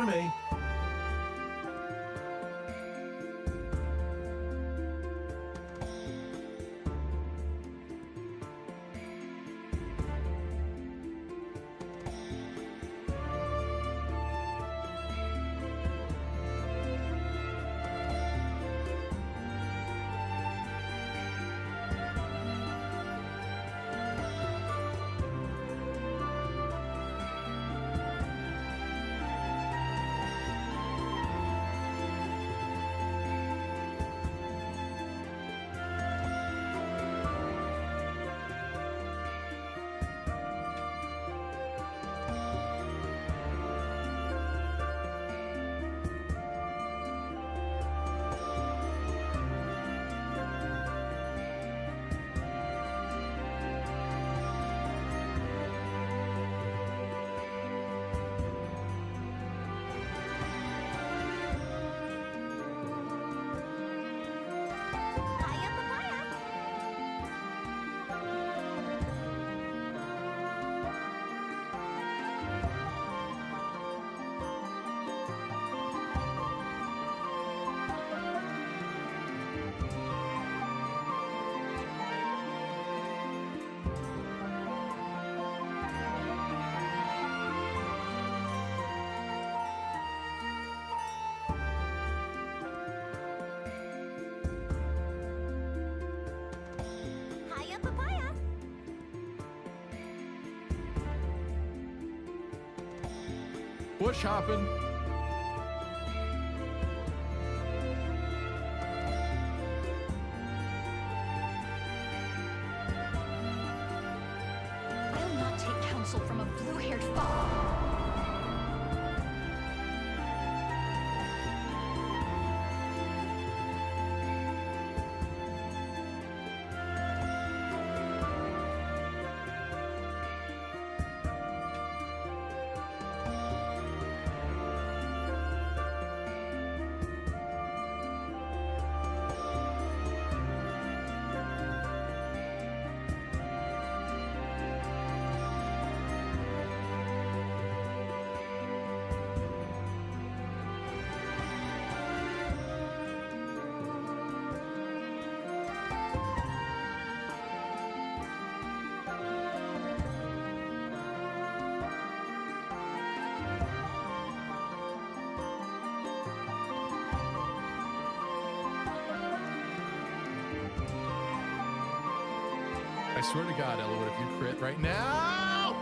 me. Hiya, papaya. Hiya, papaya. Bush hopping. I'll not take counsel from a blue-haired fox. I swear to God, Elwood, if you crit right now.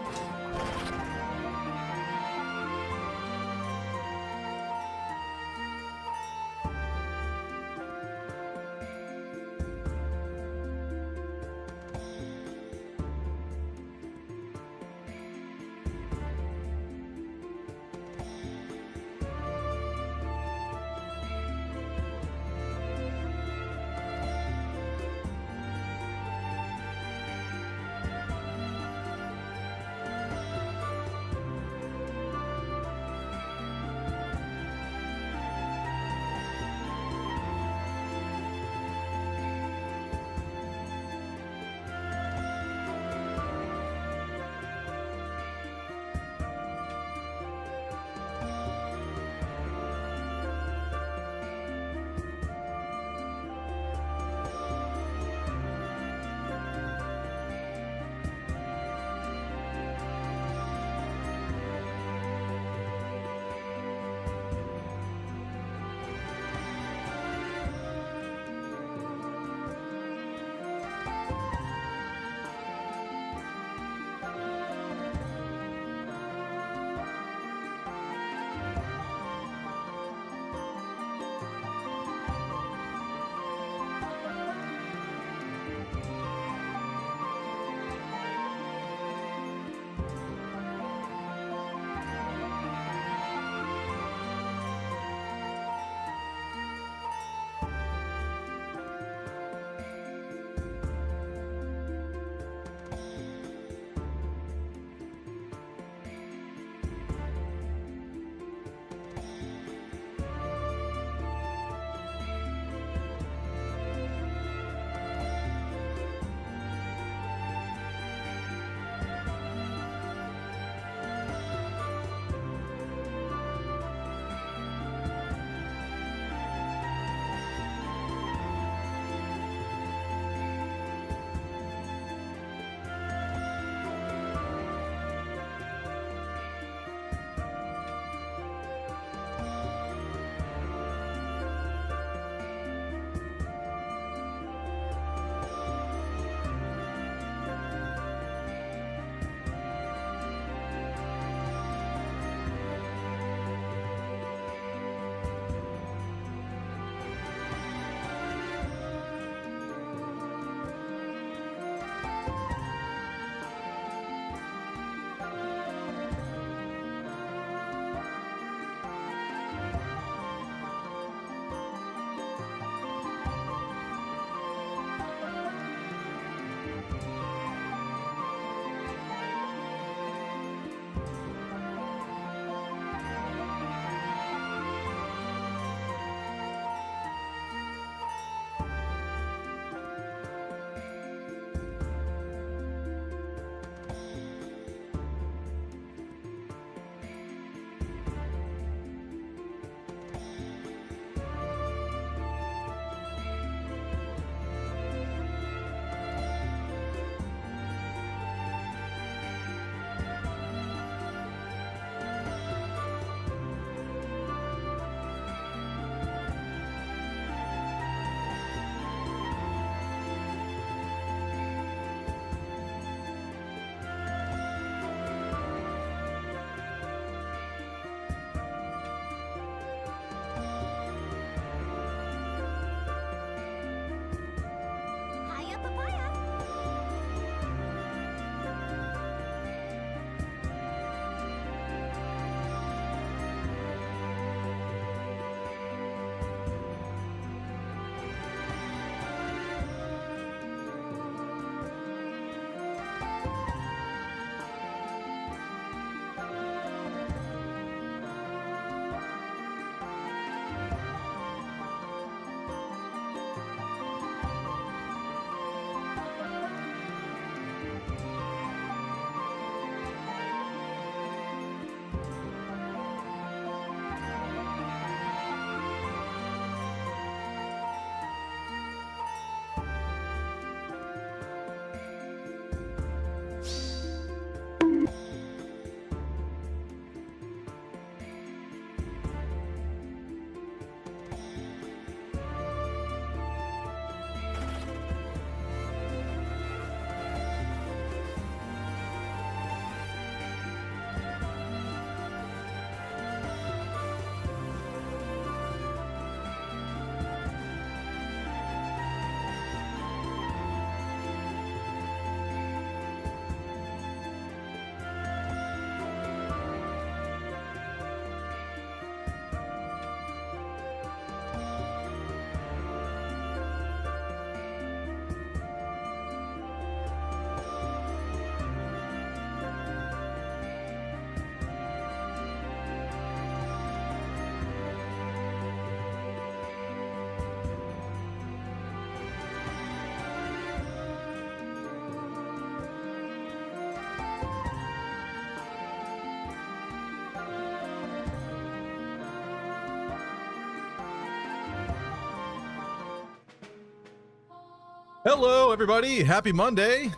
Hello, everybody. Happy Monday.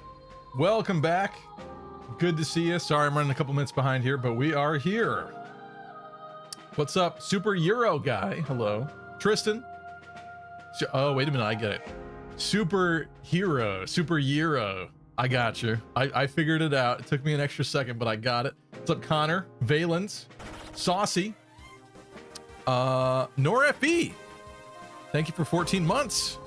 Welcome back. Good to see you. Sorry, I'm running a couple minutes behind here, but we are here. What's up, Super Euro guy? Hello. Tristan. Oh, wait a minute. I get it. Super Euro. I got you. I figured it out. It took me an extra second, but I got it. What's up, Connor? Valens. Saucy. Nora FE. Thank you for 14 months.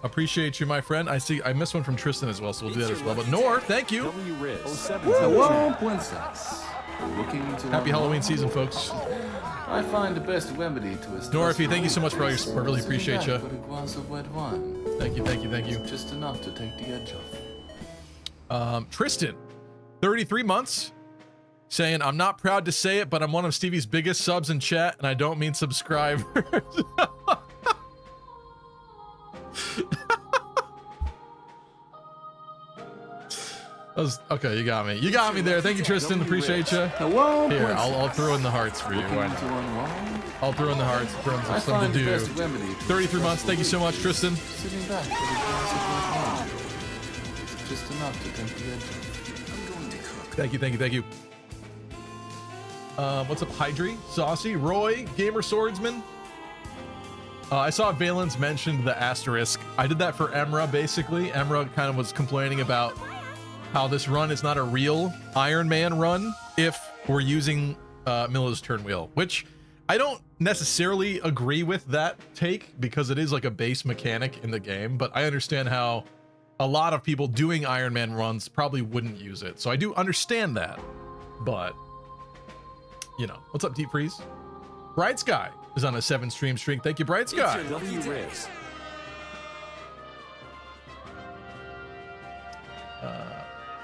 Appreciate you, my friend. I see I missed one from Tristan as well, so we'll do that as well. But Nor, thank you. Hello, princess. Looking to Happy Halloween season, folks. I find the best remedy to a Nora FE, thank you so much for all your support. Really appreciate you. With a glass of red wine. Thank you. Just enough to take the edge off. Tristan, 33 months, saying, I'm not proud to say it, but I'm one of Stevie's biggest subs in chat, and I don't mean subscribers. Okay, you got me. You got me there. Thank you, Tristan. Appreciate you. Hello, Here, I'll throw in the hearts for you. Why not? I'll throw in the hearts. Throw in I something find to the do. best remedy to 33 months. Thank you so much, Tristan. sitting back with a glass of red wine. Just enough to take the edge off. I'm going to cook. Thank you. What's up, Hydri? Saucy, Roy, Gamer Swordsman. I saw Valens mentioned the asterisk. I did that for Emra, basically. Emra kind of was complaining about how this run is not a real Iron Man run if we're using Milla's turn wheel, which I don't necessarily agree with that take because it is like a base mechanic in the game, but I understand how a lot of people doing Iron Man runs probably wouldn't use it. So I do understand that, but you know, what's up, Deep Freeze? Bright Sky is on a 7 stream streak. Thank you, Bright Sky.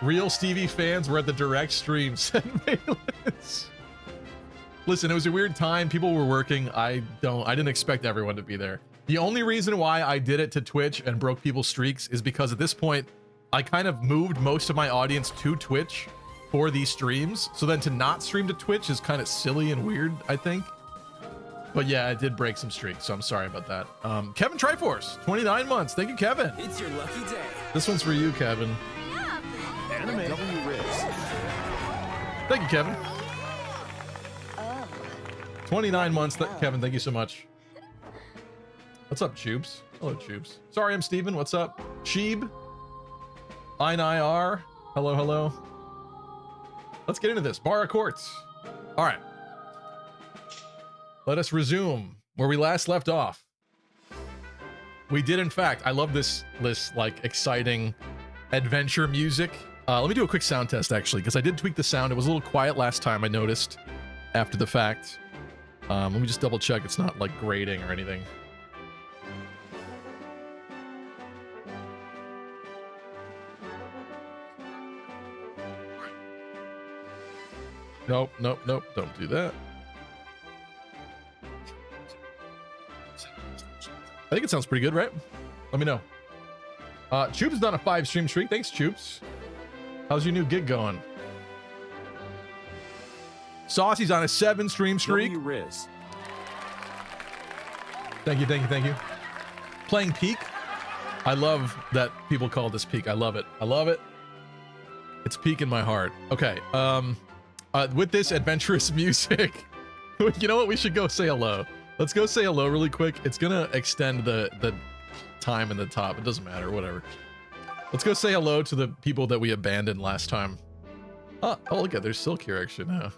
Real Stevie fans were at the direct stream, said Valens. Listen, it was a weird time. People were working. I didn't expect everyone to be there. The only reason why I did it to Twitch and broke people's streaks is because at this point, I kind of moved most of my audience to Twitch for these streams. So then to not stream to Twitch is kind of silly and weird, I think. But yeah, it did break some streaks, so I'm sorry about that. Kevin Triforce, 29 months. Thank you, Kevin. It's your lucky day. This one's for you, Kevin. Anime. Thank you, Kevin. Oh. 29 months. Kevin, thank you so much. What's up, Tubes? Hello, Tubes. Sorry, I'm Steven. What's up? Sheeb. INIR. Hello. Let's get into this. Bar of Quartz. All right. Let us resume where we last left off. We did, in fact, I love this like exciting adventure music. Let me do a quick sound test actually, because I did tweak the sound. It was a little quiet last time, I noticed after the fact. Let me just double check it's not like grating or anything. Nope, don't do that. I think it sounds pretty good, right? Let me know. Choops is on a 5 stream streak. Thanks, Choops. How's your new gig going? Saucy's on a 7 stream streak. Thank you. Playing Peak. I love that people call this Peak. I love it. It's Peak in my heart. Okay. With this adventurous music, you know what? We should go say hello. Let's go say hello really quick. It's gonna extend the time in the top. It doesn't matter, whatever. Let's go say hello to the people that we abandoned last time. Oh, look at there's Silk here actually now.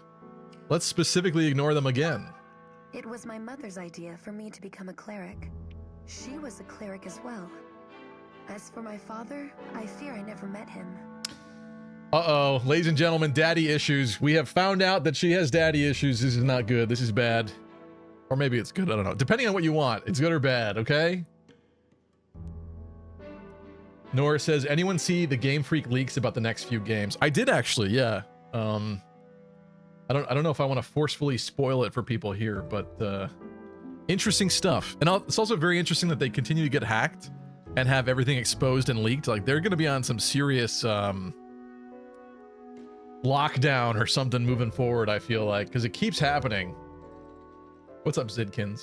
Let's specifically ignore them again. It was my mother's idea for me to become a cleric. She was a cleric as well. As for my father, I fear I never met him. Uh-oh, ladies and gentlemen, daddy issues. We have found out that she has daddy issues. This is not good. This is bad. Or maybe it's good. I don't know. Depending on what you want. It's good or bad, okay? Nora says, anyone see the Game Freak leaks about the next few games? I did actually, yeah. I don't know if I want to forcefully spoil it for people here, but interesting stuff. And it's also very interesting that they continue to get hacked and have everything exposed and leaked. Like they're going to be on some serious lockdown or something moving forward, I feel like, because it keeps happening. What's up, Zidkins?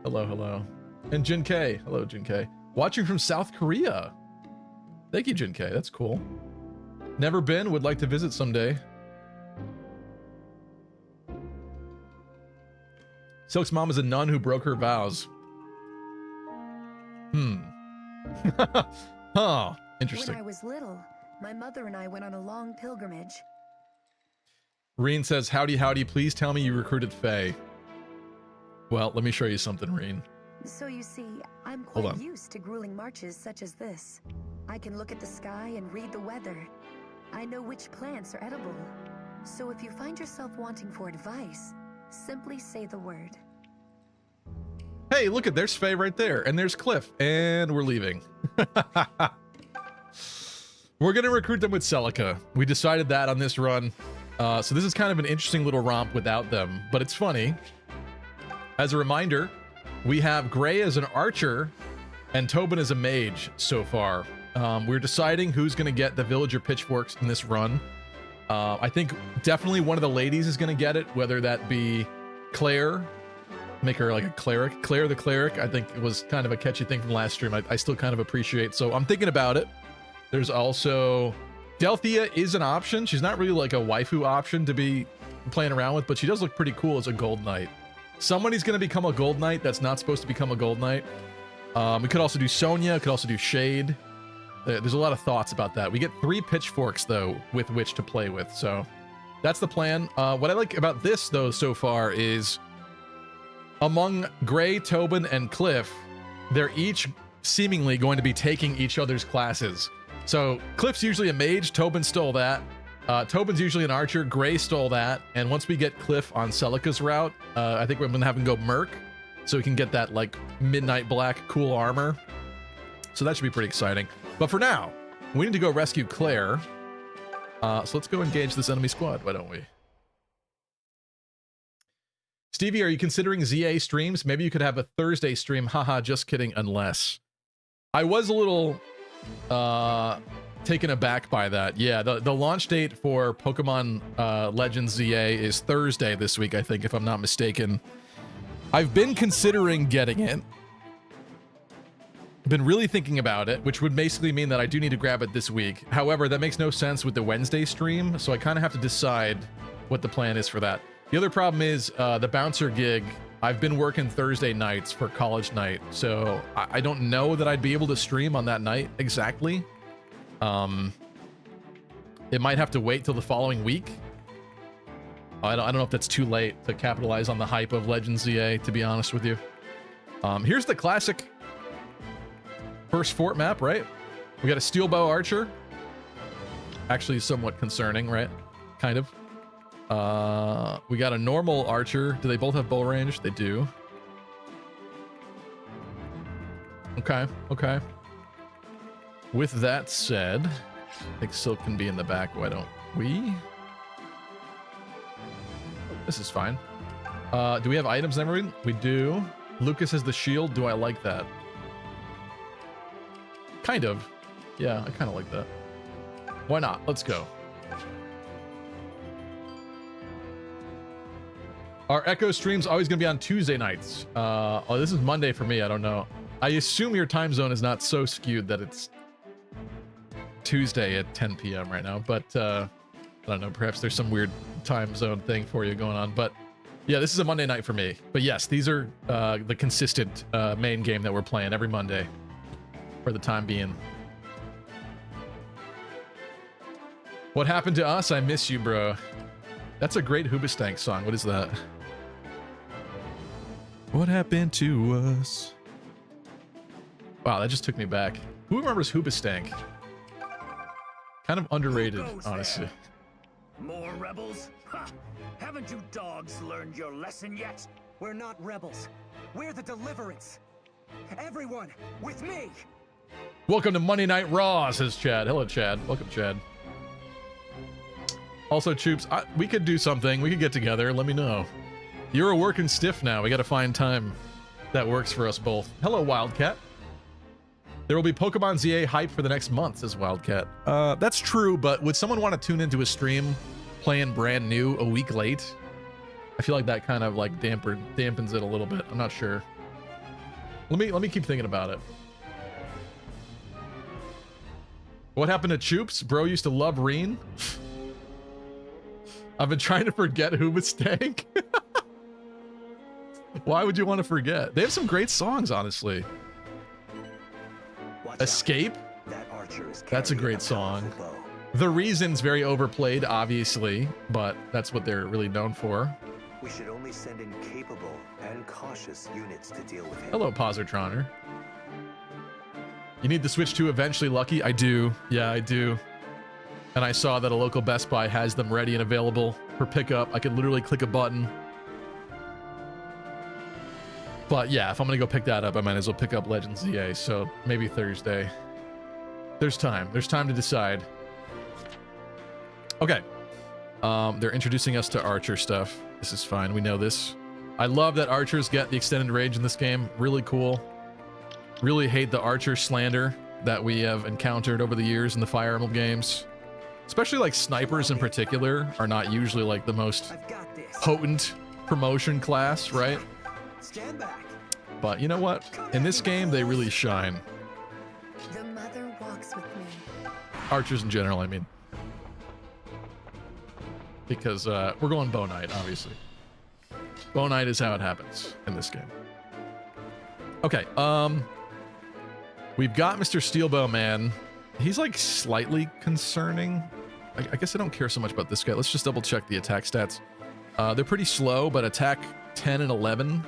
Hello. And Jin K. Hello, Jin K. Watching from South Korea. Thank you, Jin K. That's cool. Never been, would like to visit someday. Silk's mom is a nun who broke her vows. Huh. Interesting. When I was little, my mother and I went on a long pilgrimage. Reen says, howdy, howdy, please tell me you recruited Faye. Well, let me show you something, Reen. So you see, I'm Hold quite on. used to grueling marches such as this. I can look at the sky and read the weather. I know which plants are edible. So if you find yourself wanting for advice, simply say the word. Hey, look at, there's Faye right there, and there's Cliff, and we're leaving. We're gonna recruit them with Celica. We decided that on this run. So this is kind of an interesting little romp without them, but it's funny. As a reminder, we have Gray as an archer and Tobin as a mage so far. We're deciding who's gonna get the villager pitchforks in this run. I think definitely one of the ladies is gonna get it, whether that be Claire, make her like a cleric. Claire the cleric, I think it was kind of a catchy thing from last stream. I still kind of appreciate, so I'm thinking about it. There's also Delthea is an option. She's not really like a waifu option to be playing around with, but she does look pretty cool as a gold knight. Somebody's going to become a gold knight that's not supposed to become a gold knight. We could also do Sonya, could also do Shade. There's a lot of thoughts about that. We get 3 pitchforks though with which to play with, so that's the plan. What I like about this though so far is among Gray, Tobin, and Cliff, they're each seemingly going to be taking each other's classes. So Cliff's usually a mage, Tobin stole that. Tobin's usually an archer, Gray stole that. And once we get Cliff on Celica's route, I think we're gonna have him go Merc, so we can get that like midnight black cool armor. So that should be pretty exciting. But for now, we need to go rescue Claire. So let's go engage this enemy squad, why don't we? Stevie, are you considering ZA streams? Maybe you could have a Thursday stream. Haha, just kidding, unless. I was a little taken aback by that. Yeah, the launch date for Pokemon Legends ZA is Thursday this week, I think, if I'm not mistaken. I've been considering getting it. Been really thinking about it, which would basically mean that I do need to grab it this week. However, that makes no sense with the Wednesday stream, so I kind of have to decide what the plan is for that. The other problem is the bouncer gig. I've been working Thursday nights for college night, so I don't know that I'd be able to stream on that night exactly. It might have to wait till the following week. I don't know if that's too late to capitalize on the hype of Legends ZA, to be honest with you. Here's the classic first fort map, right? We got a steel bow archer. Actually somewhat concerning, right? Kind of. We got a normal archer. Do they both have bow range? They do. Okay, okay. With that said, I think Silk can be in the back. Why don't we? This is fine. Do we have items and everything? We do. Lucas has the shield. Do I like that? Kind of. Yeah, I kind of like that. Why not? Let's go. Our Echo stream's always going to be on Tuesday nights. Oh, this is Monday for me. I don't know. I assume your time zone is not so skewed that it's Tuesday at 10 p.m. right now, but I don't know. Perhaps there's some weird time zone thing for you going on. But yeah, this is a Monday night for me. But yes, these are the consistent main game that we're playing every Monday for the time being. What happened to us? I miss you, bro. That's a great Hoobastank song. What is that? What happened to us? Wow, that just took me back. Who remembers Hoobastank? Kind of underrated, honestly. More rebels? Ha! Haven't you dogs learned your lesson yet? We're not rebels. We're the Deliverance. Everyone, with me! Welcome to Monday Night Raw, says Chad. Hello, Chad. Welcome, Chad. Also, Choops, we could do something. We could get together. Let me know. You're a working stiff now. We got to find time that works for us both. Hello, Wildcat. There will be Pokemon ZA hype for the next month, says Wildcat. That's true, but would someone want to tune into a stream playing brand new a week late? I feel like that kind of like dampens it a little bit. I'm not sure. Let me keep thinking about it. What happened to Choops? Bro used to love Reen. I've been trying to forget who was Stank. Why would you want to forget? They have some great songs, honestly. Watch out. Escape? That archer is That's a carrying great song. powerful bow. The Reason's very overplayed, obviously, but that's what they're really known for. We should only send in capable and cautious units to deal with him. Hello, Positroner. You need the Switch 2 eventually, Lucky? I do. Yeah, I do. And I saw that a local Best Buy has them ready and available for pickup. I could literally click a button. But yeah, if I'm going to go pick that up, I might as well pick up Legends EA, so maybe Thursday. There's time. There's time to decide. Okay. They're introducing us to Archer stuff. This is fine. We know this. I love that Archers get the extended range in this game. Really cool. Really hate the Archer slander that we have encountered over the years in the Fire Emblem games. Especially like snipers in particular are not usually like the most I've got this. potent promotion class, right? Stand back. But you know what? In this game, they really shine. The mother walks with me. Archers in general, I mean. Because we're going Bow Knight, obviously. Bow Knight is how it happens in this game. Okay, we've got Mr. Steelbow Man. He's like slightly concerning. I guess I don't care so much about this guy. Let's just double check the attack stats. They're pretty slow, but attack 10 and 11.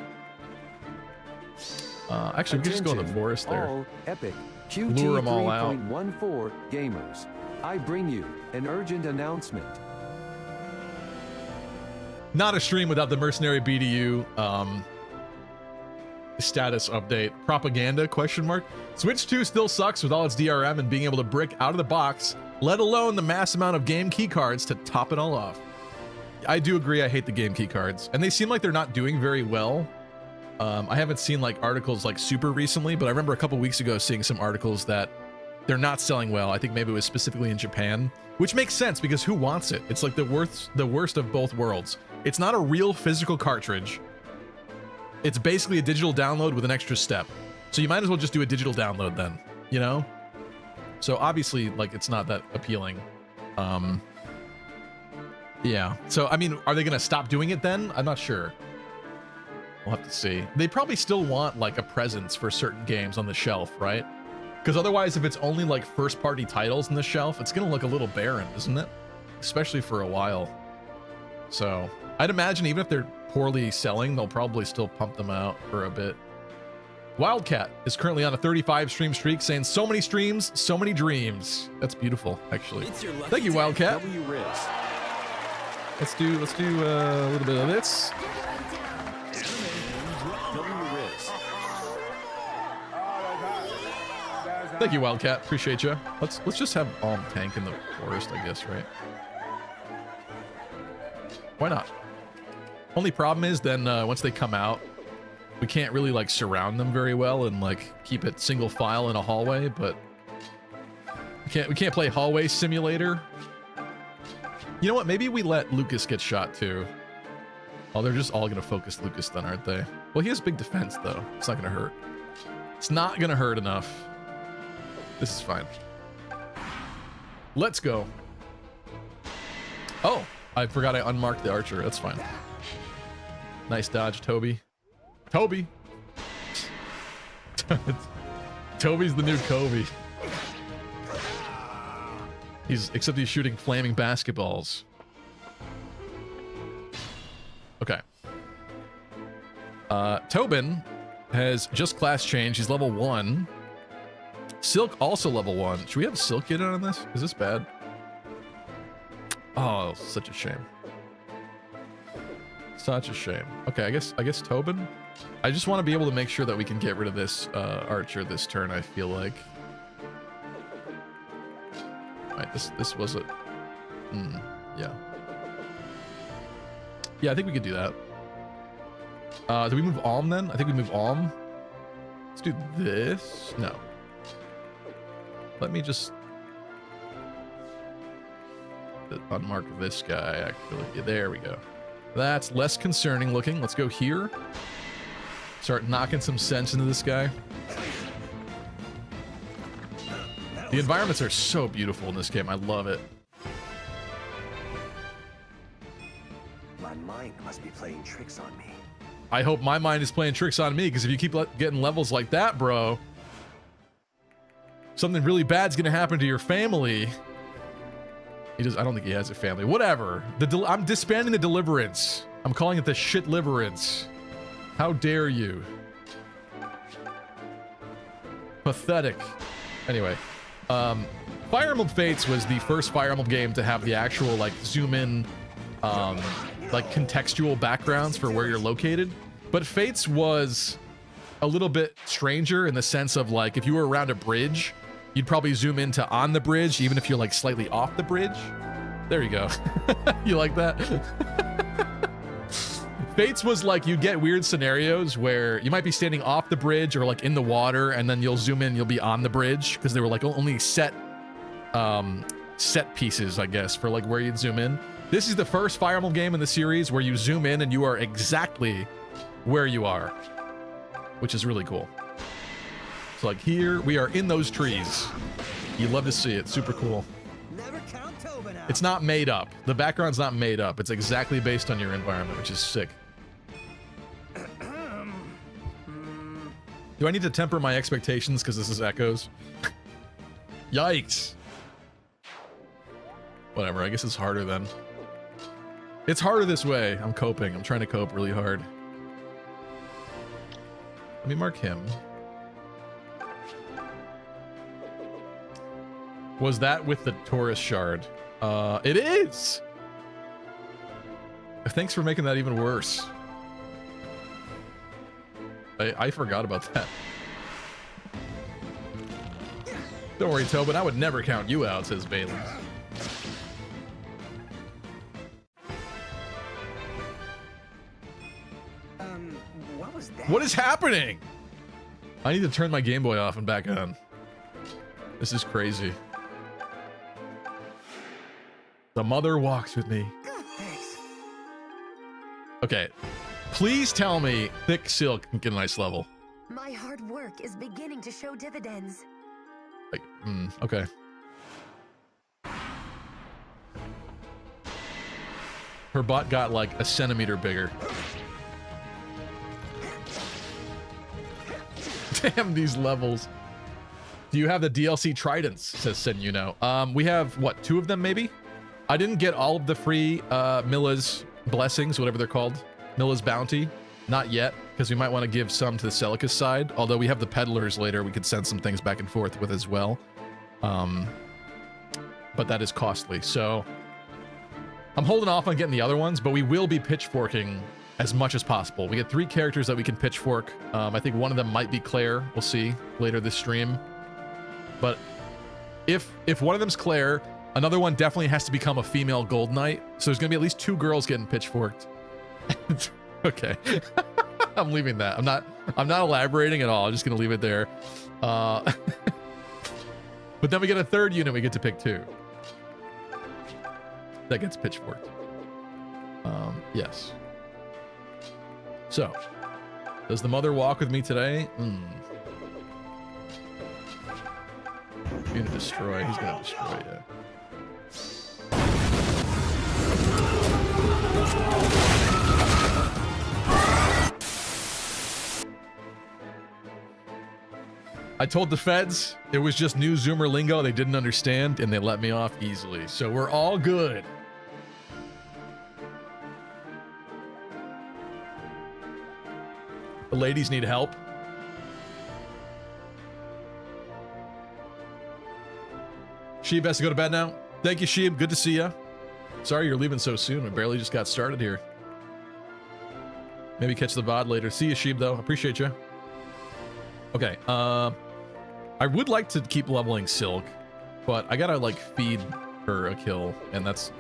Actually, we can just go in the forest there. All epic Lure 'em all out. QT3.14 gamers. I bring you an urgent announcement. Not a stream without the Mercenary BDU status update. Propaganda, question mark. Switch 2 still sucks with all its DRM and being able to brick out of the box, let alone the mass amount of game key cards to top it all off. I do agree, I hate the game key cards, and they seem like they're not doing very well. I haven't seen like articles like super recently, but I remember a couple weeks ago seeing some articles that they're not selling well. I think maybe it was specifically in Japan, which makes sense because who wants it? It's like the worst of both worlds. It's not a real physical cartridge. It's basically a digital download with an extra step. So you might as well just do a digital download then, you know? So obviously, like, it's not that appealing. Yeah. So, I mean, are they going to stop doing it then? I'm not sure. We'll have to see. They probably still want, like, a presence for certain games on the shelf, right? Because otherwise, if it's only, like, first-party titles on the shelf, it's going to look a little barren, isn't it? Especially for a while. So, I'd imagine even if they're poorly selling, they'll probably still pump them out for a bit. Wildcat is currently on a 35 stream streak, saying so many streams, so many dreams. That's beautiful, actually. Thank you, Wildcat. Let's do a little bit of this. Thank you, Wildcat. Appreciate you. Let's just have Alm tank in the forest, I guess, right? Why not? Only problem is then once they come out, we can't really like surround them very well and like keep it single file in a hallway, but we can't play hallway simulator. You know what? Maybe we let Lucas get shot too. Oh, they're just all gonna focus Lucas then, aren't they? Well, he has big defense though. It's not gonna hurt. It's not gonna hurt enough. This is fine. Let's go. Oh, I forgot I unmarked the archer. That's fine. Nice dodge, Toby. Toby! Toby's the new Kobe. Except he's shooting flaming basketballs. Okay. Tobin has just class changed. He's level 1. Silk also level 1. Should we have Silk get in on this? Is this bad? Oh, such a shame. Such a shame. Okay, I guess Tobin. I just want to be able to make sure that we can get rid of this archer this turn, I feel like. Right, this was it. Yeah. Yeah, I think we could do that. Do we move Alm then? I think we move Alm. Let's do this. No. Let me just unmark this guy, actually. Yeah, there we go. That's less concerning looking. Let's go here. Start knocking some sense into this guy. The environments are so beautiful in this game. I love it. My mind must be playing tricks on me. I hope my mind is playing tricks on me, because if you keep getting levels like that, bro, something really bad's gonna happen to your family. I don't think he has a family. Whatever. I'm disbanding the Deliverance. I'm calling it the Shit-Liverance. How dare you? Pathetic. Anyway, Fire Emblem Fates was the first Fire Emblem game to have the actual like zoom in, like contextual backgrounds for where you're located. But Fates was a little bit stranger in the sense of like if you were around a bridge, you'd probably zoom into on the bridge, even if you're like slightly off the bridge. There you go. You like that? Fates was like you get weird scenarios where you might be standing off the bridge or like in the water, and then you'll zoom in, you'll be on the bridge, because they were like only set pieces, I guess, for like where you'd zoom in. This is the first Fire Emblem game in the series where you zoom in and you are exactly where you are, which is really cool. So like here we are in those trees. You love to see it. Super cool. Never count Tobin out. It's not made up. The background's not made up. It's exactly based on your environment, which is sick. Do I need to temper my expectations because this is Echoes? Yikes. Whatever, I guess it's harder then. It's harder this way. I'm coping. I'm trying to cope really hard. Let me mark him. Was that with the Taurus shard? It is! Thanks for making that even worse. I forgot about that. Don't worry, Tobin, I would never count you out, says Valens. What was that? What is happening? I need to turn my Game Boy off and back on. This is crazy. The mother walks with me. Thanks. Okay. Please tell me Thick Silk can get a nice level. My hard work is beginning to show dividends. Like, okay. Her butt got like a centimeter bigger. Damn these levels. Do you have the DLC Tridents, says Senuno. We have, what, 2 of them maybe? I didn't get all of the free Milla's blessings, whatever they're called. Milla's bounty. Not yet, because we might want to give some to the Celicus side. Although we have the peddlers later, we could send some things back and forth with as well. But that is costly, so... I'm holding off on getting the other ones, but we will be pitchforking as much as possible. We get 3 characters that we can pitchfork. I think one of them might be Claire. We'll see later this stream. But if one of them's Claire, another one definitely has to become a female Gold Knight. So there's gonna be at least 2 girls getting pitchforked. Okay. I'm leaving that. I'm not elaborating at all. I'm just gonna leave it there. But then we get a 3rd unit we get to pick 2. That gets pitchforked. Yes. So, does the mother walk with me today? Unit destroy. He's gonna destroy, yeah. I told the feds it was just new Zoomer lingo they didn't understand, and they let me off easily. So we're all good. The ladies need help. Sheeb has to go to bed now. Thank you, Sheeb. Good to see you. Sorry you're leaving so soon. We barely just got started here. Maybe catch the VOD later. See you, Sheeb, though. Appreciate you. Okay, I would like to keep leveling Silk, but I gotta, like, feed her a kill, and that's,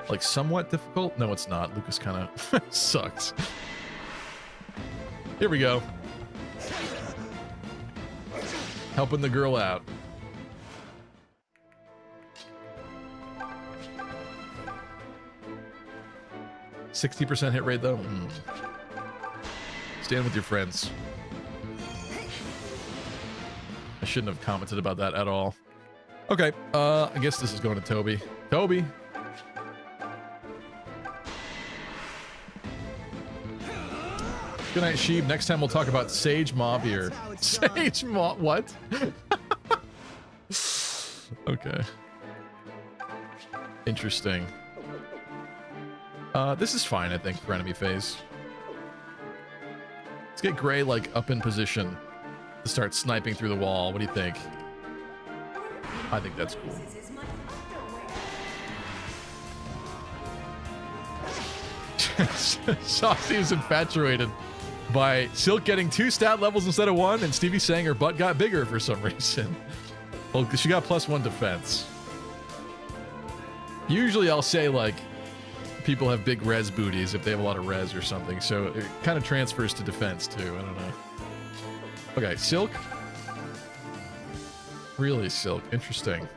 like, somewhat difficult. No, it's not. Lucas kind of sucks. Here we go. Helping the girl out. 60% hit rate, though. Stand with your friends. I shouldn't have commented about that at all. Okay, I guess this is going to Toby. Toby. Good night, Sheeb. Next time we'll talk about Sage Mob here. Sage Mob, what? Okay. Interesting. This is fine, I think, for enemy phase. Let's get Gray, like, up in position to start sniping through the wall. What do you think? I think that's cool. Saucy is infatuated by Silk getting 2 stat levels instead of 1, and Stevie saying her butt got bigger for some reason. Well, she got +1 defense. Usually I'll say, like, people have big res booties if they have a lot of res or something, so it kind of transfers to defense too. I don't know. Okay, Silk. Really, Silk. Interesting.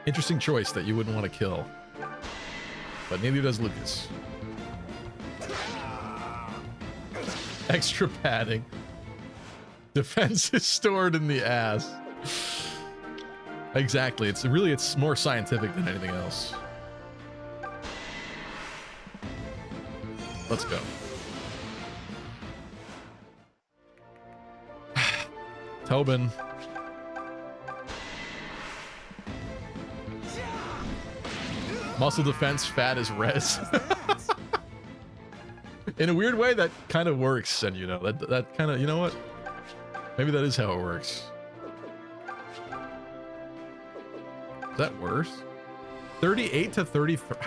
Interesting choice that you wouldn't want to kill. But neither does Lucas. Extra padding. Defense is stored in the ass. Exactly. It's more scientific than anything else. Let's go. Tobin. Muscle defense, fat is res. In a weird way, that kind of works, and you know, that kind of, you know what? Maybe that is how it works. Is that worse? 38 to 33.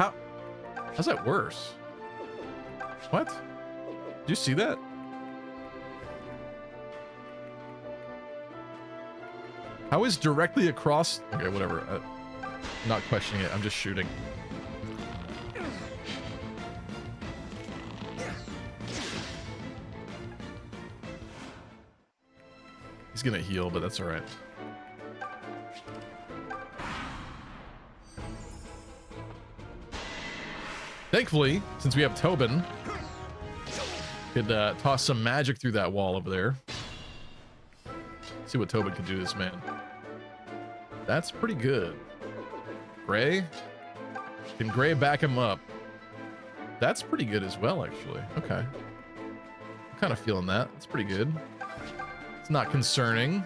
How's that worse? What? Did you see that? How is directly across? Okay, whatever. I'm not questioning it. I'm just shooting. He's gonna heal, but that's all right. Thankfully, since we have Tobin, could toss some magic through that wall over there. See what Tobin can do to this man. That's pretty good. Gray? Can Gray back him up? That's pretty good as well, actually. Okay. I'm kind of feeling that. It's pretty good. It's not concerning.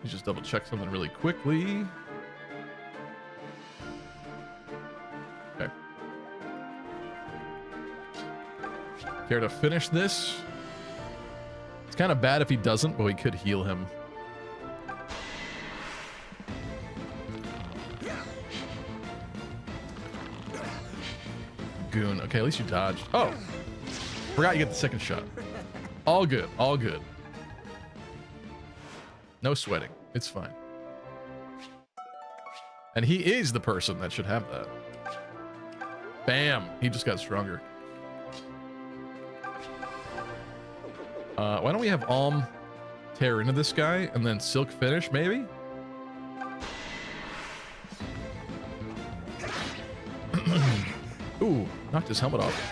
Let's just double check something really quickly. Okay. Care to finish this? It's kind of bad if he doesn't, but we could heal him. Goon. Okay, at least you dodged. Oh! Forgot you get the second shot. All good. All good. No sweating. It's fine. And he is the person that should have that. Bam! He just got stronger. Why don't we have Alm tear into this guy and then Silk finish, maybe? Ooh, knocked his helmet off.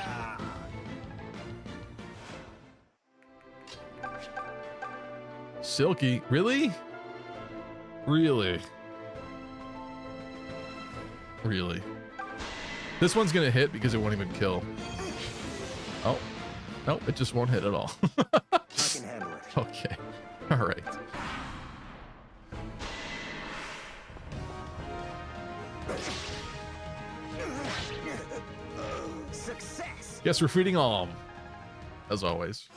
Silky, really? Really? Really? This one's gonna hit because it won't even kill. Oh, nope, it just won't hit at all. I can handle it. Okay, all right. Success. Guess we're feeding Alm, as always.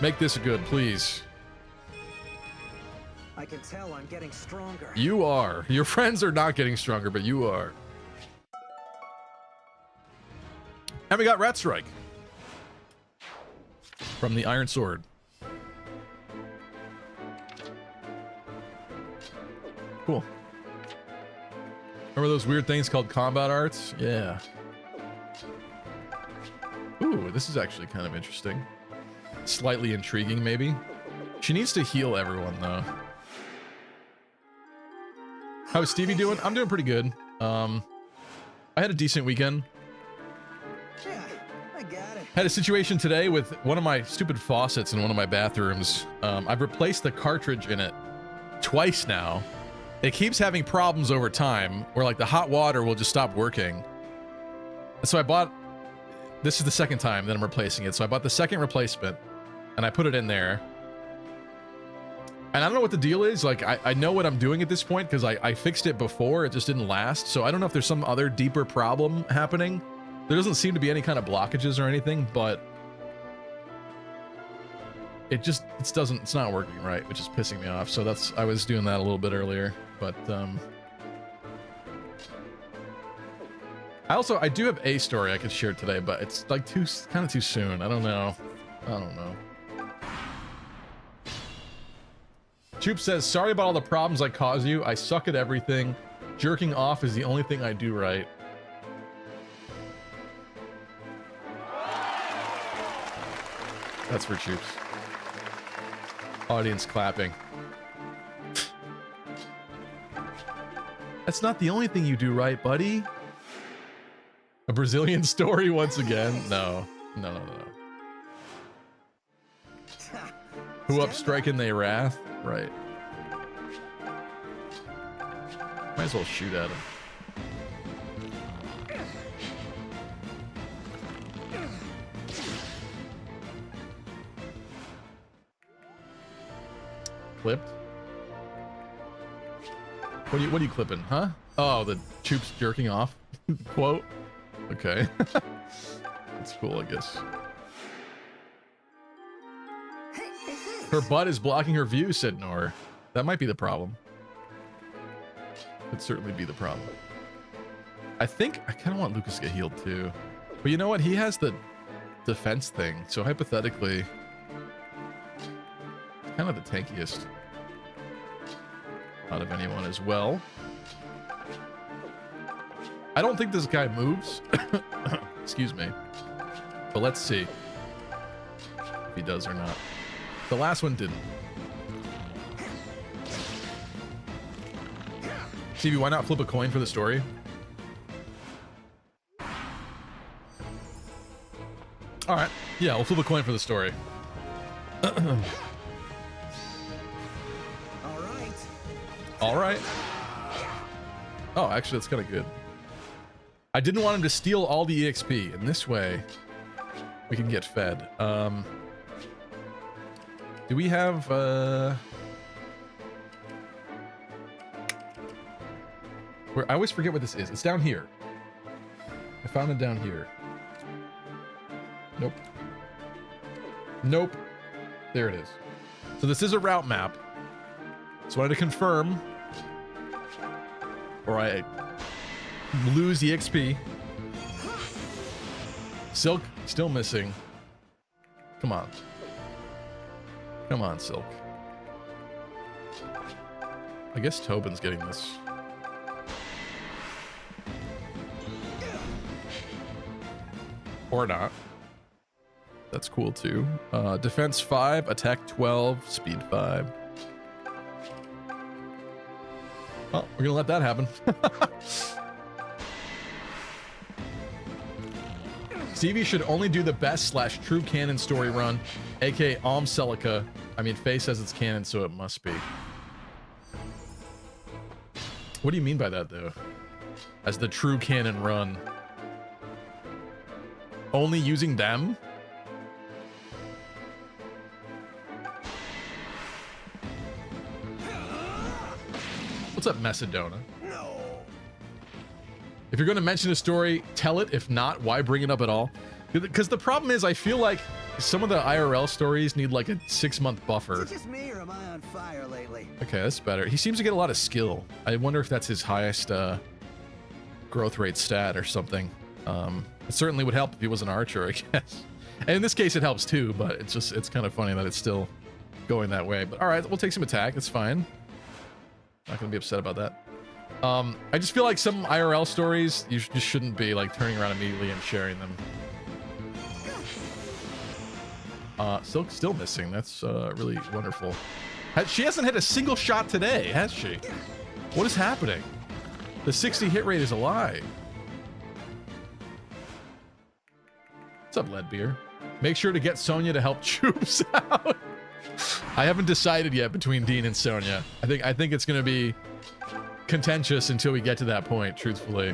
Make this good, please. I can tell I'm getting stronger. You are. Your friends are not getting stronger, but you are. And we got Rat Strike from the Iron Sword. Cool. Remember those weird things called combat arts? Yeah. Ooh, this is actually kind of interesting. Slightly intriguing, maybe. She needs to heal everyone, though. How's Stevie doing? I'm doing pretty good. I had a decent weekend. Yeah, I got it. Had a situation today with one of my stupid faucets in one of my bathrooms. I've replaced the cartridge in it twice now. It keeps having problems over time where like the hot water will just stop working. And so I bought, this is the second time that I'm replacing it. So I bought the second replacement and I put it in there. And I don't know what the deal is. Like, I know what I'm doing at this point because I fixed it before. It just didn't last. So I don't know if there's some other deeper problem happening. There doesn't seem to be any kind of blockages or anything, but it's not working right, which is pissing me off. So I was doing that a little bit earlier, but I do have a story I could share today, but it's like kind of too soon. I don't know. Choop says, sorry about all the problems I caused you. I suck at everything. Jerking off is the only thing I do right. That's for Choops. Audience clapping. That's not the only thing you do right, buddy. A Brazilian story once again. No. Who up striking they wrath? Right. Might as well shoot at him. Clipped? What are you clipping, huh? Oh, the Choops jerking off quote? Okay. That's cool, I guess. Her butt is blocking her view, said Nor. That might be the problem. Could certainly be the problem. I think I kind of want Lucas to get healed too. But you know what? He has the defense thing. So hypothetically, kind of the tankiest out of anyone as well. I don't think this guy moves. Excuse me. But let's see if he does or not. The last one didn't. Stevie, why not flip a coin for the story? All right. Yeah, we'll flip a coin for the story. All right. Oh, actually, that's kind of good. I didn't want him to steal all the EXP. In this way, we can get fed. Do we have where I always forget what this is. It's down here. I found it down here. Nope. There it is. So this is a route map. So I wanted to confirm, or I lose EXP. Silk still missing. Come on, Silk. I guess Tobin's getting this. Or not. That's cool too. Defense 5, attack 12, speed 5. Well, we're gonna let that happen. Stevie should only do the best / true canon story run, aka Celica. I mean, Faye says it's canon, so it must be. What do you mean by that, though? As the true canon run? Only using them? What's up, Macedonia? No. If you're going to mention a story, tell it. If not, why bring it up at all? Because the problem is, I feel like some of the IRL stories need like a 6-month buffer. Is it just me, or am I on fire lately? Okay, that's better. He seems to get a lot of skill. I wonder if that's his highest growth rate stat or something. It certainly would help if he was an archer, I guess. And in this case, it helps too, but it's kind of funny that it's still going that way. But all right, we'll take some attack. It's fine. Not gonna be upset about that. I just feel like some IRL stories, you just shouldn't be like turning around immediately and sharing them. Silk's still missing. That's really wonderful. She hasn't hit a single shot today, has she? What is happening? The 60 hit rate is a lie. What's up, Leadbeer? Make sure to get Sonya to help troops out. I haven't decided yet between Dean and Sonya. I think it's gonna be contentious until we get to that point, truthfully.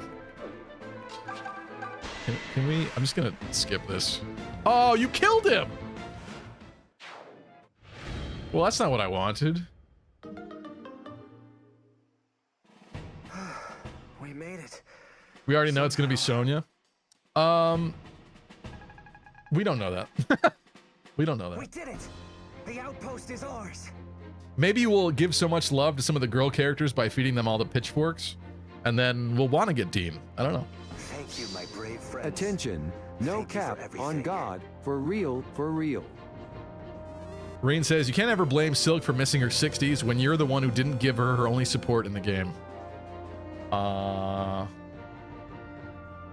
Can we? I'm just gonna skip this. Oh, you killed him! Well, that's not what I wanted. We made it. We already know it's gonna be Sonya. We don't know that. We don't know We that. did it. The outpost is ours. Maybe we'll give so much love to some of the girl characters by feeding them all the pitchforks, and then we'll want to get Dean. I don't know. Thank you, my brave friends. Attention, no Thank you for cap on everything. God, for real, for real. Rain says, you can't ever blame Silk for missing her 60s when you're the one who didn't give her her only support in the game.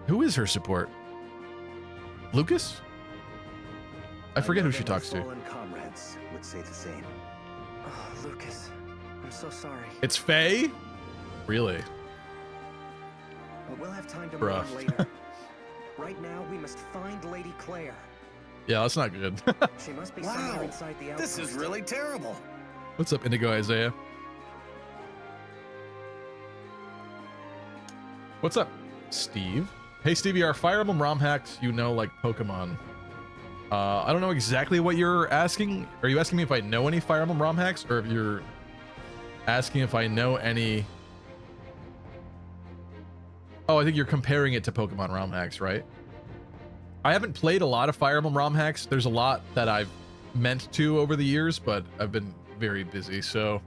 Who is her support? Lucas? I forget who she talks to. Fallen comrades would say the same. Oh, Lucas, I'm so sorry. It's Faye? Really? But we'll have time to Bruh. mourn later. Right now, we must find Lady Claire. Yeah, that's not good. She must be somewhere Wow, inside the outpost. this is really terrible. What's up, Indigo Isaiah? What's up, Steve? Hey, Stevie, are Fire Emblem ROM hacks you know like Pokemon? I don't know exactly what you're asking. Are you asking me if I know any Fire Emblem ROM hacks, or if you're asking if I know any... Oh, I think you're comparing it to Pokemon ROM hacks, right? I haven't played a lot of Fire Emblem ROM hacks. There's a lot that I've meant to over the years, but I've been very busy, so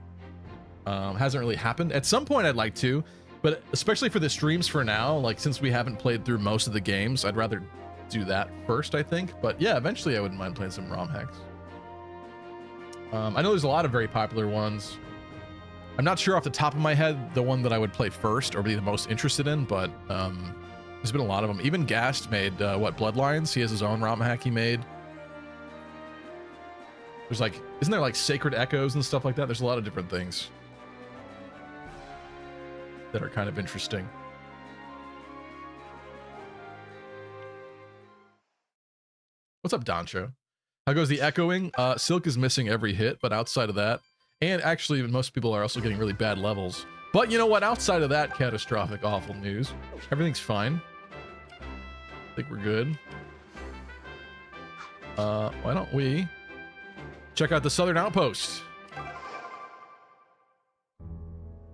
hasn't really happened. At some point I'd like to, but especially for the streams for now, like since we haven't played through most of the games, I'd rather do that first, I think. But yeah, eventually I wouldn't mind playing some ROM hacks. I know there's a lot of very popular ones. I'm not sure off the top of my head the one that I would play first or be the most interested in, but there's been a lot of them. Even Gast made what, Bloodlines? He has his own ROM hack he made. There's like, isn't there like Sacred Echoes and stuff like that? There's a lot of different things that are kind of interesting. What's up, Doncho? How goes the echoing? Silk is missing every hit, but outside of that, and actually most people are also getting really bad levels. But you know what? Outside of that catastrophic, awful news, everything's fine. I think we're good. Why don't we check out the Southern Outpost?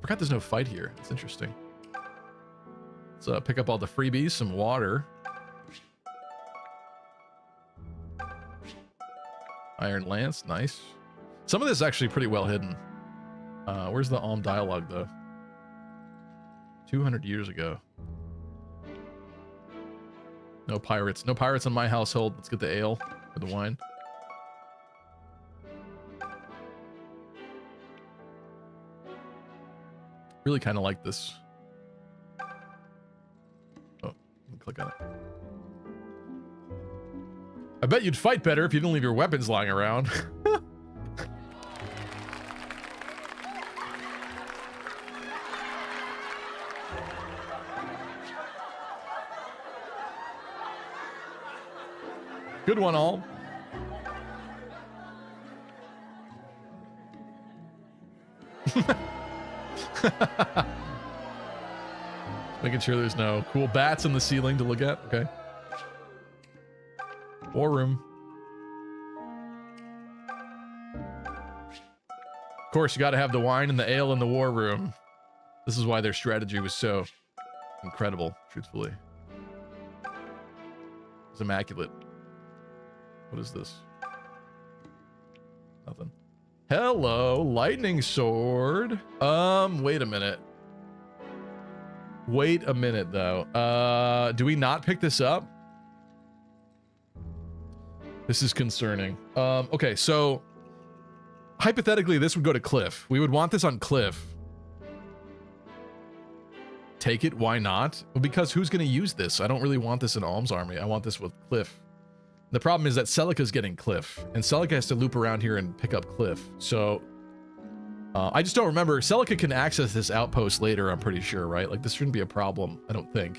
Forgot there's no fight here. It's interesting. Let's pick up all the freebies, some water. Iron Lance, nice. Some of this is actually pretty well hidden. Where's the Alm dialogue, though? 200 years ago. No pirates. No pirates in my household. Let's get the ale or the wine. Really kind of like this. Oh, click on it. I bet you'd fight better if you didn't leave your weapons lying around. Good one, all. Making sure there's no cool bats in the ceiling to look at. Okay. War room. Of course, you got to have the wine and the ale in the war room. This is why their strategy was so incredible, truthfully. It's immaculate. What is this? Nothing. Hello, lightning sword. Wait a minute. Wait a minute, though. Do we not pick this up? This is concerning. Okay, so hypothetically, this would go to Cliff. We would want this on Cliff. Take it, why not? Well, because who's going to use this? I don't really want this in Alm's army. I want this with Cliff. The problem is that Celica's getting Cliff, and Celica has to loop around here and pick up Cliff. So, I just don't remember. Celica can access this outpost later, I'm pretty sure, right? Like, this shouldn't be a problem, I don't think.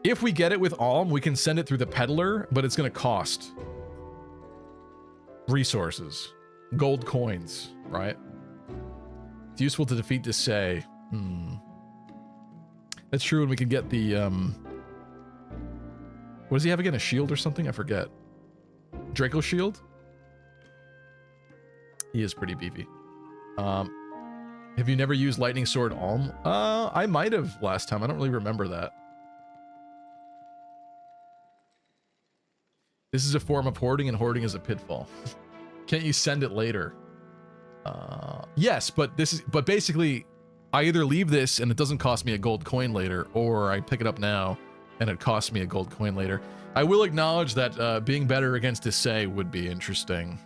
If we get it with Alm, we can send it through the peddler, but it's going to cost resources, gold coins, right? It's useful to defeat Desai. That's true, and we can get the, what does he have again? A shield or something? I forget. Draco shield? He is pretty beefy. Have you never used Lightning Sword Alm? I might have last time. I don't really remember that. This is a form of hoarding, and hoarding is a pitfall. Can't you send it later? Yes, but basically, I either leave this and it doesn't cost me a gold coin later, or I pick it up now and it costs me a gold coin later. I will acknowledge that being better against Desai would be interesting.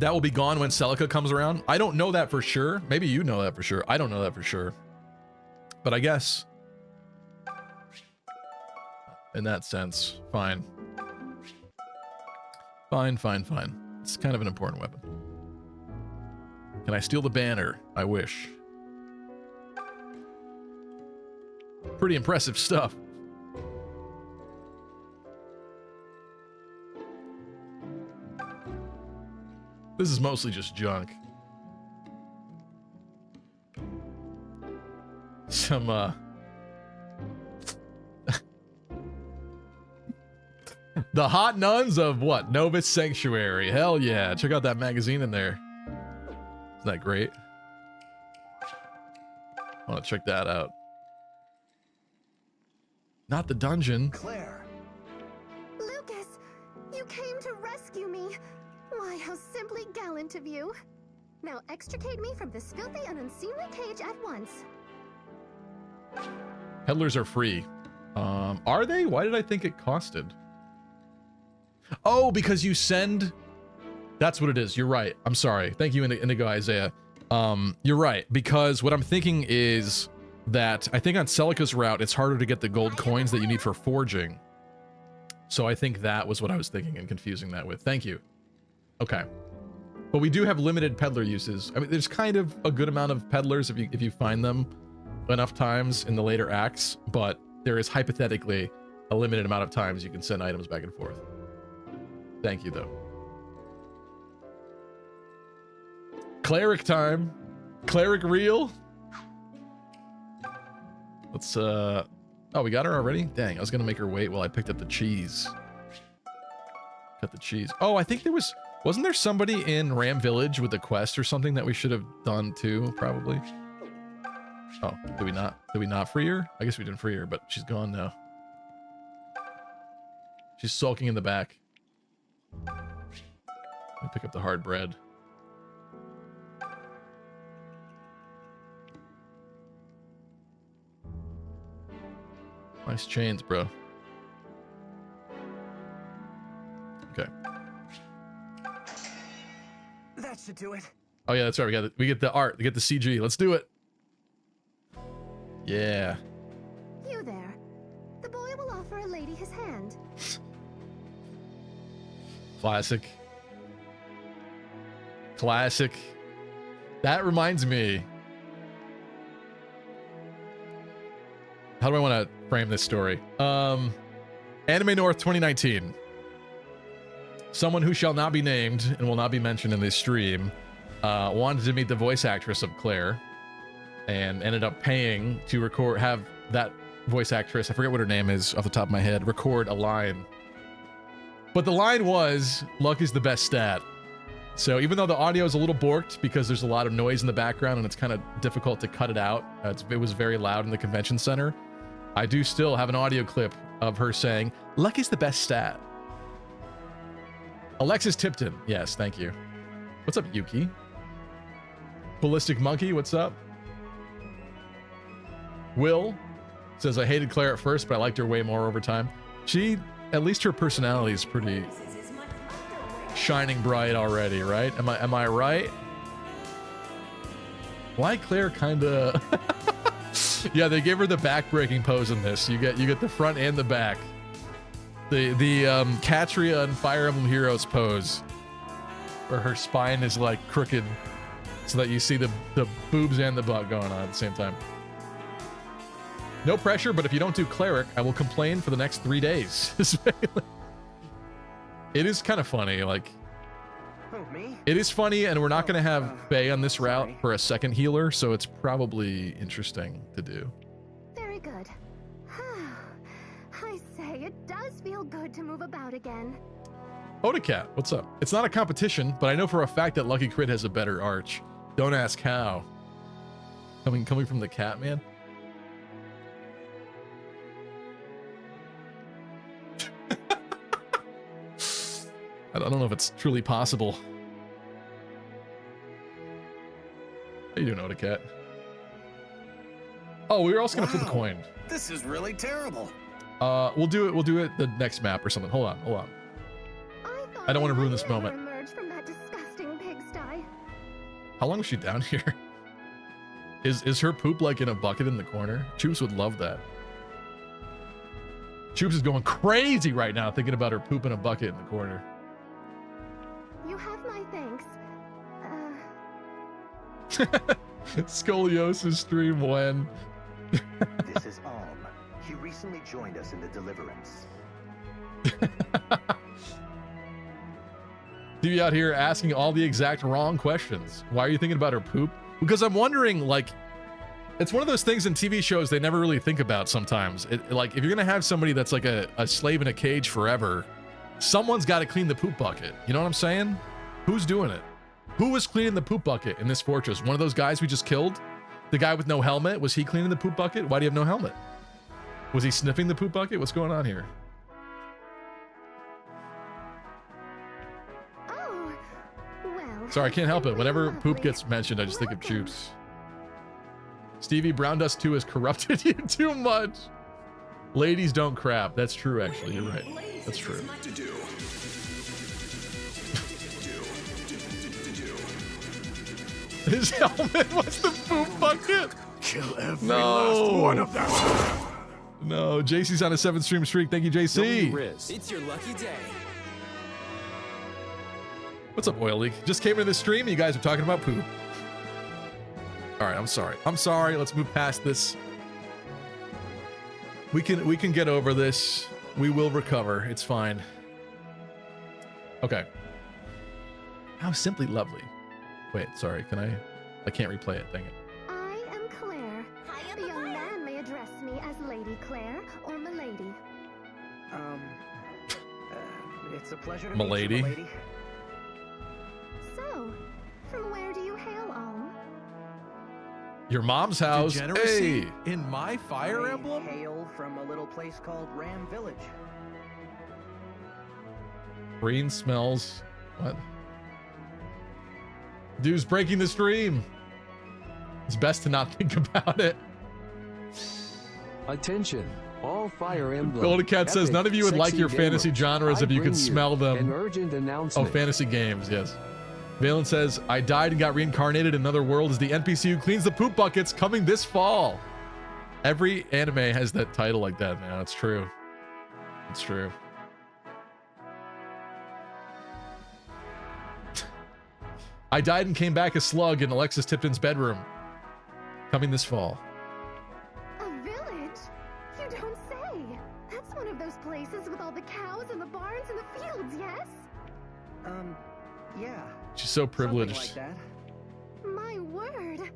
That will be gone when Celica comes around. I don't know that for sure. Maybe you know that for sure. I don't know that for sure. But I guess in that sense, fine. Fine. It's kind of an important weapon. Can I steal the banner? I wish. Pretty impressive stuff. This is mostly just junk. Some, the Hot Nuns of what? Novus Sanctuary. Hell yeah. Check out that magazine in there. Isn't that great? I want to check that out. Not the dungeon. Claire. Lucas, you came to rescue me. Why, how simply gallant of you. Now extricate me from this filthy and unseemly cage at once. Peddlers are free. Are they? Why did I think it costed? Oh, because you send... That's what it is. You're right. I'm sorry. Thank you, Indigo Isaiah. You're right. Because what I'm thinking is that I think on Celica's route, it's harder to get the gold coins that you need for forging. So I think that was what I was thinking and confusing that with. Thank you. Okay. But we do have limited peddler uses. I mean, there's kind of a good amount of peddlers if you find them enough times in the later acts, but there is hypothetically a limited amount of times you can send items back and forth. Thank you, though. Cleric time. Cleric reel. Let's, oh, we got her already? Dang, I was gonna make her wait while I picked up the cheese. Cut the cheese. Oh, I think there was... Wasn't there somebody in Ram Village with a quest or something that we should have done too, probably? Oh, did we not? Did we not free her? I guess we didn't free her, but she's gone now. She's sulking in the back. Let me pick up the hard bread. Nice chains, bro. Okay. That should do it. Oh yeah, that's right. We get the art. We get the CG. Let's do it. Yeah. You there. The boy will offer a lady his hand. Classic. Classic. That reminds me. How do I want to frame this story? Anime North 2019. Someone who shall not be named and will not be mentioned in this stream wanted to meet the voice actress of Claire and ended up paying to have that voice actress, I forget what her name is off the top of my head, record a line. But the line was, luck is the best stat. So even though the audio is a little borked because there's a lot of noise in the background and it's kind of difficult to cut it out, it was very loud in the convention center, I do still have an audio clip of her saying, luck is the best stat. Alexis Tipton. Yes, thank you. What's up, Yuki? Ballistic Monkey, what's up? Will says, I hated Claire at first, but I liked her way more over time. She, at least her personality is pretty shining bright already, right? Am I right? Why Claire kinda... Yeah, they gave her the back-breaking pose in this. You get the front and the back. The Katria and Fire Emblem Heroes pose, where her spine is like crooked, so that you see the boobs and the butt going on at the same time. No pressure, but if you don't do cleric, I will complain for the next 3 days. It is kind of funny, like. Who, me? It is funny, and we're not going to have Faye on this route for a second healer, so it's probably interesting to do. Very good. I say, it does feel good to move about again. Odacat, what's up? It's not a competition, but I know for a fact that Lucky Crit has a better arch. Don't ask how. Coming from the cat, man. I don't know if it's truly possible. How you doing, Odacat? Oh, we were also gonna flip a coin. This is really terrible. We'll do it the next map or something. Hold on. I don't want to ruin this moment. Emerge from that disgusting pigsty. How long was she down here? Is her poop like in a bucket in the corner? Choops would love that. Choops is going crazy right now thinking about her poop in a bucket in the corner. You have my thanks. Scoliosis stream when? This is Alm. He recently joined us in the Deliverance. TV out here asking all the exact wrong questions. Why are you thinking about her poop? Because I'm wondering, like, it's one of those things in TV shows they never really think about sometimes. Like, if you're gonna have somebody that's like a slave in a cage forever, someone's got to clean the poop bucket. You know what I'm saying? Who's doing it? Who was cleaning the poop bucket in this fortress? One of those guys we just killed? The guy with no helmet? Was he cleaning the poop bucket? Why do you have no helmet? Was he sniffing the poop bucket? What's going on here? Oh, well. Sorry, I can't help it. Whenever Lovely. poop gets mentioned, I just think of Choops. Stevie, Brown Dust 2 has corrupted you too much. Ladies don't crap. That's true, actually. You're right. That's true. His helmet was the poop bucket. Kill every No. last one of them. No, JC's on a 7-stream streak. Thank you, JC. It's your lucky day. What's up, Oil Leak? Just came into the stream and you guys are talking about poop. All right, I'm sorry. I'm sorry. Let's move past this. We can get over this. We will recover. It's fine. Okay. How simply lovely. Wait, sorry. Can I can't replay it. Dang it. I am Claire. The young man may address me as Lady Claire or Milady. It's a pleasure to Milady. meet you, milady. So, from where do you hail, Alm? Your mom's house. Degeneracy Hey. in my Fire I Emblem? hail from a little place called Ram Village. Green smells. What? Dude's breaking the stream. It's best to not think about it. Attention, all Fire Emblem. Golden Cat says epic, none of you would like sexy your gamers. fantasy genres I if you could bring smell them. An urgent Oh, announcement. fantasy games, yes. Valen says, I died and got reincarnated in another world as the NPC who cleans the poop buckets, coming this fall. Every anime has that title like that now. It's true. It's true. I died and came back a slug in Alexis Tipton's bedroom. Coming this fall. A village? You don't say. That's one of those places with all the cows and the barns and the fields, yes? Yeah. She's so privileged. Something like that. My word.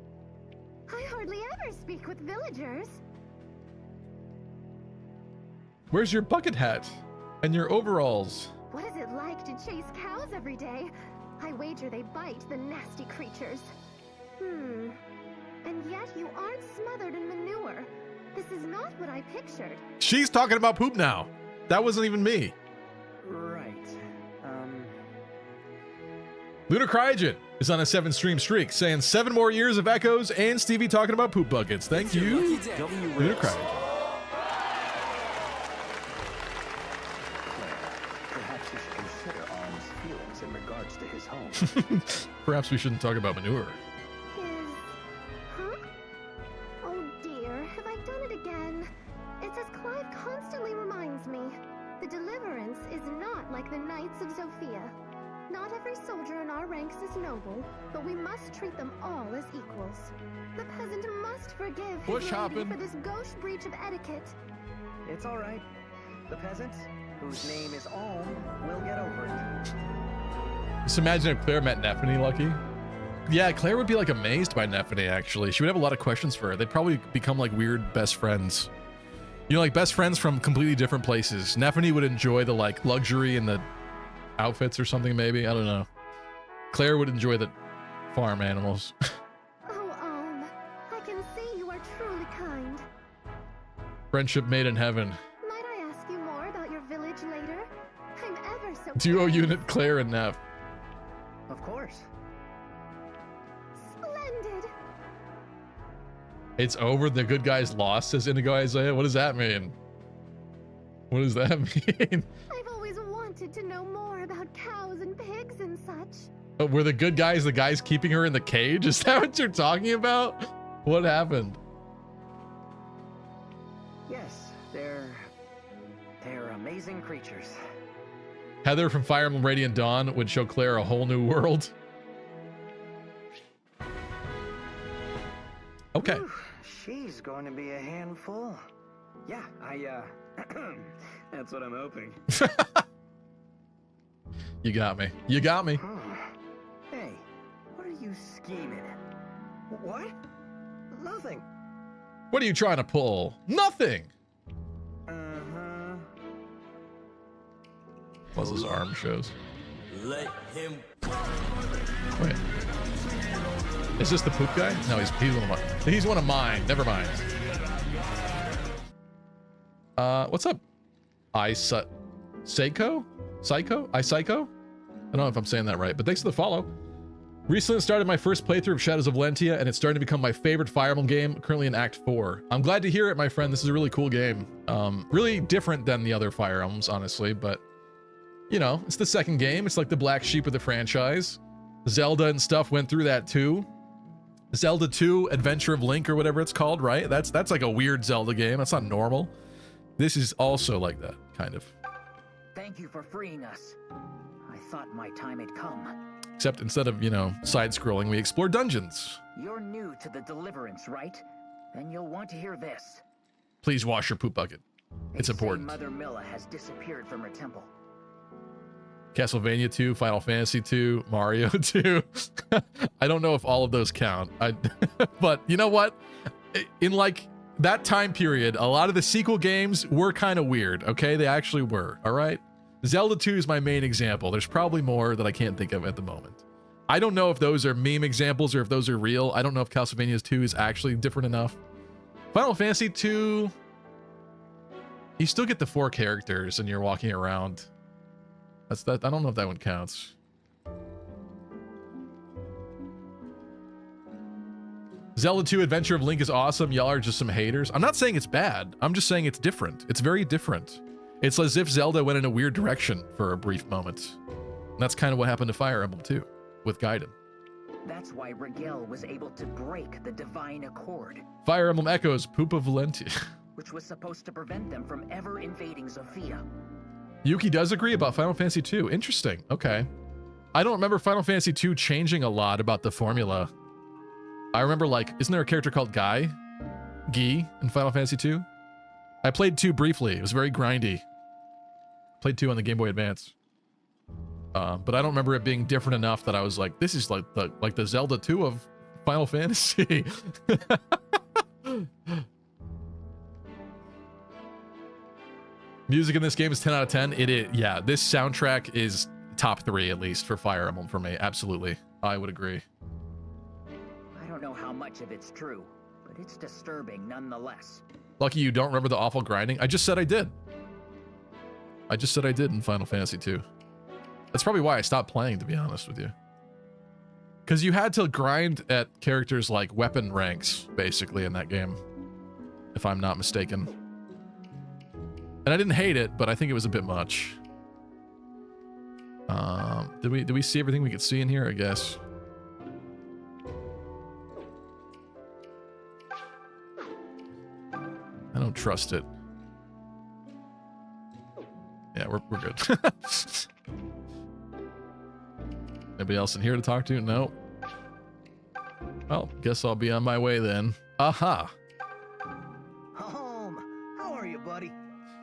I hardly ever speak with villagers. Where's your bucket hat? And your overalls? What is it like to chase cows every day? I wager they bite, the nasty creatures. And yet you aren't smothered in manure. This is not what I pictured. She's talking about poop now. That wasn't even me. Right. Lunar Cryogen is on a 7-stream streak, saying 7 more years of echoes and Stevie talking about poop buckets. Thank you, Lunar Cryogen. Perhaps you should consider Alm's feelings in regards to his home. Perhaps we shouldn't talk about manure. Huh? Oh dear, have I done it again? It's as Clive constantly reminds me. The Deliverance like the Knights of Sophia. Not every soldier in our ranks is noble, but we must treat them all as equals. The peasant must forgive Bush his lady hopping. for this gauche breach of etiquette. It's all right. The peasant, whose name is Alm, will get over it. Just imagine if Claire met Nephany, Lucky. Yeah, Claire would be like amazed by Nephany, actually. She would have a lot of questions for her. They'd probably become like weird best friends. You know, like best friends from completely different places. Nephany would enjoy the like luxury and the outfits or something, maybe. I don't know. Claire would enjoy the farm animals. Oh, Alm, I can see you are truly kind. Friendship made in heaven. Might I ask you more about your village later? I'm ever so Duo curious. unit Claire and Neff. Of course. Splendid. It's over. The good guys lost, says Indigo Isaiah. What does that mean? What does that mean? I've always wanted to know more about cows and pigs and such. Were the good guys the guys keeping her in the cage? Is that what you're talking about? What happened? Yes, they're amazing creatures. Heather from Fire Emblem Radiant Dawn would show Claire a whole new world. Okay. Whew, she's going to be a handful. Yeah, that's what I'm hoping. You got me. You got me. Hey, what are you scheming? What? Nothing. What are you trying to pull? Nothing. Uh-huh. Plus his arm shows. Let him. Wait. Is this the poop guy? No, he's one of mine. He's one of mine. Never mind. What's up? Psycho? Psycho? I don't know if I'm saying that right, but thanks for the follow. Recently started my first playthrough of Shadows of Valentia, and it's starting to become my favorite Fire Emblem game, currently in Act 4. I'm glad to hear it, my friend. This is a really cool game. Really different than the other Fire Emblems, honestly, but, you know, it's the second game. It's like the black sheep of the franchise. Zelda and stuff went through that too. Zelda 2, Adventure of Link, or whatever it's called, right? That's like a weird Zelda game. That's not normal. This is also like that, kind of. Thank you for freeing us. I thought my time had come. Except instead of, you know, side-scrolling, we explore dungeons. You're new to the Deliverance, right? Then you'll want to hear this. Please wash your poop bucket. It's They say important. Mother Milla has disappeared from her temple. Castlevania 2, Final Fantasy 2, Mario 2. I don't know if all of those count. But you know what? In like that time period, a lot of the sequel games were kind of weird, okay? They actually were, all right? Zelda 2 is my main example. There's probably more that I can't think of at the moment. I don't know if those are meme examples or if those are real. I don't know if Castlevania 2 is actually different enough. Final Fantasy 2, you still get the 4 characters and you're walking around. That's that. I don't know if that one counts. Zelda 2 Adventure of Link is awesome. Y'all are just some haters. I'm not saying it's bad. I'm just saying it's different. It's very different. It's as if Zelda went in a weird direction for a brief moment. And that's kind of what happened to Fire Emblem 2 with Gaiden. That's why Rigel was able to break the Divine Accord, Fire Emblem Echoes Poop of Valentia. which was supposed to prevent them from ever invading Sophia. Yuki does agree about Final Fantasy 2. Interesting. Okay. I don't remember Final Fantasy 2 changing a lot about the formula. I remember, like, isn't there a character called Guy in Final Fantasy 2? I played 2 briefly. It was very grindy. Played 2 on the Game Boy Advance. But I don't remember it being different enough that I was like, this is like the Zelda 2 of Final Fantasy. Music in this game is 10 out of 10. It is, yeah, this soundtrack is top 3 at least for Fire Emblem for me. Absolutely. I would agree. I don't know how much of it's true, but it's disturbing nonetheless. Lucky you don't remember the awful grinding. I just said I did. I just said I did in Final Fantasy 2. That's probably why I stopped playing, to be honest with you. Because you had to grind at characters like weapon ranks, basically, in that game. If I'm not mistaken. And I didn't hate it, but I think it was a bit much. Did we see everything we could see in here? I guess. I don't trust it. Yeah, we're good. Anybody else in here to talk to? No. Well, guess I'll be on my way then. Aha. Home. How are you, buddy?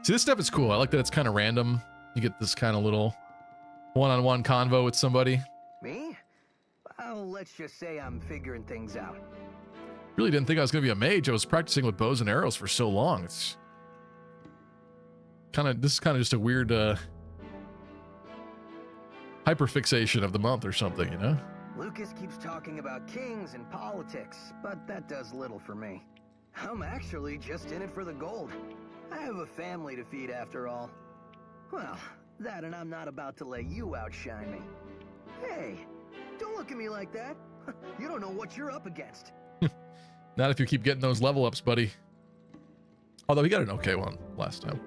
See, this stuff is cool. I like that it's kind of random. You get this kind of little one-on-one convo with somebody. Me? Well, let's just say I'm figuring things out. Really didn't think I was going to be a mage. I was practicing with bows and arrows for so long. It's kind of, this is kind of just a weird hyperfixation of the month or something, you know? Lucas keeps talking about kings and politics, but that does little for me. I'm actually just in it for the gold. I have a family to feed after all. Well, that and I'm not about to let you outshine me. Hey, don't look at me like that. You don't know what you're up against. Not if you keep getting those level ups, buddy. Although he got an okay one last time.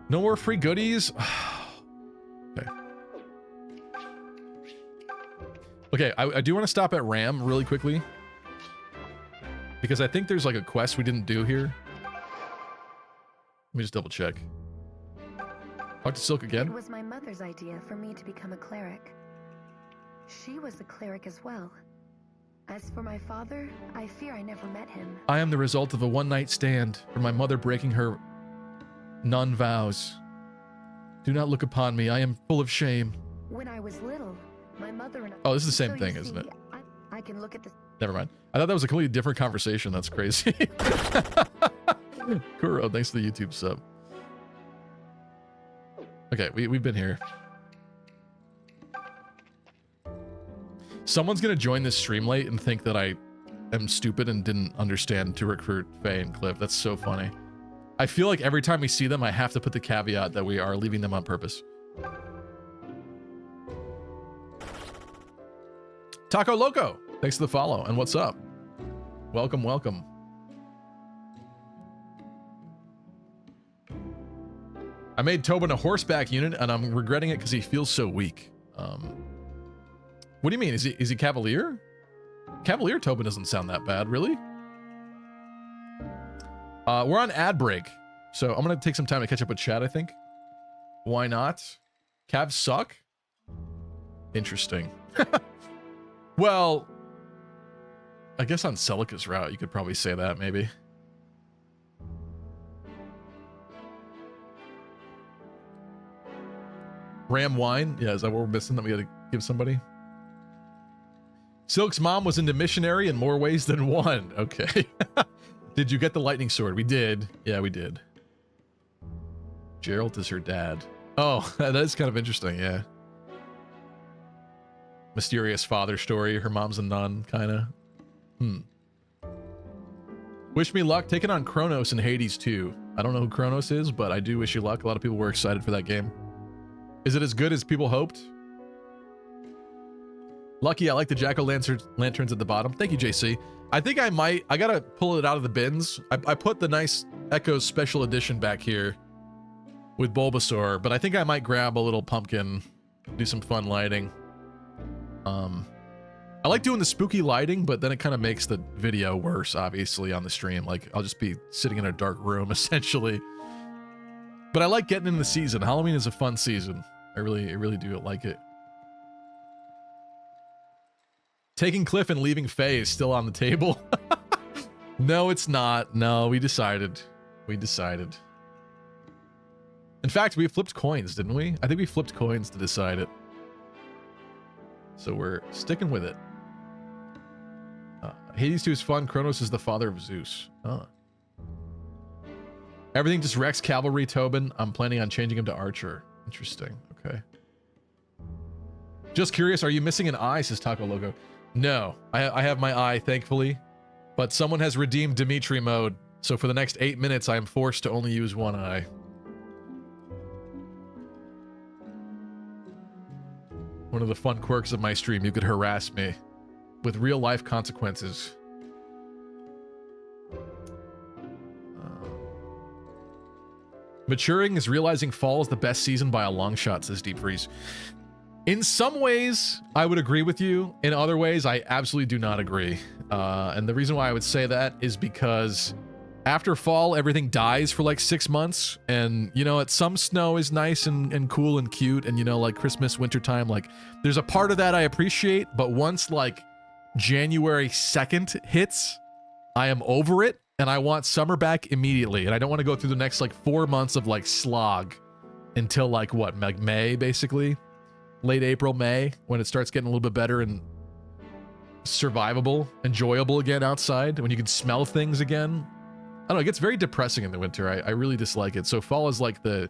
No more free goodies? Okay. Okay, I do want to stop at Ram really quickly. Because I think there's like a quest we didn't do here. Let me just double check. Talk to Silk again. It was my mother's idea for me to become a cleric. She was a cleric as well. As for my father, I fear I never met him. I am the result of a one-night stand from my mother breaking her nun vows. Do not look upon me. I am full of shame. When I was little, my mother and Oh, this is the same So you thing, see, isn't it? I can look at the Never mind. I thought that was a completely different conversation. That's crazy. Kuro, thanks for the YouTube sub. Okay, we've been here. Someone's gonna join this stream late and think that I am stupid and didn't understand to recruit Faye and Cliff. That's so funny. I feel like every time we see them, I have to put the caveat that we are leaving them on purpose. Taco Loco, thanks for the follow. And what's up? Welcome, welcome. I made Tobin a horseback unit, and I'm regretting it because he feels so weak. What do you mean? Is he Cavalier? Cavalier Tobin doesn't sound that bad, really. We're on ad break, so I'm gonna take some time to catch up with chat, I think. Why not? Cavs suck? Interesting. Well, I guess on Celica's route, you could probably say that, maybe. Ram wine? Yeah, is that what we're missing that we gotta give somebody? Silk's mom was into missionary in more ways than one. Okay. Did you get the lightning sword? We did. Yeah, we did. Gerald is her dad. Oh, that is kind of interesting, yeah. Mysterious father story. Her mom's a nun, kind of. Wish me luck. Taking on Kronos in Hades 2. I don't know who Kronos is, but I do wish you luck. A lot of people were excited for that game. Is it as good as people hoped? Lucky, I like the jack-o'-lanterns at the bottom. Thank you, JC. I think I gotta pull it out of the bins. I put the nice Echo Special Edition back here with Bulbasaur, but I think I might grab a little pumpkin, do some fun lighting. I like doing the spooky lighting, but then it kind of makes the video worse, obviously, on the stream. Like, I'll just be sitting in a dark room, essentially. But I like getting in the season. Halloween is a fun season. I really do like it. Taking Cliff and leaving Faye is still on the table. No, it's not. No, we decided. We decided. In fact, we flipped coins, didn't we? I think we flipped coins to decide it. So we're sticking with it. Hades 2 is fun. Kronos is the father of Zeus. Everything just wrecks Cavalry Tobin. I'm planning on changing him to Archer. Interesting. Okay. Just curious, are you missing an eye, says Taco Logo? No, I have my eye, thankfully. But someone has redeemed Dimitri mode. So for the next 8 minutes, I am forced to only use one eye. One of the fun quirks of my stream, you could harass me with real life consequences. Maturing is realizing fall is the best season by a long shot, says Deep Freeze. In some ways, I would agree with you. In other ways, I absolutely do not agree. And the reason why I would say that is because after fall, everything dies for like 6 months. And, you know, some snow is nice and cool and cute. And, you know, like Christmas, wintertime, like there's a part of that I appreciate. But once like January 2nd hits, I am over it. And I want summer back immediately. And I don't want to go through the next like 4 months of like slog until like what, like May, basically. Late April, May, when it starts getting a little bit better and survivable, enjoyable again outside, when you can smell things again. I don't know, it gets very depressing in the winter. I really dislike it. So fall is like the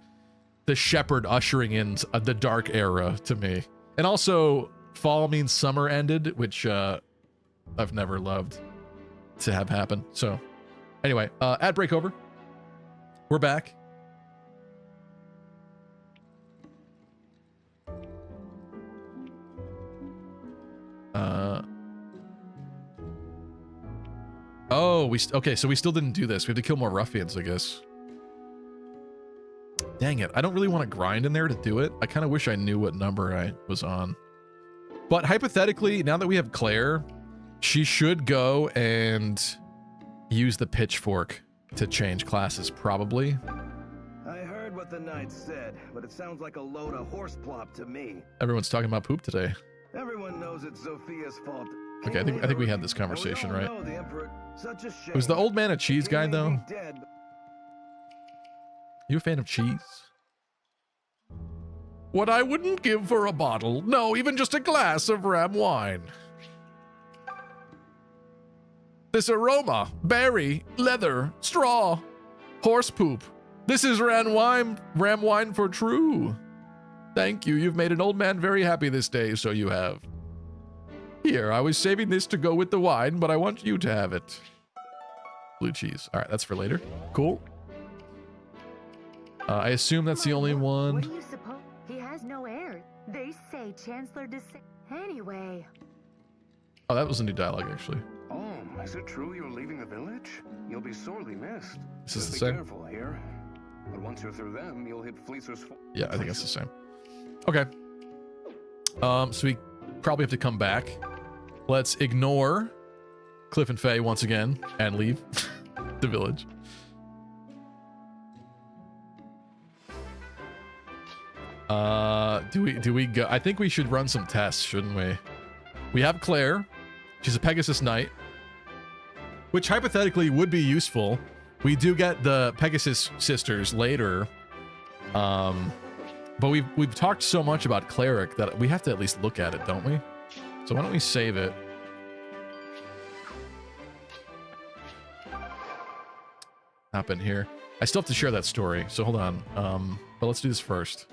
shepherd ushering in the dark era to me. And also, fall means summer ended, which I've never loved to have happen. So anyway, ad break over. We're back. Oh, okay, so we still didn't do this. We have to kill more ruffians, I guess. Dang it. I don't really want to grind in there to do it. I kind of wish I knew what number I was on. But hypothetically, now that we have Claire, she should go and use the pitchfork to change classes, probably. I heard what the knight said, but it sounds like a load of horse plop to me. Everyone's talking about poop today. Everyone knows it's Sophia's fault. Okay, I think we had this conversation, right? Such a shame. Was the old man a cheese guy, though? You a fan of cheese? What I wouldn't give for a bottle. No, even just a glass of ram wine. This aroma, berry, leather, straw, horse poop. This is ram wine for true. Thank you. You've made an old man very happy this day, so you have. Here, I was saving this to go with the wine, but I want you to have it. Blue cheese. All right, that's for later. Cool. I assume that's the only one. What do you suppose? He has no heir. They say Chancellor Anyway. Oh, that was a new dialogue, actually. Oh, is it true you're leaving the village? You'll be sorely missed. This is the Be same? careful here. But once you're through them, you'll hit Fleecer's... Yeah, I think it's the same. Okay. So we probably have to come back. Let's ignore Cliff and Faye once again and leave the village. Do we go? I think we should run some tests, shouldn't we? We have Claire. She's a Pegasus Knight, which hypothetically would be useful. We do get the Pegasus sisters later. But we've talked so much about Cleric that we have to at least look at it, don't we? So why don't we save it? Happen here. I still have to share that story, so hold on. But let's do this first.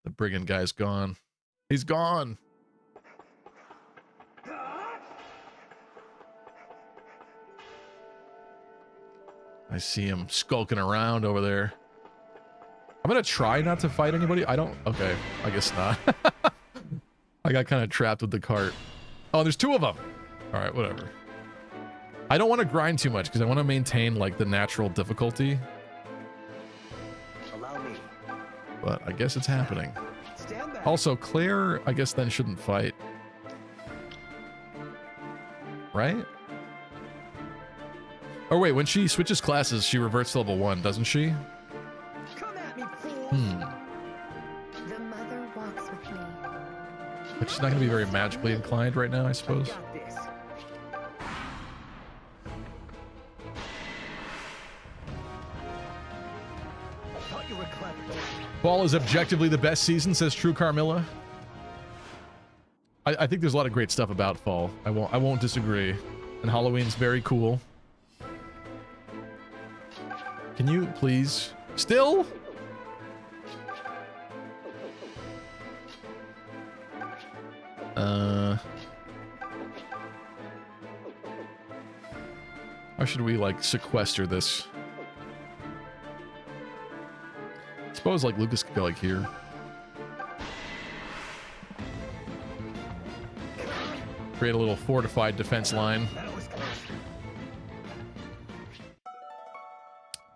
The brigand guy's gone. He's gone. I see him skulking around over there. I'm gonna try not to fight anybody. Okay, I guess not. I got kind of trapped with the cart. Oh, there's two of them. All right, whatever. I don't want to grind too much because I want to maintain like the natural difficulty. Allow me. But I guess it's happening. Also, Claire, I guess then shouldn't fight. Right? Oh wait, when she switches classes, she reverts to level 1, doesn't she? Come at me, fool. The mother walks with me. But she's not going to be very magically inclined right now, I suppose. Got this. Thought you were clever. Fall is objectively the best season, says True Carmilla. I think there's a lot of great stuff about fall. I won't disagree. And Halloween's very cool. Can you please still? How should we like sequester this? I suppose like Lucas could go like here. Create a little fortified defense line.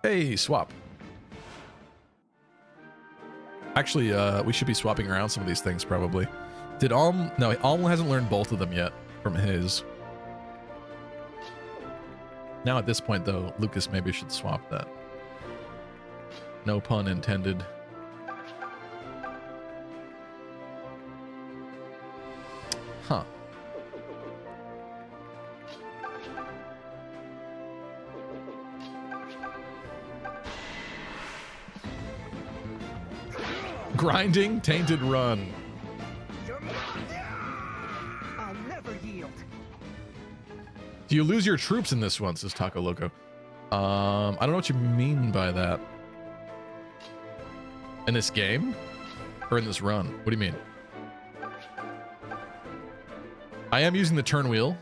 Hey, swap. Actually, we should be swapping around some of these things probably. Did Alm? No, Alm hasn't learned both of them yet from his. Now at this point, though, Lucas maybe should swap that. No pun intended. Huh. Grinding, tainted run. I'll never yield. Do you lose your troops in this one, says Taco Loco? I don't know what you mean by that. In this game? Or in this run? What do you mean? I am using the turn wheel,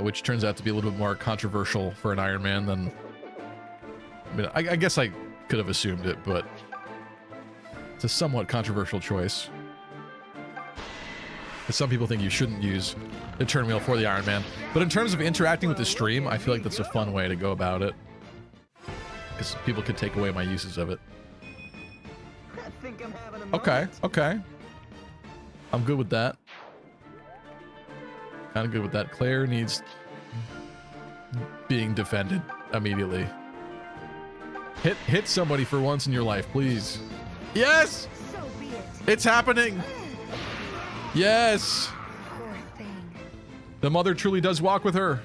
which turns out to be a little bit more controversial for an Iron Man than... I mean, I guess I could have assumed it, but... It's a somewhat controversial choice. Because some people think you shouldn't use the turn wheel for the Iron Man. But in terms of interacting with the stream, I feel like that's a fun way to go about it. Because people could take away my uses of it. I think I'm having a Okay, moment. okay. I'm good with that. Kind of good with that. Claire needs being defended immediately. Hit somebody for once in your life, please. Yes! So be it. It's happening! Yes! Poor thing. The mother truly does walk with her.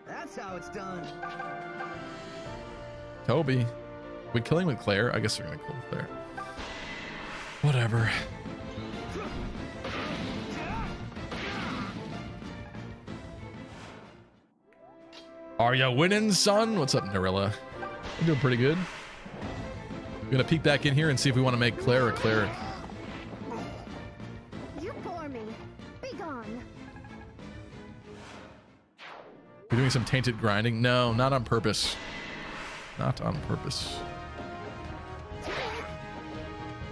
That's how it's done. Toby. We killing with Claire? I guess they're gonna kill Claire. Whatever. Are ya winning, son? What's up, Narilla? I'm doing pretty good. I'm gonna peek back in here and see if we want to make Claire a cleric. You bore me. Be gone. We're doing some tainted grinding? No, not on purpose. Not on purpose.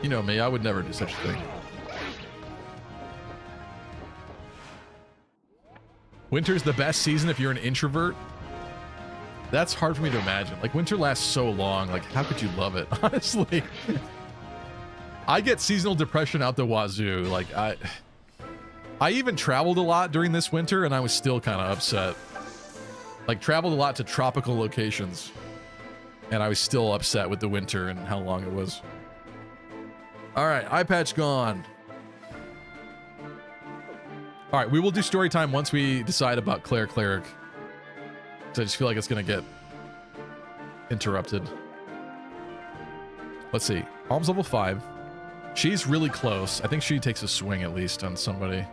You know me, I would never do such a thing. Winter's the best season if you're an introvert. That's hard for me to imagine. Like, winter lasts so long. Like, how could you love it? Honestly. I get seasonal depression out the wazoo. Like, I even traveled a lot during this winter, and I was still kind of upset. Like, traveled a lot to tropical locations, and I was still upset with the winter and how long it was. All right, eye patch gone. All right, we will do story time once we decide about Claire Cleric. So I just feel like it's gonna get interrupted. Let's see. Alm's level 5. She's really close. I think she takes a swing at least on somebody.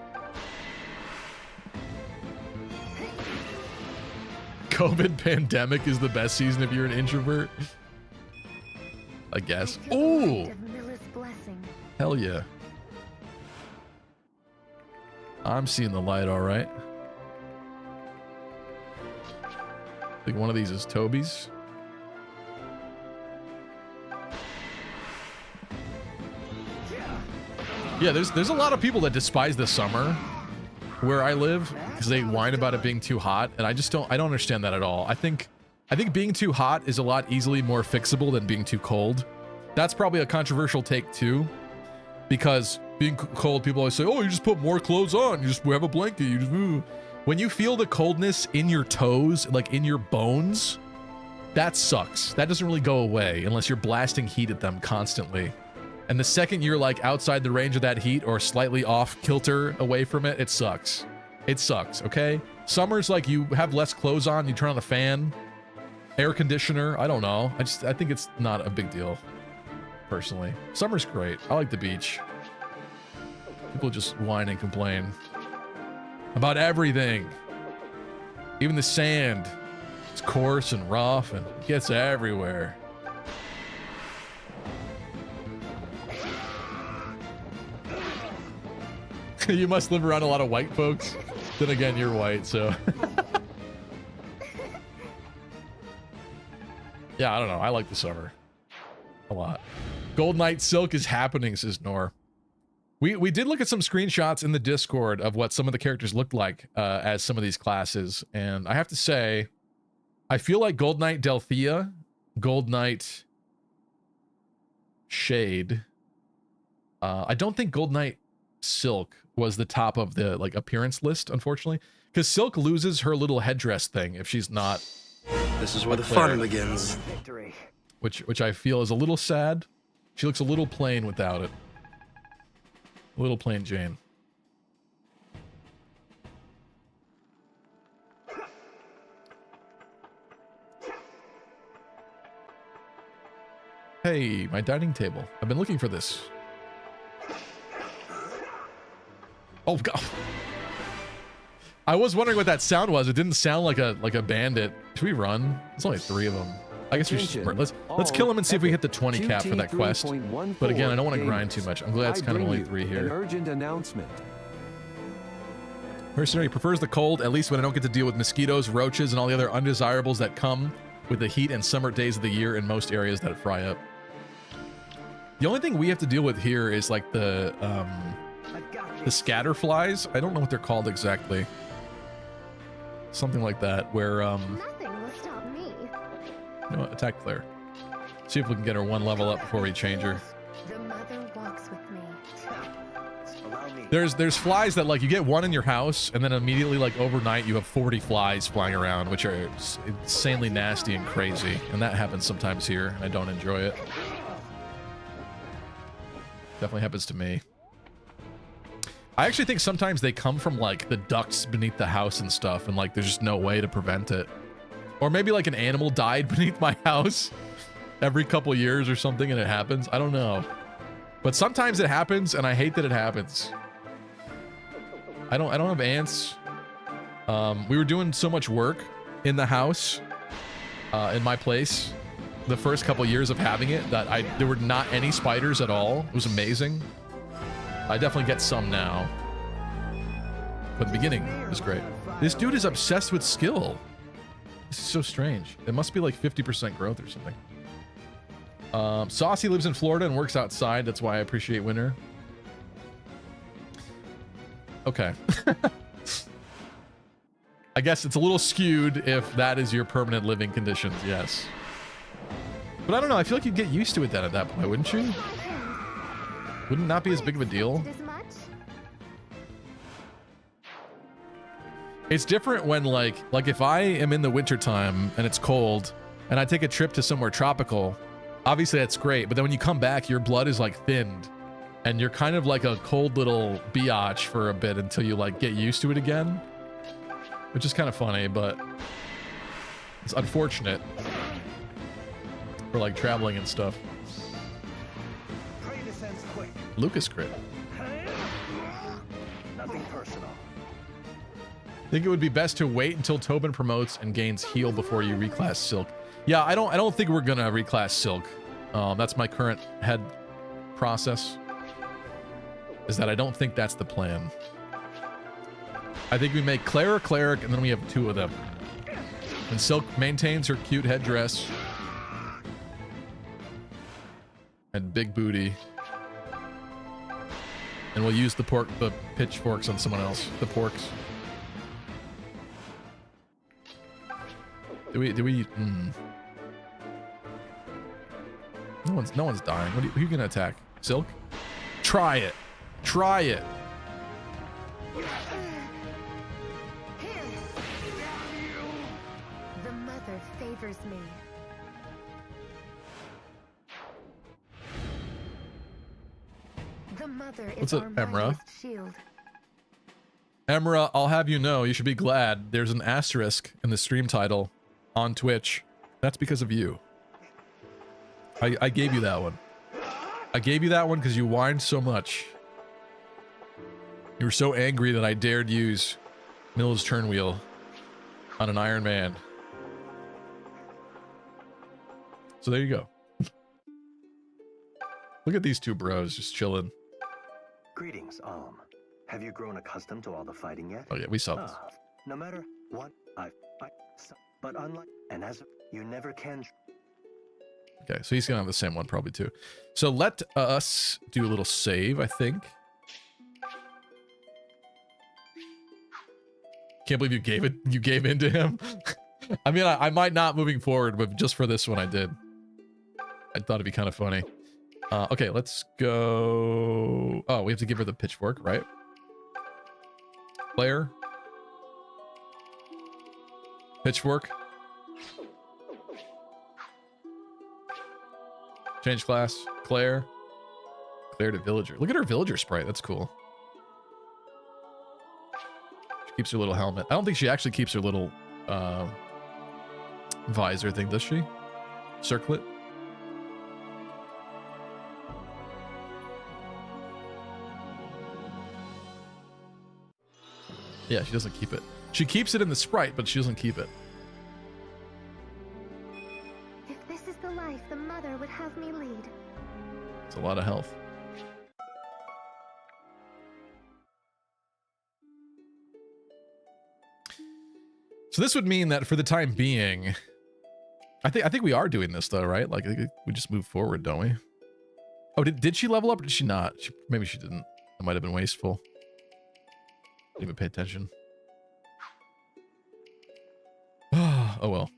COVID pandemic is the best season if you're an introvert. I guess. Ooh! Hell yeah. I'm seeing the light all right. I think one of these is Toby's. Yeah, there's a lot of people that despise the summer where I live because they whine about it being too hot, and I don't understand that at all. I think being too hot is a lot easily more fixable than being too cold. That's probably a controversial take too, because being cold, people always say, "Oh, you just put more clothes on. You just have a blanket. You just move." When you feel the coldness in your toes, like in your bones, that sucks. That doesn't really go away unless you're blasting heat at them constantly. And the second you're like outside the range of that heat or slightly off kilter away from it, it sucks. It sucks, okay? Summer's like you have less clothes on, you turn on the fan, air conditioner, I don't know. I think it's not a big deal, personally. Summer's great. I like the beach. People just whine and complain about everything. Even the sand. It's coarse and rough and it gets everywhere. You must live around a lot of white folks. Then again, you're white, so. Yeah, I don't know. I like the summer a lot. Gold Knight Silk is happening, says Nor. We did look at some screenshots in the Discord of what some of the characters looked like as some of these classes, and I have to say, I feel like Gold Knight Delthea, Gold Knight Shade. I don't think Gold Knight Silk was the top of the like appearance list, unfortunately. Because Silk loses her little headdress thing if she's not. This is where the cleric. fun begins. Victory. Which I feel is a little sad. She looks a little plain without it. A little plain Jane. Hey, my dining table. I've been looking for this. Oh god. I was wondering what that sound was. It didn't sound like a bandit. Should we run? There's only 3 of them. I guess we should. Let's kill him and see if we hit the 20 cap for that quest. But again, I don't want to grind too much. I'm glad it's kind of only 3 here. An urgent announcement. Mercenary prefers the cold, at least when I don't get to deal with mosquitoes, roaches, and all the other undesirables that come with the heat and summer days of the year in most areas that fry up. The only thing we have to deal with here is like the scatter flies. I don't know what they're called exactly. Something like that, where Nothing will stop me. you know what, attack Claire. See if we can get her 1 level up before we change her. The mother walks with me. Allow me. There's flies that like you get 1 in your house and then immediately like overnight you have 40 flies flying around, which are insanely nasty and crazy, and that happens sometimes here and I don't enjoy it. Definitely happens to me. I actually think sometimes they come from like the ducts beneath the house and stuff, and like there's just no way to prevent it. Or maybe like an animal died beneath my house every couple years or something and it happens. I don't know. But sometimes it happens and I hate that it happens. I don't have ants. We were doing so much work in the house, in my place, the first couple years of having it, that there were not any spiders at all. It was amazing. I definitely get some now. But the beginning was great. This dude is obsessed with skill. This is so strange. It must be like 50% growth or something. Saucy lives in Florida and works outside. That's why I appreciate winter. Okay. I guess it's a little skewed if that is your permanent living conditions, yes. But I don't know, I feel like you'd get used to it then at that point, wouldn't you? Wouldn't that be as big of a deal? As much? It's different when like if I am in the wintertime and it's cold and I take a trip to somewhere tropical, obviously that's great, but then when you come back, your blood is like thinned and you're kind of like a cold little biatch for a bit until you like get used to it again, which is kind of funny, but it's unfortunate for like traveling and stuff. Lucas crit. Nothing personal. I think it would be best to wait until Tobin promotes and gains heal before you reclass Silk. Yeah, I don't think we're gonna reclass Silk. That's my current head process. Is that I don't think that's the plan. I think we make Claire a cleric and then we have 2 of them. And Silk maintains her cute headdress and big booty. And we'll use the pitchforks on someone else. The porks. Do we? No one's dying. Who are you gonna attack? Silk? Try it. Try it. The mother favors me. The mother is What's it, our Emra? mightiest shield. Emra, I'll have you know, you should be glad there's an asterisk in the stream title on Twitch. That's because of you. I gave you that one. I gave you that one because you whined so much. You were so angry that I dared use Mill's turn wheel on an Iron Man. So there you go. Look at these 2 bros just chilling. Greetings, Alm. Have you grown accustomed to all the fighting yet? Oh yeah, we saw this. No matter what I fight, but unlike and as you never can. Okay, so he's gonna have the same one probably too. So let us do a little save, I think. Can't believe you gave in to him. I mean, I might not moving forward, but just for this one I did. I thought it'd be kind of funny. Okay, let's go. Oh, we have to give her the pitchfork, right? Claire. Pitchfork. Change class. Claire. Claire to villager. Look at her villager sprite. That's cool. She keeps her little helmet. I don't think she actually keeps her little visor thing, does she? Circlet. Yeah, she doesn't keep it. She keeps it in the sprite, but she doesn't keep it. If this is the life the mother would have me lead. It's a lot of health. So this would mean that for the time being, I think we are doing this though, right? Like we just move forward, don't we? Oh, did she level up or did she not? Maybe she didn't. That might have been wasteful. Didn't even pay attention. Oh well.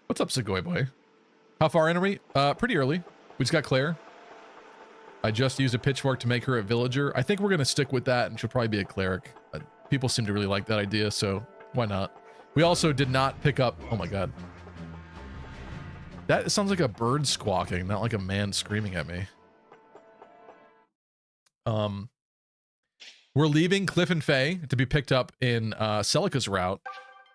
What's up, Segoy boy? How far in are we? Pretty early. We just got Claire. I just used a pitchfork to make her a villager. I think we're going to stick with that, and she'll probably be a cleric. People seem to really like that idea, so why not? We also did not pick up... Oh my god. That sounds like a bird squawking, not like a man screaming at me. We're leaving Cliff and Faye to be picked up in Celica's route,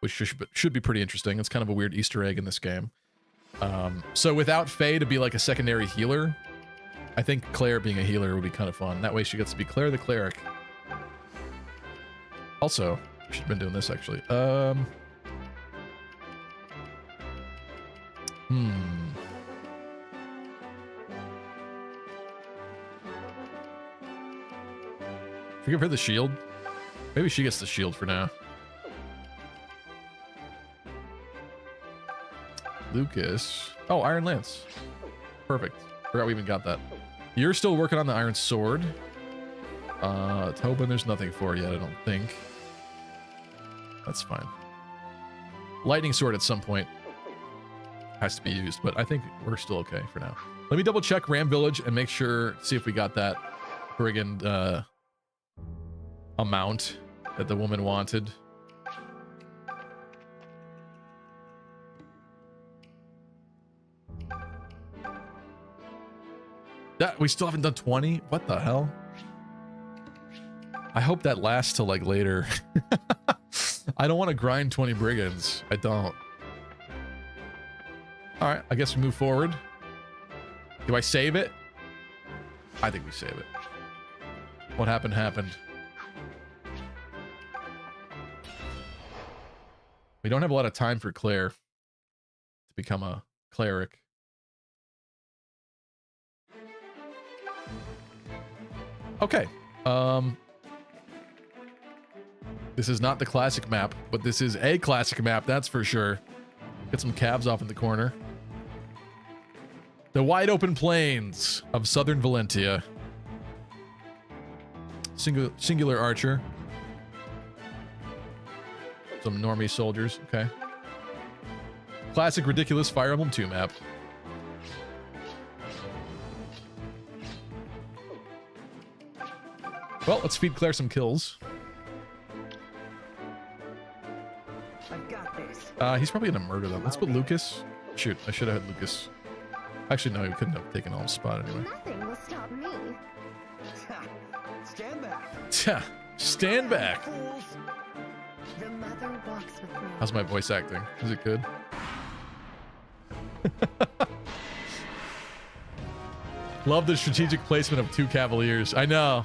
which should be pretty interesting. It's kind of a weird Easter egg in this game. So without Faye to be like a secondary healer, I think Claire being a healer would be kind of fun. That way she gets to be Claire the cleric. Also, we should have been doing this actually. Should we give her the shield? Maybe she gets the shield for now. Lucas. Oh, Iron Lance. Perfect. Forgot we even got that. You're still working on the Iron Sword. Tobin, there's nothing for it yet, I don't think. That's fine. Lightning Sword at some point has to be used, but I think we're still okay for now. Let me double check Ram Village and make sure, see if we got that friggin' amount that the woman wanted. That we still haven't done 20? What the hell? I hope that lasts till like later. I don't want to grind 20 brigands. I don't. Alright, I guess we move forward. Do I save it? I think we save it. What happened, happened. We don't have a lot of time for Claire to become a cleric. Okay. This is not the classic map, but this is a classic map, that's for sure. Get some calves off in the corner. The wide open plains of southern Valentia. Singular archer. Some normie soldiers, okay. Classic ridiculous Fire Emblem 2 map. Well, let's feed Claire some kills. I've got this. He's probably gonna murder them. Let's put Lucas. Shoot, I should have had Lucas. Actually, no, he couldn't have taken all spot anyway. Nothing will stop me. Stand back. Stand back. Fools. The mother walks with me. How's my voice acting? Is it good? Love the strategic placement of 2 cavaliers. I know.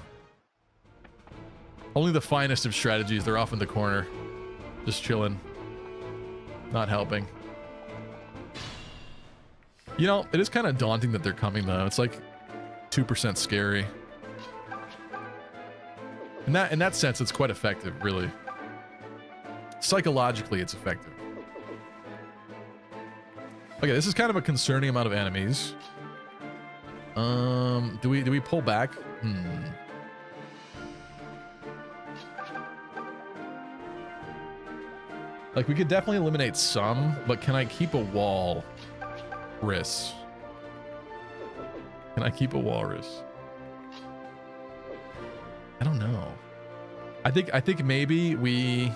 Only the finest of strategies. They're off in the corner. Just chilling. Not helping. You know, it is kind of daunting that they're coming, though. It's like 2% scary. In that sense, it's quite effective, really. Psychologically, it's effective. Okay, this is kind of a concerning amount of enemies. Do we pull back? Like, we could definitely eliminate some, but can I keep a wall? Risks. Can I keep a walrus? I don't know. I think maybe we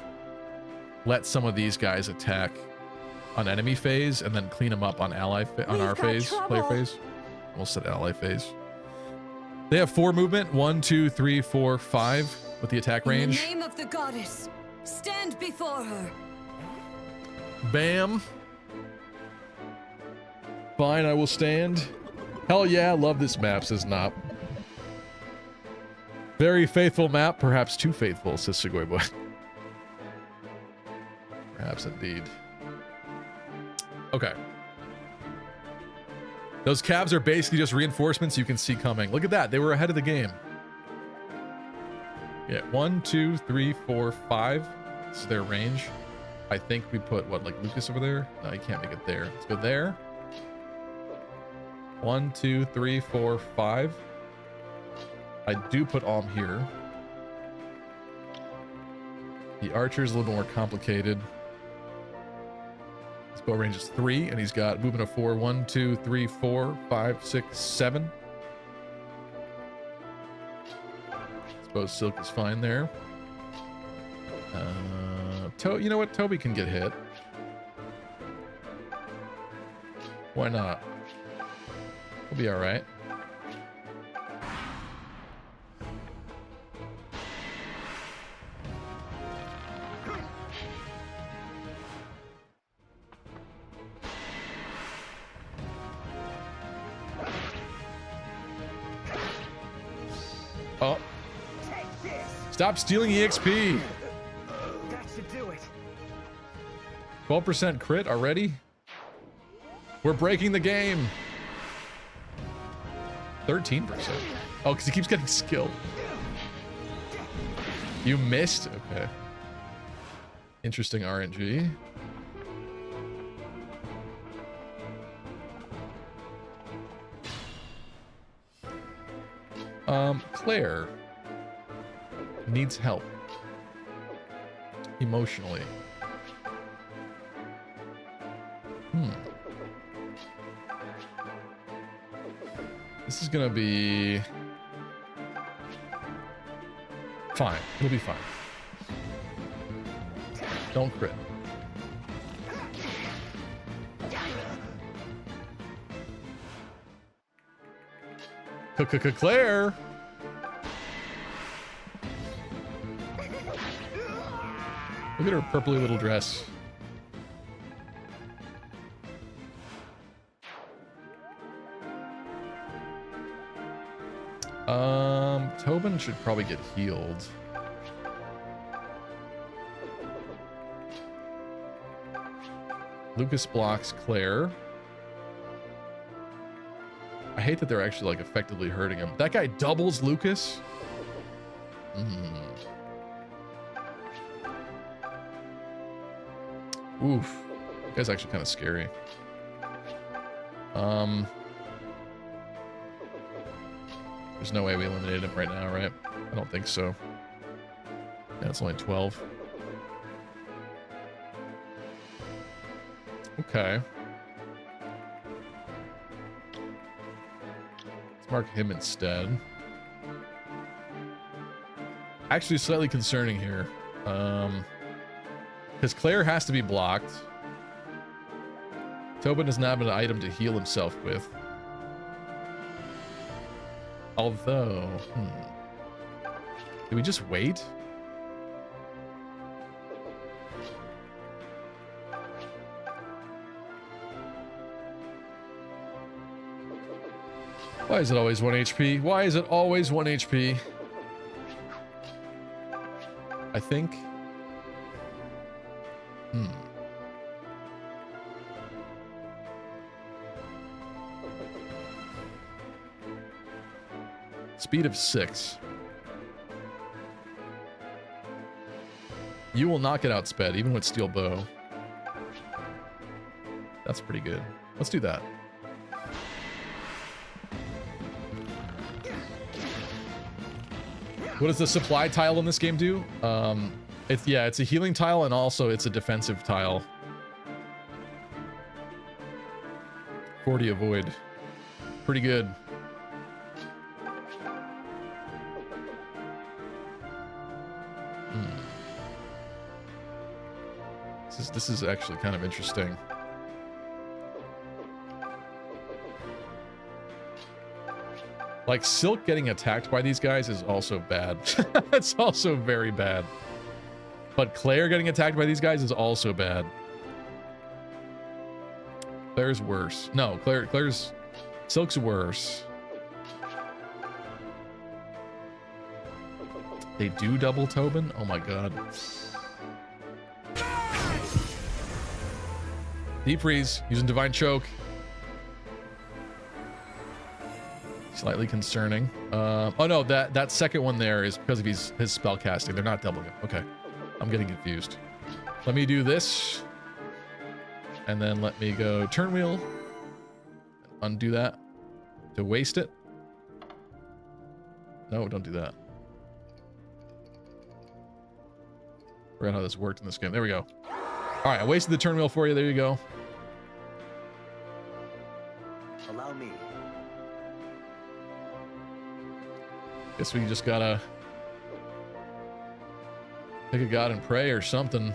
let some of these guys attack on enemy phase and then clean them up on ally on our phase, player phase. We'll set ally phase. They have 4 movement, 1, 2, 3, 4, 5 with the attack range. In the name of the goddess, stand before her. Bam. Fine, I will stand. Hell yeah, love this map, says Nop. Very faithful map, perhaps too faithful, says Sugoi Boy. Perhaps indeed. Okay. Those cabs are basically just reinforcements you can see coming. Look at that, they were ahead of the game. Yeah, 1, 2, 3, 4, 5. This is their range. I think we put, what, like Lucas over there? No, you can't make it there. Let's go there. 1, 2, 3, 4, 5. I do put Alm here. The archer's a little bit more complicated. His bow range is 3, and he's got movement of 4. 1, 2, 3, 4, 5, 6, 7. I suppose Silk is fine there. You know what? Toby can get hit. Why not? We'll be all right. Oh. Stop stealing EXP. That should do it. 12% crit already? We're breaking the game. 13%. Oh, because he keeps getting skill. You missed? Okay. Interesting RNG. Claire needs help emotionally. This is gonna be fine. It'll be fine. Don't crit. Claire. Look at her purpley little dress. Tobin should probably get healed. Lucas blocks Claire. I hate that they're actually like effectively hurting him. That guy doubles Lucas. Oof. That guy's actually kind of scary. There's no way we eliminated him right now, right? I don't think so. Yeah, it's only 12. Okay. Let's mark him instead. Actually, slightly concerning here. Because Claire has to be blocked. Tobin does not have an item to heal himself with. Although, do we just wait? Why is it always 1 HP? Why is it always 1 HP? I think. Speed of 6. You will not get outsped, even with steel bow. That's pretty good. Let's do that. What does the supply tile in this game do? It's a healing tile and also it's a defensive tile. 40 avoid. Pretty good. This is actually kind of interesting. Like, Silk getting attacked by these guys is also bad. It's also very bad. But Claire getting attacked by these guys is also bad. Claire's worse. No, Claire's... Silk's worse. They do double Tobin? Oh my god. Deep freeze, using Divine Choke. Slightly concerning. Oh no, that second one there is because of his spell casting. They're not doubling it. Okay. I'm getting confused. Let me do this. And then let me go turn wheel. Undo that. To waste it. No, don't do that. Forgot how this worked in this game. There we go. All right, I wasted the turn wheel for you. There you go. Allow me. Guess we just gotta pick a god and pray or something.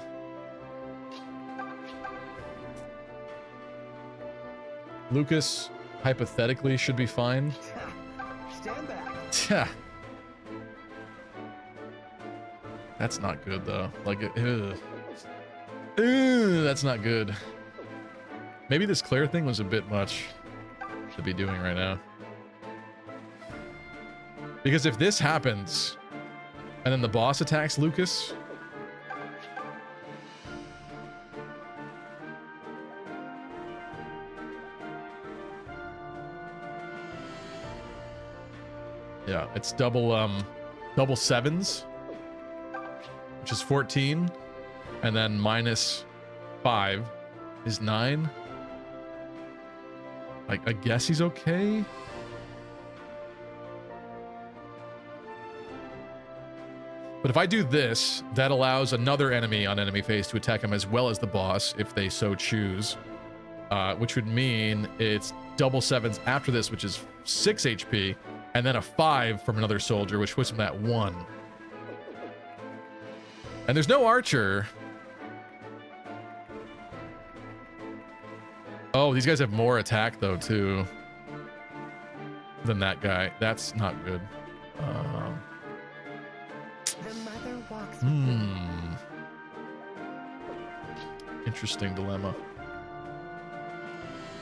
Lucas hypothetically should be fine. Stand back. Yeah. That's not good though. Like, that's not good. Maybe this Claire thing was a bit much to be doing right now. Because if this happens, and then the boss attacks Lucas, yeah, it's double sevens, which is 14, and then minus 5 is 9. I guess he's okay. But if I do this, that allows another enemy on enemy phase to attack him as well as the boss, if they so choose. Which would mean it's double sevens after this, which is 6 HP, and then a 5 from another soldier, which puts him at 1. And there's no archer. Oh, these guys have more attack, though, too, than that guy. That's not good. Interesting dilemma.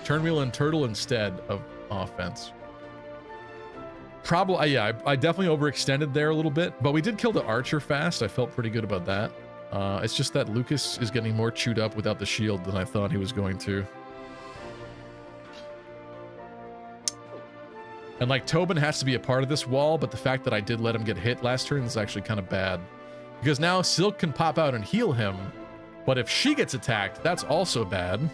Turn wheel and turtle instead of offense. Probably, yeah, I definitely overextended there a little bit, but we did kill the archer fast. I felt pretty good about that. It's just that Lucas is getting more chewed up without the shield than I thought he was going to. And like, Tobin has to be a part of this wall, but the fact that I did let him get hit last turn is actually kind of bad. Because now Silk can pop out and heal him, but if she gets attacked, that's also bad.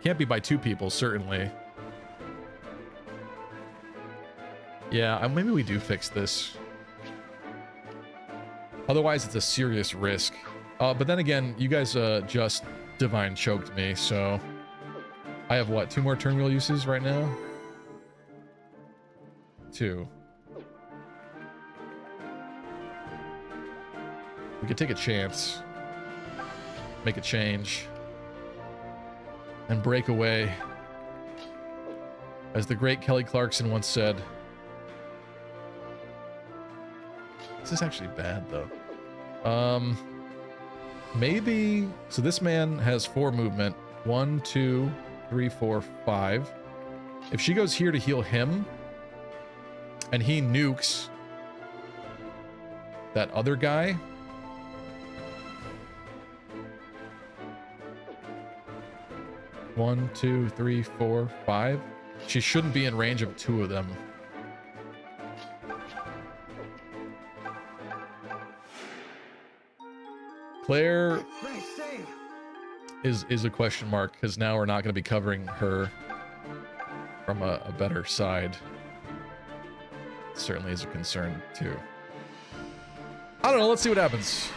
Can't be by 2 people, certainly. Yeah, maybe we do fix this. Otherwise, it's a serious risk. But then again, you guys just Divine Choked me, so... I have, what, 2 more turn wheel uses right now? 2. We could take a chance. Make a change. And break away. As the great Kelly Clarkson once said. This is actually bad, though. Maybe... So this man has 4 movement. 1, 2, 3, 4, 5. If she goes here to heal him, and he nukes that other guy... One, 2, 3, 4, 5. She shouldn't be in range of 2 of them. Claire is a question mark, because now we're not going to be covering her from a better side. Certainly is a concern too. I don't know, let's see what happens.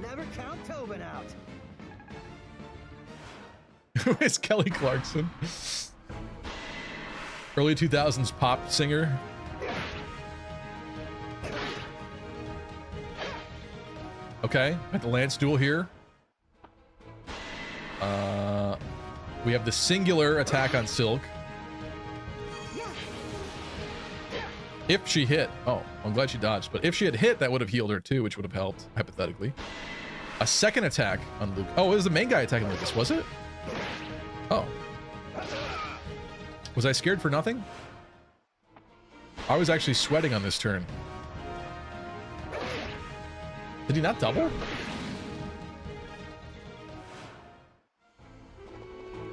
Never count Tobin out. Who is Kelly Clarkson? Early 2000s pop singer. Okay, got the Lance duel here. We have the singular attack on Silk. If she hit, oh, I'm glad she dodged, but if she had hit, that would have healed her too, which would have helped, hypothetically. A second attack on Luke. Oh, it was the main guy attacking Lucas, was it? Oh. Was I scared for nothing? I was actually sweating on this turn. Did he not double?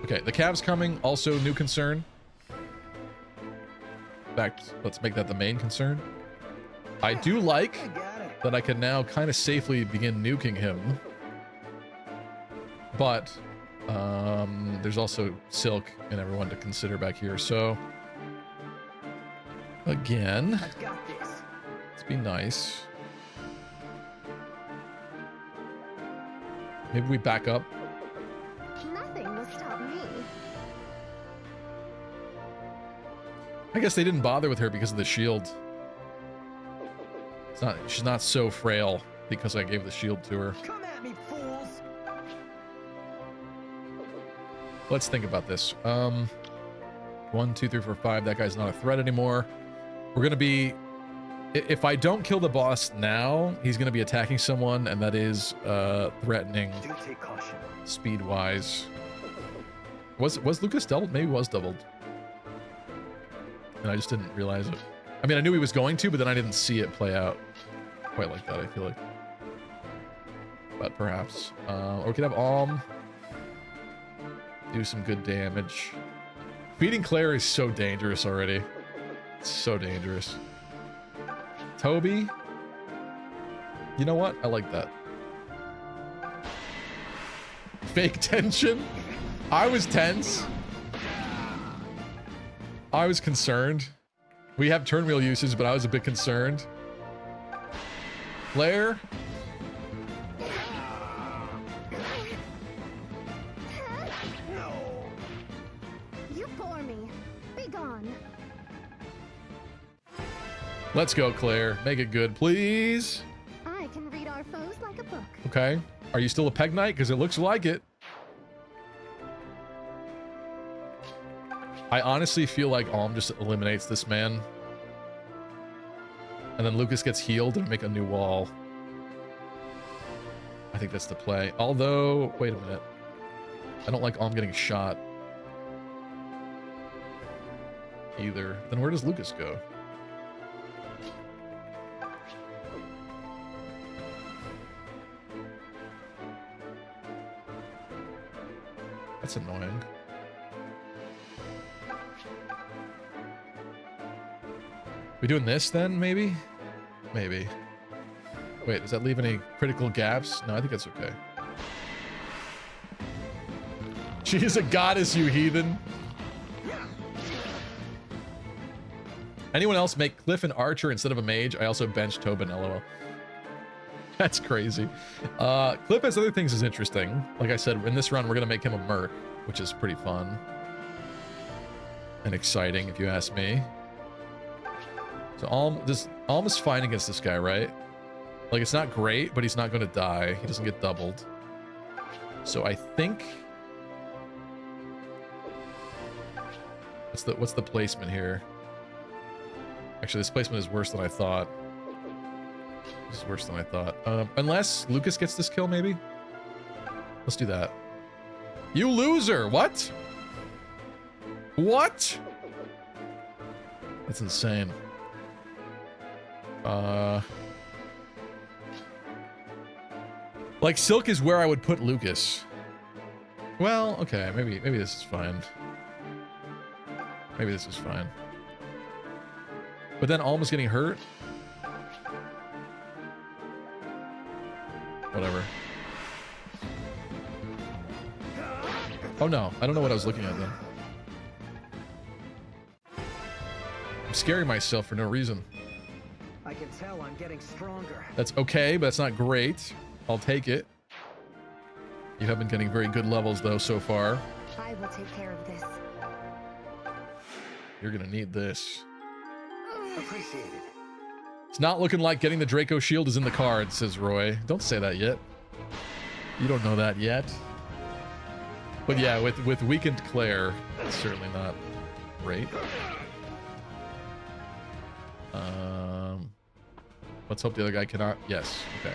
Okay, the Cavs coming, also new concern. In fact, let's make that the main concern. I do like that I can now kind of safely begin nuking him. But there's also Silk and everyone to consider back here. So again, let's be nice. Maybe we back up. Nothing will stop me. I guess they didn't bother with her because of the shield. She's not so frail because I gave the shield to her. Come at me, fools! Let's think about this. 1, 2, 3, 4, 5. That guy's not a threat anymore. We're gonna be. If I don't kill the boss now, he's gonna be attacking someone, and that is threatening. Do take caution. Speed-wise. Was Lucas doubled? Maybe he was doubled. And I just didn't realize it. I mean, I knew he was going to, but then I didn't see it play out quite like that, I feel like. But perhaps. Or we could have Alm. Do some good damage. Beating Claire is so dangerous already. It's so dangerous. Toby. You know what? I like that. Fake tension. I was tense. I was concerned. We have turn wheel uses, but I was a bit concerned. Claire. You bore me. Be gone. Let's go, Claire. Make it good, please. I can read our foes like a book. Okay. Are you still a Peg Knight? Because it looks like it. I honestly feel like Alm just eliminates this man. And then Lucas gets healed and make a new wall. I think that's the play. Although, wait a minute. I don't like Alm getting shot. Either. Then where does Lucas go? That's annoying. We doing this then, maybe? Maybe. Wait, does that leave any critical gaps? No, I think that's okay. She's a goddess, you heathen. Anyone else make Cliff an archer instead of a mage? I also bench Tobin, lol. That's crazy. Cliff has other things is interesting. Like I said, in this run, we're going to make him a merc, which is pretty fun. And exciting, if you ask me. So Alm is fine against this guy, right? Like, it's not great, but he's not going to die. He doesn't get doubled. So I think... What's the placement here? Actually, this placement is worse than I thought. This is worse than I thought. Unless Lucas gets this kill, maybe? Let's do that. You loser! What? What? That's insane. Like, Silk is where I would put Lucas. Well, okay, maybe this is fine. Maybe this is fine. But then Alma's getting hurt. Whatever. Oh no, I don't know what I was looking at then. I'm scaring myself for no reason. I can tell I'm getting stronger. That's okay, but that's not great. I'll take it. You have been getting very good levels though so far. I will take care of this. You're gonna need this. Appreciated. It's not looking like getting the Draco shield is in the cards, says Roy. Don't say that yet. You don't know that yet. But yeah, with weakened Claire, it's certainly not great. Let's hope the other guy cannot. Yes. Okay.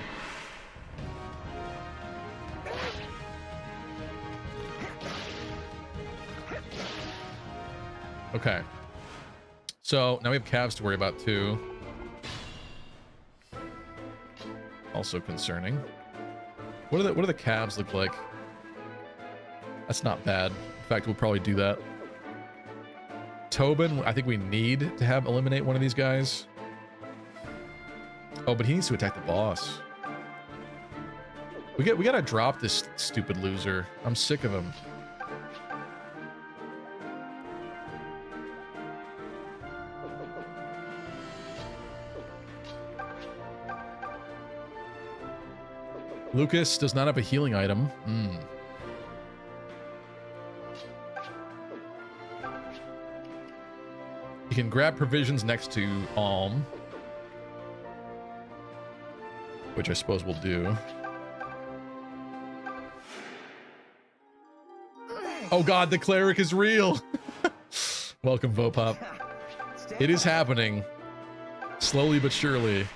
Okay. So now we have calves to worry about too. Also concerning. What do the calves look like? That's not bad. In fact, we'll probably do that. Tobin, I think we need to have eliminate one of these guys. Oh, but he needs to attack the boss. We gotta drop this stupid loser. I'm sick of him. Lucas does not have a healing item. You can grab provisions next to Alm, which I suppose we'll do. Oh god, the cleric is real! Welcome, Vopop. It is happening. Slowly but surely.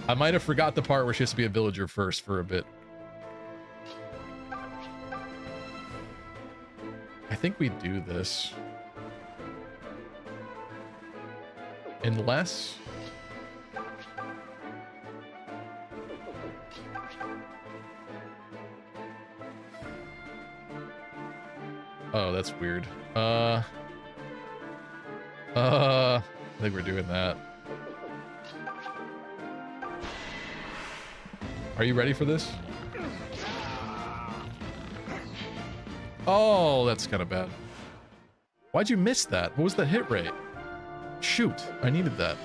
I might have forgot the part where she has to be a villager first for a bit. I think we do this. Unless... Oh, that's weird. I think we're doing that. Are you ready for this? Oh, that's kind of bad. Why'd you miss that? What was the hit rate? Shoot, I needed that.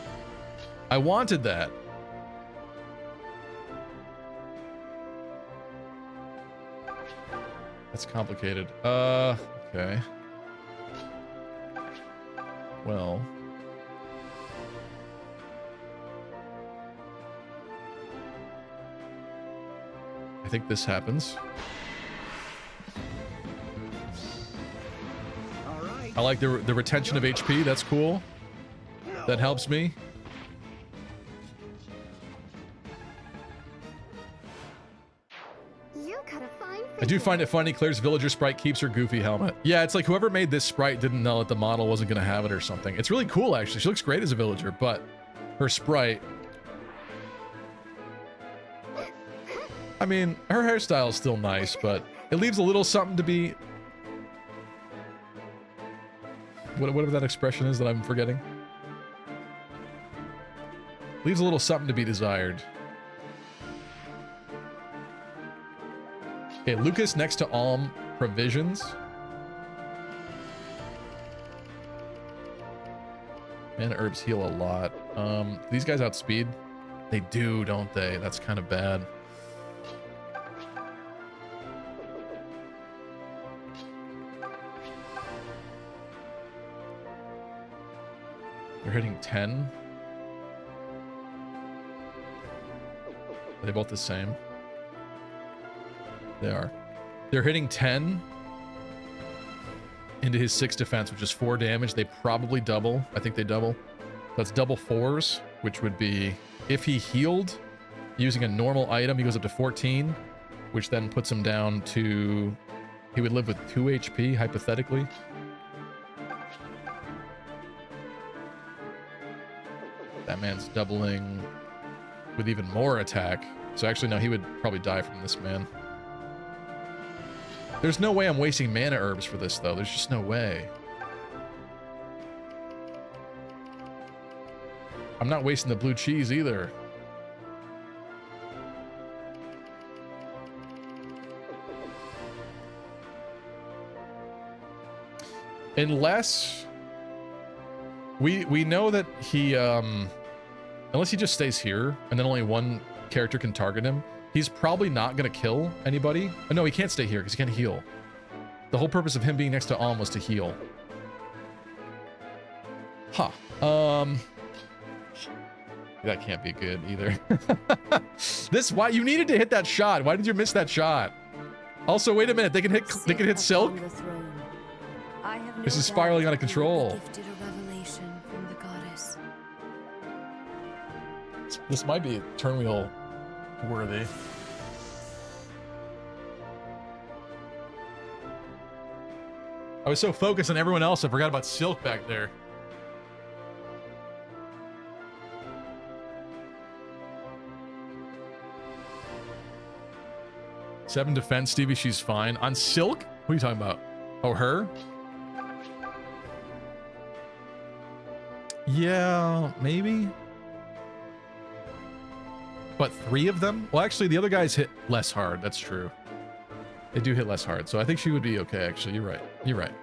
I wanted that. That's complicated. Okay. Well. I think this happens. I like the retention of HP. That's cool. That helps me. I do find it funny Claire's villager sprite keeps her goofy helmet. Yeah, it's like whoever made this sprite didn't know that the model wasn't going to have it or something. It's really cool, actually. She looks great as a villager, but her sprite... I mean, her hairstyle is still nice, but it leaves a little something to be... Whatever that expression is that I'm forgetting. Leaves a little something to be desired. Okay, Lucas next to Alm provisions. Man, herbs heal a lot. These guys outspeed? They do, don't they? That's kind of bad. They're hitting 10. Are they both the same? They are. They're hitting 10 into his 6 defense, which is 4 damage. They probably double. I think they double. That's double 4s, which would be if he healed using a normal item, he goes up to 14, which then puts him down to... He would live with 2 HP, hypothetically. That man's doubling with even more attack. So actually, no, he would probably die from this man. There's no way I'm wasting mana herbs for this, though. There's just no way. I'm not wasting the blue cheese either. Unless... We know that he, unless he just stays here, and then only one character can target him, he's probably not going to kill anybody. Oh, no, he can't stay here because he can't heal. The whole purpose of him being next to Alm was to heal. Huh. That can't be good either. Why you needed to hit that shot. Why did you miss that shot? Also, wait a minute. They can hit Silk. This is spiraling out of control. This might be turn wheel worthy. I was so focused on everyone else, I forgot about Silk back there. Seven defense, Stevie, she's fine. On Silk? What are you talking about? Oh, her? Yeah, maybe. But 3 of them? Well, actually, the other guys hit less hard. That's true. They do hit less hard. So I think she would be okay, actually. You're right. You're right.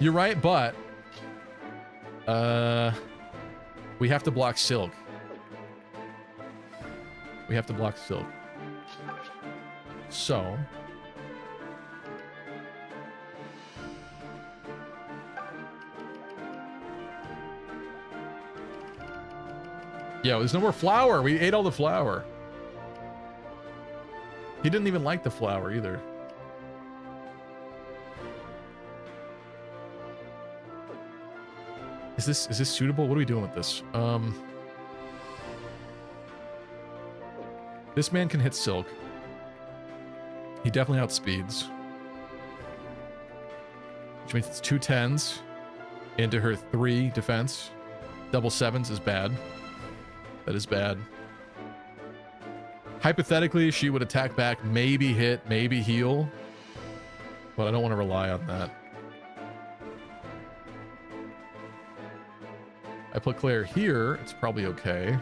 You're right, but... we have to block Silk. We have to block Silk. So... yeah, there's no more flour. We ate all the flour. He didn't even like the flour either. Is this suitable? What are we doing with this? This man can hit Silk. He definitely outspeeds. Which means it's 2 10s into her 3 defense. Double 7s is bad. That is bad. Hypothetically, she would attack back, maybe hit, maybe heal. But I don't want to rely on that. I put Claire here. It's probably okay.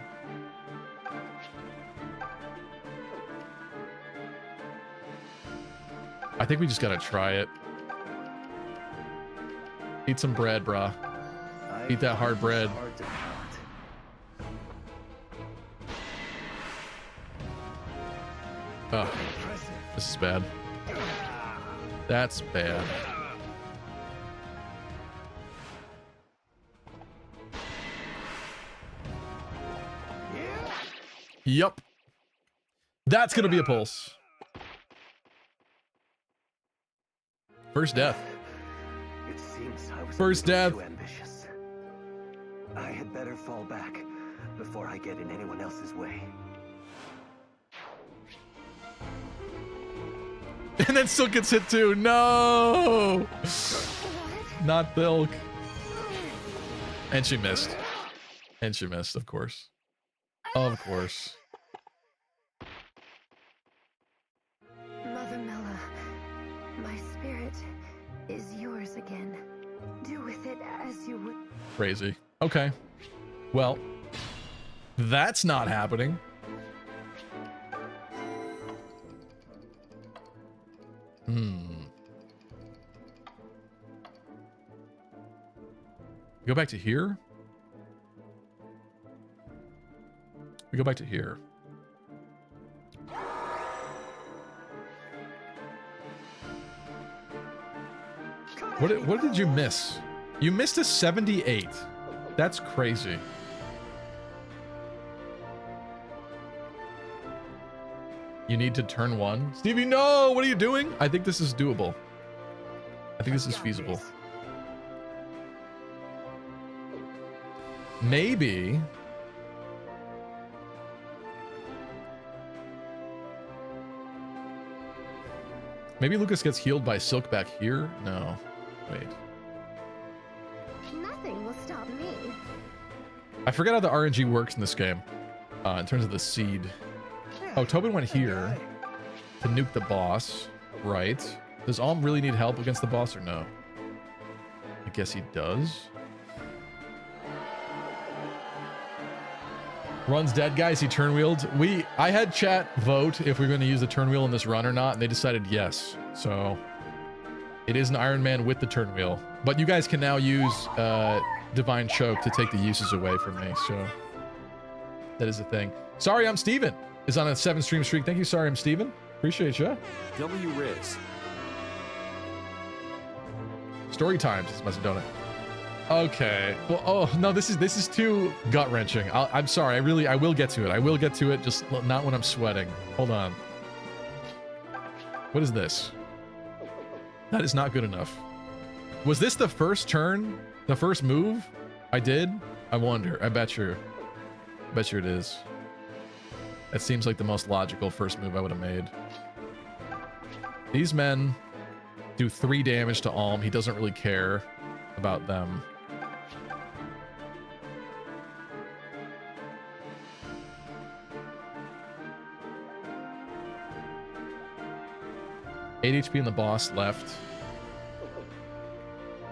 I think we just gotta try it. Eat some bread, brah. Eat that hard bread. Oh, this is bad. That's bad. Yup. That's gonna be a pulse. First death. It seems I was First death. too ambitious. I had better fall back before I get in anyone else's way. And then Silk gets hit too. No! Not Silk. And she missed. And she missed, of course. Of course. Mother Mela, my spirit is yours again. Do with it as you would. Crazy. Okay. Well, that's not happening. Go back to here? We go back to here. What did you miss? You missed a 78. That's crazy. You need to turn 1. Stevie, no! What are you doing? I think this is doable. I think this is feasible. Maybe... maybe Lucas gets healed by Silk back here? No. Wait. Nothing will stop me. I forget how the RNG works in this game. In terms of the seed. Oh, Tobin went here to nuke the boss. Right. Does Alm really need help against the boss or no? I guess he does. Run's dead, guys. He turn wheeled. I had chat vote if we we're going to use the turn wheel in this run or not, and they decided yes. So it is an Iron Man with the turn wheel. But you guys can now use Divine Choke to take the uses away from me. So that is a thing. Sorry, I'm Steven is on a 7-stream streak. Thank you. Sorry, I'm Steven. Appreciate you. W Riz. story times, says Macedona. Okay. Well, oh no, this is too gut wrenching. I'm sorry. I will get to it. I will get to it. Just not when I'm sweating. Hold on. What is this? That is not good enough. Was this the first turn? The first move I did? I wonder. I bet you it is. That seems like the most logical first move I would have made. These men do 3 damage to Alm. He doesn't really care about them. Eight HP and the boss left.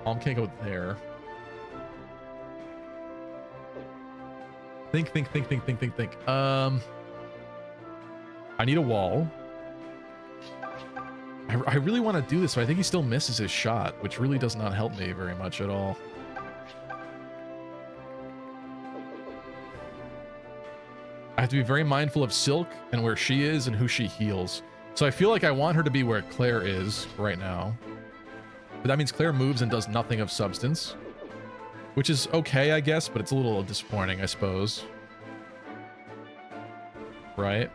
Alm can't go there. Think. I need a wall. I really want to do this, but I think he still misses his shot, which really does not help me very much at all. I have to be very mindful of Silk and where she is and who she heals. So I feel like I want her to be where Claire is right now. But that means Claire moves and does nothing of substance. Which is okay, I guess, but it's a little disappointing, I suppose. Right?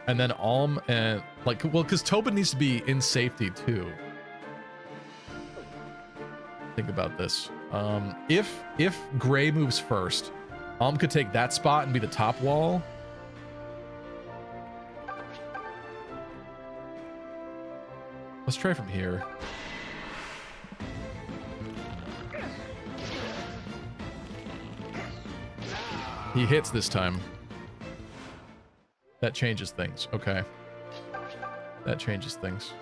And then Alm and... like, well, because Tobin needs to be in safety, too. Think about this. If Gray moves first, Alm could take that spot and be the top wall. Let's try from here. He hits this time. That changes things. Okay. That changes things.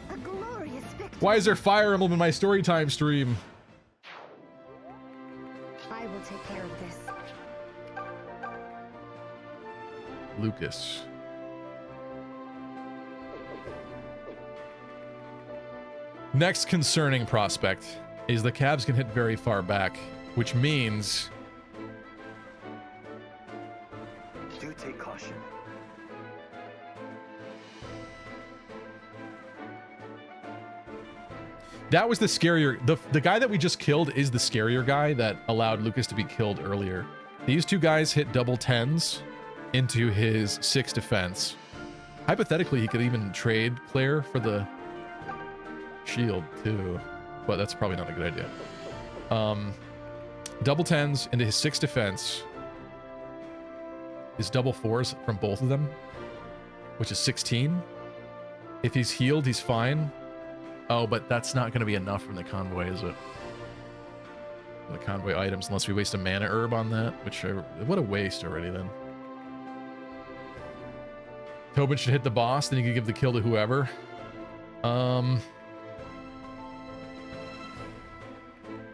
A glorious victory. Why is there Fire Emblem in my Storytime stream? I will take care of this. Lucas. Next concerning prospect is the Cavs can hit very far back, which means... Do take caution. That was the scarier... The guy that we just killed is the scarier guy that allowed Lucas to be killed earlier. These two guys hit double 10s into his 6 defense. Hypothetically, he could even trade Claire for the shield too, but that's probably not a good idea. Double 10s into his 6 defense is double 4s from both of them, which is 16. If he's healed, he's fine. Oh, but that's not going to be enough from the convoy, is it? The convoy items, unless we waste a mana herb on that, which what a waste already then. Tobin should hit the boss, then you can give the kill to whoever.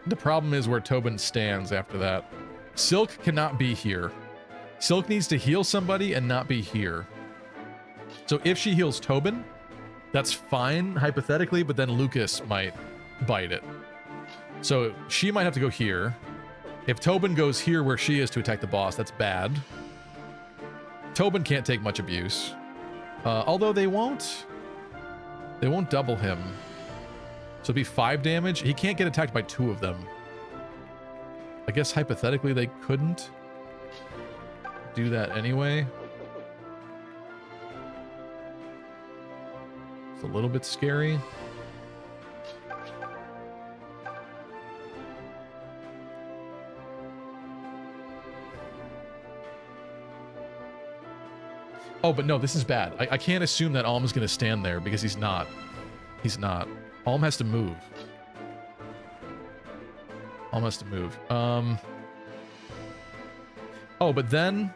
The problem is where Tobin stands after that. Silk cannot be here. Silk needs to heal somebody and not be here. So if she heals Tobin, that's fine, hypothetically, but then Lucas might bite it. So she might have to go here. If Tobin goes here where she is to attack the boss, that's bad. Tobin can't take much abuse. Although they won't double him. So it'd be 5 damage. He can't get attacked by 2 of them. I guess hypothetically they couldn't do that anyway. It's a little bit scary. Oh, but no, this is bad. I can't assume that Alm is going to stand there because he's not. He's not. Alm has to move. Alm has to move. Oh, but then...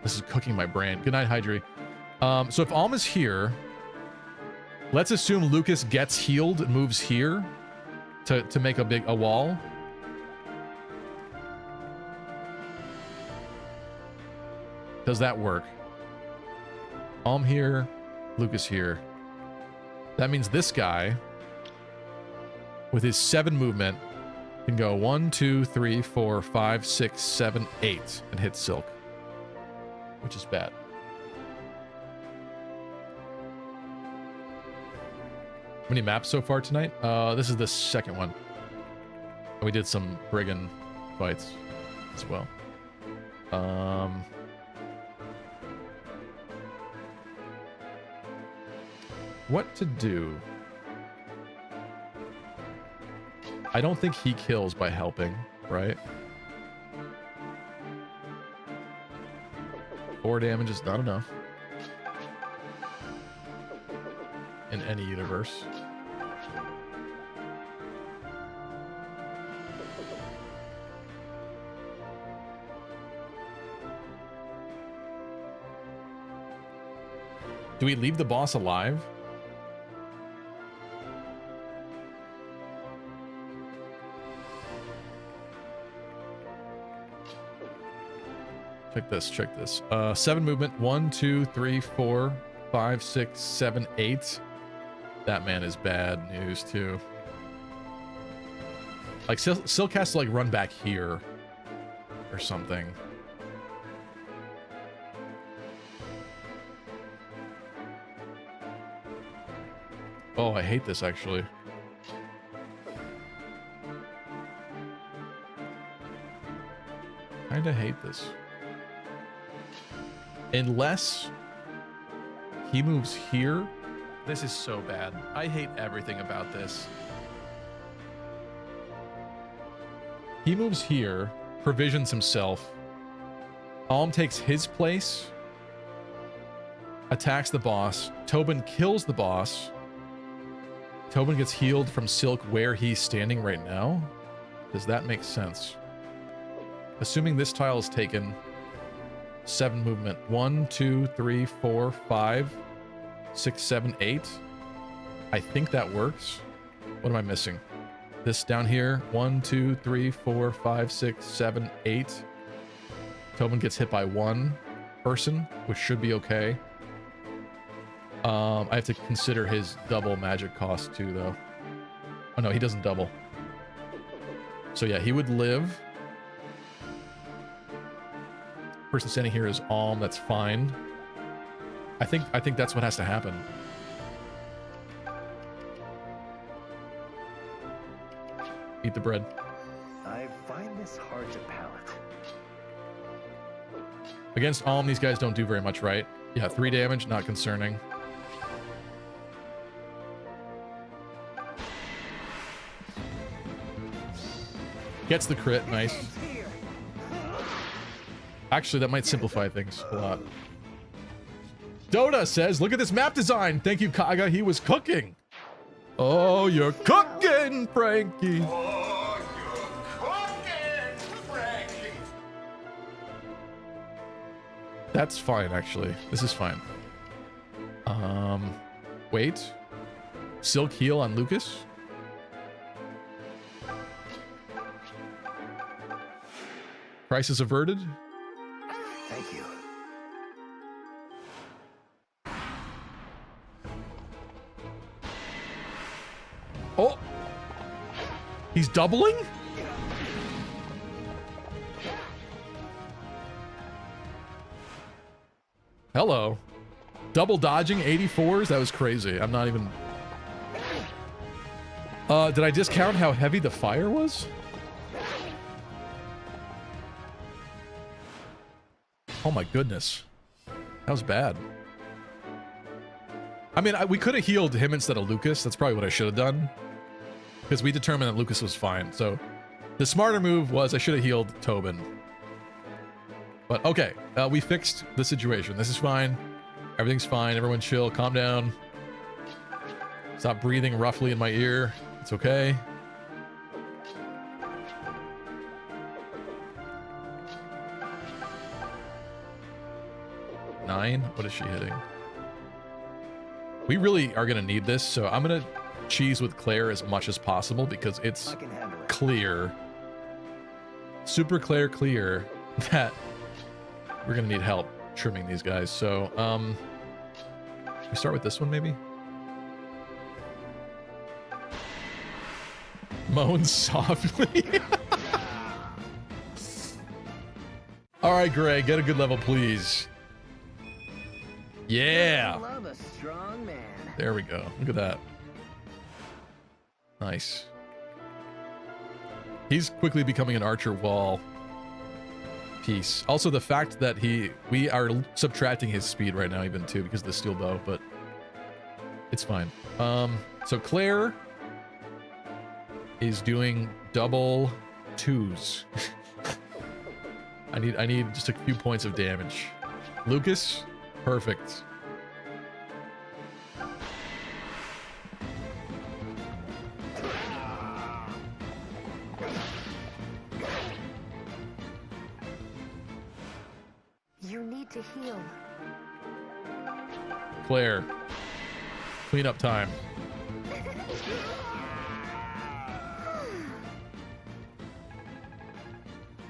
This is cooking my brain. Good night, Hydri. So if Alm is here, let's assume Lucas gets healed and moves here to make a wall. Does that work? Alm here, Lucas here. That means this guy with his 7 movement, can go 1, 2, 3, 4, 5, 6, 7, 8 and hit Silk, which is bad. How many maps so far tonight? This is the second one. And we did some brigand fights as well. What to do? I don't think he kills by helping, right? 4 damage is not enough. In any universe. Do we leave the boss alive? Check this. 7 movement. 1, 2, 3, 4, 5, 6, 7, 8. That man is bad news too. Like Silk has to like run back here or something. Oh, I hate this actually. Kinda hate this. Unless he moves here. This is so bad. I hate everything about this. He moves here, provisions himself. Alm takes his place, attacks the boss. Tobin kills the boss. Tobin gets healed from Silk where he's standing right now. Does that make sense? Assuming this tile is taken. 7 movement. 1, 2, 3, 4, 5, 6, 7, 8. I think that works. What am I missing? This down here. 1, 2, 3, 4, 5, 6, 7, 8. Tobin gets hit by 1 person, which should be okay. I have to consider his double magic cost too, though. Oh no, he doesn't double. So yeah, he would live. Person standing here is Alm. That's fine. I think that's what has to happen. Eat the bread. I find this hard to palate. Against Alm, these guys don't do very much, right? Yeah, 3 damage, not concerning. Gets the crit, nice. Actually, that might simplify things a lot. Dota says, look at this map design. Thank you, Kaga. He was cooking. Oh, you're cooking, Frankie. Oh, you're cooking, Frankie. That's fine, actually. This is fine. Wait. Silk heal on Lucas. Crisis averted. Thank you. Oh! He's doubling? Hello. Double dodging 84s? That was crazy. I'm not even... did I discount how heavy the fire was? Oh my goodness. That was bad. I mean, we could have healed him instead of Lucas. That's probably what I should have done. Because we determined that Lucas was fine. So the smarter move was I should have healed Tobin. But okay, we fixed the situation. This is fine. Everything's fine. Everyone chill. Calm down. Stop breathing roughly in my ear. It's okay. Nine? What is she hitting? We really are going to need this, so I'm going to cheese with Claire as much as possible because it's clear, super clear that we're going to need help trimming these guys. So, we start with this one maybe? Moan softly. All right, Greg, get a good level, please. Yeah. Love a strong man. There we go. Look at that. Nice. He's quickly becoming an Archer Wall piece. Also, the fact that we are subtracting his speed right now, even too, because of the steel bow, but it's fine. So Claire is doing double 2s. I need just a few points of damage. Lucas, perfect. You need to heal. Claire, clean up time.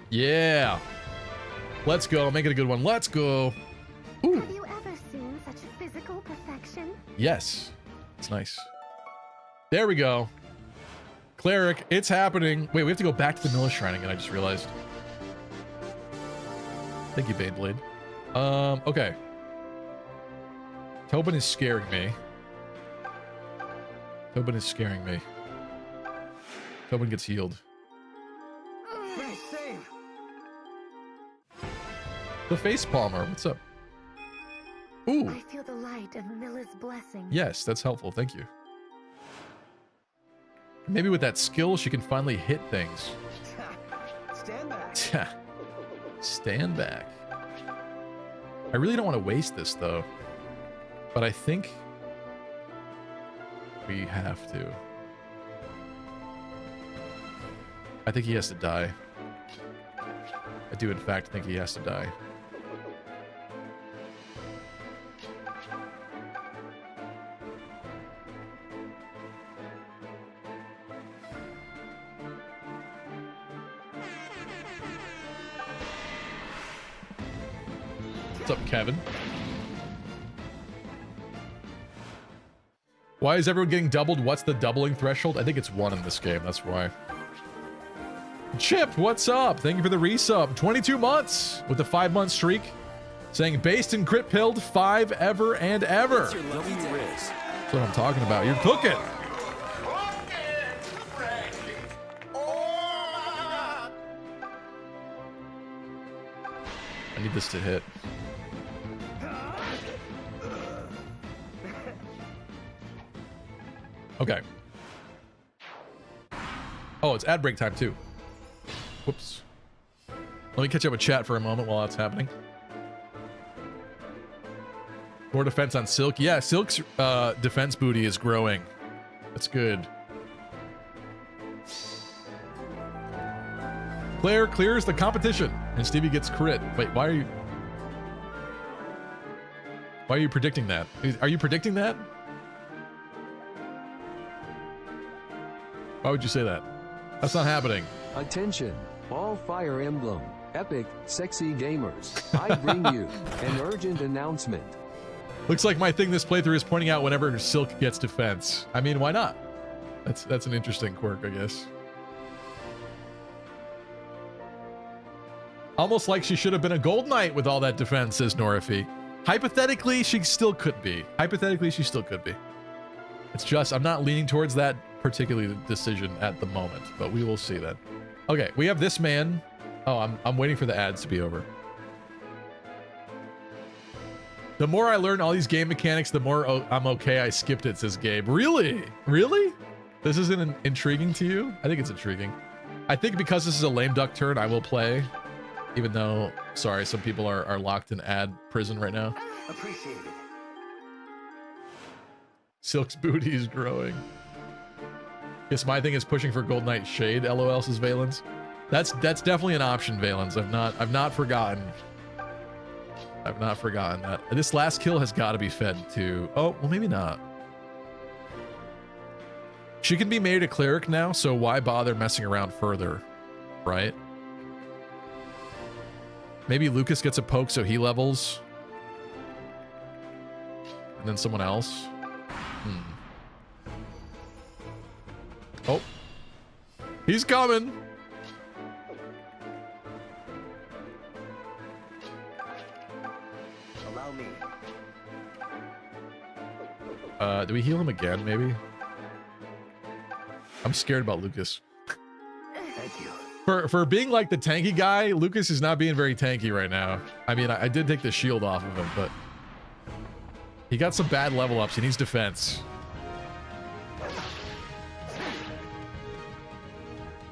Yeah. Let's go. Make it a good one. Let's go. Ooh. Have you ever seen such physical perfection? Yes. It's nice. There we go. Cleric, it's happening. Wait, we have to go back to the Miller Shrine again. I just realized. Thank you, Baneblade. Okay. Tobin is scaring me. Tobin is scaring me. Tobin gets healed. Nice save. The face palmer. What's up? Ooh. I feel the light of Miller's blessing. Yes, that's helpful. Thank you. Maybe with that skill, she can finally hit things. Stand back. Stand back. I really don't want to waste this, though. But I think we have to. I think he has to die. I do, in fact, think he has to die. What's up, Kevin? Why is everyone getting doubled? What's the doubling threshold? I think it's 1 in this game. That's why. Chip, what's up? Thank you for the resub. 22 months with the 5-month streak. Saying based and crit pilled 5 ever and ever. That's what I'm talking about. You're cooking. I need this to hit. Okay. Oh, it's ad break time too. Whoops. Let me catch up with chat for a moment while that's happening. More defense on Silk. Yeah, Silk's defense booty is growing. That's good. Claire clears the competition and Stevie gets crit. Wait, why are you predicting that? Are you predicting that? Why would you say that? That's not happening. Attention, all Fire Emblem, epic, sexy gamers. I bring you an urgent announcement. Looks like my thing this playthrough is pointing out whenever Silk gets defense. I mean, why not? That's an interesting quirk, I guess. Almost like she should have been a Gold Knight with all that defense, says Norafi. Hypothetically, she still could be. Hypothetically, she still could be. It's just, I'm not leaning towards that particular decision at the moment, but we will see that. Okay, we have this man. Oh, I'm waiting for the ads to be over. The more I learn all these game mechanics, the more I'm okay I skipped it, says Gabe. Really? Really? This isn't intriguing to you? I think it's intriguing. I think because this is a lame duck turn, I will play. Even though, sorry, some people are locked in ad prison right now. Appreciate it. Silk's booty is growing. Guess my thing is pushing for Gold Knight Shade, LOL, says Valens. That's definitely an option, Valens. I've not forgotten. I've not forgotten that. This last kill has got to be fed to... Oh, well, maybe not. She can be made a cleric now, so why bother messing around further, right? Maybe Lucas gets a poke so he levels. And then someone else. Oh. He's coming. Allow me. Do we heal him again, maybe? I'm scared about Lucas. Thank you. For being like the tanky guy, Lucas is not being very tanky right now. I mean, I did take the shield off of him, but he got some bad level ups. He needs defense.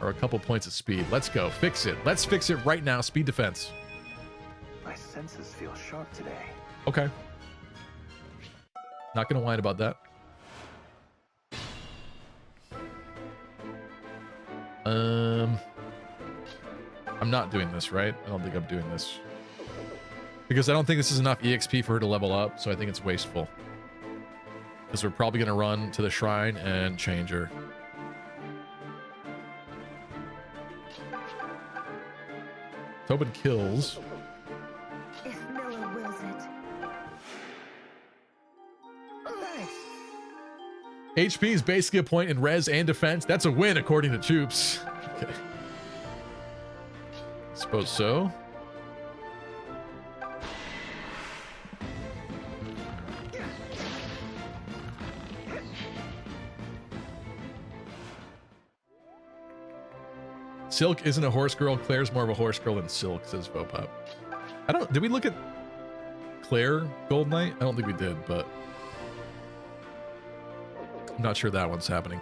Or a couple points of speed. Let's go. Fix it. Let's fix it right now. Speed defense. My senses feel sharp today. Okay. Not gonna whine about that. I'm not doing this, right? I don't think I'm doing this. Because I don't think this is enough EXP for her to level up, so I think it's wasteful. Because we're probably gonna run to the shrine and change her. Tobin kills. If Miller wills it. HP is basically a point in res and defense. That's a win according to Choops. Okay. Suppose so. Silk isn't a horse girl. Claire's more of a horse girl than Silk, says Vopop. Did we look at Claire Gold Knight? I don't think we did, but I'm not sure that one's happening.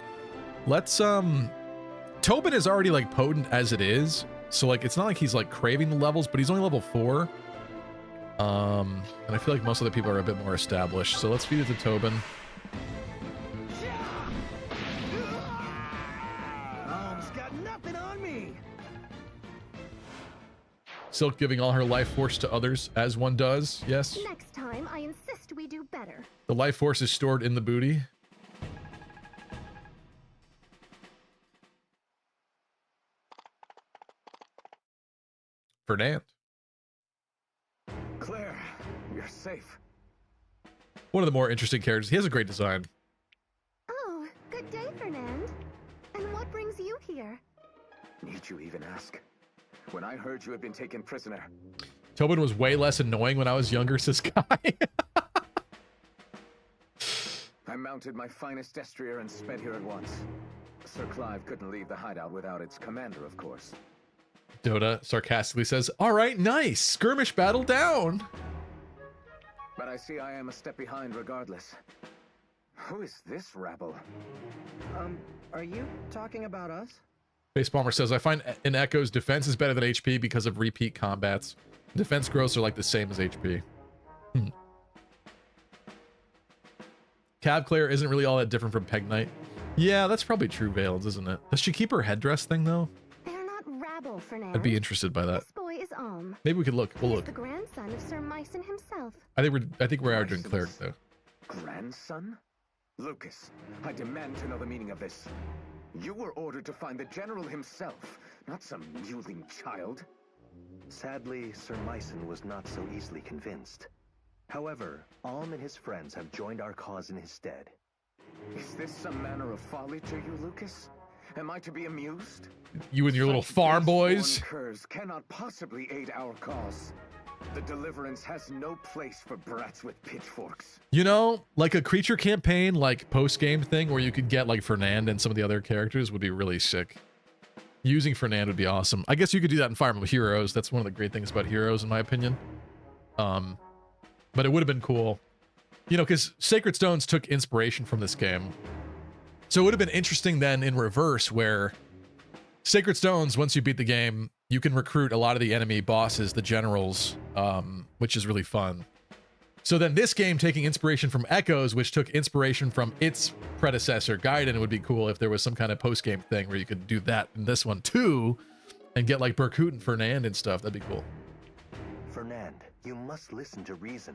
Let's, Tobin is already like potent as it is. So like, it's not like he's like craving the levels, but he's only level 4. And I feel like most of the people are a bit more established. So let's feed it to Tobin. Silk giving all her life force to others, as one does. Yes. Next time, I insist we do better. The life force is stored in the booty. Fernand. Claire, you're safe. One of the more interesting characters. He has a great design. Oh, good day, Fernand. And what brings you here? Need you even ask? When I heard you had been taken prisoner. Tobin was way less annoying when I was younger, says Guy. I mounted my finest destrier and sped here at once. Sir Clive couldn't leave the hideout without its commander, of course. Dota sarcastically says, all right, nice. Skirmish battle down. But I see I am a step behind regardless. Who is this rabble? Are you talking about us? Base Bomber says, I find in Echo's defense is better than HP because of repeat combats. Defense growths are like the same as HP. Cab Claire isn't really all that different from Peg Knight. Yeah, that's probably true, Valens, isn't it? Does she keep her headdress thing, though? They're not rabble, Fernand. I'd be interested by that. This boy is Maybe we could look. We'll He's look. the grandson of Sir Myson himself. I think we are doing cleric, though. Grandson? Lucas, I demand to know the meaning of this. You were ordered to find the general himself, not some mewling child. Sadly, Sir Myson was not so easily convinced. However, Alm and his friends have joined our cause in his stead. Is this some manner of folly to you, Lucas? Am I to be amused? You and your little farm boys. Curs cannot possibly aid our cause. The Deliverance has no place for brats with pitchforks. You know, like a creature campaign, like post-game thing where you could get like Fernand and some of the other characters would be really sick. Using Fernand would be awesome. I guess you could do that in Fire Emblem Heroes. That's one of the great things about Heroes, in my opinion. But it would have been cool. You know, because Sacred Stones took inspiration from this game. So it would have been interesting then in reverse where Sacred Stones, once you beat the game, you can recruit a lot of the enemy bosses, the generals, which is really fun. So then this game taking inspiration from Echoes, which took inspiration from its predecessor, Gaiden, would be cool if there was some kind of post-game thing where you could do that in this one too, and get like Berkut and Fernand and stuff. That'd be cool. Fernand, you must listen to reason.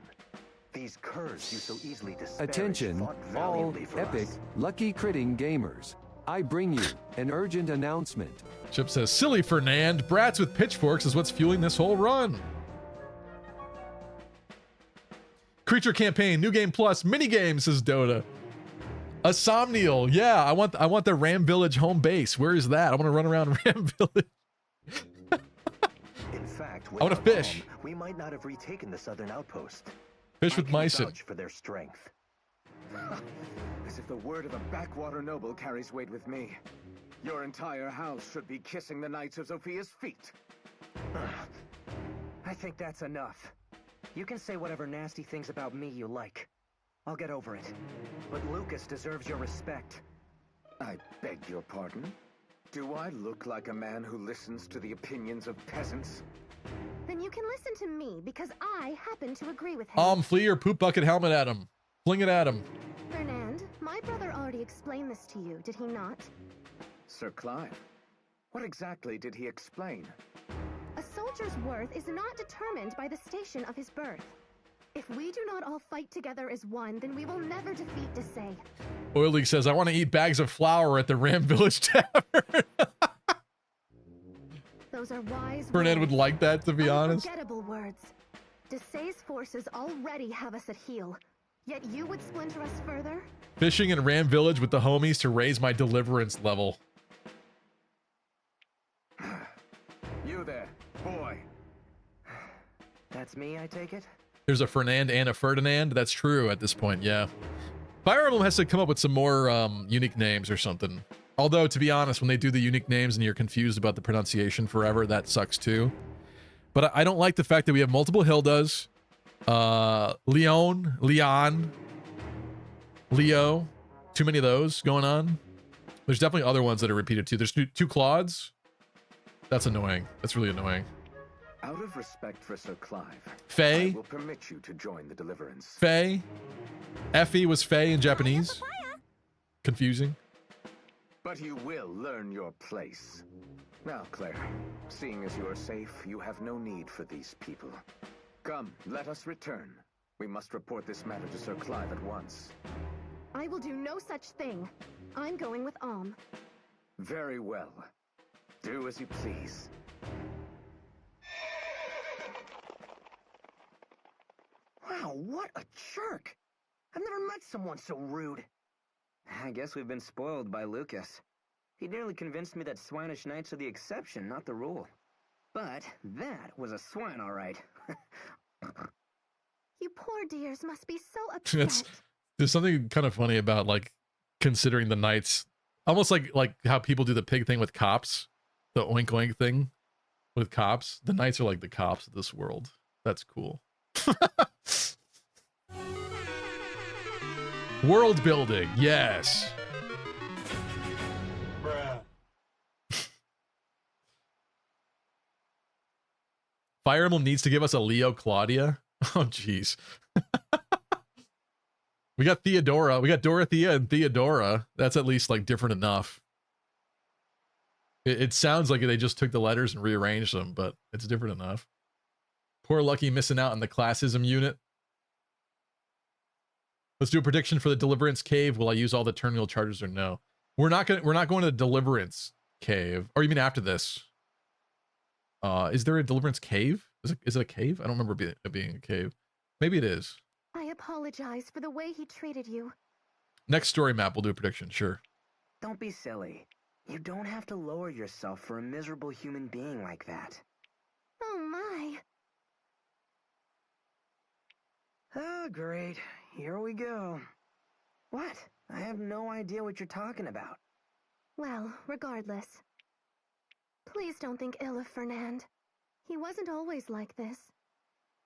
These curs you so easily disparage Attention, fought all valiantly for epic, us. lucky critting gamers. I bring you an urgent announcement. Chip says, silly Fernand, brats with pitchforks is what's fueling this whole run. Creature campaign, new game plus, mini game, says Dota. A Somnial. Yeah, I want the Ram Village home base. Where is that? I want to run around Ram Village. In fact, I want to fish. We might not have retaken the southern outpost. Fish with Mycen. Vouch for their strength. As if the word of a backwater noble carries weight with me. Your entire house should be kissing the Knights of Sophia's feet. I think that's enough. You can say whatever nasty things about me you like. I'll get over it. But Lucas deserves your respect. I beg your pardon? Do I look like a man who listens to the opinions of peasants? Then you can listen to me because I happen to agree with him. Flee your poop bucket helmet at him. Fling it at him. Fernand, my brother already explained this to you, did he not? Sir Clive, what exactly did he explain? A soldier's worth is not determined by the station of his birth. If we do not all fight together as one, then we will never defeat Desai. Oil League says, I want to eat bags of flour at the Ram Village Tavern. Those are wise Fernand words. would like that, to be honest. Unforgettable words. Desai's forces already have us at heel. Yet you would splinter us further? Fishing in Ram Village with the homies to raise my deliverance level. You there, boy. That's me, I take it? There's a Fernand and a Ferdinand. That's true at this point, yeah. Fire Emblem has to come up with some more unique names or something. Although, to be honest, when they do the unique names and you're confused about the pronunciation forever, that sucks too. But I don't like the fact that we have multiple Hildas. Leon, Leo. Too many of those going on. There's definitely other ones that are repeated too. There's two Claudes. That's annoying. That's really annoying. Out of respect for Sir Clive, Faye. I will permit you to join the Deliverance. Faye. Effie was Faye in Japanese. Confusing. But you will learn your place. Now, Claire, seeing as you are safe, you have no need for these people. Come, let us return. We must report this matter to Sir Clive at once. I will do no such thing. I'm going with Alm. Very well. Do as you please. Wow, what a jerk! I've never met someone so rude. I guess we've been spoiled by Lucas. He nearly convinced me that swinish knights are the exception, not the rule. But that was a swine, all right. You poor dears must be so upset. There's something kind of funny about like considering the knights almost like how people do the pig thing with cops, the oink oink thing with cops. The knights are like the cops of this world. That's cool. World building, yes. Fire Emblem needs to give us a Leo Claudia. Oh, jeez. We got Theodora. We got Dorothea and Theodora. That's at least like different enough. It sounds like they just took the letters and rearranged them, but it's different enough. Poor Lucky missing out on the classism unit. Let's do a prediction for the Deliverance Cave. Will I use all the terminal charges or no? We're not going to the Deliverance Cave. Or you mean after this? Is there a Deliverance Cave? Is it a cave? I don't remember it being a cave. Maybe it is. I apologize for the way he treated you. Next story map, we'll do a prediction, sure. Don't be silly. You don't have to lower yourself for a miserable human being like that. Oh my. Oh, great. Here we go. What? I have no idea what you're talking about. Well, regardless. Please don't think ill of Fernand. He wasn't always like this.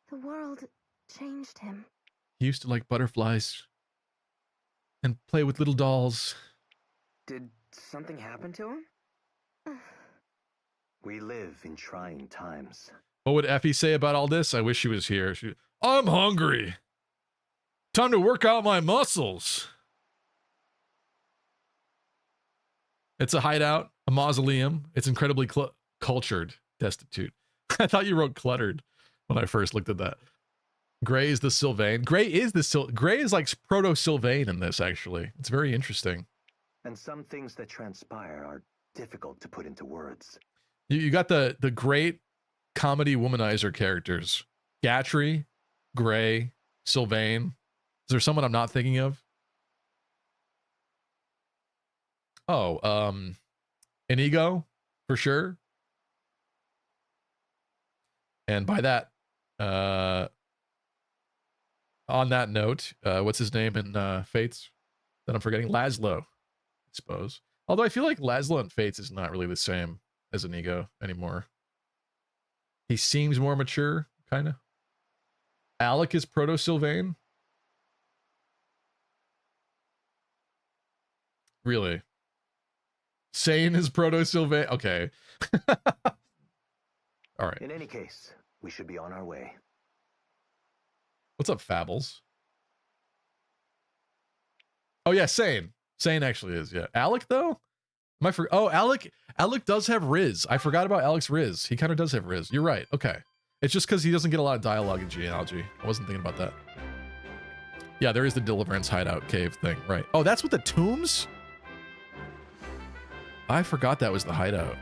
The world changed him. He used to like butterflies and play with little dolls. Did something happen to him? We live in trying times. What would Effie say about all this? I wish she was here. I'm hungry. Time to work out my muscles. It's a hideout, a mausoleum. It's incredibly cultured, destitute. I thought you wrote cluttered when I first looked at that. Gray is the Sylvain. Gray is like proto-Sylvain in this, actually. It's very interesting. And some things that transpire are difficult to put into words. You got the great comedy womanizer characters. Gatry, Gray, Sylvain. Is there someone I'm not thinking of? Oh, Inigo, for sure. And by that, on that note, what's his name in Fates that I'm forgetting? Laszlo, I suppose. Although I feel like Laszlo in Fates is not really the same as Inigo anymore. He seems more mature, kind of. Alec is Proto-Sylvain? Really? Sane is Proto-Sylvain? Okay. All right. In any case, we should be on our way. What's up, Fables? Oh yeah, Sane. Sane actually is, yeah. Alec though? Am I for oh, Alec does have Riz. I forgot about Alec's Riz. He kind of does have Riz. You're right. Okay. It's just because he doesn't get a lot of dialogue in genealogy. I wasn't thinking about that. Yeah, there is the Deliverance hideout cave thing, right? Oh, that's what the tombs? I forgot that was the hideout.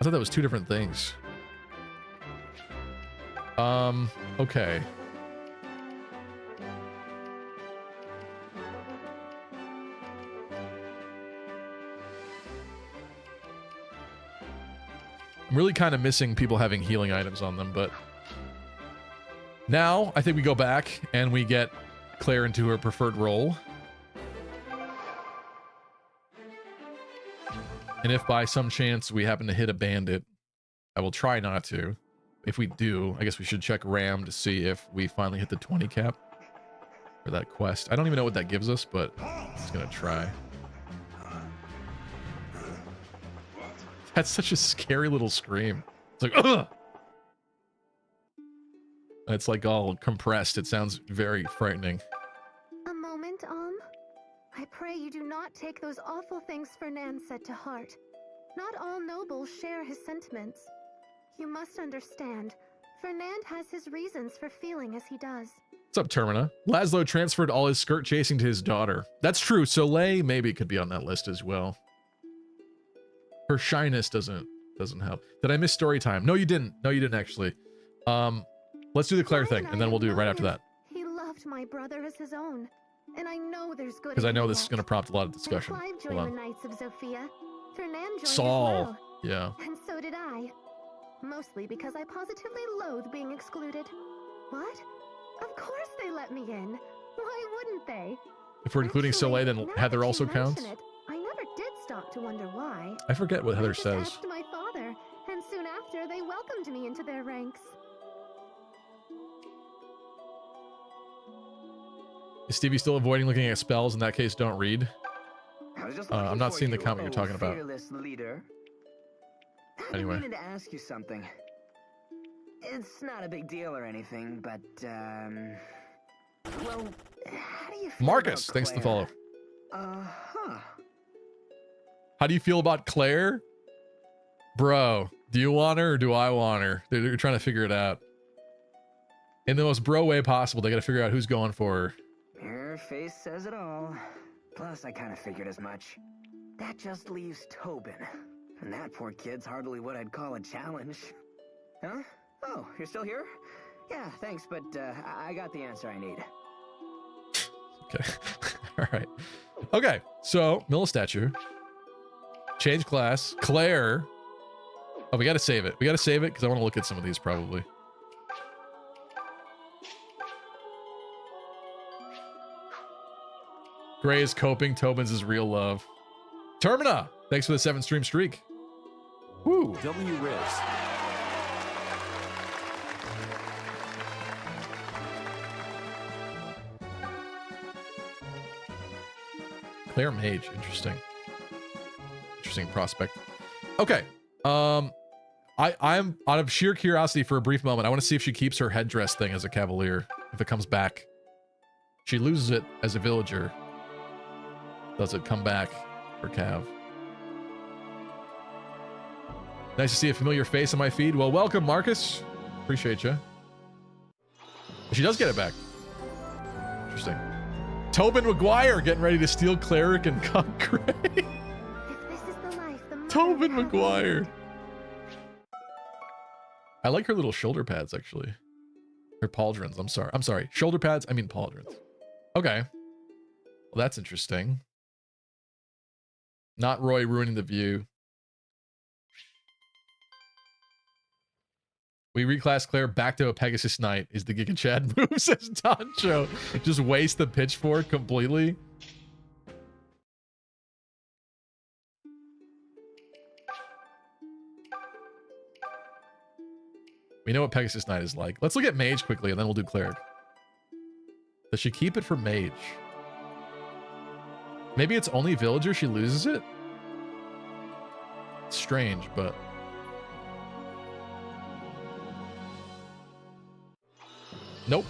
I thought that was two different things. Okay. I'm really kind of missing people having healing items on them, but now I think we go back and we get Claire into her preferred role. And if by some chance we happen to hit a bandit, I will try not to. If we do, I guess we should check RAM to see if we finally hit the 20 cap for that quest. I don't even know what that gives us, but I'm just gonna try. That's such a scary little scream. It's like, ugh! And it's like all compressed. It sounds very frightening. A moment, I pray you do not take those awful things Fernand said to heart. Not all nobles share his sentiments. You must understand, Fernand has his reasons for feeling as he does. What's up, Termina? Laszlo transferred all his skirt chasing to his daughter. That's true. Soleil maybe could be on that list as well. Her shyness doesn't help. Did I miss story time? No, you didn't. No, you didn't actually. Let's do the Claire thing, and then we'll do it right after that. He loved my brother as his own, and I know there's good. Because I know this is going to prompt a lot of discussion. And Clive joined the Knights of Zofia. Fernand joined Saul. as well. Yeah. And so did I. Mostly because I positively loathe being excluded. What? Of course they let me in. Why wouldn't they? If we're including Soleil, then Heather also counts. I never did stop to wonder why. I forget what Heather I just says. asked my father, and soon after they welcomed me into their ranks. Is Stevie still avoiding looking at spells? In that case, don't read. I'm not seeing the comment you're talking about. Fearless leader. Anyway. I wanted to ask you something. It's not a big deal or anything, but well, how do you feel Marcus, about thanks for the follow. Huh. How do you feel about Claire? Bro, do you want her or do I want her? They're trying to figure it out. In the most bro way possible, they gotta figure out who's going for her. Your face says it all. Plus, I kind of figured as much. That just leaves Tobin. And that poor kid's hardly what I'd call a challenge. Huh? Oh, you're still here? Yeah, thanks, but I got the answer I need. Okay. All right. Okay, so Milla statue. Change class. Claire. Oh, we gotta save it. We gotta save it because I want to look at some of these probably. Gray is coping. Tobin's is real love. Termina, thanks for the 7-stream streak. Woo. W Riz. Claire Mage, interesting. Interesting prospect. Okay. I'm out of sheer curiosity for a brief moment. I want to see if she keeps her headdress thing as a cavalier. If it comes back. She loses it as a villager. Does it come back for Cav? Nice to see a familiar face on my feed. Well, welcome, Marcus. Appreciate you. She does get it back. Interesting. Tobin Maguire getting ready to steal Cleric and Cut Gray. Tobin Maguire. I like her little shoulder pads, actually. Her pauldrons. I'm sorry. Shoulder pads. I mean pauldrons. Okay. Well, that's interesting. Not Roy ruining the view. We reclass Claire back to a Pegasus Knight is the Giga Chad move, says Doncho. Just waste the pitchfork completely. We know what Pegasus Knight is like. Let's look at Mage quickly and then we'll do Cleric. Does she keep it for Mage? Maybe it's only Villager she loses it? It's strange, but... Nope.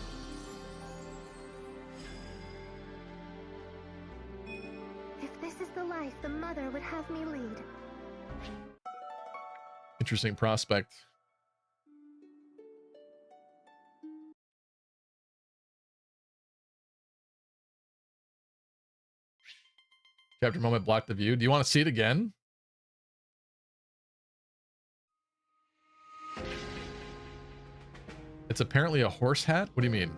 If this is the life the mother would have me lead. Interesting prospect. Capture moment, block the view. Do you want to see it again? It's apparently a horse hat? What do you mean?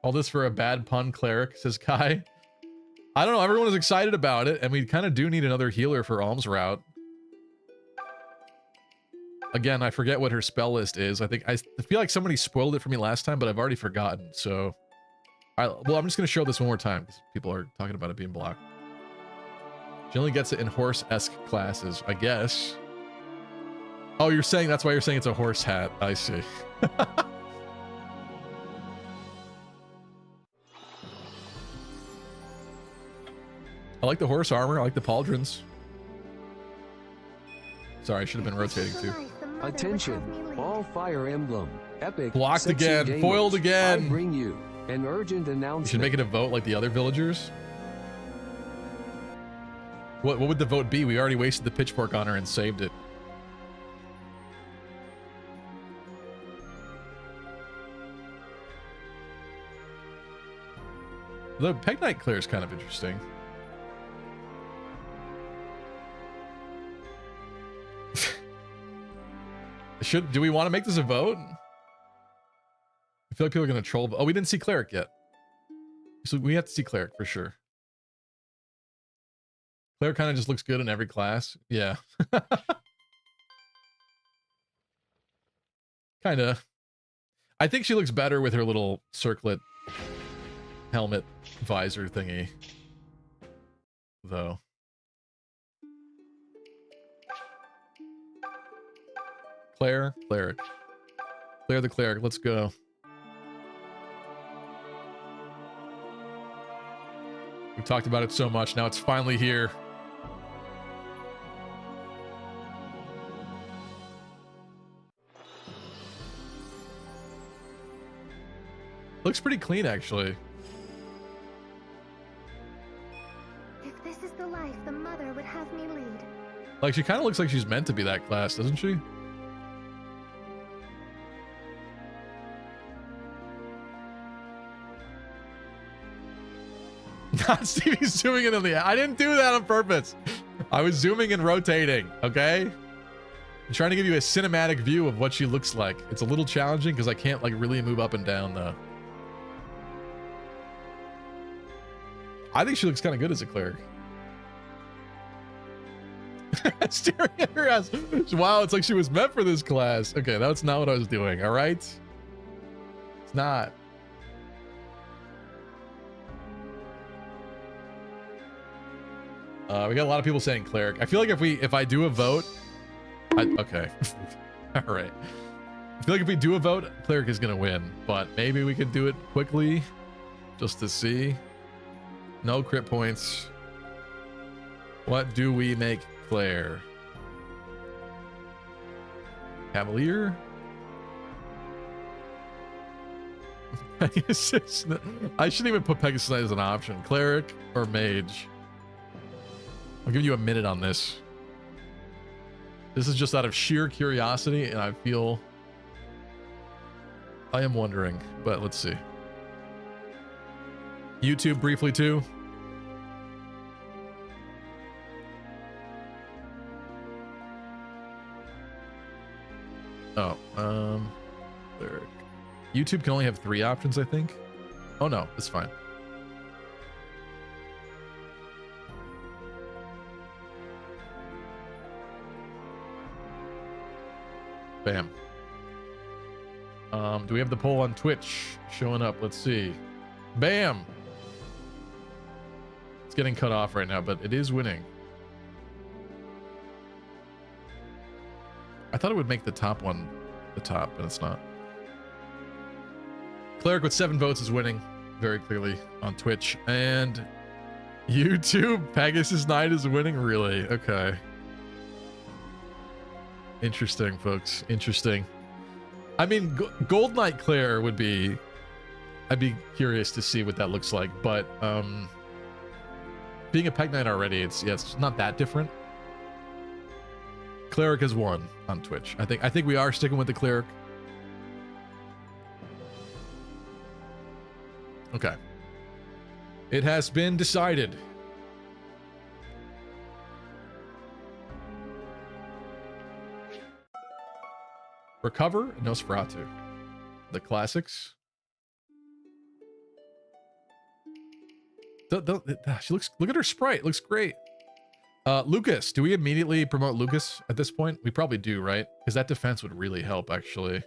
All this for a bad pun, Cleric, says Kai. I don't know, everyone is excited about it, and we kind of do need another healer for Alm's route. Again, I forget what her spell list is. I feel like somebody spoiled it for me last time, but I've already forgotten, so... well, I'm just going to show this one more time, because people are talking about it being blocked. She only gets it in horse-esque classes, I guess. Oh, you're saying that's why you're saying it's a horse hat. I see. I like the horse armor. I like the pauldrons. Sorry, I should have been rotating too. Attention, all Fire Emblem, Epic, blocked Sexy again, Gamers, foiled again. I bring you an urgent announcement. You should make it a vote like the other villagers. What would the vote be? We already wasted the pitchfork on her and saved it. The Peg Knight clear is kind of interesting. Do we want to make this a vote? I feel like people are going to troll. Oh, we didn't see Cleric yet. So we have to see Cleric for sure. Cleric kind of just looks good in every class. Yeah. Kind of. I think she looks better with her little circlet helmet visor thingy, though. Cleric. Claire the Cleric, let's go. We've talked about it so much, now it's finally here. Looks pretty clean, actually. If this is the life the mother would have me lead. Like, she kind of looks like she's meant to be that class, doesn't she? Not Stevie zooming in on the... I didn't do that on purpose. I was zooming and rotating, okay? I'm trying to give you a cinematic view of what she looks like. It's a little challenging because I can't, like, really move up and down, though. I think she looks kind of good as a cleric. Staring at her ass. Wow, it's like she was meant for this class. Okay, that's not what I was doing, all right? It's not. We got a lot of people saying cleric. I feel like if I do a vote, okay, all right. I feel like if we do a vote, cleric is gonna win, but maybe we could do it quickly, just to see. No crit points. What do we make Claire? Cavalier? Pegasus. I shouldn't even put Pegasus Knight as an option. Cleric or mage? I'll give you a minute on this. This is just out of sheer curiosity, and I feel... I am wondering, but let's see. YouTube briefly too. Oh, cleric. YouTube can only have 3 options, I think. Oh no, it's fine. Bam. Do we have the poll on Twitch showing up? Let's see. Bam. It's getting cut off right now, but it is winning. I thought it would make the top one the top, but it's not. Cleric with 7 votes is winning very clearly on Twitch. And YouTube, Pegasus Knight is winning? Really? Okay. Interesting, folks. Interesting. I mean, Gold Knight Claire would be... I'd be curious to see what that looks like, but being a Peg Knight already, it's not that different. Cleric has won on Twitch. I think we are sticking with the Cleric. Okay. It has been decided. Recover, Nosferatu. The classics. She looks, look at her sprite, looks great. Lucas, do we immediately promote Lucas at this point? We probably do, right? Because that defense would really help, actually.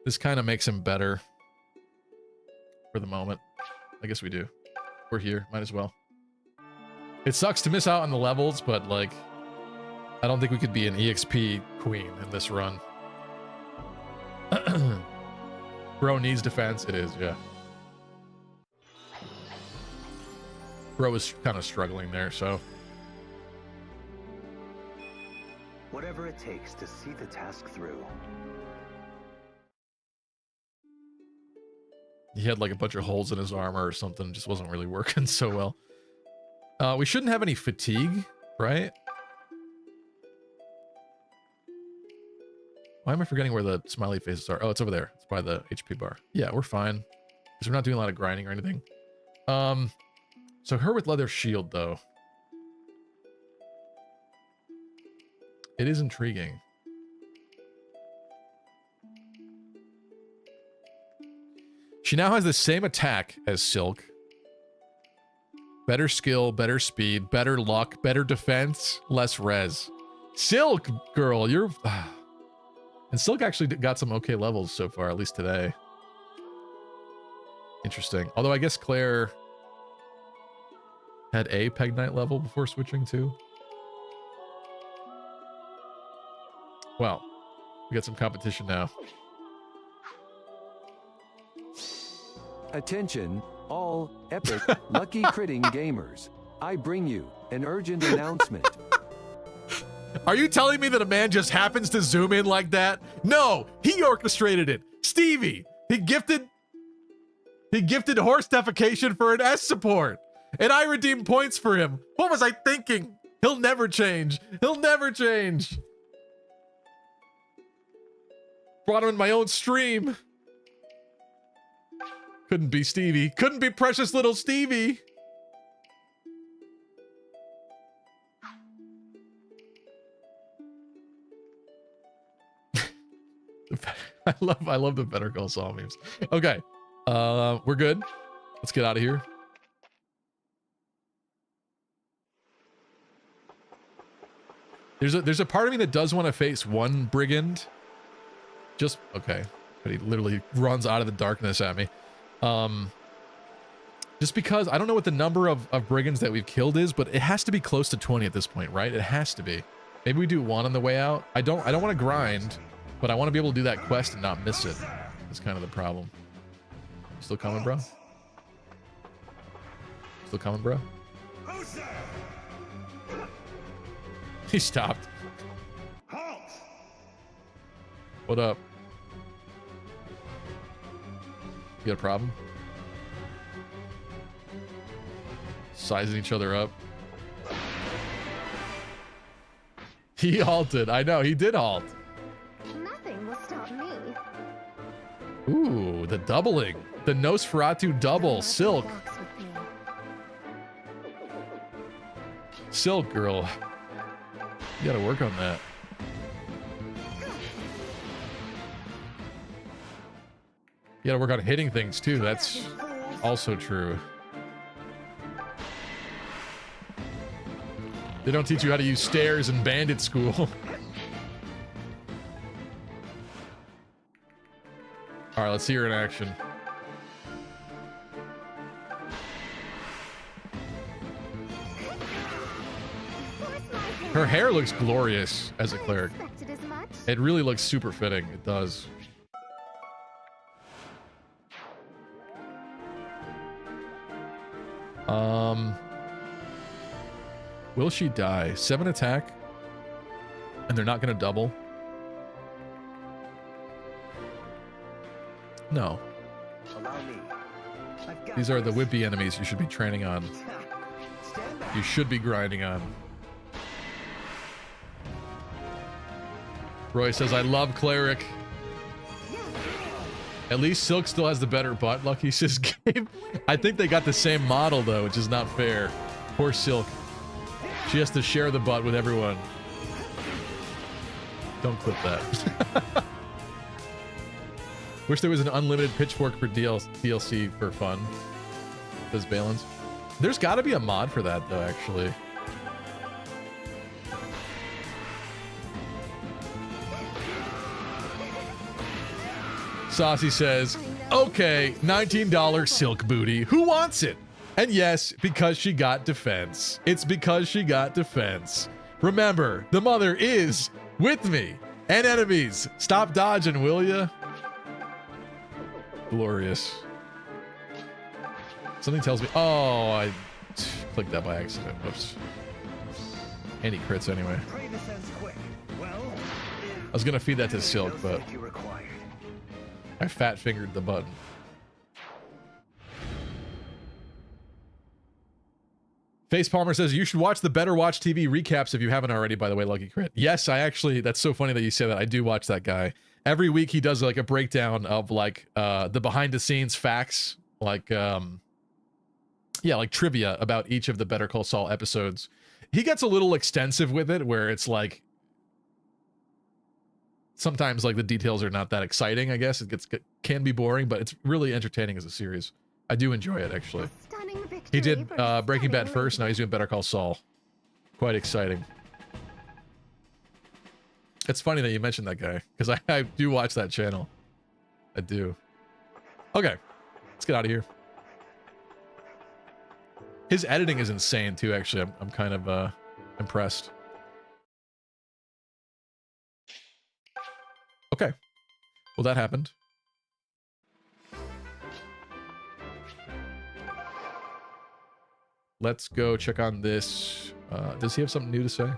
This kind of makes him better. For the moment. I guess we do. We're here, might as well. It sucks to miss out on the levels, but like, I don't think we could be an EXP queen in this run. Bro needs defense. It is, yeah. Bro is kind of struggling there, so. Whatever it takes to see the task through. He had like a bunch of holes in his armor or something. Just wasn't really working so well. We shouldn't have any fatigue, right? Why am I forgetting where the smiley faces are? Oh, it's over there. It's by the HP bar. Yeah, we're fine. Because we're not doing a lot of grinding or anything. So her with leather shield, though. It is intriguing. She now has the same attack as Silk. Better skill, better speed, better luck, better defense, less res. Silk, girl, you're... And Silk actually got some okay levels so far, at least today. Interesting. Although I guess Claire had a Peg Knight level before switching to. Well, we got some competition now. Attention, all epic Lucky Critting gamers. I bring you an urgent announcement. Are you telling me that a man just happens to zoom in like that? No, he orchestrated it. Stevie, he gifted horse defecation for an S support. And I redeemed points for him. What was I thinking? He'll never change. He'll never change. Brought him in my own stream. Couldn't be Stevie. Couldn't be precious little Stevie. I love the Better Call Saul memes. Okay. We're good. Let's get out of here. There's a part of me that does want to face one brigand. Just okay. But he literally runs out of the darkness at me. Just because I don't know what the number of brigands that we've killed is, but it has to be close to 20 at this point, right? It has to be. Maybe we do one on the way out. I don't want to grind, but I want to be able to do that quest and not miss it. That's kind of the problem. Still coming, bro? Still coming, bro? He stopped. What up? You got a problem? Sizing each other up. He halted. I know, he did halt. Nothing will stop me. Ooh, the doubling. The Nosferatu double. Silk. Silk, girl. You gotta work on that. You gotta work on hitting things too. That's also true. They don't teach you how to use stairs in Bandit School. All right, let's see her in action. Her hair looks glorious as a cleric. It really looks super fitting. It does. Will she die? 7 attack? And they're not going to double? No. Allow me. These are the wimpy enemies you should be training on. You should be grinding on. Roy says, I love cleric. At least Silk still has the better butt, Lucky says game. I think they got the same model though, which is not fair. Poor Silk. She has to share the butt with everyone. Don't clip that. Wish there was an unlimited pitchfork for DLC for fun. Says Balance. There's got to be a mod for that though, actually. Saucy says, okay, $19 silk booty. Who wants it? And yes, because she got defense. It's because she got defense. Remember, the mother is with me and enemies. Stop dodging, will ya? Glorious. Something tells me, oh, I clicked that by accident. Whoops. And he crits anyway. I was gonna feed that to Silk, but I fat fingered the button. Face Palmer says you should watch the Better Watch TV recaps if you haven't already, by the way, Lucky Crit. Yes, I actually, that's so funny that you say that. I do watch that guy. Every week he does like a breakdown of like the behind the scenes facts, like yeah, like trivia about each of the Better Call Saul episodes. He gets a little extensive with it where it's like sometimes like the details are not that exciting, I guess. Can be boring, but it's really entertaining as a series. I do enjoy it, actually. He did Breaking Bad first, now he's doing Better Call Saul. Quite exciting. It's funny that you mentioned that guy, because I do watch that channel. I do. Okay, let's get out of here. His editing is insane, too, actually. I'm kind of impressed. Okay. Well, that happened. Let's go check on this. Does he have something new to say?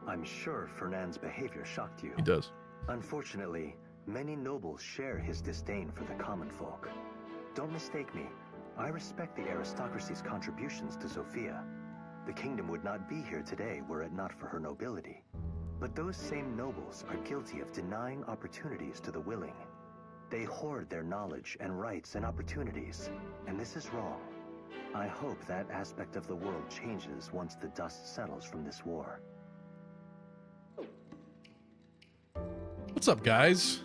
I'm sure Fernand's behavior shocked you. He does. Unfortunately, many nobles share his disdain for the common folk. Don't mistake me. I respect the aristocracy's contributions to Zofia. The kingdom would not be here today were it not for her nobility. But those same nobles are guilty of denying opportunities to the willing. They hoard their knowledge and rights and opportunities, and this is wrong. I hope that aspect of the world changes once the dust settles from this war. What's up, guys?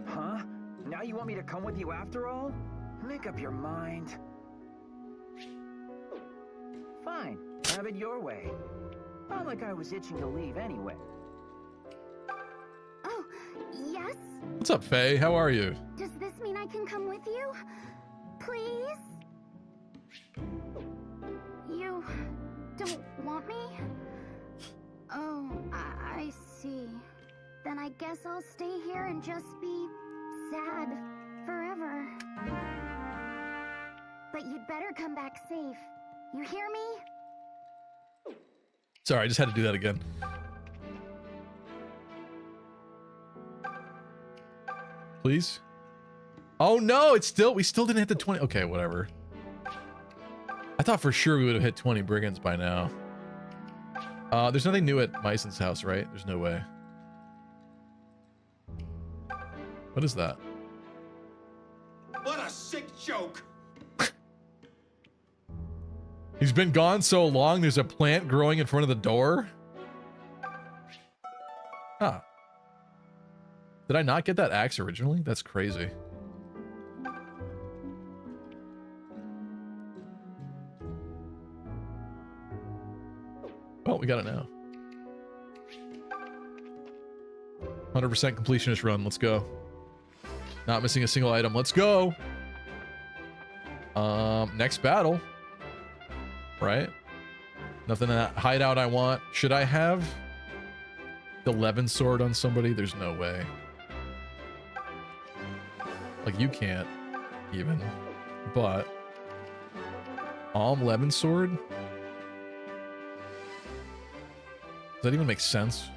Huh? Now you want me to come with you after all? Make up your mind. Fine, have it your way. Not like I was itching to leave anyway. Oh, yes? What's up, Faye? How are you? Does this mean I can come with you? Please? You don't want me? Oh, I see. Then I guess I'll stay here and just be sad forever. But you'd better come back safe. You hear me? Sorry, I just had to do that again. Please? Oh no, we still didn't hit the 20. Okay, whatever. I thought for sure we would have hit 20 brigands by now. There's nothing new at Myson's house, right? There's no way. What is that? What a sick joke! He's been gone so long, there's a plant growing in front of the door? Huh. Did I not get that axe originally? That's crazy. Oh, we got it now. 100% completionist run. Let's go. Not missing a single item. Let's go. Next battle. Right? Nothing in that hideout I want. Should I have the Levin sword on somebody? There's no way. Like, you can't even. But Levin sword? Does that even make sense?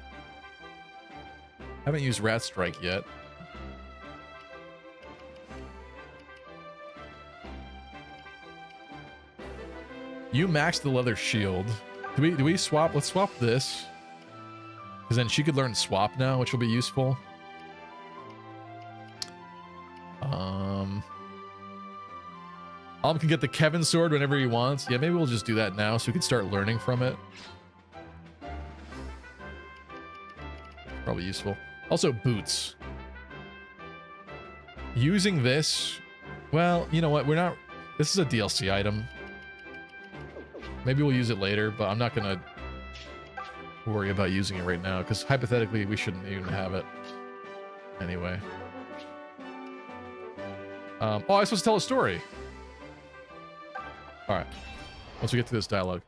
Haven't used Rat Strike yet. You maxed the leather shield. Do we swap? Let's swap this. Because then she could learn swap now, which will be useful. Alm can get the Kevin sword whenever he wants. Yeah, maybe we'll just do that now so we can start learning from it. Probably useful. Also, boots. Using this... Well, you know what? We're not... This is a DLC item. Maybe we'll use it later, but I'm not gonna worry about using it right now, because hypothetically, we shouldn't even have it. Anyway. Oh, I was supposed to tell a story. Alright. Once we get to this dialogue.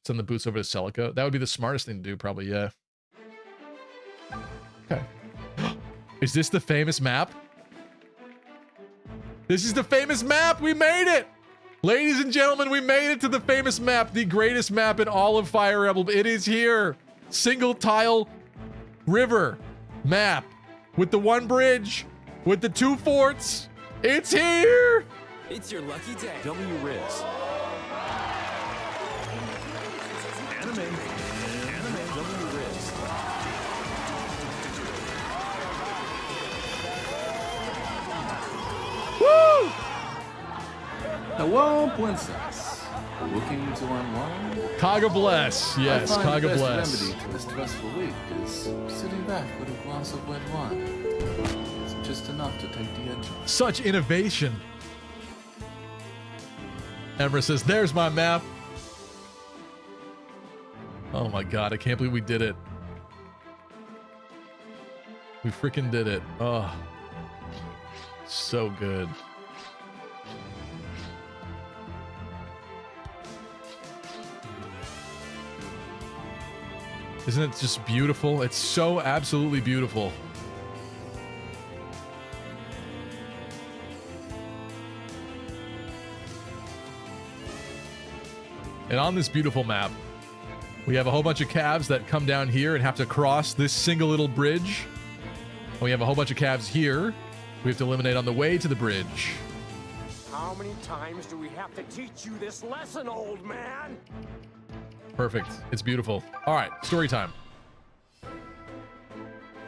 Send the boots over to Celica. That would be the smartest thing to do, probably, yeah. Okay. Is this the famous map? This is the famous map! We made it! Ladies and gentlemen, we made it to the famous map, the greatest map in all of Fire Emblem. It is here! Single tile river map with the one bridge, with the two forts. It's here! It's your lucky day. W-Riz. Anime. W-Riz. Woo! Hello, princess. Looking to unwind? Kaga bless. Yes, I find Kaga the best bless. remedy to a stressful week is sitting back with a glass of red wine. It's just enough to take the edge off. Such innovation. Emra says, there's my map. Oh my god, I can't believe we did it. We freaking did it. Oh. So good. Isn't it just beautiful? It's so absolutely beautiful. And on this beautiful map, we have a whole bunch of calves that come down here and have to cross this single little bridge. And we have a whole bunch of calves here we have to eliminate on the way to the bridge. How many times do we have to teach you this lesson, old man? Perfect. It's beautiful. All right, story time.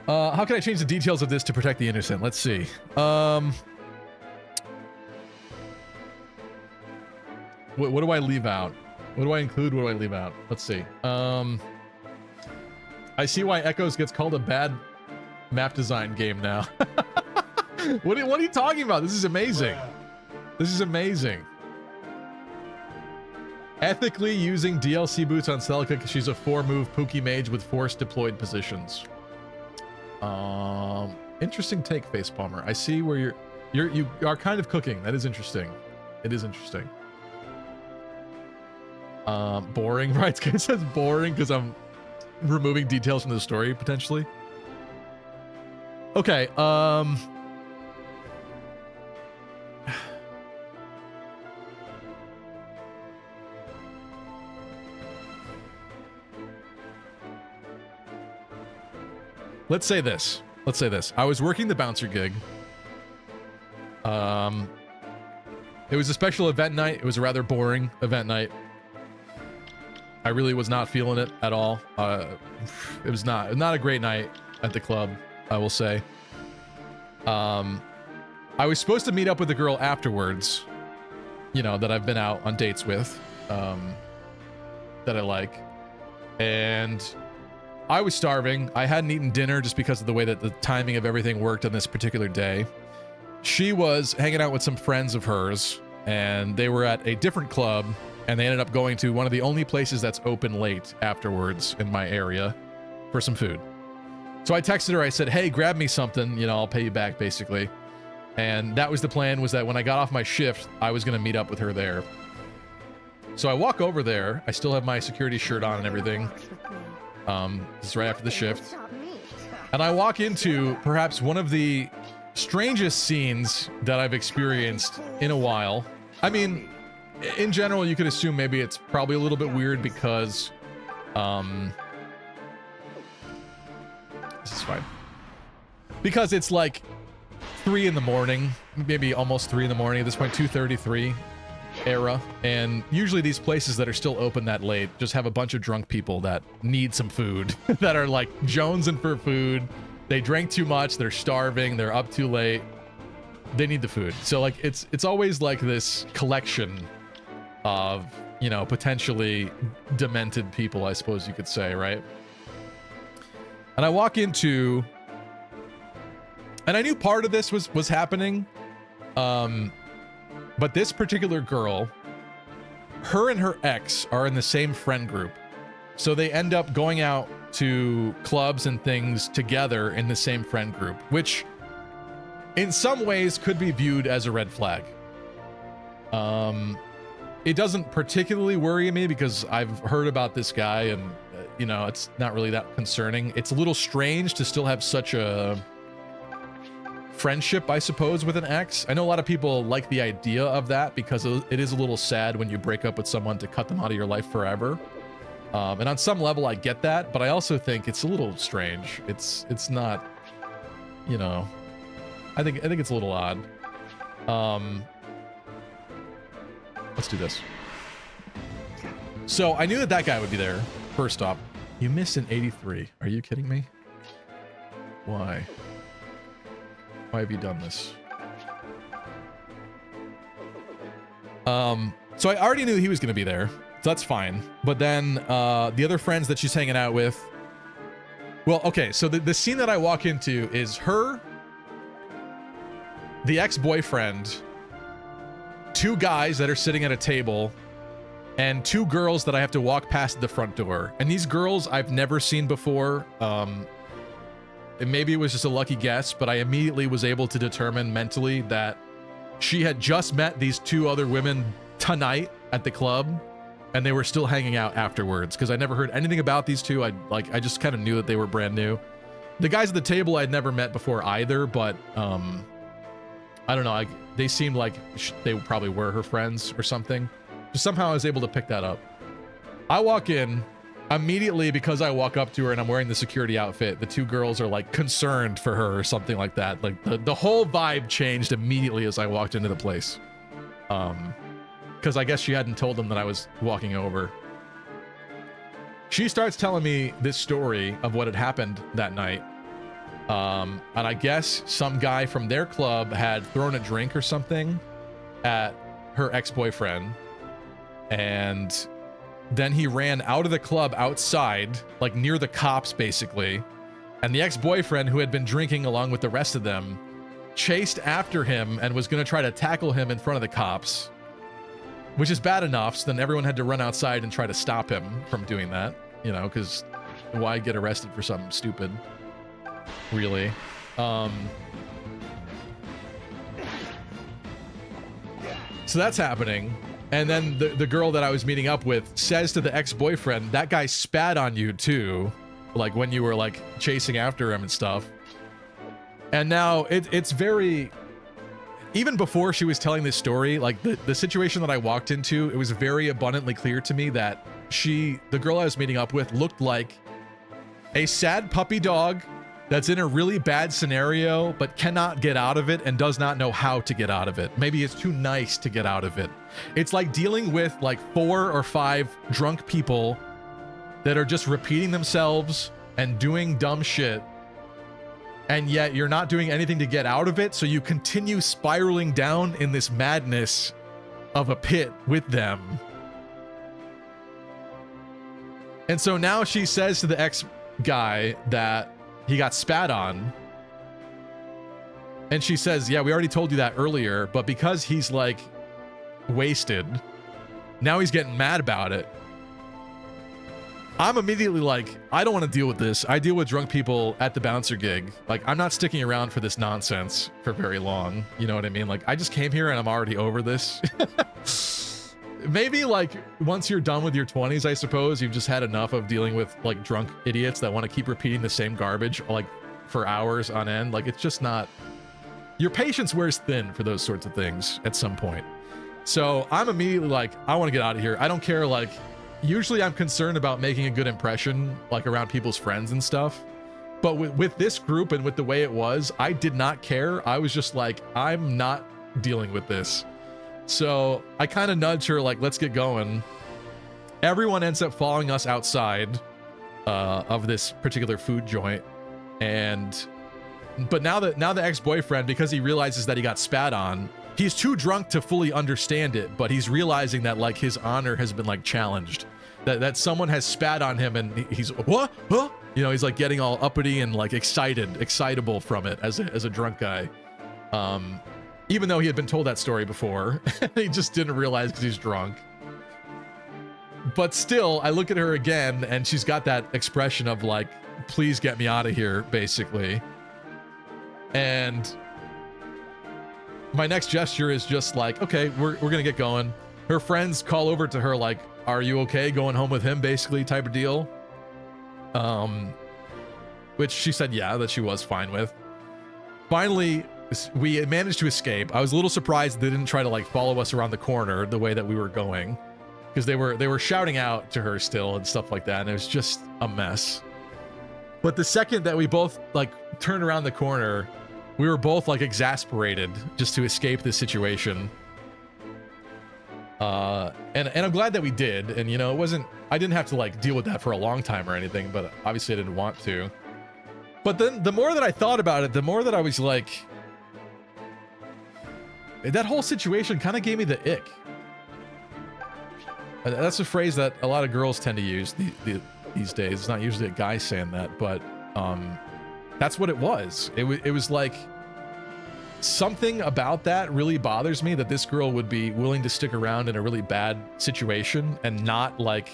How can I change the details of this to protect the innocent? Let's see. What do I leave out? What do I include? What do I leave out? Let's see. I see why Echoes gets called a bad map design game now. What are you talking about? This is amazing. This is amazing. Ethically using DLC boots on Celica because she's a 4-move Pookie mage with force deployed positions. Interesting take, Face Palmer. I see where you are kind of cooking. That is interesting. It is interesting. Boring, right? It says boring because I'm removing details from the story potentially. Okay, let's say this. Let's say this. I was working the bouncer gig. It was a special event night. It was a rather boring event night. I really was not feeling it at all. It was not a great night at the club, I will say. I was supposed to meet up with a girl afterwards, you know, that I've been out on dates with, that I like. And I was starving. I hadn't eaten dinner just because of the way that the timing of everything worked on this particular day. She was hanging out with some friends of hers, and they were at a different club, and they ended up going to one of the only places that's open late afterwards in my area for some food. So I texted her, I said, hey, grab me something, you know, I'll pay you back, basically. And that was the plan, was that when I got off my shift, I was going to meet up with her there. So I walk over there. I still have my security shirt on and everything. This is right after the shift. And I walk into perhaps one of the strangest scenes that I've experienced in a while. I mean, in general, you could assume maybe it's probably a little bit weird because... this is fine. Because it's like 3 in the morning, maybe almost 3 in the morning at this point, 2:33 era. And usually these places that are still open that late just have a bunch of drunk people that need some food, that are like jonesing for food. They drank too much, they're starving, they're up too late. They need the food. So like it's always like this collection of, you know, potentially demented people, I suppose you could say, right? And I walk into, and I knew part of this was happening, but this particular girl, her and her ex are in the same friend group. So they end up going out to clubs and things together in the same friend group, which in some ways could be viewed as a red flag. It doesn't particularly worry me because I've heard about this guy and, you know, it's not really that concerning. It's a little strange to still have such a friendship, I suppose, with an ex. I know a lot of people like the idea of that because it is a little sad when you break up with someone to cut them out of your life forever. And on some level, I get that, but I also think it's a little strange. It's not, you know, I think it's a little odd. Let's do this. So I knew that guy would be there. First off, you missed an 83. Are you kidding me? Why? Why have you done this? So I already knew he was going to be there. So that's fine. But then the other friends that she's hanging out with. Well, okay. So the scene that I walk into is her, the ex-boyfriend, 2 guys that are sitting at a table, and 2 girls that I have to walk past the front door. And these girls I've never seen before. And maybe it was just a lucky guess, but I immediately was able to determine mentally that she had just met these 2 other women tonight at the club, and they were still hanging out afterwards, because I never heard anything about these 2. I just kind of knew that they were brand new. The guys at the table I'd never met before either, but I don't know. They seemed like they probably were her friends or something. Just somehow I was able to pick that up. I walk in immediately because I walk up to her and I'm wearing the security outfit. The 2 girls are like concerned for her or something like that. Like the whole vibe changed immediately as I walked into the place. Because I guess she hadn't told them that I was walking over. She starts telling me this story of what had happened that night. And I guess some guy from their club had thrown a drink or something at her ex-boyfriend. And then he ran out of the club outside, like near the cops, basically. And the ex-boyfriend, who had been drinking along with the rest of them, chased after him and was going to try to tackle him in front of the cops, which is bad enough. So then everyone had to run outside and try to stop him from doing that, you know, because why get arrested for something stupid? Really. So that's happening. And then the girl that I was meeting up with says to the ex-boyfriend, that guy spat on you too, like when you were like chasing after him and stuff. And now it's very, even before she was telling this story, like the situation that I walked into, it was very abundantly clear to me that the girl I was meeting up with looked like a sad puppy dog that's in a really bad scenario, but cannot get out of it and does not know how to get out of it. Maybe it's too nice to get out of it. It's like dealing with like 4 or 5 drunk people that are just repeating themselves and doing dumb shit. And yet you're not doing anything to get out of it. So you continue spiraling down in this madness of a pit with them. And so now she says to the ex-guy that he got spat on. And she says, yeah, we already told you that earlier, but because he's like wasted, now he's getting mad about it. I'm immediately like, I don't want to deal with this. I deal with drunk people at the bouncer gig. Like, I'm not sticking around for this nonsense for very long. You know what I mean? Like, I just came here and I'm already over this. Maybe like once you're done with your 20s, I suppose you've just had enough of dealing with like drunk idiots that want to keep repeating the same garbage like for hours on end. Like, it's just not, your patience wears thin for those sorts of things at some point. So I'm immediately like, I want to get out of here. I don't care. Like, usually I'm concerned about making a good impression, like around people's friends and stuff. But with this group and with the way it was, I did not care. I was just like, I'm not dealing with this. So I kind of nudged her like, let's get going. Everyone ends up following us outside of this particular food joint. But now the ex-boyfriend, because he realizes that he got spat on, he's too drunk to fully understand it, but he's realizing that like his honor has been like challenged, that someone has spat on him, and he's what? Huh? You know, he's like getting all uppity and like excitable from it as a drunk guy. Even though he had been told that story before, he just didn't realize because he's drunk. But still, I look at her again and she's got that expression of like, please get me out of here, basically. And my next gesture is just like, okay, we're gonna get going. Her friends call over to her like, are you okay going home with him, basically, type of deal. Which she said yeah, that she was fine with. Finally, we managed to escape. I was a little surprised they didn't try to like follow us around the corner the way that we were going, because they were shouting out to her still and stuff like that, and it was just a mess. But the second that we both like turned around the corner, we were both like exasperated just to escape this situation. And I'm glad that we did. And you know, I didn't have to like deal with that for a long time or anything, but obviously I didn't want to. But then the more that I thought about it, the more that I was like, that whole situation kind of gave me the ick. That's a phrase that a lot of girls tend to use these days. It's not usually a guy saying that, but that's what it was. It was like, something about that really bothers me, that this girl would be willing to stick around in a really bad situation and not like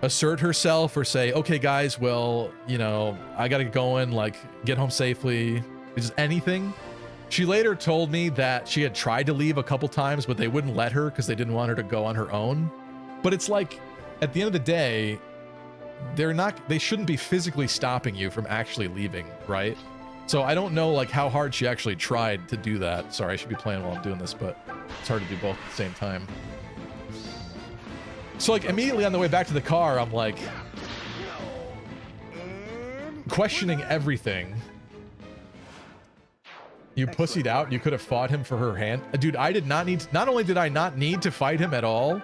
assert herself or say, okay guys, well, you know, I gotta get going, like get home safely, just anything. She later told me that she had tried to leave a couple times, but they wouldn't let her because they didn't want her to go on her own. But it's like, at the end of the day, they shouldn't be physically stopping you from actually leaving, right? So I don't know like how hard she actually tried to do that. Sorry, I should be playing while I'm doing this, but it's hard to do both at the same time. So like immediately on the way back to the car, I'm like questioning everything. You pussied out. You could have fought him for her hand. Dude, I did not need, not only did I not need to fight him at all,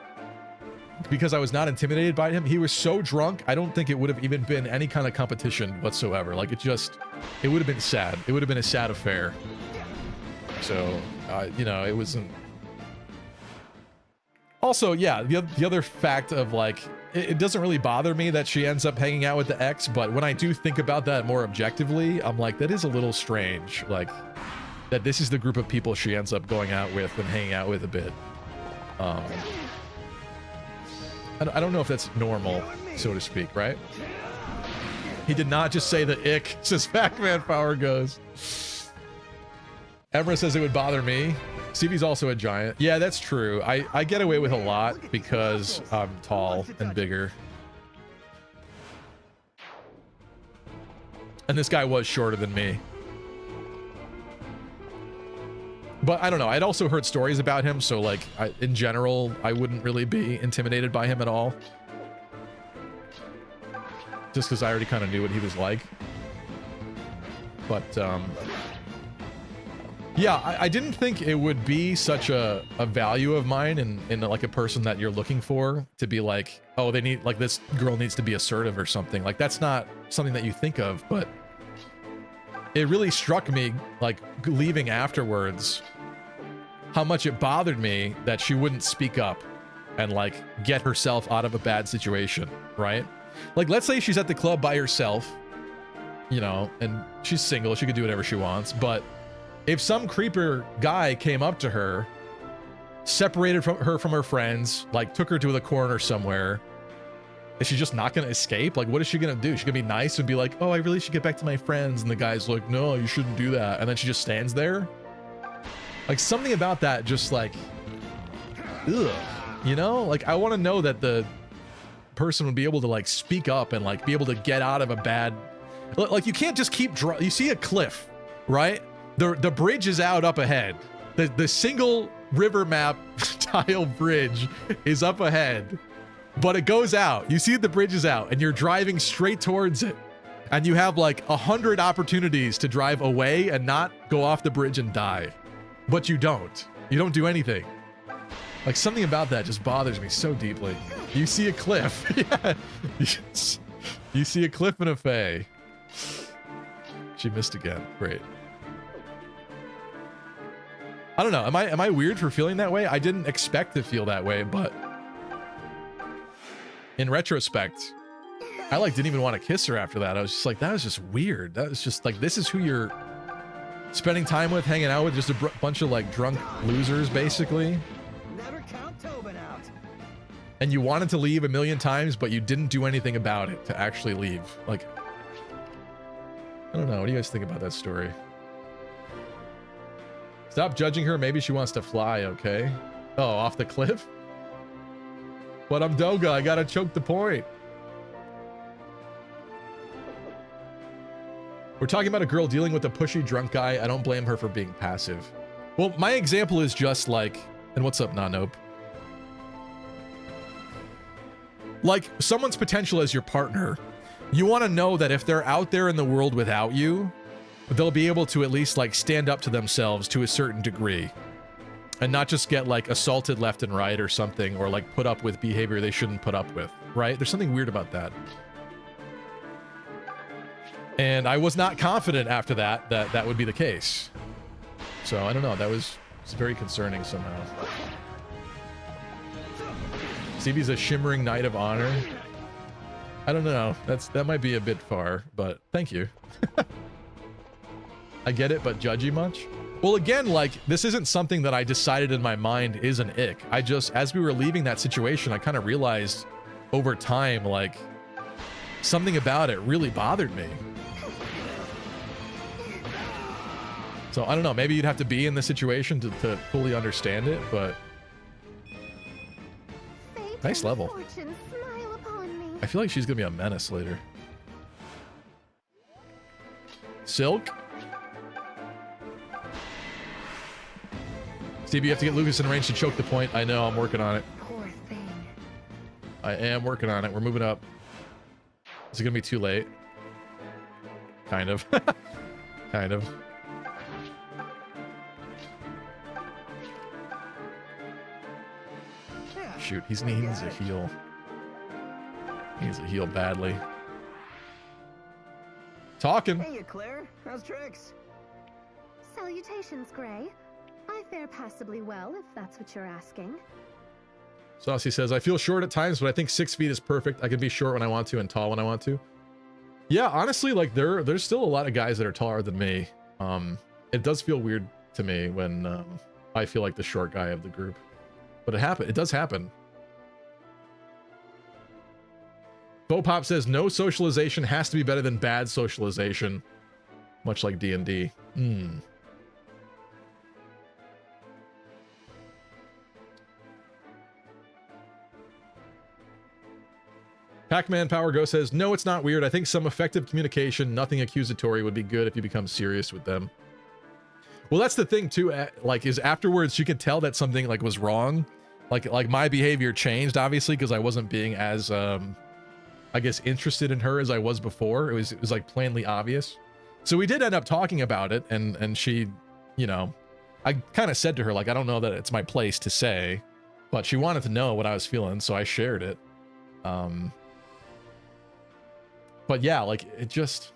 because I was not intimidated by him, he was so drunk, I don't think it would have even been any kind of competition whatsoever. Like it would have been sad. It would have been a sad affair. So, you know, it wasn't. Also, yeah, the other fact of like, it doesn't really bother me that she ends up hanging out with the ex, but when I do think about that more objectively, I'm like, that is a little strange. Like, that this is the group of people she ends up going out with and hanging out with a bit. I don't know if that's normal, so to speak, right? He did not just say the ick, says Pac-Man Power goes. Emra says it would bother me. Stevie's also a giant. Yeah, that's true. I get away with a lot because I'm tall and bigger. And this guy was shorter than me. But I don't know. I'd also heard stories about him, so like, in general, I wouldn't really be intimidated by him at all. Just because I already kind of knew what he was like. But, yeah, I didn't think it would be such a value of mine in like a person that you're looking for, to be like, oh, they need, like, this girl needs to be assertive or something. Like, that's not something that you think of, but it really struck me, like, leaving afterwards, how much it bothered me that she wouldn't speak up and like get herself out of a bad situation, right? Like, let's say she's at the club by herself, you know, and she's single, she could do whatever she wants, but if some creeper guy came up to her, separated from her friends, like took her to the corner somewhere, Is she just not gonna escape? Like, what is she gonna do? She's gonna be nice and be like, oh, I really should get back to my friends. And the guy's like, no, you shouldn't do that. And then she just stands there. Like, something about that just like, ugh, you know? Like, I want to know that the person would be able to like speak up and like be able to get out of a bad, like, you can't just keep you see a cliff, right? The bridge is out up ahead. The single river map tile bridge is up ahead, but it goes out. You see the bridge is out and you're driving straight towards it. And you have like 100 opportunities to drive away and not go off the bridge and die. But you don't. You don't do anything. Like, something about that just bothers me so deeply. You see a cliff. Yeah. You see a cliff and a Fae. She missed again. Great. I don't know. Am I weird for feeling that way? I didn't expect to feel that way, but in retrospect, I like didn't even want to kiss her after that. I was just like, that was just weird. That was just like, this is who you're spending time with, hanging out with, just a bunch of like drunk losers, basically. Never count Tobin out. And you wanted to leave a million times, but you didn't do anything about it to actually leave. Like, I don't know. What do you guys think about that story? Stop judging her. Maybe she wants to fly, okay? Oh, off the cliff? But I'm Doga. I gotta choke the point. We're talking about a girl dealing with a pushy drunk guy. I don't blame her for being passive. Well, my example is just like... And what's up, Nanope? Like, someone's potential as your partner. You want to know that if they're out there in the world without you, they'll be able to at least like stand up to themselves to a certain degree and not just get like assaulted left and right or something, or like put up with behavior they shouldn't put up with, right? There's something weird about that. And I was not confident after that that would be the case. So I don't know, it's very concerning somehow. Stevie's a shimmering knight of honor. I don't know, that might be a bit far, but thank you. I get it, but judgy much? Well, again, like, this isn't something that I decided in my mind is an ick. I just, as we were leaving that situation, I kind of realized over time, like, something about it really bothered me. So, I don't know, maybe you'd have to be in the situation to fully understand it, but... Nice level. I feel like she's gonna be a menace later. Silk? Steve, you have to get Lucas in range to choke the point. I know, I'm working on it. Poor thing. I am working on it. We're moving up. Is it gonna be too late? Kind of. Kind of. Shoot, he needs a heal. He needs a heal badly. Talking. Hey, Claire. How's tricks? Salutations, Gray. I fare passably well, if that's what you're asking. Saucy says, I feel short at times, but I think 6 feet is perfect. I can be short when I want to and tall when I want to. Yeah, honestly, like, there's still a lot of guys that are taller than me. It does feel weird to me when I feel like the short guy of the group. But it does happen. Bopop says, no socialization has to be better than bad socialization. Much like D&D. Pac-Man Power Go says, no, it's not weird. I think some effective communication, nothing accusatory, would be good if you become serious with them. Well, that's the thing too, like, is afterwards you can tell that something like was wrong. Like my behavior changed, obviously, because I wasn't being as, I guess, interested in her as I was before. It was like plainly obvious. So we did end up talking about it, and she, you know, I kind of said to her, like, I don't know that it's my place to say, but she wanted to know what I was feeling, so I shared it. But yeah, like, it just...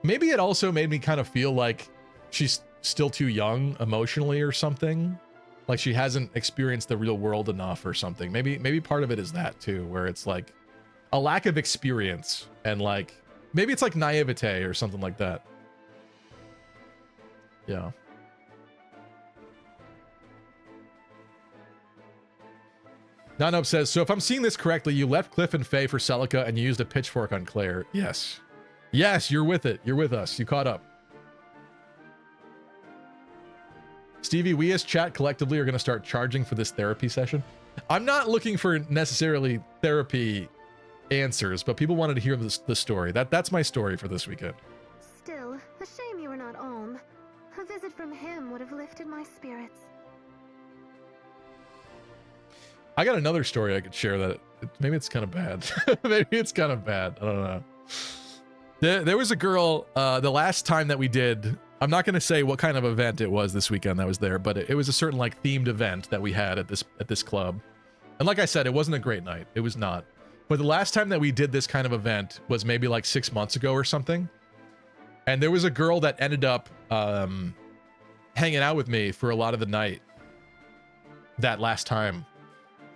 Maybe it also made me kind of feel like she's still too young emotionally or something. Like she hasn't experienced the real world enough or something. Maybe part of it is that too, where it's like a lack of experience and like, maybe it's like naivete or something like that. Yeah. Nope says, so if I'm seeing this correctly, you left Cliff and Faye for Celica and you used a pitchfork on Claire. Yes. Yes, you're with it. You're with us. You caught up. Stevie, we as chat collectively are going to start charging for this therapy session. I'm not looking for necessarily therapy answers, but people wanted to hear the story. That's my story for this weekend. Still, a shame you were not Alm. A visit from him would have lifted my spirits. I got another story I could share that maybe it's kind of bad. Maybe it's kind of bad. I don't know. There was a girl, the last time that we did, I'm not going to say what kind of event it was this weekend that was there, but it was a certain like themed event that we had at this club. And like I said, it wasn't a great night. It was not. But the last time that we did this kind of event was maybe like 6 months ago or something. And there was a girl that ended up hanging out with me for a lot of the night that last time.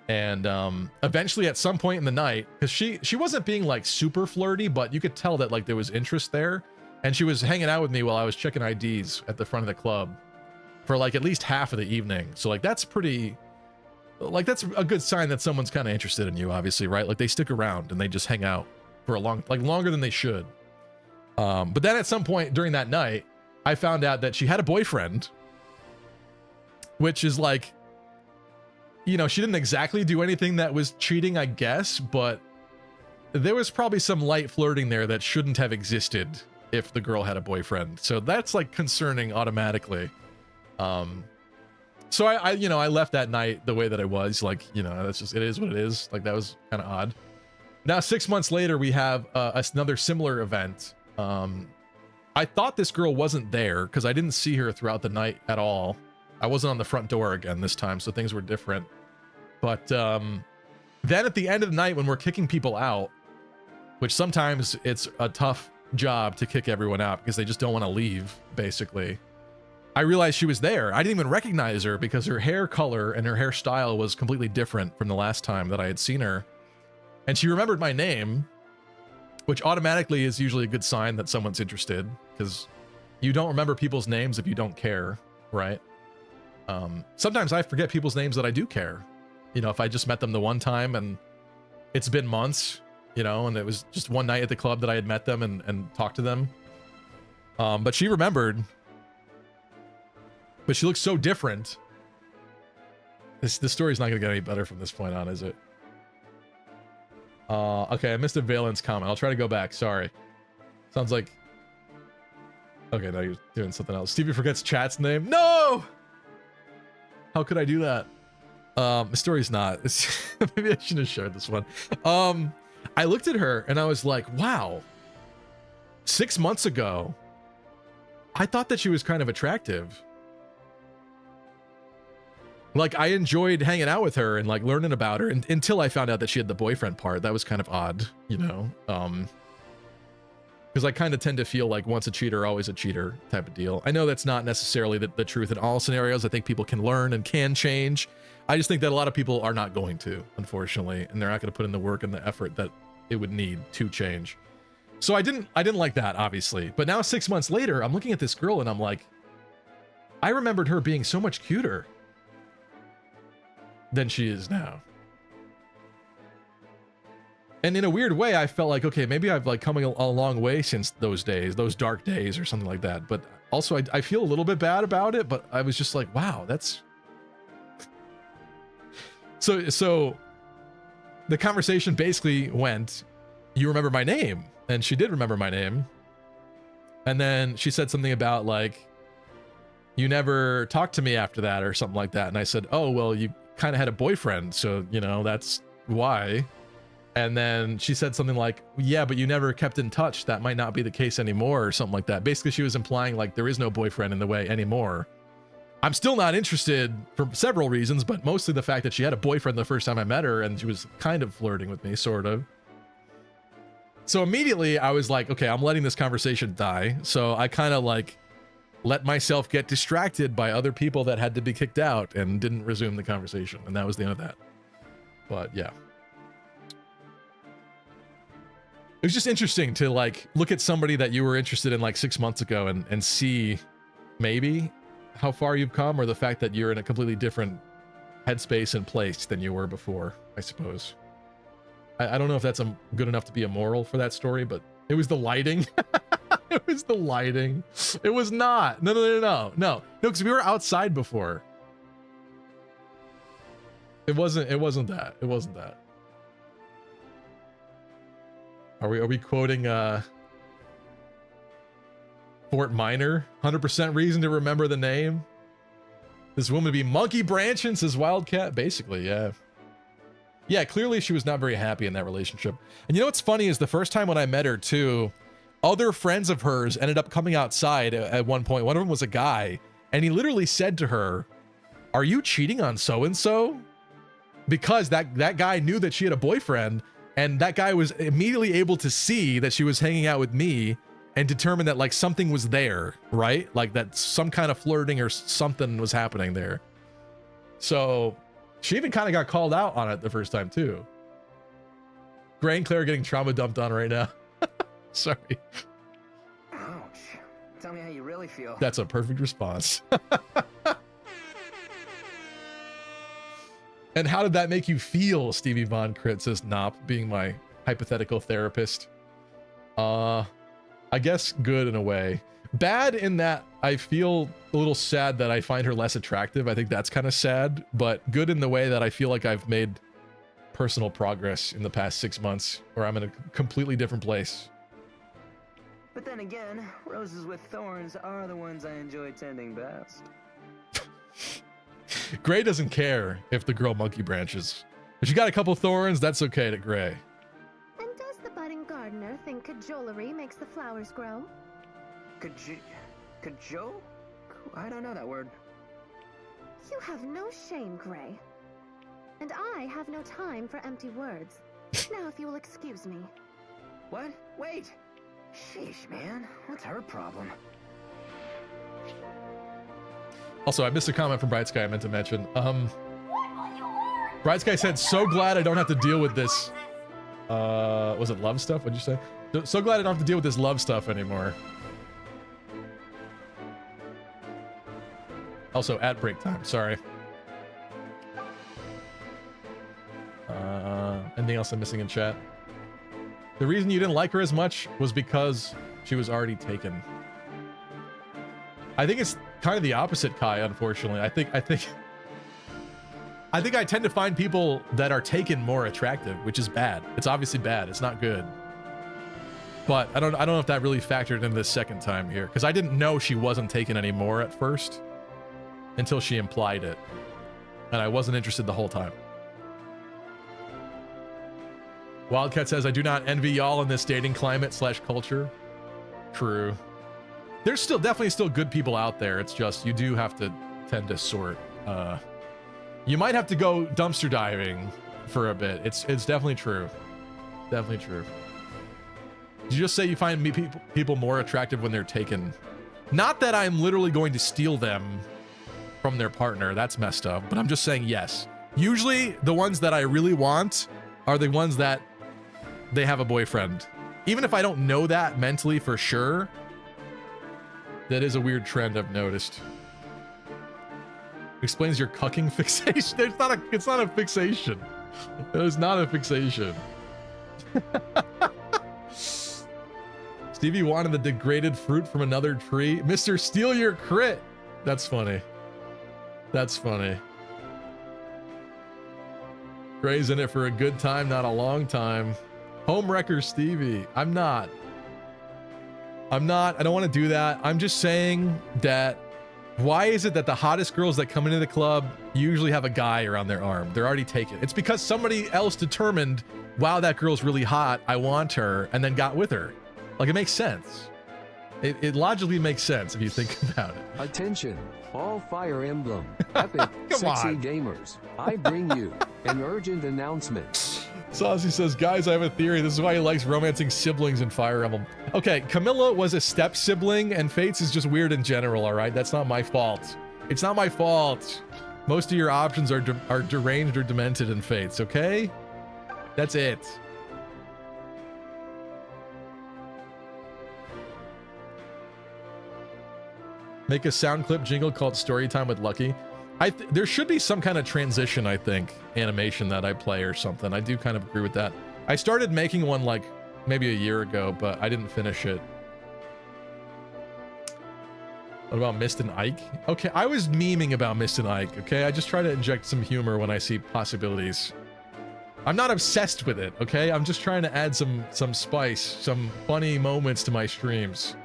And eventually at some point in the night, because she wasn't being like super flirty, but you could tell that like there was interest there. And she was hanging out with me while I was checking IDs at the front of the club for like at least half of the evening. So like that's pretty, like that's a good sign that someone's kind of interested in you, obviously, right? Like they stick around and they just hang out for a longer than they should. But then at some point during that night, I found out that she had a boyfriend, which is like, you know, she didn't exactly do anything that was cheating, I guess, but there was probably some light flirting there that shouldn't have existed if the girl had a boyfriend. So that's like concerning automatically. So I left that night the way that I was, like, you know, that's just, it is what it is. Like that was kind of odd. Now, 6 months later, we have another similar event. I thought this girl wasn't there because I didn't see her throughout the night at all. I wasn't on the front door again this time, so things were different. But then at the end of the night when we're kicking people out, which sometimes it's a tough job to kick everyone out because they just don't want to leave, basically. I realized she was there. I didn't even recognize her because her hair color and her hairstyle was completely different from the last time that I had seen her. And she remembered my name, which automatically is usually a good sign that someone's interested, because you don't remember people's names if you don't care, right? Sometimes I forget people's names that I do care. You know, if I just met them the one time and it's been months, you know, and it was just one night at the club that I had met them and talked to them. But she remembered. But she looks so different. This story's not going to get any better from this point on, is it? Okay, I missed a Valence comment. I'll try to go back. Sorry. Sounds like... Okay, now you're doing something else. Stevie forgets chat's name. No! How could I do that? The story's not. Maybe I shouldn't have shared this one. I looked at her and I was like, wow. 6 months ago, I thought that she was kind of attractive. Like, I enjoyed hanging out with her and like learning about her until I found out that she had the boyfriend part. That was kind of odd, you know? Because I kind of tend to feel like once a cheater, always a cheater type of deal. I know that's not necessarily the truth in all scenarios. I think people can learn and can change. I just think that a lot of people are not going to, unfortunately, and they're not going to put in the work and the effort that it would need to change. So I didn't like that, obviously. But now 6 months later, I'm looking at this girl and I'm like, I remembered her being so much cuter than she is now. And in a weird way, I felt like, okay, maybe I've like come a long way since those days, those dark days or something like that. But also I feel a little bit bad about it, but I was just like, wow, that's... So the conversation basically went, you remember my name? And she did remember my name. And then she said something about like, you never talked to me after that or something like that. And I said, oh, well, you kind of had a boyfriend, so, you know, that's why. And then she said something like, yeah, but you never kept in touch. That might not be the case anymore or something like that. Basically, she was implying like there is no boyfriend in the way anymore. I'm still not interested for several reasons, but mostly the fact that she had a boyfriend the first time I met her and she was kind of flirting with me, sort of. So immediately I was like, okay, I'm letting this conversation die. So I kind of like let myself get distracted by other people that had to be kicked out and didn't resume the conversation. And that was the end of that. But yeah. It was just interesting to like look at somebody that you were interested in like 6 months ago and see maybe how far you've come, or the fact that you're in a completely different headspace and place than you were before, I suppose. I don't know if that's good enough to be a moral for that story, but it was the lighting. It was the lighting. It was not. No, because we were outside before. It wasn't that. It wasn't that. Are we quoting Fort Minor? 100% reason to remember the name. This woman be Monkey Branching, says Wildcat. Basically, yeah. Yeah, clearly she was not very happy in that relationship. And you know what's funny is the first time when I met her too, other friends of hers ended up coming outside at one point. One of them was a guy, and he literally said to her, "Are you cheating on so-and-so?" Because that guy knew that she had a boyfriend, and that guy was immediately able to see that she was hanging out with me and determine that like something was there, right? Like that some kind of flirting or something was happening there. So she even kind of got called out on it the first time too. Gray and Claire getting trauma dumped on right now. Sorry. Ouch. Tell me how you really feel. That's a perfect response. And how did that make you feel, Stevie Von Crit, says Nop, being my hypothetical therapist? I guess good in a way. Bad in that I feel a little sad that I find her less attractive. I think that's kind of sad, but good in the way that I feel like I've made personal progress in the past 6 months, where I'm in a completely different place. But then again, roses with thorns are the ones I enjoy tending best. Gray doesn't care if the girl monkey branches. If she got a couple thorns, that's okay to Gray. And does the budding gardener think cajolery makes the flowers grow? Cajole? I don't know that word. You have no shame, Gray. And I have no time for empty words. Now, if you will excuse me. What? Wait! Sheesh, man. What's her problem? Also, I missed a comment from Bright Sky I meant to mention. Bright Sky said, "So glad I don't have to deal with this." Was it love stuff? What'd you say? So glad I don't have to deal with this love stuff anymore. Also, at break time. Sorry. Anything else I'm missing in chat? The reason you didn't like her as much was because she was already taken. I think it's kind of the opposite, Kai, unfortunately. I think I tend to find people that are taken more attractive, which is bad. It's obviously bad. It's not good. But I don't know if that really factored in this second time here, because I didn't know she wasn't taken anymore at first until she implied it. And I wasn't interested the whole time. Wildcat says, "I do not envy y'all in this dating climate / culture." True. There's still definitely still good people out there. It's just you do have to tend to sort. You might have to go dumpster diving for a bit. It's definitely true. Definitely true. Did you just say you find people more attractive when they're taken? Not that I'm literally going to steal them from their partner. That's messed up. But I'm just saying yes. Usually the ones that I really want are the ones that they have a boyfriend. Even if I don't know that mentally for sure, that is a weird trend I've noticed. Explains your cucking fixation. It's not a fixation. It is not a fixation. Stevie wanted the degraded fruit from another tree. Mr. Steal Your Crit. That's funny. That's funny. Gray's in it for a good time, not a long time. Homewrecker Stevie. I'm not. I don't want to do that. I'm just saying that why is it that the hottest girls that come into the club usually have a guy around their arm? They're already taken. It's because somebody else determined, wow, that girl's really hot, I want her, and then got with her. Like, it makes sense. It logically makes sense if you think about it. Attention, all Fire Emblem, Epic, Sexy Gamers. I bring you an urgent announcement. Saucy says, "Guys, I have a theory. This is why he likes romancing siblings in Fire Emblem." Okay, Camilla was a step sibling, and Fates is just weird in general, all right? That's not my fault. It's not my fault. Most of your options are deranged or demented in Fates, okay? That's it. Make a sound clip jingle called Storytime with Lucky. There should be some kind of transition, I think, animation that I play or something. I do kind of agree with that. I started making one like maybe a year ago, but I didn't finish it. What about Mist and Ike? Okay, I was memeing about Mist and Ike, okay? I just try to inject some humor when I see possibilities. I'm not obsessed with it, okay? I'm just trying to add some spice, some funny moments to my streams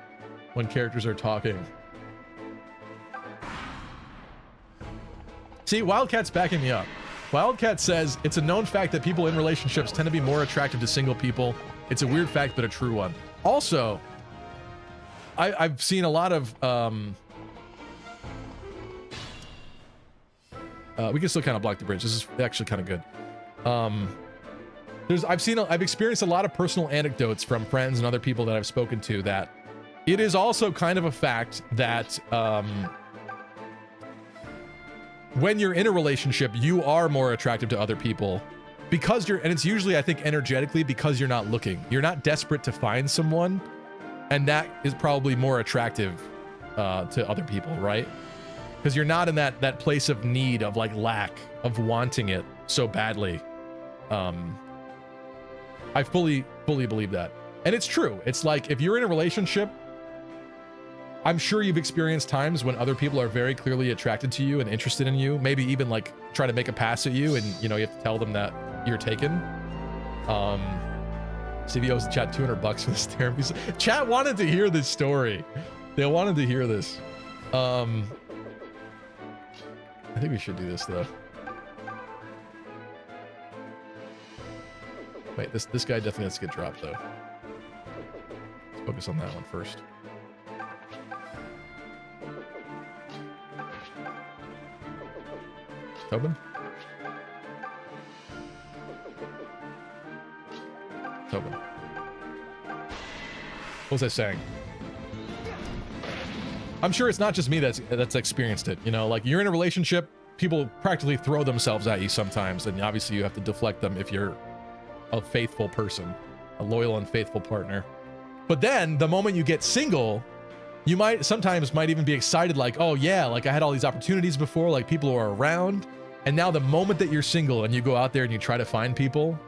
when characters are talking. See, Wildcat's backing me up. Wildcat says, it's a known fact that people in relationships tend to be more attracted to single people. It's a weird fact, but a true one. Also, I've seen a lot of, we can still kind of block the bridge. This is actually kind of good. I've experienced a lot of personal anecdotes from friends and other people that I've spoken to that it is also kind of a fact that, when you're in a relationship, you are more attractive to other people because and it's usually, I think, energetically because you're not looking. You're not desperate to find someone, and that is probably more attractive to other people, right? Because you're not in that place of need, of like lack, of wanting it so badly. I fully believe that. And it's true. It's like, if you're in a relationship, I'm sure you've experienced times when other people are very clearly attracted to you and interested in you, maybe even like try to make a pass at you, and you know, you have to tell them that you're taken. CVO's in chat, $200 for this therapy. Chat wanted to hear this story. They wanted to hear this. I think we should do this though. Wait, this guy definitely has to get dropped though. Let's focus on that one first. Tobin? Tobin. What was I saying? I'm sure it's not just me that's experienced it. You know, like, you're in a relationship, people practically throw themselves at you sometimes, and obviously you have to deflect them if you're a faithful person, a loyal and faithful partner. But then the moment you get single, you sometimes might even be excited, like, oh yeah, like I had all these opportunities before, like people are around. And now the moment that you're single and you go out there and you try to find people,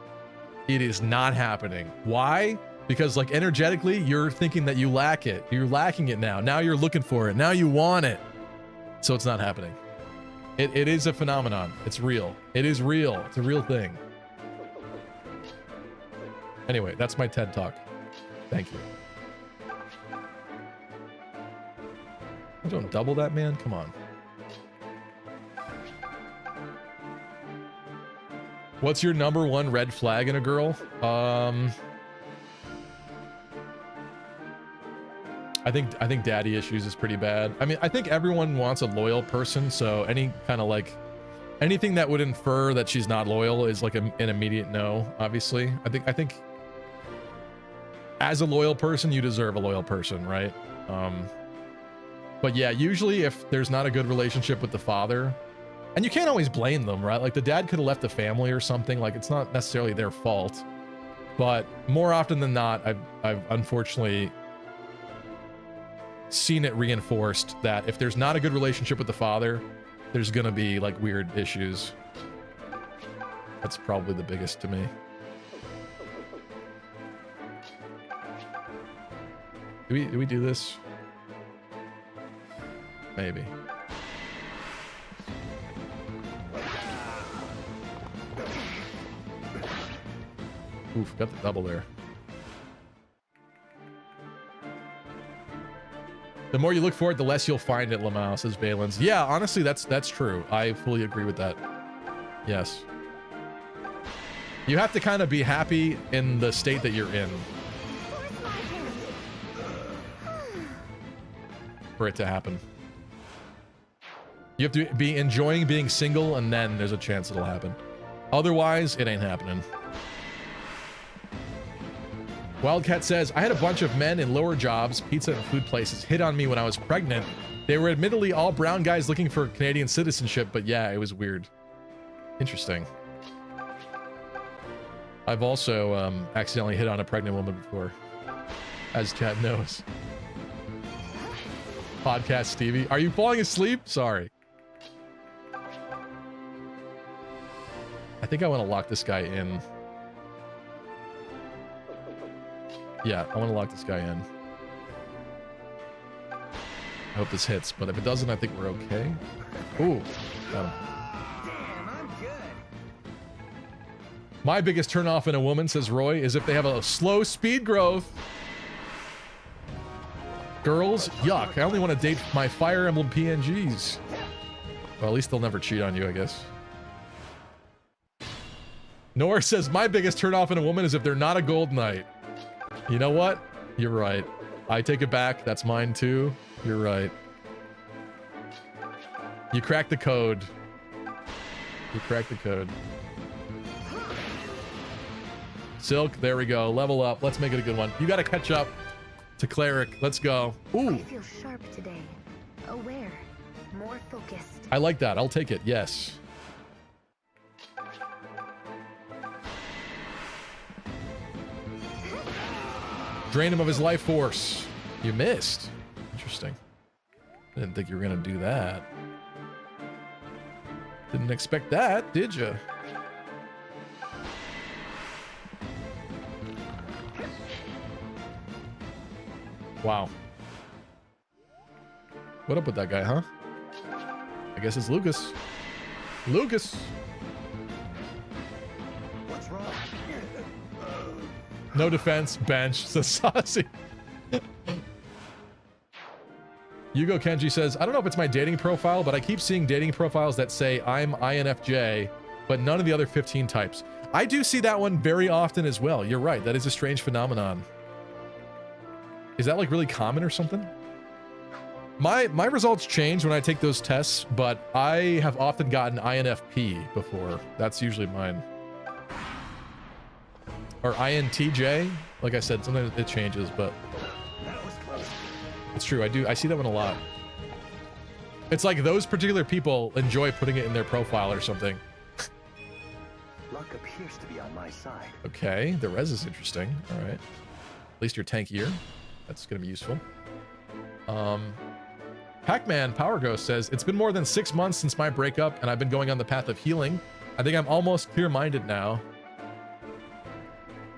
it is not happening. Why? Because like energetically, you're thinking that you lack it. You're lacking it now. Now you're looking for it. Now you want it. So it's not happening. It is a phenomenon. It's real. It is real. It's a real thing. Anyway, that's my TED Talk. Thank you. I don't double that, man. Come on. What's your number one red flag in a girl? I think daddy issues is pretty bad. I mean, I think everyone wants a loyal person, so any kind of like anything that would infer that she's not loyal is like an immediate no, obviously. I think as a loyal person, you deserve a loyal person, right? But yeah, usually if there's not a good relationship with the father, and you can't always blame them, right? Like the dad could have left the family or something. Like it's not necessarily their fault, but more often than not, I've unfortunately seen it reinforced that if there's not a good relationship with the father, there's gonna be like weird issues. That's probably the biggest to me. Do we do this? Maybe. Oof, got the double there. The more you look for it, the less you'll find it, Lamau, says Valens. Yeah, honestly, that's true. I fully agree with that. Yes. You have to kind of be happy in the state that you're in for it to happen. You have to be enjoying being single, and then there's a chance it'll happen. Otherwise, it ain't happening. Wildcat says, I had a bunch of men in lower jobs, pizza and food places, hit on me when I was pregnant. They were admittedly all brown guys looking for Canadian citizenship, but yeah, it was weird. Interesting. I've also accidentally hit on a pregnant woman before, as Chad knows. Podcast Stevie. Are you falling asleep? Sorry. think I want to lock this guy in. Yeah, I want to lock this guy in. I hope this hits, but if it doesn't, I think we're okay. Ooh, got him. Damn, I'm good. My biggest turnoff in a woman, says Roy, is if they have a slow speed growth. Girls, yuck. I only want to date my Fire Emblem PNGs. Well, at least they'll never cheat on you, I guess. Nor says, my biggest turnoff in a woman is if they're not a gold knight. You know what? You're right. I take it back. That's mine too. You're right. You cracked the code. You cracked the code. Silk, there we go. Level up. Let's make it a good one. You got to catch up to Cleric. Let's go. Ooh. I feel sharp today. Aware. More focused. I like that. I'll take it. Yes. Drain him of his life force. You missed. Interesting. I didn't think you were going to do that. Didn't expect that, did you? Wow. What up with that guy, huh? I guess it's Lucas. Lucas! What's wrong? No defense, bench, says Saucy. Yugo Kenji says, I don't know if it's my dating profile, but I keep seeing dating profiles that say I'm INFJ, but none of the other 15 types. I do see that one very often as well. You're right. That is a strange phenomenon. Is that like really common or something? My results change when I take those tests, but I have often gotten INFP before. That's usually mine. Or INTJ. Like I said, sometimes it changes, but it's true. I see that one a lot. It's like those particular people enjoy putting it in their profile or something. Luck appears to be on my side. Okay, the res is interesting. All right. At least you're tankier. That's going to be useful. Pac-Man Power Ghost says, it's been more than 6 months since my breakup, and I've been going on the path of healing. I think I'm almost clear-minded now.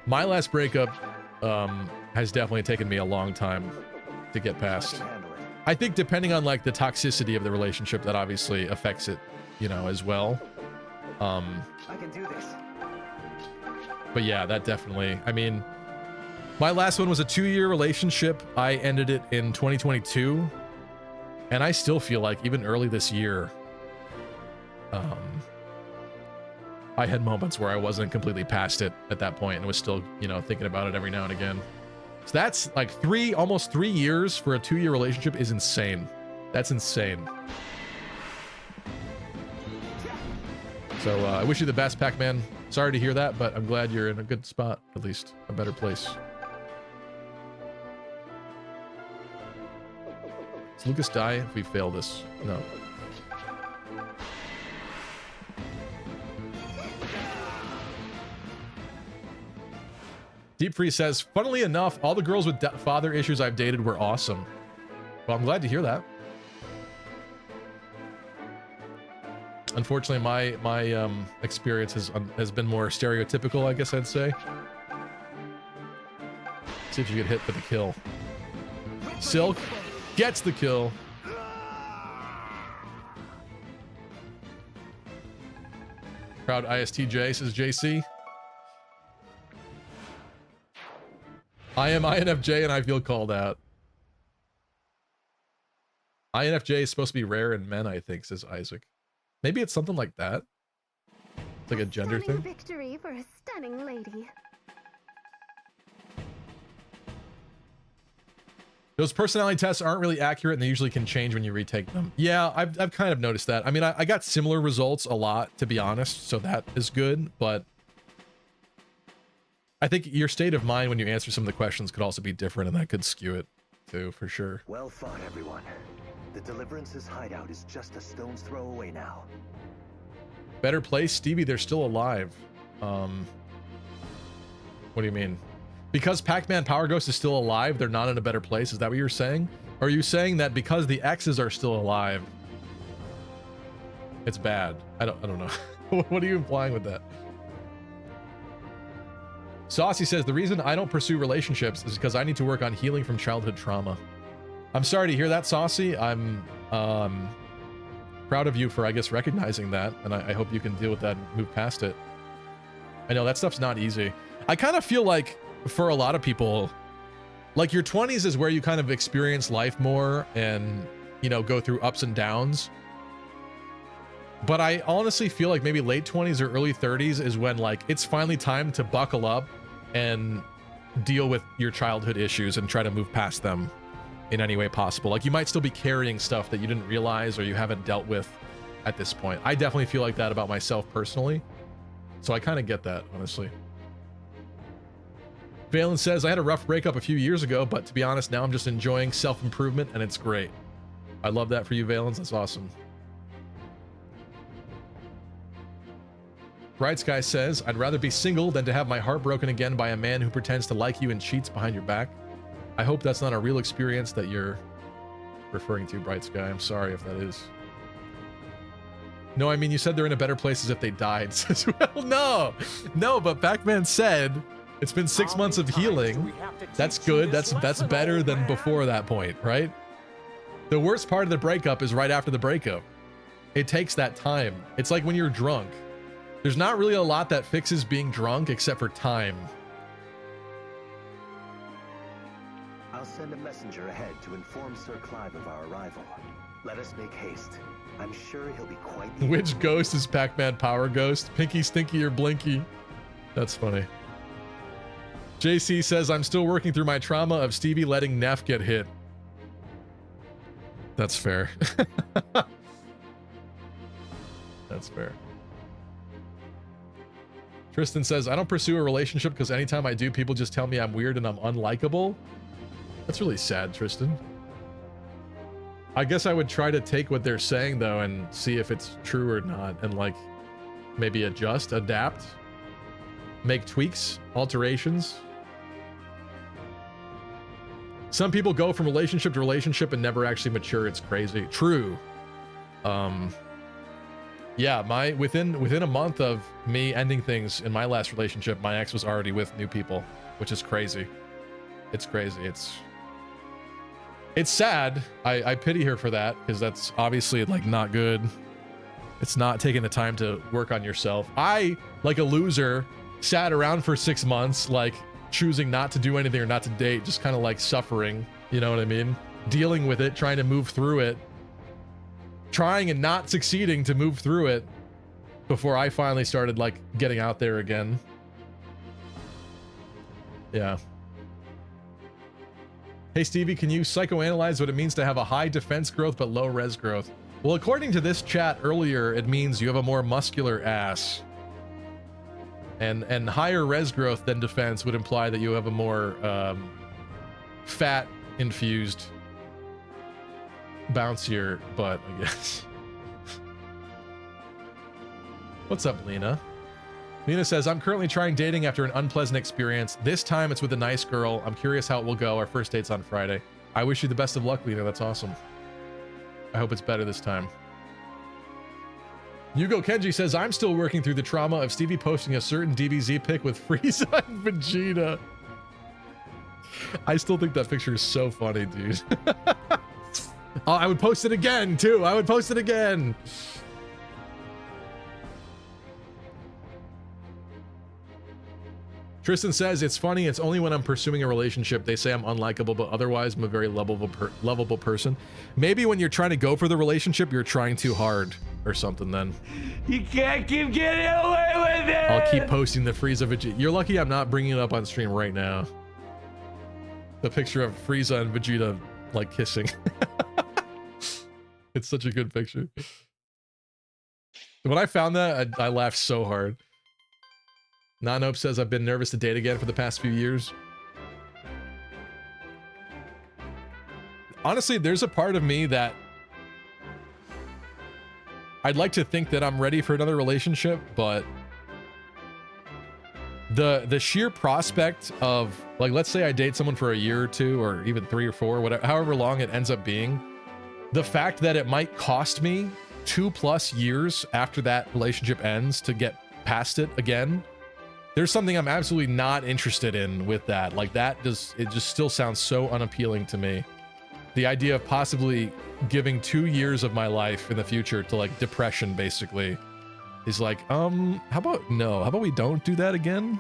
My last breakup has definitely taken me a long time to get past. I think depending on like the toxicity of the relationship, that obviously affects it, you know, as well. I can do this. But yeah, that definitely, I mean, my last one was a 2-year relationship. I ended it in 2022. And I still feel like even early this year, I had moments where I wasn't completely past it at that point and was still, you know, thinking about it every now and again. So that's like almost 3 years for a 2-year relationship is insane. That's insane. So I wish you the best, Pac-Man. Sorry to hear that, but I'm glad you're in a good spot, at least a better place. Does Lucas die if we fail this? No. Deep Freeze says, funnily enough, all the girls with father issues I've dated were awesome. Well, I'm glad to hear that. Unfortunately, my experience has been more stereotypical, I guess I'd say. See if you get hit for the kill. Silk gets the kill. Proud ISTJ, says JC. I am INFJ and I feel called out. INFJ is supposed to be rare in men, I think, says Isaac. Maybe it's something like that. It's like a gender thing. Victory for a stunning lady. Those personality tests aren't really accurate and they usually can change when you retake them. Yeah, I've kind of noticed that. I mean, I got similar results a lot, to be honest, so that is good, but I think your state of mind when you answer some of the questions could also be different, and that could skew it too, for sure. Well fought, everyone. The Deliverance's hideout is just a stone's throw away now. Better place? Stevie, they're still alive. What do you mean? Because Pac-Man Power Ghost is still alive, they're not in a better place? Is that what you're saying? Or are you saying that because the X's are still alive, it's bad? I don't know. What are you implying with that? Saucy says, the reason I don't pursue relationships is because I need to work on healing from childhood trauma. I'm sorry to hear that, Saucy. I'm proud of you for, I guess, recognizing that, and I hope you can deal with that and move past it. I know that stuff's not easy. I kind of feel like for a lot of people, like your 20s is where you kind of experience life more and, you know, go through ups and downs. But I honestly feel like maybe late 20s or early 30s is when, like, it's finally time to buckle up and deal with your childhood issues and try to move past them in any way possible. Like, you might still be carrying stuff that you didn't realize or you haven't dealt with at this point. I definitely feel like that about myself personally. So I kind of get that, honestly. Valen says, I had a rough breakup a few years ago, but to be honest, now I'm just enjoying self-improvement and it's great. I love that for you, Valens. That's awesome. Bright Sky says, I'd rather be single than to have my heart broken again by a man who pretends to like you and cheats behind your back. I hope that's not a real experience that you're referring to, Bright Sky. I'm sorry if that is. No, I mean, you said they're in a better place as if they died. Says, well, no, but Pac-Man said it's been 6 months of healing. That's good. That's better than before that point, right? The worst part of the breakup is right after the breakup. It takes that time. It's like when you're drunk. There's not really a lot that fixes being drunk except for time. I'll send a messenger ahead to inform Sir Clive of our arrival. Let us make haste. I'm sure he'll be quite... Which ghost is Pac-Man Power Ghost? Pinky, Stinky, or Blinky? That's funny. JC says, I'm still working through my trauma of Stevie letting Neff get hit. That's fair. That's fair. Tristan says, I don't pursue a relationship because anytime I do, people just tell me I'm weird and I'm unlikable. That's really sad, Tristan. I guess I would try to take what they're saying, though, and see if it's true or not, and, like, maybe adjust, adapt, make tweaks, alterations. Some people go from relationship to relationship and never actually mature. It's crazy. True. Yeah, within a month of me ending things in my last relationship, my ex was already with new people, which is crazy. It's crazy. It's sad. I pity her for that, because that's obviously, like, not good. It's not taking the time to work on yourself. I, like a loser, sat around for 6 months, like, choosing not to do anything or not to date, just kind of like suffering, you know what I mean? Dealing with it, trying to move through it, trying and not succeeding to move through it before I finally started, like, getting out there again. Yeah. Hey, Stevie, can you psychoanalyze what it means to have a high defense growth but low res growth? Well, according to this chat earlier, it means you have a more muscular ass. And higher res growth than defense would imply that you have a more fat-infused, bouncier butt, I guess. What's up, Lena? Lena says, I'm currently trying dating after an unpleasant experience. This time it's with a nice girl. I'm curious how it will go. Our first date's on Friday. I wish you the best of luck, Lena. That's awesome. I hope it's better this time. Yugo Kenji says, I'm still working through the trauma of Stevie posting a certain DBZ pic with Frieza and Vegeta. I still think that picture is so funny, dude. Oh, I would post it again, too. I would post it again. Tristan says, it's funny, it's only when I'm pursuing a relationship they say I'm unlikable, but otherwise I'm a very lovable person. Maybe when you're trying to go for the relationship, you're trying too hard or something then. You can't keep getting away with it! I'll keep posting the Frieza Vegeta. You're lucky I'm not bringing it up on stream right now. The picture of Frieza and Vegeta, like, kissing. It's such a good picture. When I found that, I laughed so hard. Nope says, I've been nervous to date again for the past few years. Honestly, there's a part of me that I'd like to think that I'm ready for another relationship, but the sheer prospect of, like, let's say I date someone for a year or two, or even 3 or 4, whatever, however long it ends up being, the fact that it might cost me 2+ years after that relationship ends to get past it again, There's something I'm absolutely not interested in with that. Like it just still sounds so unappealing to me. The idea of possibly giving 2 years of my life in the future to like depression basically is like, how about we don't do that again?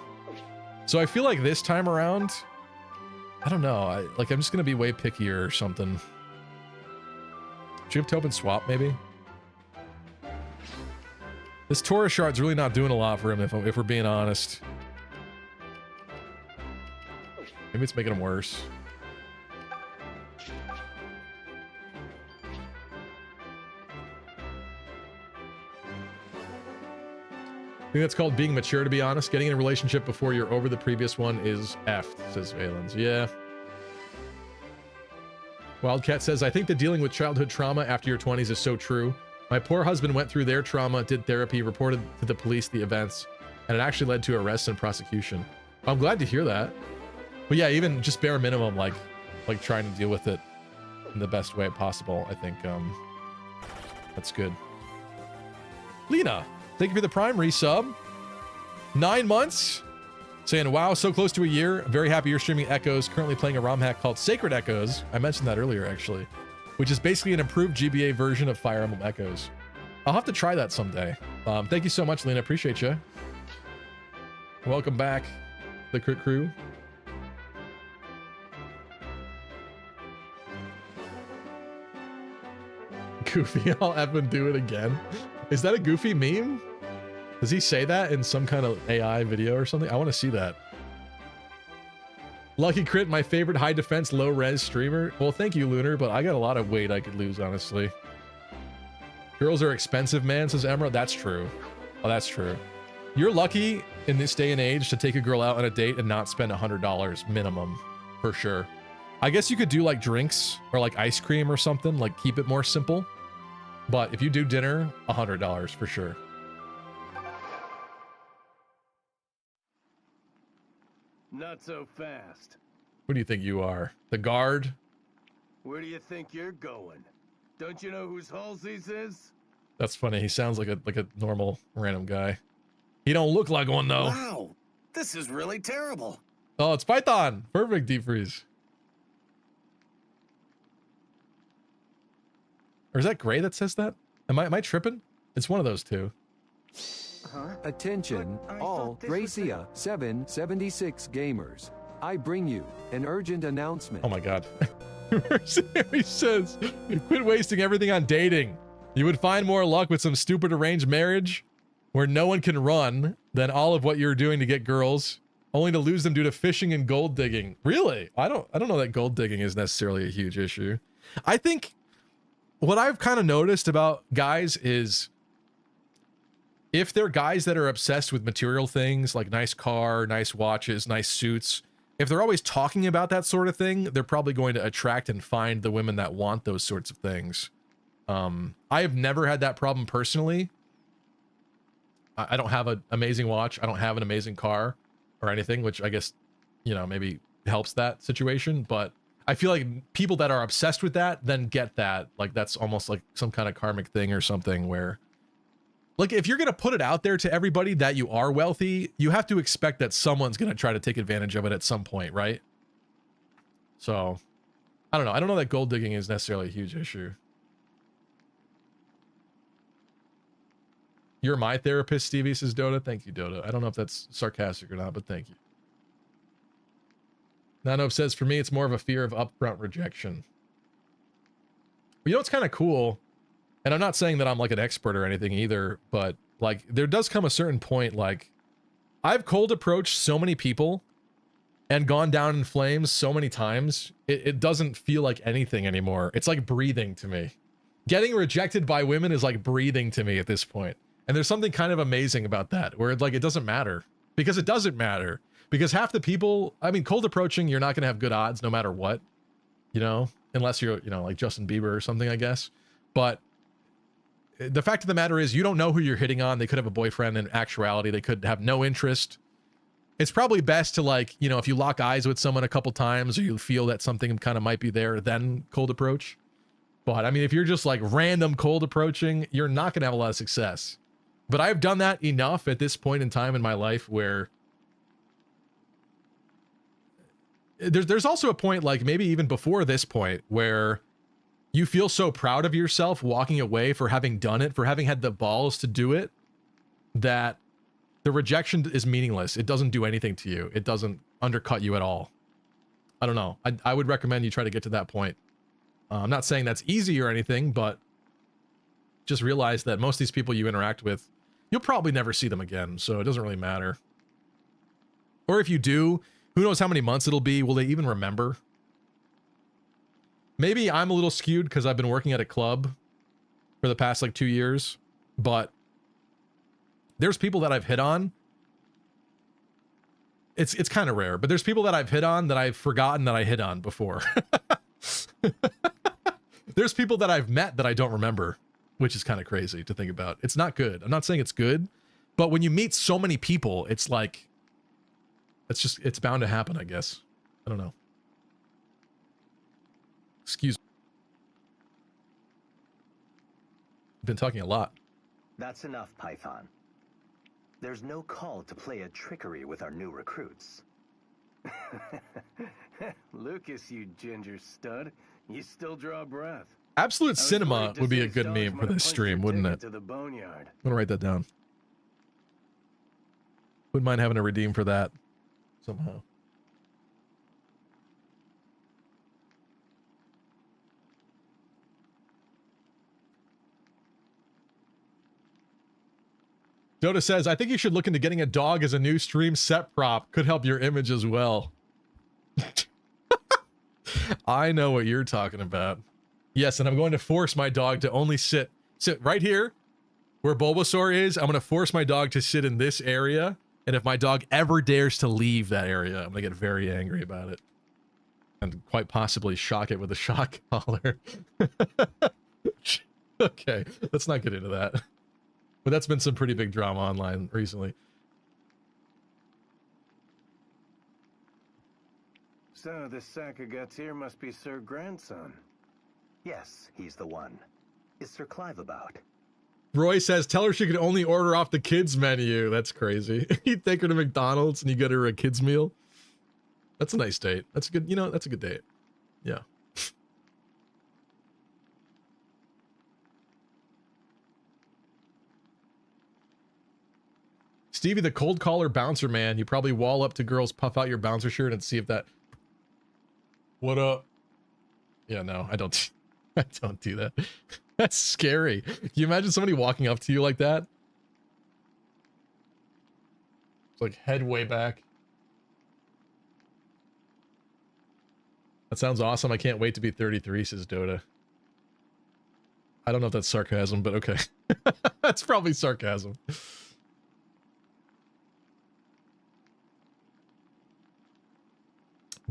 So I feel like this time around, I don't know. I'm just gonna be way pickier or something. Should you have Tobin swap maybe? This Taurus shard's really not doing a lot for him if we're being honest. Maybe it's making him worse. I think that's called being mature, to be honest. Getting in a relationship before you're over the previous one is effed, says Valens. Yeah. Wildcat says, I think that dealing with childhood trauma after your 20s is so true. My poor husband went through their trauma, did therapy, reported to the police the events, and it actually led to arrest and prosecution. I'm glad to hear that. But yeah, even just bare minimum, like trying to deal with it in the best way possible, I think that's good. Lena, thank you for the Prime resub. 9 months. Saying, wow, so close to a year. I'm very happy you're streaming Echoes. Currently playing a ROM hack called Sacred Echoes. I mentioned that earlier, actually. Which is basically an improved GBA version of Fire Emblem Echoes. I'll have to try that someday. Thank you so much, Lena. Appreciate you. Welcome back, the Crit Crew. Goofy, I'll effing do it again. Is that a Goofy meme? Does he say that in some kind of AI video or something? I want to see that. Lucky Crit, my favorite high defense, low res streamer. Well, thank you, Lunar, but I got a lot of weight I could lose, honestly. Girls are expensive, man, says Emerald. That's true. Oh, that's true. You're lucky in this day and age to take a girl out on a date and not spend $100 minimum, for sure. I guess you could do like drinks or like ice cream or something, like keep it more simple. But if you do dinner, $100 for sure. Not so fast. Who do you think you are? The guard? Where do you think you're going? Don't you know whose Halsey's is? That's funny. He sounds like a normal random guy. He don't look like one though. Wow, this is really terrible. Oh, it's Python. Perfect deep freeze. Or is that Gray that says that? Am I tripping? It's one of those two. Attention, all Gracia 776 gamers. I bring you an urgent announcement. Oh my god. He says, quit wasting everything on dating. You would find more luck with some stupid arranged marriage where no one can run than all of what you're doing to get girls, only to lose them due to fishing and gold digging. Really? I don't know that gold digging is necessarily a huge issue. I think what I've kind of noticed about guys is if they're guys that are obsessed with material things like nice car, nice watches, nice suits, if they're always talking about that sort of thing, they're probably going to attract and find the women that want those sorts of things. I have never had that problem personally. I don't have an amazing watch. I don't have an amazing car or anything, which I guess, you know, maybe helps that situation. But I feel like people that are obsessed with that then get that. Like that's almost like some kind of karmic thing or something where, like, if you're going to put it out there to everybody that you are wealthy, you have to expect that someone's going to try to take advantage of it at some point, right? So, I don't know. I don't know that gold digging is necessarily a huge issue. You're my therapist, Stevie, says Dota. Thank you, Dota. I don't know if that's sarcastic or not, but thank you. Nano says, for me, it's more of a fear of upfront rejection. But you know what's kind of cool? And I'm not saying that I'm like an expert or anything either, but like there does come a certain point, like I've cold approached so many people and gone down in flames so many times, it doesn't feel like anything anymore. It's like breathing to me. Getting rejected by women is like breathing to me at this point. And there's something kind of amazing about that, where like it doesn't matter. Because it doesn't matter. Because half the people, I mean, cold approaching, you're not going to have good odds no matter what, you know, unless you're, you know, like Justin Bieber or something, I guess. But the fact of the matter is you don't know who you're hitting on. They could have a boyfriend. In actuality, they could have no interest. It's probably best to, like, you know, if you lock eyes with someone a couple times or you feel that something kind of might be there, then cold approach. But I mean, if you're just like random cold approaching, you're not going to have a lot of success. But I've done that enough at this point in time in my life where there's also a point, like maybe even before this point, where you feel so proud of yourself walking away for having done it, for having had the balls to do it, that the rejection is meaningless. It doesn't do anything to you. It doesn't undercut you at all. I don't know. I would recommend you try to get to that point. I'm not saying that's easy or anything, but just realize that most of these people you interact with, you'll probably never see them again, so it doesn't really matter. Or if you do, who knows how many months it'll be? Will they even remember? Maybe I'm a little skewed because I've been working at a club for the past like 2 years, but there's people that I've hit on. It's kind of rare, but there's people that I've hit on that I've forgotten that I hit on before. There's people that I've met that I don't remember, which is kind of crazy to think about. It's not good. I'm not saying it's good, but when you meet so many people, it's like, it's bound to happen, I guess. I don't know. Excuse me. I've been talking a lot. That's enough, Python. There's no call to play a trickery with our new recruits. Lucas, you ginger stud. You still draw breath. Absolute Cinema would be a good meme for this stream, wouldn't it? To the boneyard. I'm gonna write that down. Wouldn't mind having a redeem for that somehow. Dota says, I think you should look into getting a dog as a new stream set prop. Could help your image as well. I know what you're talking about. Yes, and I'm going to force my dog to only sit right here where Bulbasaur is. I'm going to force my dog to sit in this area. And if my dog ever dares to leave that area, I'm going to get very angry about it. And quite possibly shock it with a shock collar. Okay, let's not get into that. But that's been some pretty big drama online recently. So this sack of guts here must be Sir Grandson. Yes, he's the one. Is Sir Clive about? Roy says, tell her she could only order off the kids menu. That's crazy. You take her to McDonald's and you get her a kids meal. That's a nice date. That's a good, you know, that's a good date. Yeah. Stevie, the cold caller bouncer man. You probably wall up to girls, puff out your bouncer shirt and see if that... What up? Yeah, no, I don't. I don't do that. That's scary. Can you imagine somebody walking up to you like that? It's like head way back. That sounds awesome. I can't wait to be 33, says Dota. I don't know if that's sarcasm, but okay. That's probably sarcasm.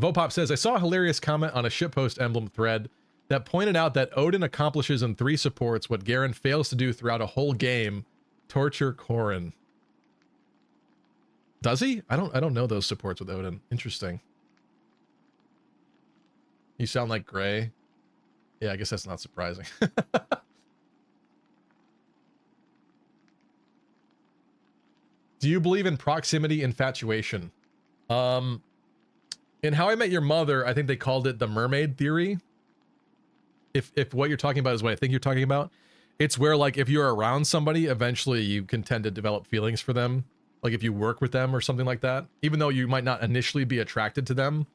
Vopop says, I saw a hilarious comment on a shitpost emblem thread that pointed out that Odin accomplishes in 3 supports what Garen fails to do throughout a whole game: torture Corrin. Does he? I don't know those supports with Odin. Interesting. You sound like Gray. Yeah, I guess that's not surprising. Do you believe in proximity infatuation? In How I Met Your Mother, I think they called it the mermaid theory. If what you're talking about is what I think you're talking about, it's where, like, if you're around somebody, eventually you can tend to develop feelings for them. Like if you work with them or something like that, even though you might not initially be attracted to them,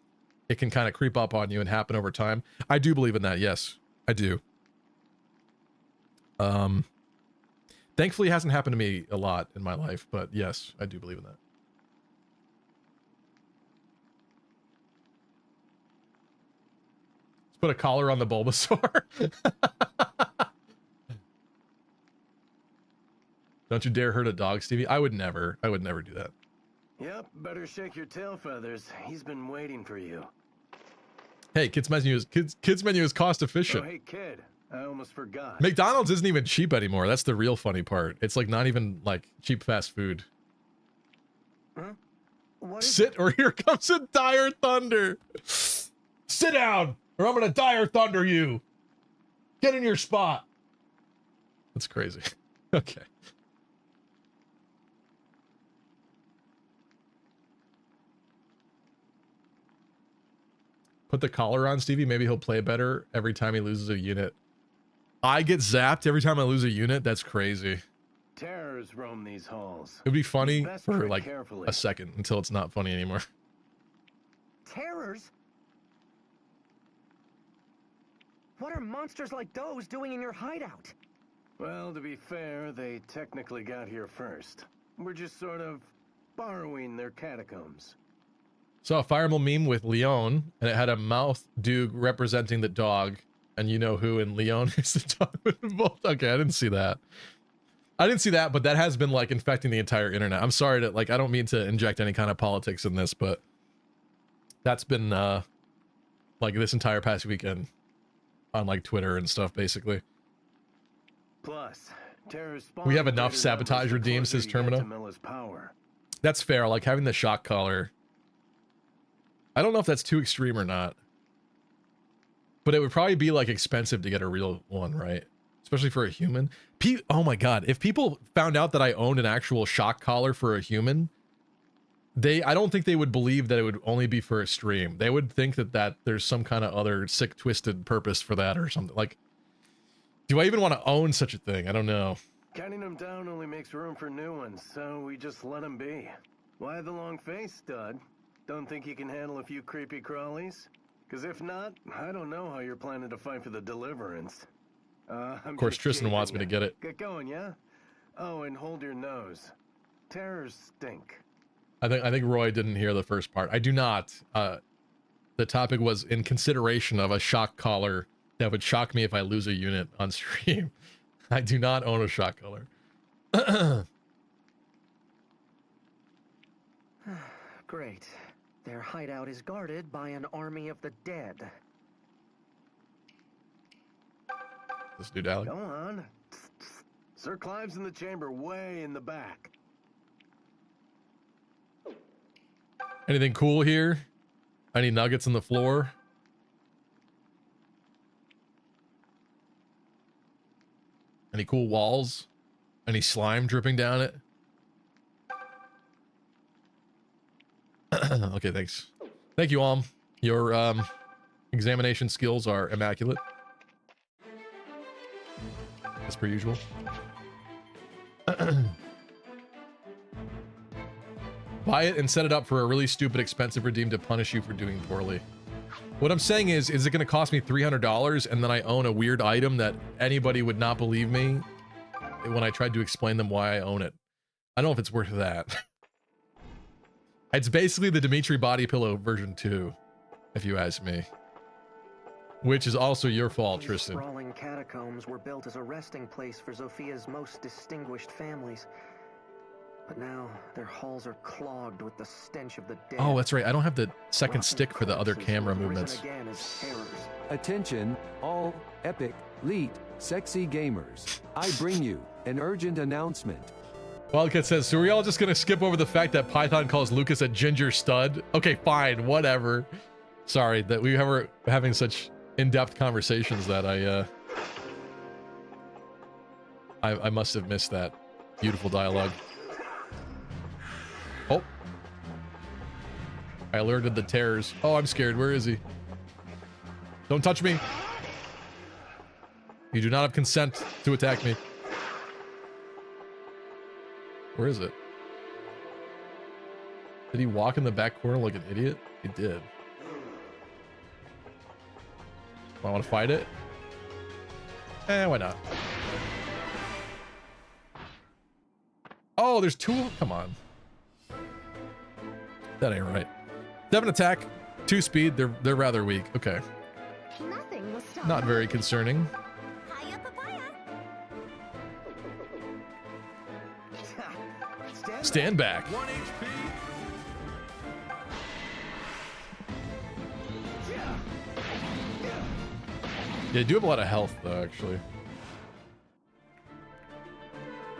it can kind of creep up on you and happen over time. I do believe in that. Yes, I do. Thankfully, it hasn't happened to me a lot in my life, but yes, I do believe in that. Put a collar on the Bulbasaur. Don't you dare hurt a dog, Stevie. I would never do that. Yep, better shake your tail feathers. He's been waiting for you. Hey, kids menu is cost efficient. Oh, hey kid, I almost forgot. McDonald's isn't even cheap anymore. That's the real funny part. It's like not even like cheap fast food. Huh? Sit or here comes a dire thunder. Sit down or I'm gonna dire thunder you. Get in your spot. That's crazy. Okay. Put the collar on Stevie. Maybe he'll play better every time he loses a unit. I get zapped every time I lose a unit? That's crazy. Terrors roam these halls. It would be funny Best for tread like carefully. a second until it's not funny anymore. Terrors? What are monsters like those doing in your hideout? Well, to be fair, they technically got here first. We're just sort of borrowing their catacombs. Saw a Fire Emblem meme with Leon, and it had a mouth dude representing the dog, and you know who, and Leon is the dog with both. Okay, I didn't see that. I didn't see that, but that has been like infecting the entire internet. I'm sorry to like, I don't mean to inject any kind of politics in this, but that's been like this entire past weekend on like Twitter and stuff, basically. Plus, terrors We have enough sabotage redeems, says Termina. That's fair. Like having the shock collar. I don't know if that's too extreme or not. But it would probably be like expensive to get a real one, right? Especially for a human. Oh my god, if people found out that I owned an actual shock collar for a human, I don't think they would believe that it would only be for a stream. They would think that there's some kind of other sick, twisted purpose for that or something. Like, do I even want to own such a thing? I don't know. Counting them down only makes room for new ones, so we just let them be. Why the long face, stud? Don't think you can handle a few creepy crawlies? Because if not, I don't know how you're planning to fight for the Deliverance. Of course, Tristan wants me to get it. Get going, yeah? Oh, and hold your nose. Terrors stink. I think Roy didn't hear the first part. I do not. The topic was in consideration of a shock collar that would shock me if I lose a unit on stream. I do not own a shock collar. Great. Their hideout is guarded by an army of the dead. This dude, Alec. Go on. Sir Clive's in the chamber way in the back. Anything cool here? Any nuggets on the floor? Any cool walls? Any slime dripping down it? Okay, thanks. Thank you, Alm. Your examination skills are immaculate. As per usual. Buy it and set it up for a really stupid, expensive redeem to punish you for doing poorly. What I'm saying is it going to cost me $300 and then I own a weird item that anybody would not believe me when I tried to explain them why I own it? I don't know if it's worth that. It's basically the Dimitri body pillow version 2, if you ask me. Which is also your fault, These Tristan. sprawling catacombs were built as a resting place for Zophia's most distinguished families. But now their halls are clogged with the stench of the dead. Oh, that's right. I don't have the second stick for the other camera movements. Again as terrors. Attention, all epic, elite, sexy gamers. I bring you an urgent announcement. Wildcat says, so are we all just going to skip over the fact that Python calls Lucas a ginger stud? Okay, fine, whatever. Sorry that we were having such in-depth conversations that I must have missed that beautiful dialogue. Oh. I alerted the terrors. Oh, I'm scared. Where is he? Don't touch me. You do not have consent to attack me. Where is it? Did he walk in the back corner like an idiot? He did. I want to fight it? Why not? Oh, there's two. Come on. That ain't right. 7 attack, 2 speed. They're rather weak. Okay. Nothing will stop. Not very concerning. Stand back. 1 HP. Yeah, they do have a lot of health, though, actually.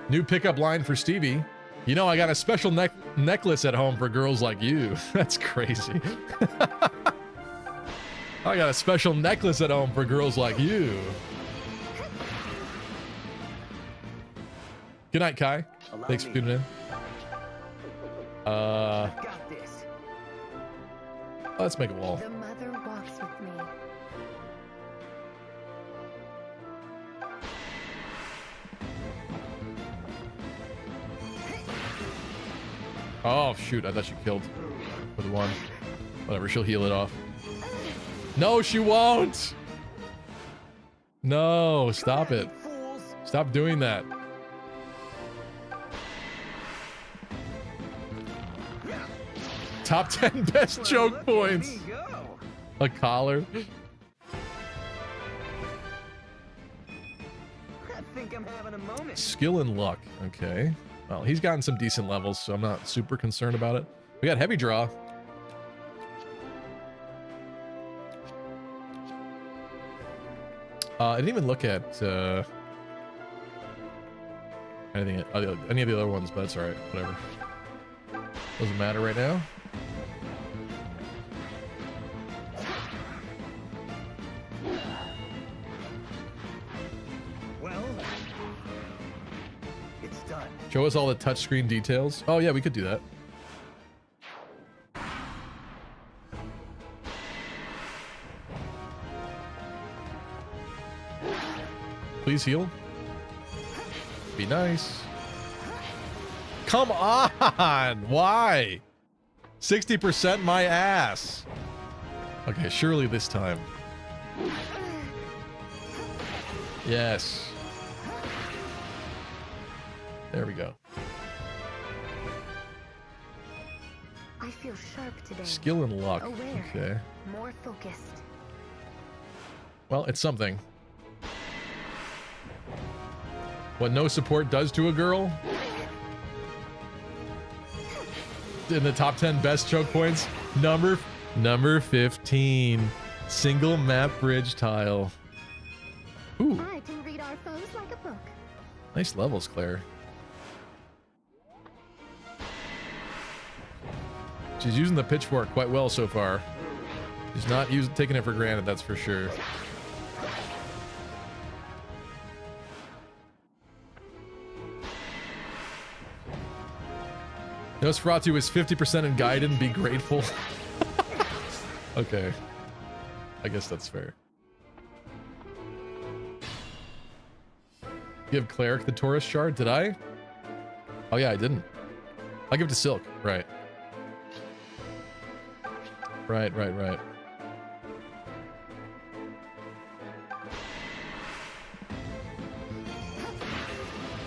New pickup line for Stevie. You know, I got a special necklace at home for girls like you. That's crazy. I got a special necklace at home for girls like you. Good night, Kai. Thanks for tuning in. Let's make a wall. The mother walks with Oh, shoot. I thought she killed with one. Whatever. She'll heal it off. No, she won't. No, stop it. Stop doing that. Top 10 best choke points. A collar. I think I'm having a moment. Skill and luck. Okay. Well, he's gotten some decent levels, so I'm not super concerned about it. We got heavy draw. I didn't even look at anything, any of the other ones, but it's all right. Whatever. Doesn't matter right now. Well, it's done. Show us all the touchscreen details. Oh yeah, we could do that. Please heal. Be nice. Come on! Why? 60% my ass. Okay, surely this time. Yes. There we go. I feel sharp today. Skill and luck. Aware. Okay. More focused. Well, it's something. What no support does to a girl? In the top 10 best choke points, number 15, single map bridge tile. Ooh, I can read our foes like a book. nice levels, Claire. She's using the pitchfork quite well so far. She's not taking it for granted, that's for sure. Nosferatu is 50% in Gaiden, be grateful. Okay. I guess that's fair. Give Cleric the Taurus shard, did I? Oh yeah, I didn't. I'll give it to Silk, right. Right.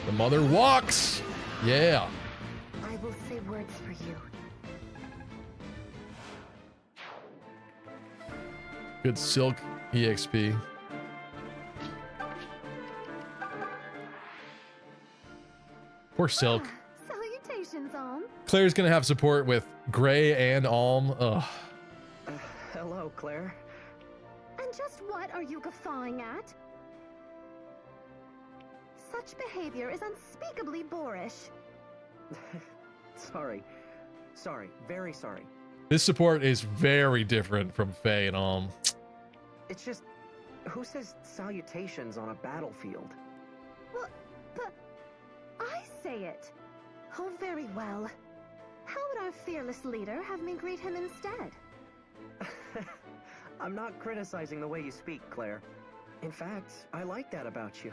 The mother walks! Yeah. I will say words for you. Good Silk EXP. Poor Silk. Salutations, Alm. Claire's gonna have support with Gray and Alm. Ugh. Hello, Claire. And just what are you guffawing at? Such behavior is unspeakably boorish. Sorry, very sorry. This support is very different from Faye and Alm. It's just, who says salutations on a battlefield? Well, but I say it. Oh, very well. How would our fearless leader have me greet him instead? I'm not criticizing the way you speak, Claire. In fact, I like that about you.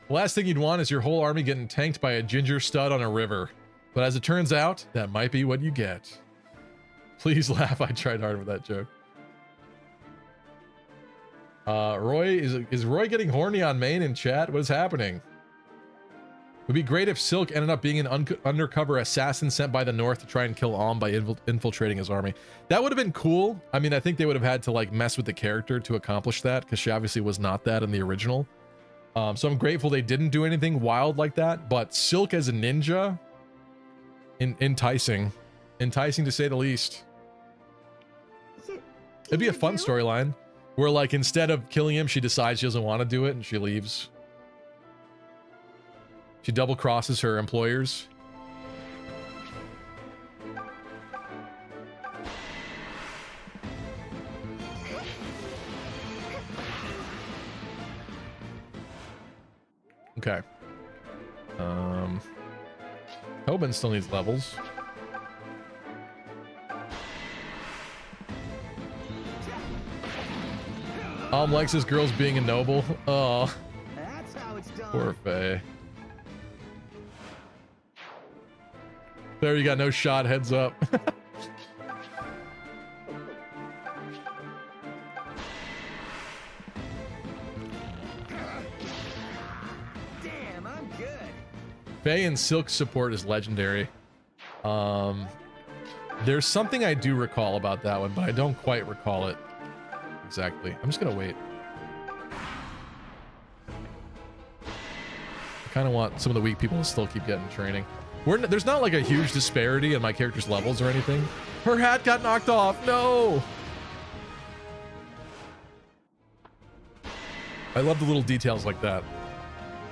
The last thing you'd want is your whole army getting tanked by a ginger stud on a river. But as it turns out, that might be what you get. Please laugh, I tried hard with that joke. Roy, is Roy getting horny on main in chat? What is happening? It would be great if Silk ended up being an undercover assassin sent by the North to try and kill Alm by infiltrating his army. That would have been cool. I mean, I think they would have had to like mess with the character to accomplish that, because she obviously was not that in the original. So I'm grateful they didn't do anything wild like that, but Silk as a ninja, enticing to say the least. It'd be a fun storyline where like instead of killing him, she decides she doesn't want to do it and she leaves. She double crosses her employers. Okay. Tobin still needs levels. Alm likes his girls being a noble. Oh, That's how it's done. poor Faye. There, you got no shot. Heads up. Damn, I'm good. Faye and Silk support is legendary. There's something I do recall about that one, but I don't quite recall it exactly. I'm just gonna wait. I kind of want some of the weak people to still keep getting training. There's not like a huge disparity in my character's levels or anything. Her hat got knocked off. No. I love the little details like that.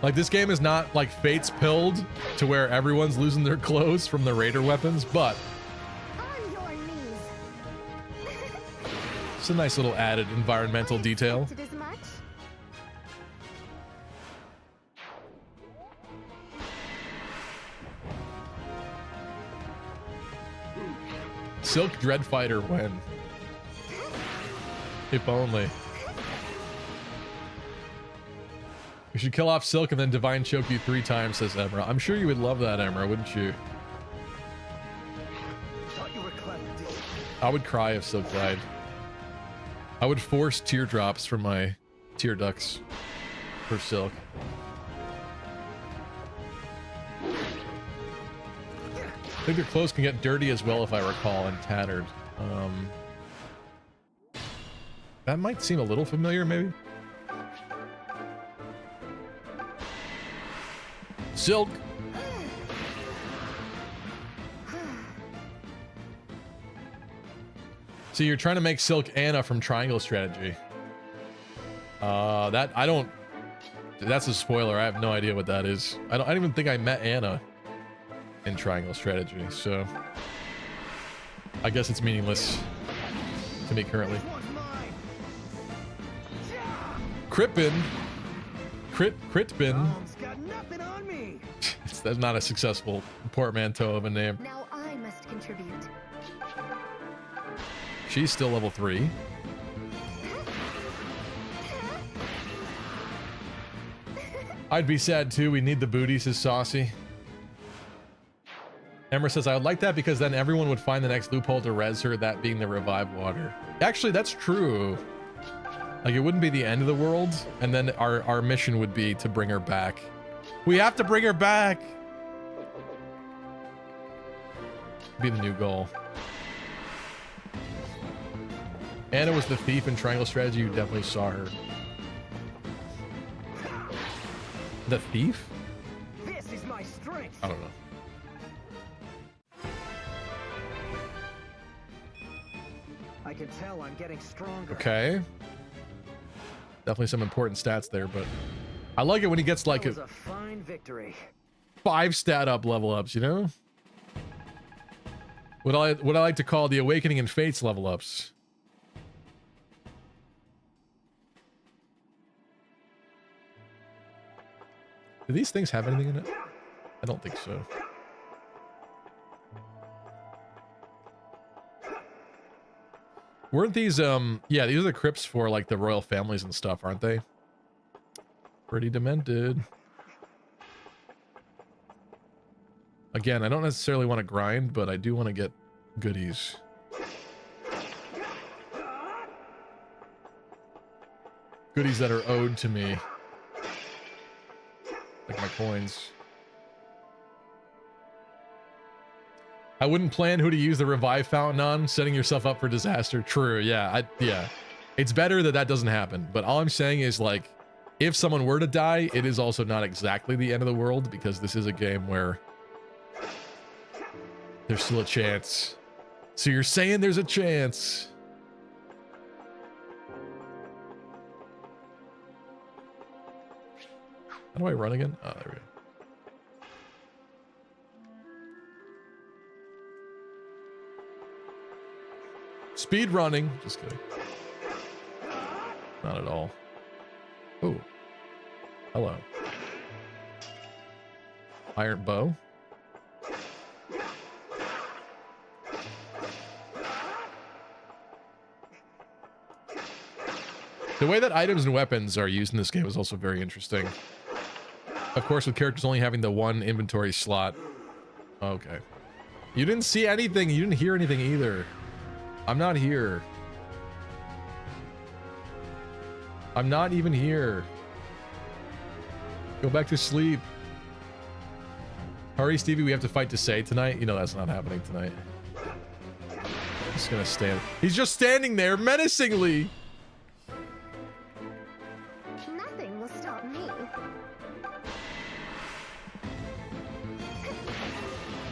Like, this game is not like Fate's Pilled to where everyone's losing their clothes from the Raider weapons, but it's a nice little added environmental detail. Silk Dreadfighter when? If only. We should kill off Silk and then Divine Choke you 3 times, says Emra. I'm sure you would love that, Emra, wouldn't you? I would cry if Silk died. I would force teardrops from my tear ducts for Silk. I think their clothes can get dirty as well, if I recall, and tattered. That might seem a little familiar, maybe? Silk! So you're trying to make Silk Anna from Triangle Strategy. That's a spoiler. I have no idea what that is. I don't even think I met Anna in Triangle Strategy, so I guess it's meaningless to me currently. Critbin. Critbin. That's not a successful portmanteau of a name. Now I must contribute. She's still level 3. I'd be sad too. We need the booty, says Saucy. Emma says, I would like that because then everyone would find the next loophole to res her, that being the revive water. Actually, that's true. Like, it wouldn't be the end of the world, and then our mission would be to bring her back. We have to bring her back! Be the new goal. Anna was the thief in Triangle Strategy. You definitely saw her. The thief? This is my strength. I don't know. I can tell I'm getting stronger. Okay. Definitely some important stats there, but I like it when he gets like a fine victory. 5 stat up level ups, you know? What I like to call the Awakening and Fates level ups. Do these things have anything in it? I don't think so. Weren't these, yeah, these are the crypts for, like, the royal families and stuff, aren't they? Pretty demented. Again, I don't necessarily want to grind, but I do want to get goodies. Goodies that are owed to me. Like my coins. I wouldn't plan who to use the revive fountain on, setting yourself up for disaster. True, yeah, yeah. It's better that that doesn't happen, but all I'm saying is, like, if someone were to die, it is also not exactly the end of the world, because this is a game where there's still a chance. So you're saying there's a chance. How do I run again? Oh, there we go. Speed running. Just kidding. Not at all. Oh. Hello. Iron bow. The way that items and weapons are used in this game is also very interesting. Of course, with characters only having the one inventory slot. Okay. You didn't see anything. You didn't hear anything either. I'm not here. I'm not even here. Go back to sleep. Hurry, Stevie. We have to fight to say tonight. You know that's not happening tonight. He's gonna stand. He's just standing there menacingly. Nothing will stop me.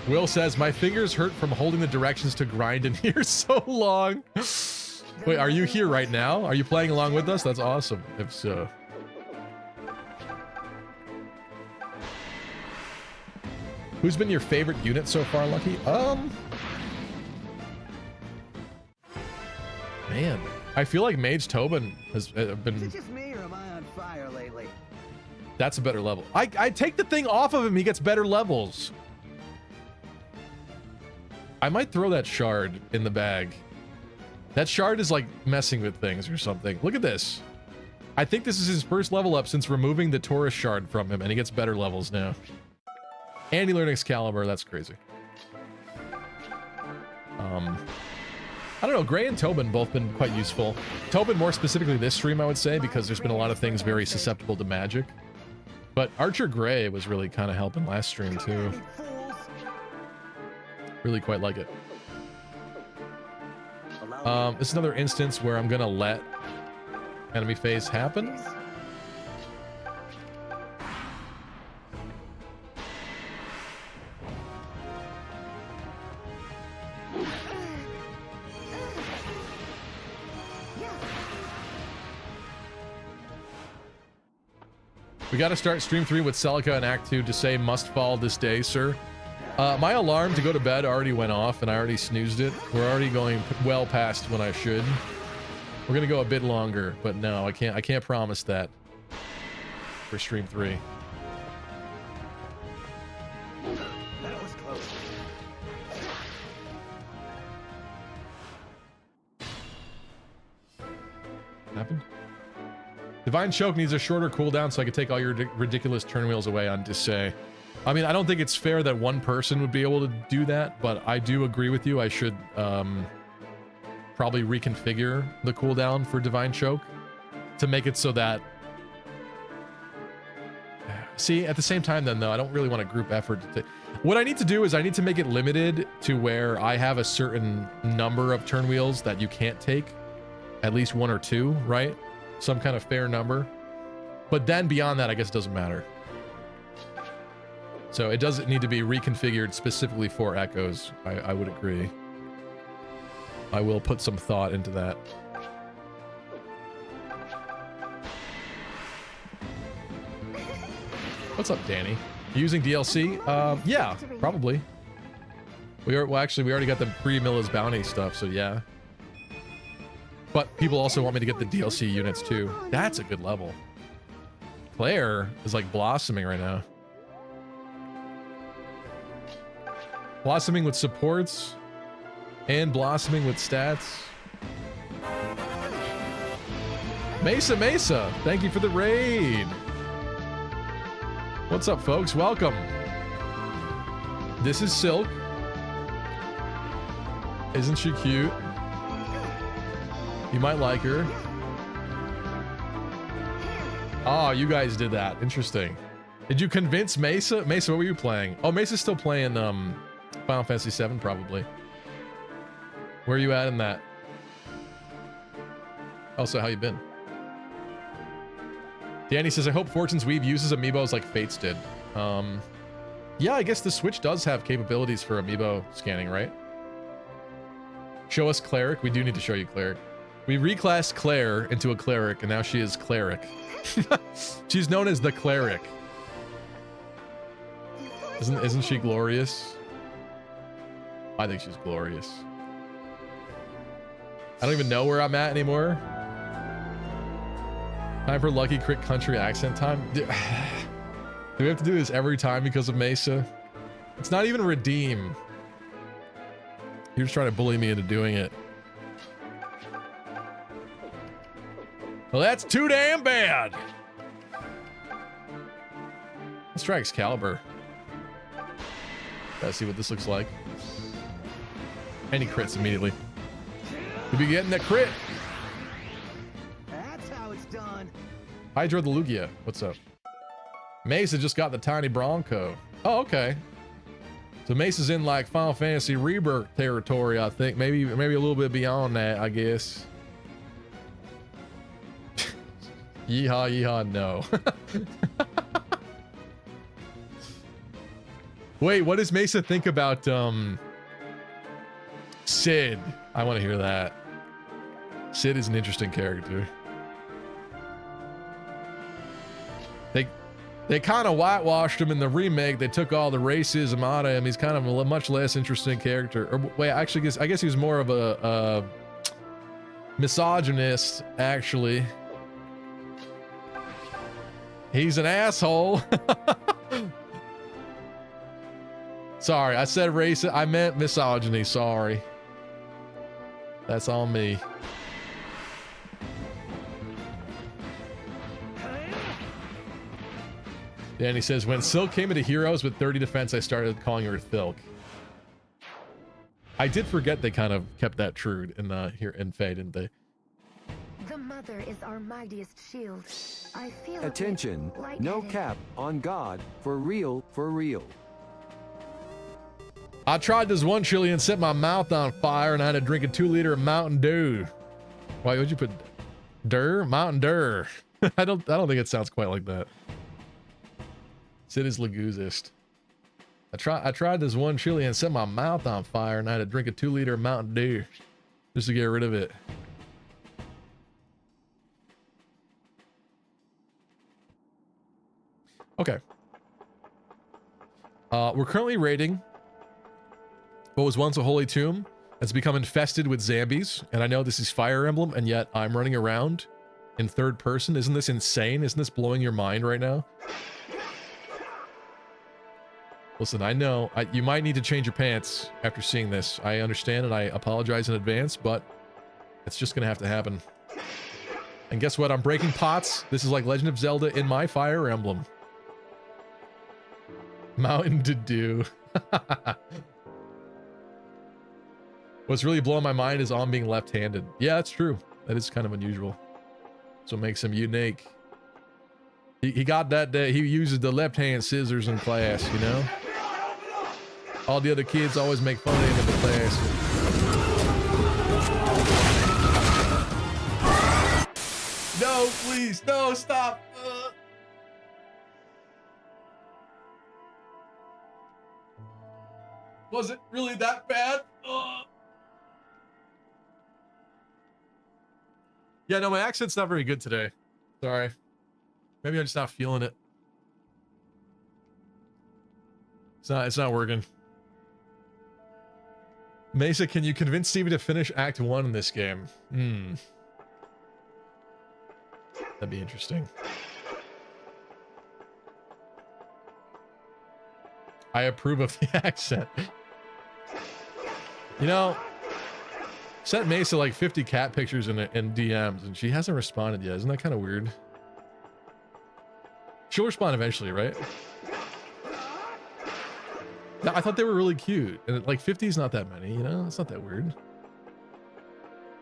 Will says, my fingers hurt from holding the directions to grind in here so long. Wait, are you here right now? Are you playing along with us? That's awesome. If so. Who's been your favorite unit so far, Lucky? Man, I feel like Mage Tobin has been... Is it just me or am I on fire lately? That's a better level. I take the thing off of him, he gets better levels. I might throw that shard in the bag. That shard is like messing with things or something. Look at this. I think this is his first level up since removing the Taurus shard from him, and he gets better levels now. And he learned Excalibur. That's crazy. I don't know. Gray and Tobin both been quite useful. Tobin more specifically this stream, I would say, because there's been a lot of things very susceptible to magic. But Archer Gray was really kind of helping last stream too. Really quite like it. This is another instance where I'm gonna let enemy phase happen. We got to start stream 3 with Celica and Act 2 to say must fall this day, sir. My alarm to go to bed already went off and I already snoozed it. We're already going well past when I should. We're gonna go a bit longer, but no, I can't promise that for stream 3. That was close. Happened? Divine Choke needs a shorter cooldown so I could take all your ridiculous turn wheels away on Disay. I mean, I don't think it's fair that one person would be able to do that, but I do agree with you. I should probably reconfigure the cooldown for Divine Choke to make it so that... See, at the same time then, though, I don't really want a group effort to... What I need to do is I need to make it limited to where I have a certain number of turn wheels that you can't take. At least 1 or 2, right? Some kind of fair number. But then beyond that, I guess it doesn't matter. So it doesn't need to be reconfigured specifically for echoes. I would agree. I will put some thought into that. What's up, Danny? You using DLC? Yeah, probably. We already got the pre-Milla's Bounty stuff, so yeah. But people also want me to get the DLC units too. That's a good level. Claire is like blossoming right now. Blossoming with supports and blossoming with stats. Mesa, thank you for the raid. What's up, folks? Welcome. This is Silk. Isn't she cute? You might like her. Oh, you guys did that. Interesting. Did you convince Mesa? Mesa, what were you playing? Oh, Mesa's still playing Final Fantasy VII, probably. Where are you at in that? Also, how you been? Danny says, I hope Fortune's Weave uses amiibos like Fates did. Yeah, I guess the Switch does have capabilities for amiibo scanning, right? Show us Cleric. We do need to show you Cleric. We reclassed Claire into a Cleric, and now she is Cleric. She's known as the Cleric. Isn't she glorious? I think she's glorious. I don't even know where I'm at anymore. Time for Lucky Crit Country accent time. Do we have to do this every time because of Mesa? It's not even redeem. You're just trying to bully me into doing it. Well, that's too damn bad. Let's try Excalibur. Let's see what this looks like. And he crits immediately. You'll be getting that crit. That's how it's done. Hydro the Lugia, what's up? Mesa just got the tiny Bronco. Oh, okay. So Mesa's in like Final Fantasy Rebirth territory, I think. Maybe a little bit beyond that, I guess. Yeehaw, yeehaw, no. Wait, what does Mesa think about Sid? I want to hear that. Sid is an interesting character. They kind of whitewashed him in the remake. They took all the racism out of him. He's kind of a much less interesting character. Or wait, actually, I guess he was more of a misogynist, actually. He's an asshole. Sorry, I said racist. I meant misogyny. Sorry. That's on me. Danny says, when Silk came into Heroes with 30 defense, I started calling her Thilk. I did forget they kind of kept that true in here in Faye, didn't they? The mother is our mightiest shield. I feel Attention, no cap on God, for real, for real. I tried this one chili and set my mouth on fire and I had to drink a 2-liter of Mountain Dew. Why would you put Mountain Dew? I don't think it sounds quite like that. Sid is Laguzist. I tried this one chili and set my mouth on fire and I had to drink a 2-liter of Mountain Dew just to get rid of it. Okay. We're currently raiding what was once a holy tomb. It's become infested with zombies, and I know this is Fire Emblem, and yet I'm running around in third person. Isn't this insane? Isn't this blowing your mind right now? Listen, I know you might need to change your pants after seeing this. I understand, and I apologize in advance, but it's just gonna have to happen. And guess what? I'm breaking pots. This is like Legend of Zelda in my Fire Emblem. Mountain Dew. What's really blowing my mind is on being left-handed. Yeah, that's true. That is kind of unusual. So it makes him unique. He got that day. He uses the left-hand scissors in class, you know? All the other kids always make fun of him in the class. No, please. No, stop. Was it really that bad? Yeah, no, my accent's not very good today. Sorry. Maybe I'm just not feeling it. It's not working. Mesa, can you convince Stevie to finish Act 1 in this game? That'd be interesting. I approve of the accent. You know, sent Mesa like 50 cat pictures in DMs and she hasn't responded yet. Isn't that kind of weird? She'll respond eventually, right? No, I thought they were really cute. And like 50 is not that many, you know? It's not that weird.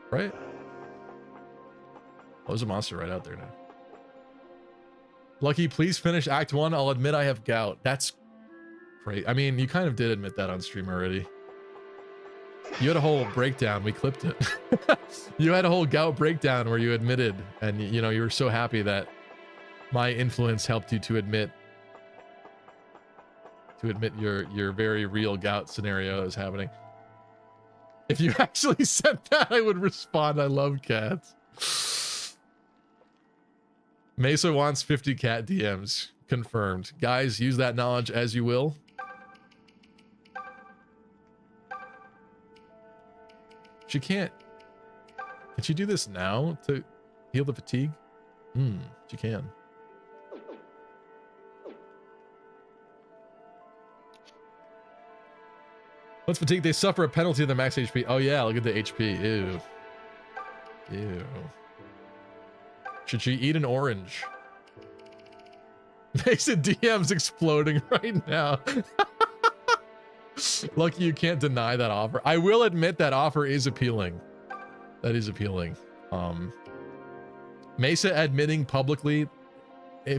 Right? Oh, there's a monster right out there now. Lucky, please finish Act 1. I'll admit I have gout. That's great. I mean, you kind of did admit that on stream already. You had a whole breakdown. We clipped it. You had a whole gout breakdown where you admitted, and you know, you were so happy that my influence helped you to admit your very real gout scenario that was happening. If you actually said that, I would respond. I love cats. Mesa wants 50 cat DMs. Confirmed. Guys, use that knowledge as you will. She can't. Can she do this now to heal the fatigue? She can. What's fatigue? They suffer a penalty of their max HP. Oh yeah, look at the HP. Ew. Ew. Should she eat an orange? Makes it DMs exploding right now. Lucky you can't deny that offer. I will admit that offer is appealing. That is appealing. Mesa admitting publicly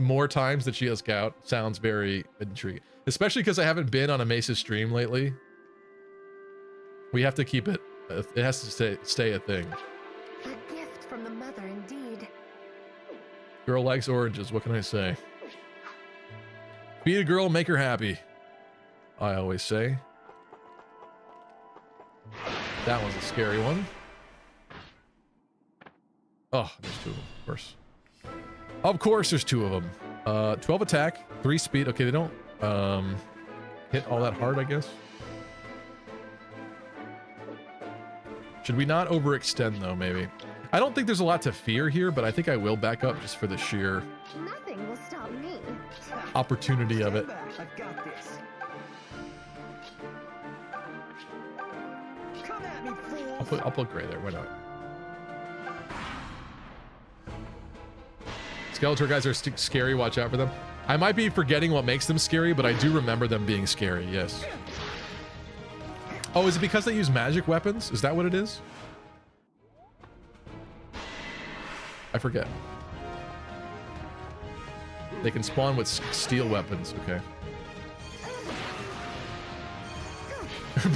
more times that she has gout sounds very intriguing. Especially because I haven't been on a Mesa stream lately. We have to keep it. It has to stay a thing. A gift from the mother, indeed. Girl likes oranges. What can I say? Be a girl, make her happy. I always say. That one's a scary one. Oh, there's two of them, of course. Of course there's two of them. 12 attack, 3 speed. Okay, they don't hit all that hard, I guess. Should we not overextend, though, maybe? I don't think there's a lot to fear here, but I think I will back up just for the sheer Nothing will stop me. opportunity of it. I've got this. Come at me, fool. I'll put gray there. Why not? Skeletor guys are scary. Watch out for them. I might be forgetting what makes them scary, but I do remember them being scary. Yes. Oh, is it because they use magic weapons? Is that what it is? I forget. They can spawn with steel weapons. Okay.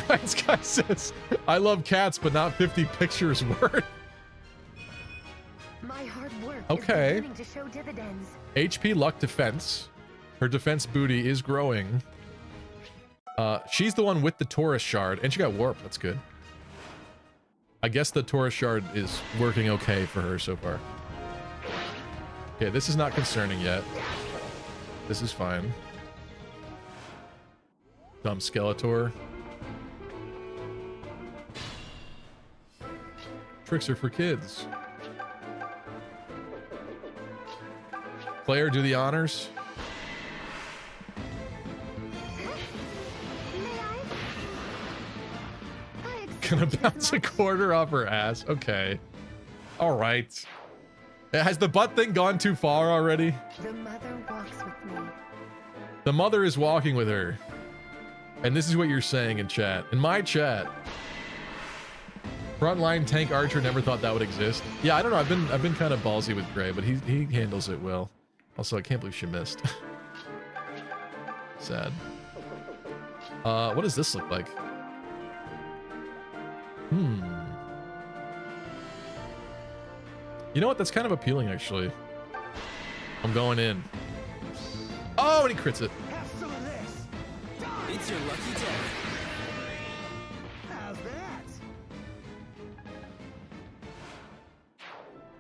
Brian Sky says, I love cats, but not 50 pictures worth. My hard work Okay. is beginning to show dividends. HP luck defense. Her defense booty is growing. She's the one with the Taurus shard, and she got warp. That's good. I guess the Taurus shard is working okay for her so far. Okay, this is not concerning yet. This is fine. Dumb Skeletor. Tricks are for kids. Claire, do the honors. Gonna bounce a quarter off her ass. Okay. All right. Has the butt thing gone too far already? The mother walks with me. The mother is walking with her. And this is what you're saying in chat. In my chat. Frontline tank archer never thought that would exist. Yeah, I don't know. I've been kind of ballsy with Gray, but he handles it well. Also, I can't believe she missed. Sad. What does this look like? You know what? That's kind of appealing, actually. I'm going in. Oh, and he crits it. Have some of this. It's your lucky day. How's that?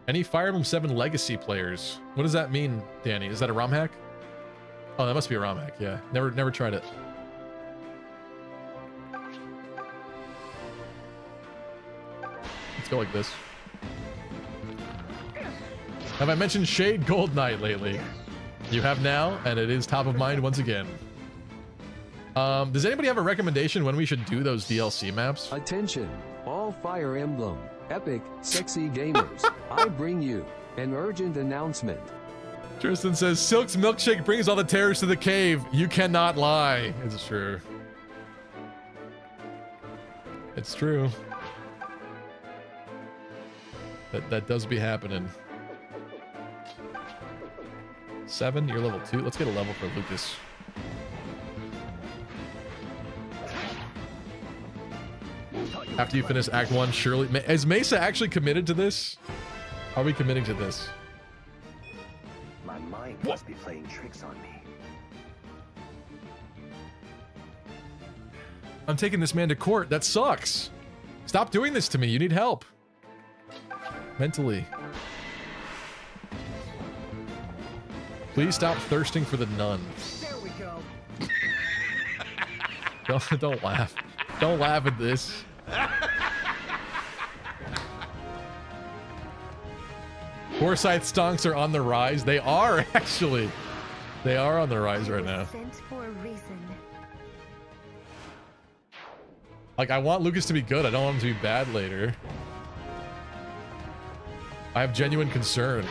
Any Fire Emblem 7 Legacy players? What does that mean, Danny? Is that a ROM hack? Oh, that must be a ROM hack. Yeah, never tried it. Let's go like this. Have I mentioned Shade Gold Knight lately? You have now, and it is top of mind once again. Does anybody have a recommendation when we should do those DLC maps? Attention, all Fire Emblem, epic, sexy gamers. I bring you an urgent announcement. Tristan says, Silk's milkshake brings all the terrors to the cave. You cannot lie. It's true. It's true. That does be happening. 7, you're level 2. Let's get a level for Lucas. After you finish Act 1, surely... Is Mesa actually committed to this? Are we committing to this? My mind must be playing tricks on me. I'm taking this man to court. That sucks. Stop doing this to me. You need help. Mentally. Please stop thirsting for the nun. There we go. Don't laugh. Don't laugh at this. Forsyth stonks are on the rise. They are, actually. They are on the rise right now. Sent for a reason. Like, I want Lucas to be good. I don't want him to be bad later. I have genuine concern.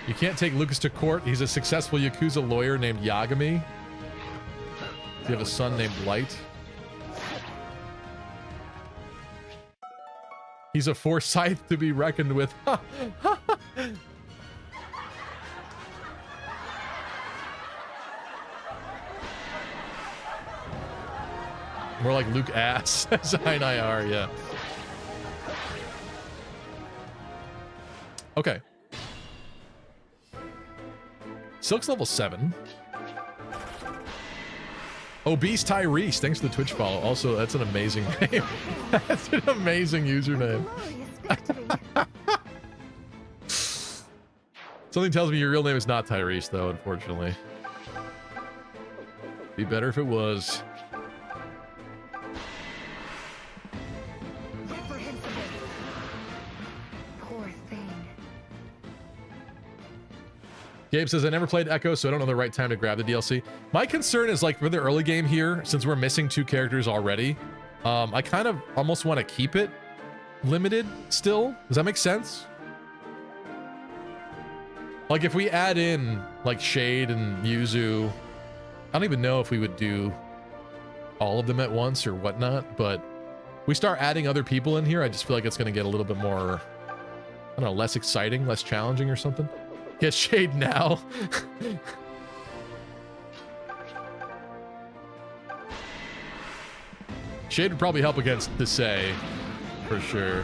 You can't take Lucas to court. He's a successful Yakuza lawyer named Yagami. You have a son named Light. He's a Forsyth to be reckoned with. More like Luke Ass. Zine IR, yeah. Okay. Silk's level 7. Obese Tyrese, thanks for the Twitch follow. Also, that's an amazing name. That's an amazing username. Something tells me your real name is not Tyrese, though, unfortunately. Be better if it was. Poor thing. Gabe says, I never played Echo, so I don't know the right time to grab the DLC. My concern is, like, for the early game here, since we're missing 2 characters already, I kind of almost want to keep it limited still. Does that make sense? Like, if we add in, like, Shade and Yuzu, I don't even know if we would do all of them at once or whatnot, but we start adding other people in here, I just feel like it's going to get a little bit more, I don't know, less exciting, less challenging or something. Get Shade now. Shade would probably help against Desai, for sure.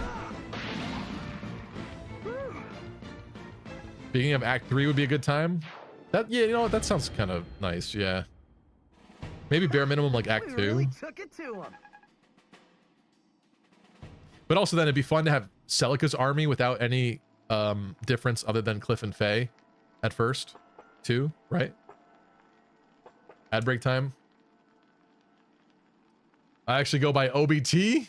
Beginning of Act 3 would be a good time. That, yeah, you know what, that sounds kind of nice, yeah. Maybe bare minimum like Act 2. Really took it to him. But also then it'd be fun to have Celica's army without any difference other than Cliff and Faye at first, too, right? Ad break time. I actually go by OBT.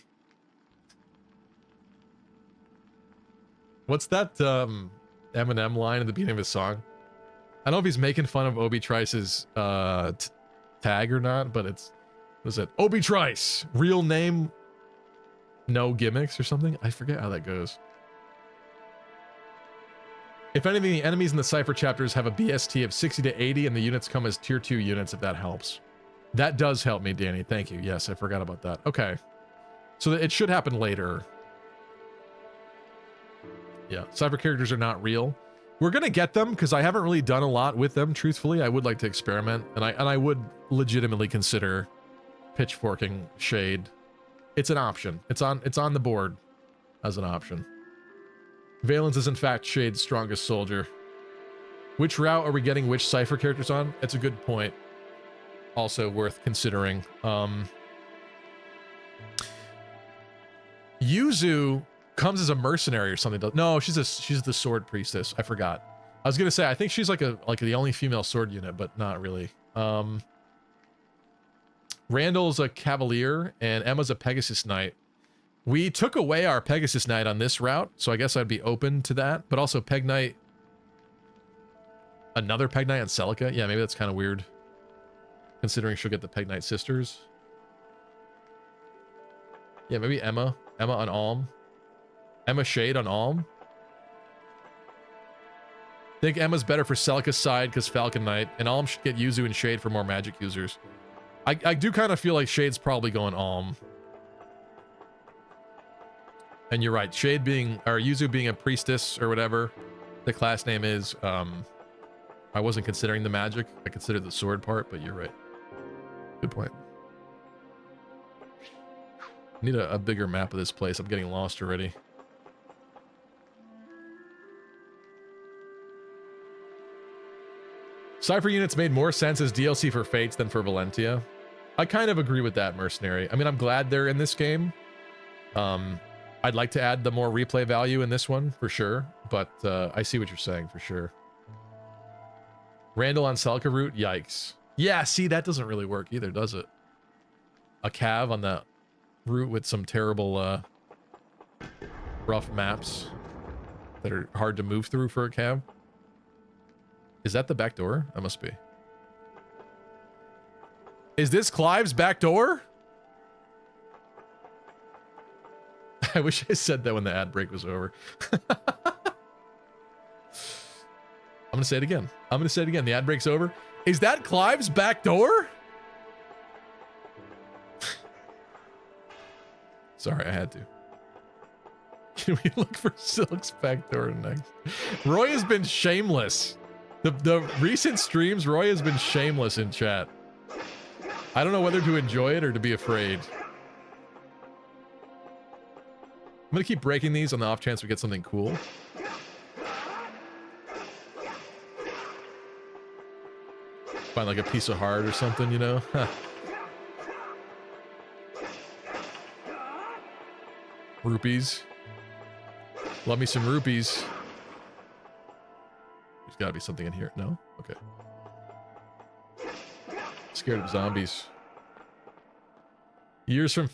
What's that Eminem line at the beginning of his song? I don't know if he's making fun of Obi Trice's tag or not, but it's, what is it? Obi Trice, real name, no gimmicks or something. I forget how that goes. If anything, the enemies in the Cypher chapters have a BST of 60 to 80, and the units come as tier 2 units, if that helps. That does help me, Danny. Thank you. Yes, I forgot about that. Okay. So it should happen later. Yeah, Cypher characters are not real. We're going to get them because I haven't really done a lot with them, truthfully. I would like to experiment, and I would legitimately consider pitchforking Shade. It's an option. It's on the board as an option. Valens is in fact Shade's strongest soldier. Which route are we getting which Cypher characters on? It's a good point. Also worth considering. Yuzu comes as a mercenary or something. No, she's the sword priestess. I forgot. I was gonna say I think she's like the only female sword unit, but not really. Randall's a cavalier and Emma's a Pegasus Knight. We took away our Pegasus Knight on this route, so I guess I'd be open to that. But also Peg Knight, another Peg Knight on Celica. Yeah, maybe that's kind of weird, considering she'll get the Peg Knight sisters. Yeah, maybe Emma on Alm. Emma Shade on Alm. I think Emma's better for Celica's side because Falcon Knight, and Alm should get Yuzu and Shade for more magic users. I do kind of feel like Shade's probably going Alm. And you're right, Shade being, or Yuzu being a priestess or whatever the class name is, I wasn't considering the magic. I considered the sword part, but you're right. Good point. I need a bigger map of this place. I'm getting lost already. Cypher units made more sense as DLC for Fates than for Valentia. I kind of agree with that, Mercenary. I mean, I'm glad they're in this game. I'd like to add the more replay value in this one, for sure. But I see what you're saying, for sure. Randall on Celica route? Yikes. Yeah, see, that doesn't really work either, does it? A cav on that route with some terrible, rough maps that are hard to move through for a cav. Is that the back door? That must be. Is this Clive's back door? I wish I said that when the ad break was over. I'm gonna say it again. I'm gonna say it again. The ad break's over. Is that Clive's back door? Sorry, I had to. Can we look for Silk's back door next? Roy has been shameless. The recent streams, Roy has been shameless in chat. I don't know whether to enjoy it or to be afraid. I'm gonna keep breaking these on the off chance we get something cool. Find like a piece of heart or something, you know? Huh. Rupees. Love me some rupees. There's gotta be something in here. No? Okay. Scared of zombies. Years from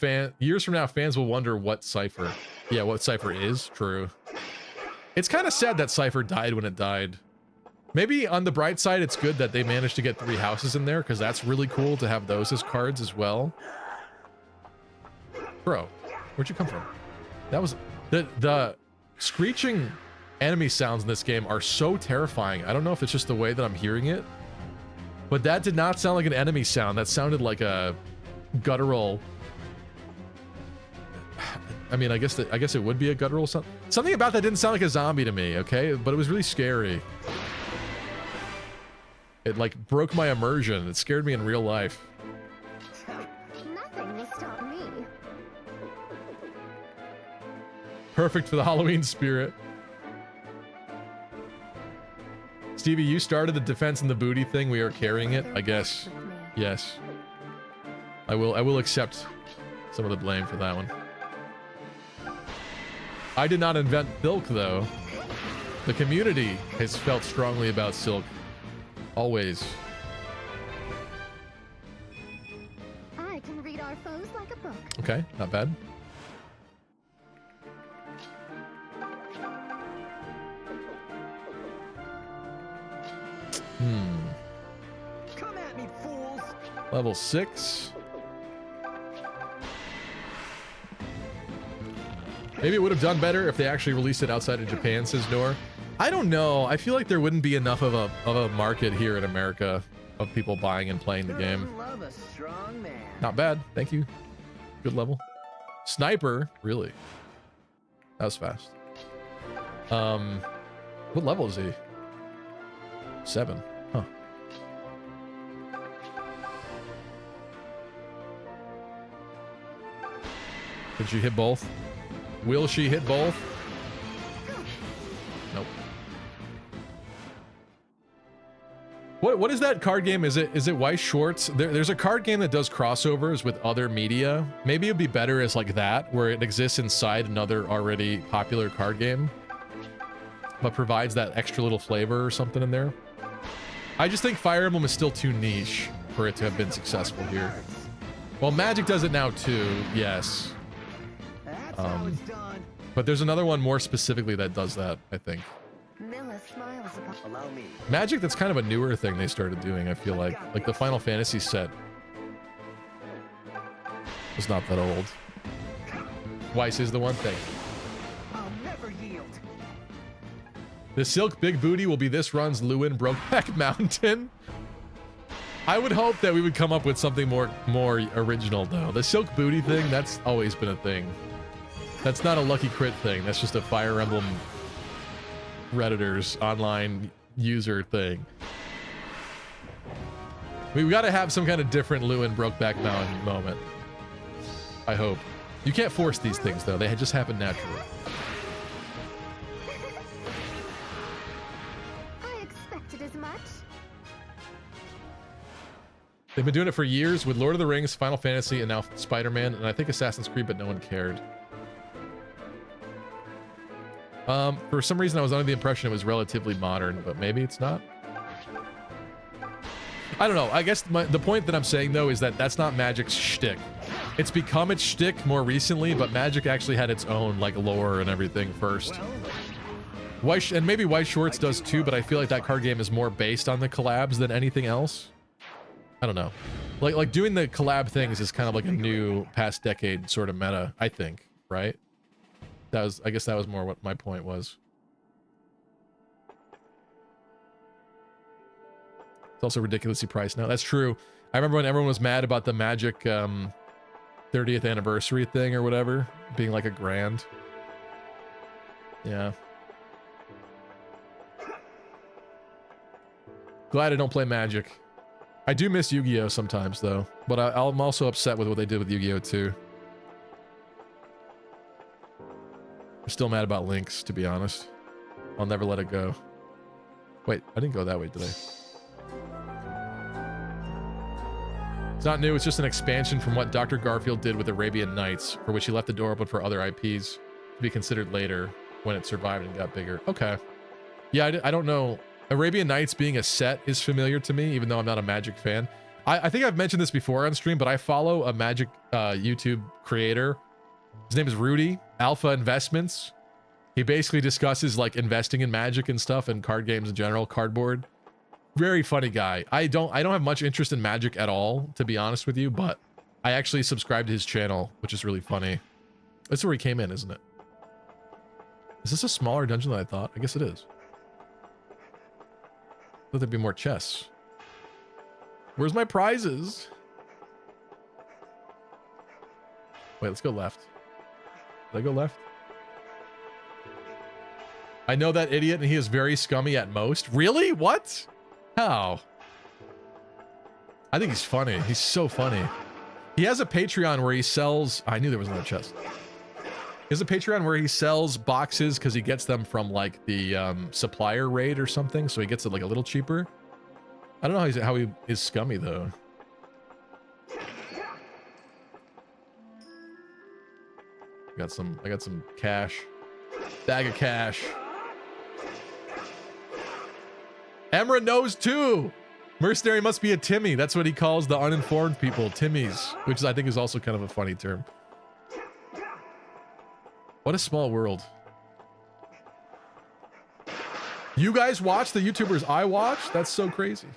now, fans will wonder what Cypher. Yeah, what Cypher is. True. It's kind of sad that Cypher died when it died. Maybe on the bright side, it's good that they managed to get 3 houses in there, because that's really cool to have those as cards as well. Bro, where'd you come from? That was the screeching enemy sounds in this game are so terrifying. I don't know if it's just the way that I'm hearing it, but that did not sound like an enemy sound. That sounded like a guttural. I mean, I guess it would be a guttural sound. Something about that didn't sound like a zombie to me, okay? But it was really scary. It like broke my immersion. It scared me in real life. Nothing will stop me. Perfect for the Halloween spirit. Stevie, you started the defense and the booty thing. We are carrying it, I guess. Yes. I will accept some of the blame for that one. I did not invent Silk, though. The community has felt strongly about Silk. Always. I can read our foes like a book. Okay, not bad. Come at me, fools. Level 6. Maybe it would have done better if they actually released it outside of Japan, says Nor. I don't know. I feel like there wouldn't be enough of a market here in America of people buying and playing the game. Love a strong man. Not bad. Thank you. Good level. Sniper, really? That was fast. What level is he? 7. Huh. Did she hit both? Will she hit both? Nope. What is that card game? Is it Weiss Schwarz? There's a card game that does crossovers with other media. Maybe it'd be better as like that, where it exists inside another already popular card game, but provides that extra little flavor or something in there. I just think Fire Emblem is still too niche for it to have been successful here. Well, Magic does it now too, yes. But there's another one more specifically that does that, I think. Allow me. Magic, that's kind of a newer thing they started doing, I feel like. Like the Final Fantasy set was not that old. Weiss is the one thing. I'll never yield. The Silk Big Booty will be this run's Lewin Brokeback Mountain. I would hope that we would come up with something more original, though. The Silk Booty thing, that's always been a thing. That's not a Lucky Crit thing. That's just a Fire Emblem Redditor's online user thing. We got to have some kind of different Lewin Brokeback Mountain moment. I hope. You can't force these things, though. They just happen naturally. I expected as much. They've been doing it for years with Lord of the Rings, Final Fantasy, and now Spider-Man, and I think Assassin's Creed, but no one cared. For some reason, I was under the impression it was relatively modern, but maybe it's not. I don't know. I guess the point that I'm saying, though, is that that's not Magic's shtick. It's become its shtick more recently, but Magic actually had its own, like, lore and everything first. And maybe Weiss Schwarz does too, but I feel like that card game is more based on the collabs than anything else. I don't know. Like doing the collab things is kind of like a new past decade sort of meta, I think, right? I guess that was more what my point was. It's also ridiculously priced now. That's true. I remember when everyone was mad about the Magic 30th anniversary thing or whatever, being like $1,000. Yeah. Glad I don't play Magic. I do miss Yu-Gi-Oh! Sometimes, though. But I'm also upset with what they did with Yu-Gi-Oh! Too. I'm still mad about Lynx, to be honest. I'll never let it go. Wait, I didn't go that way, did I? It's not new, it's just an expansion from what Dr. Garfield did with Arabian Nights, for which he left the door open for other IPs to be considered later when it survived and got bigger. Okay. Yeah, I don't know. Arabian Nights being a set is familiar to me, even though I'm not a Magic fan. I think I've mentioned this before on stream, but I follow a Magic YouTube creator. His name is Rudy, Alpha Investments. He basically discusses like investing in Magic and stuff and card games in general, cardboard. Very funny guy. I don't have much interest in Magic at all, to be honest with you, but I actually subscribe to his channel, which is really funny. That's where he came in, isn't it? Is this a smaller dungeon than I thought? I guess it is. Thought there'd be more chests. Where's my prizes? Wait, let's go left. Did I go left? I know that idiot, and he is very scummy at most. Really? What? How? I think he's funny. He's so funny. He has a Patreon where he sells... I knew there was another chest. He has a Patreon where he sells boxes because he gets them from like the supplier rate or something, so he gets it like a little cheaper. I don't know how he is scummy though. I got some cash. Bag of cash. Emra knows too. Mercenary must be a Timmy. That's what he calls the uninformed people, Timmies, which I think is also kind of a funny term. What a small world. You guys watch the YouTubers I watch? That's so crazy.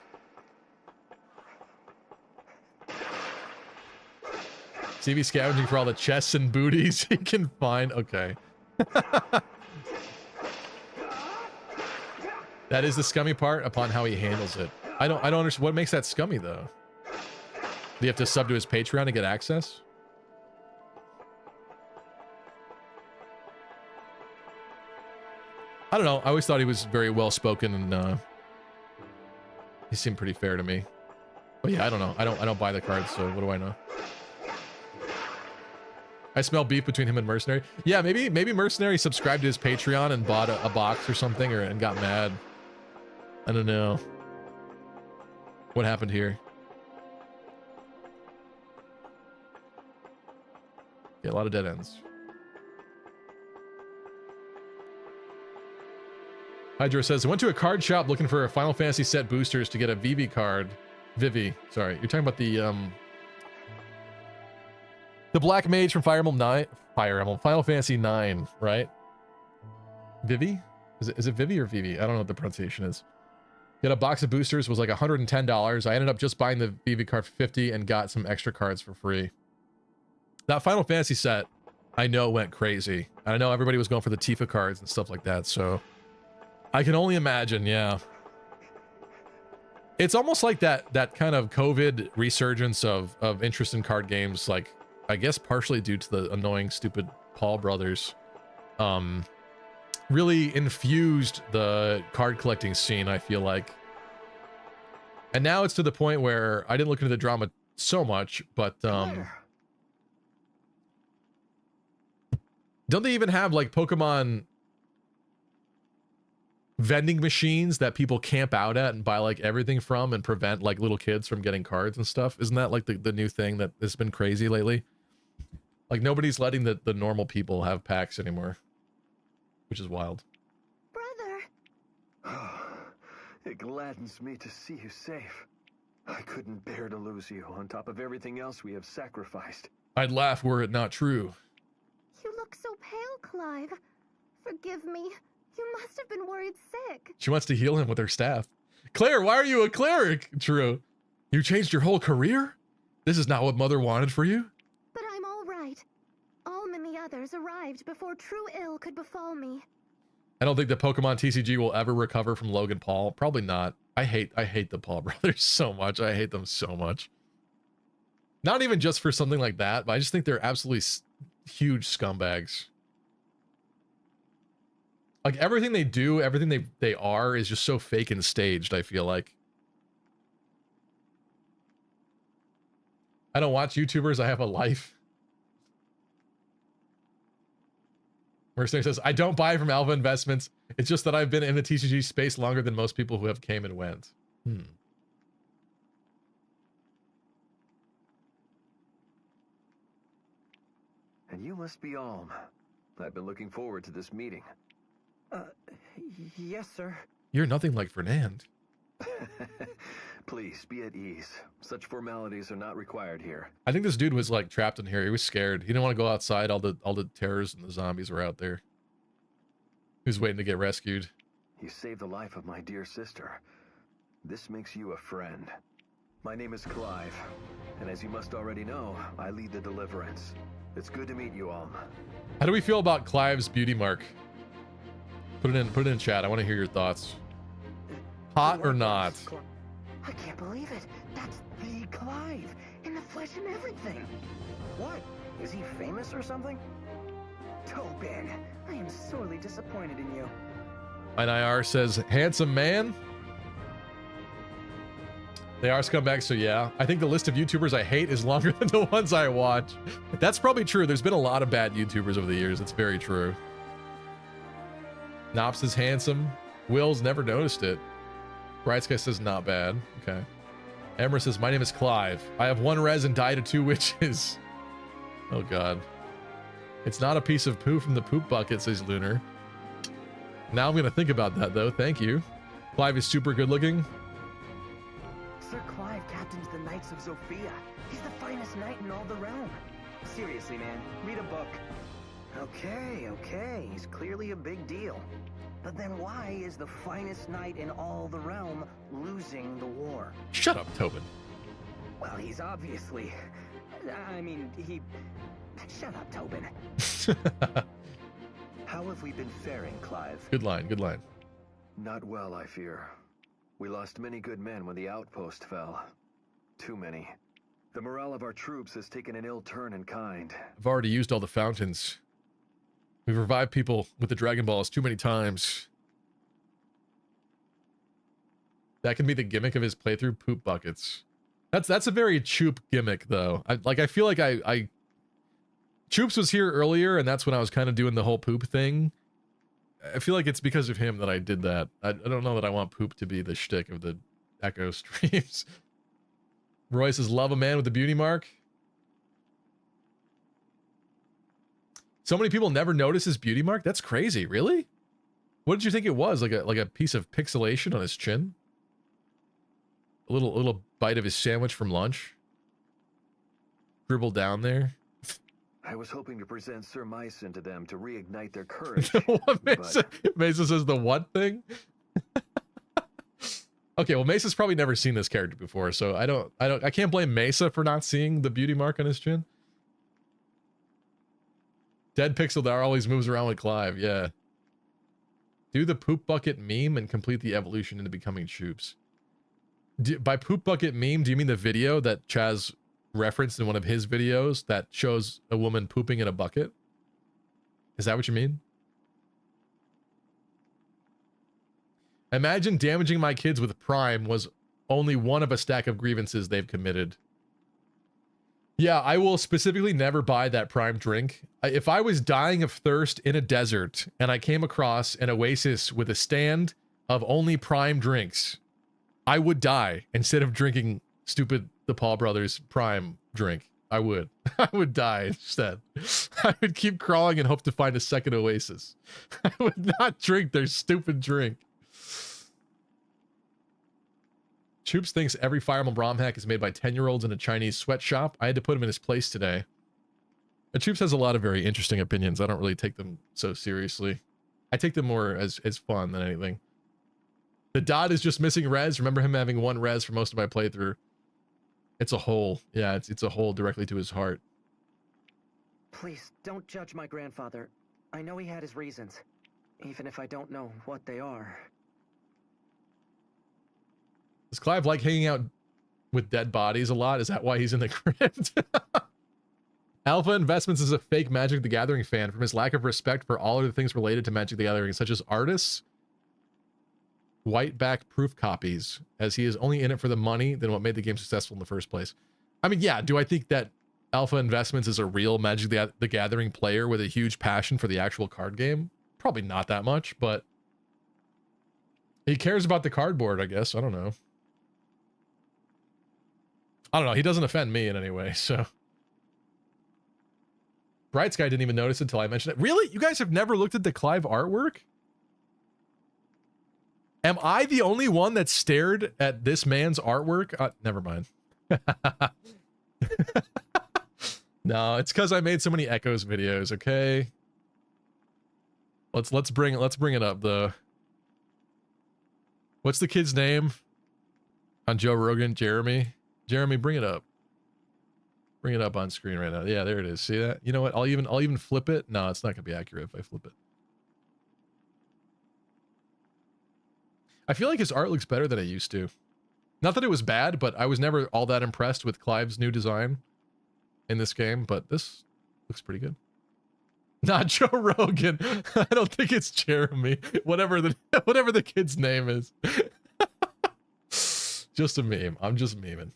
CV scavenging for all the chests and booties he can find. Okay. That is the scummy part upon how he handles it. I don't understand what makes that scummy though. Do you have to sub to his Patreon to get access? I don't know. I always thought he was very well spoken and he seemed pretty fair to me. But yeah, I don't know. I don't buy the cards, so what do I know? I smell beef between him and Mercenary. Yeah, maybe Mercenary subscribed to his Patreon and bought a box or something and got mad. I don't know. What happened here? Yeah, a lot of dead ends. Hydro says, I went to a card shop looking for a Final Fantasy set boosters to get a Vivi card. Vivi, sorry. You're talking about the Black Mage from Fire Emblem Final Fantasy 9, right? Vivi? Is it Vivi or Vivi? I don't know what the pronunciation is. Get a box of boosters was like $110. I ended up just buying the Vivi card for $50 and got some extra cards for free. That Final Fantasy set, I know went crazy. And I know everybody was going for the Tifa cards and stuff like that, so I can only imagine, yeah. It's almost like that kind of COVID resurgence of interest in card games, like I guess partially due to the annoying, stupid Paul brothers, really infused the card collecting scene, I feel like. And now it's to the point where I didn't look into the drama so much, but don't they even have like Pokemon vending machines that people camp out at and buy like everything from and prevent like little kids from getting cards and stuff? Isn't that like the new thing that has been crazy lately? Like nobody's letting the normal people have packs anymore, which is wild. Brother! It gladdens me to see you safe. I couldn't bear to lose you on top of everything else we have sacrificed. I'd laugh were it not true. You look so pale, Clive. Forgive me. You must have been worried sick. She wants to heal him with her staff. Claire, why are you a cleric? True. You changed your whole career? This is not what Mother wanted for you? But I'm all right. Alm and the others arrived before true ill could befall me. I don't think the Pokemon TCG will ever recover from Logan Paul. Probably not. I hate the Paul brothers so much. I hate them so much. Not even just for something like that, but I just think they're absolutely huge scumbags. Like everything they do, everything they are is just so fake and staged, I feel like. I don't watch YouTubers, I have a life. Mercenary says, I don't buy from Alpha Investments. It's just that I've been in the TCG space longer than most people who have came and went. And you must be Alm. I've been looking forward to this meeting. Yes, sir. You're nothing like Fernand. Please, be at ease. Such formalities are not required here. I think this dude was like trapped in here. He was scared. He didn't want to go outside. All the terrors and the zombies were out there. He was waiting to get rescued. You saved the life of my dear sister. This makes you a friend. My name is Clive, and as you must already know, I lead the Deliverance. It's good to meet you all. How do we feel about Clive's beauty mark? Put it in chat. I want to hear your thoughts. Hot or not? I can't believe it. That's the Clive, in the flesh and everything. What? Is he famous or something? Tobin, I am sorely disappointed in you. NIR says, handsome man. They are scumbags, so yeah. I think the list of YouTubers I hate is longer than the ones I watch. That's probably true. There's been a lot of bad YouTubers over the years. It's very true. Nops is handsome. Will's never noticed it. Bright Sky says not bad. Okay. Emra says, my name is Clive. I have 1 res and died to 2 witches. Oh god. It's not a piece of poo from the poop bucket, says Lunar. Now I'm gonna think about that though. Thank you. Clive is super good looking. Sir Clive captains the Knights of Zofia. He's the finest knight in all the realm. Seriously, man, read a book. Okay, he's clearly a big deal. But then why is the finest knight in all the realm losing the war? Shut up, Tobin. Well, he's obviously... I mean, he... Shut up, Tobin. How have we been faring, Clive? Good line, good line. Not well, I fear. We lost many good men when the outpost fell. Too many. The morale of our troops has taken an ill turn in kind. I've already used all the fountains. We've revived people with the Dragon Balls too many times. That can be the gimmick of his playthrough, poop buckets. That's a very Choop gimmick, though. I feel like I Choops was here earlier, and that's when I was kind of doing the whole poop thing. I feel like it's because of him that I did that. I don't know that I want poop to be the shtick of the Echo streams. Roy says, love a man with a beauty mark. So many people never notice his beauty mark? That's crazy, really? What did you think it was? Like a piece of pixelation on his chin? A little bite of his sandwich from lunch? Dribbled down there? I was hoping to present Sir Myson to them to reignite their courage. Mesa says the what thing? Okay, well, Mesa's probably never seen this character before, so I can't blame Mesa for not seeing the beauty mark on his chin. Dead Pixel that always moves around with Clive, yeah. Do the poop bucket meme and complete the evolution into becoming Choops. By poop bucket meme, do you mean the video that Chaz referenced in one of his videos that shows a woman pooping in a bucket? Is that what you mean? Imagine damaging my kids with Prime was only one of a stack of grievances they've committed. Yeah, I will specifically never buy that Prime drink. If I was dying of thirst in a desert and I came across an Oasis with a stand of only Prime drinks, I would die instead of drinking stupid the Paul Brothers Prime drink. I would. I would die instead. I would keep crawling and hope to find a second Oasis. I would not drink their stupid drink. Choops thinks every Fire Emblem ROM hack is made by 10-year-olds in a Chinese sweatshop. I had to put him in his place today. And Choops has a lot of very interesting opinions. I don't really take them so seriously. I take them more as fun than anything. The dot is just missing res. Remember him having 1 res for most of my playthrough. It's a hole. Yeah, it's a hole directly to his heart. Please, don't judge my grandfather. I know he had his reasons. even if I don't know what they are. Does Clive like hanging out with dead bodies a lot? Is that why he's in the crypt? Alpha Investments is a fake Magic the Gathering fan from his lack of respect for all other things related to Magic the Gathering, such as artists, whiteback proof copies, as he is only in it for the money than what made the game successful in the first place. I mean, yeah, do I think that Alpha Investments is a real Magic the Gathering player with a huge passion for the actual card game? Probably not that much, but he cares about the cardboard, I guess. I don't know. He doesn't offend me in any way, so. Bright Sky didn't even notice until I mentioned it. Really? You guys have never looked at the Clive artwork? Am I the only one that stared at this man's artwork? Never mind. No, it's because I made so many Echoes videos, okay? Let's bring it up though. What's the kid's name on Joe Rogan? Jeremy. Jeremy, bring it up. Bring it up on screen right now. Yeah, there it is. See that? You know what? I'll even flip it. No, it's not gonna be accurate if I flip it. I feel like his art looks better than it used to. Not that it was bad, but I was never all that impressed with Clive's new design in this game, but this looks pretty good. Not Joe Rogan. I don't think it's Jeremy. Whatever the kid's name is. Just a meme. I'm just memeing.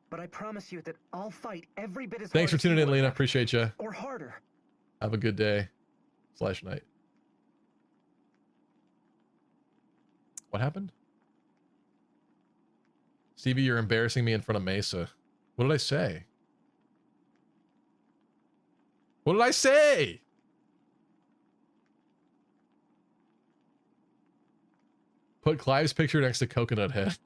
But I promise you that I'll fight every bit as Thanks for hard as tuning you in, would, Lena. Appreciate you. or harder. Have a good day / night. What happened? Stevie, you're embarrassing me in front of Mesa. What did I say? What did I say? Put Clive's picture next to Coconut Head.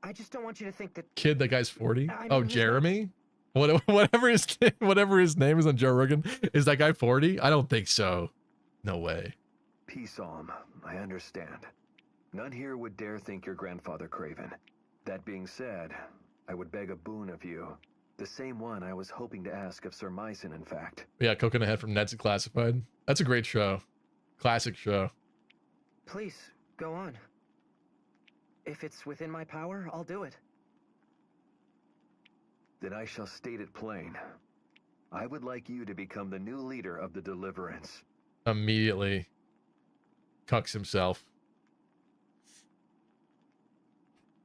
I just don't want you to think that... Kid, that guy's 40? I mean, Oh, he's Jeremy? Whatever his name is on Joe Rogan. Is that guy 40? I don't think so. No way. Peace, Alm. I understand. None here would dare think your grandfather Craven. That being said, I would beg a boon of you. The same one I was hoping to ask of Sir Myson, in fact. Yeah, Coconut Head from Ned's Classified. That's a great show. Classic show. Please, go on. If it's within my power, I'll do it. Then I shall state it plain. I would like you to become the new leader of the Deliverance. Immediately cucks himself.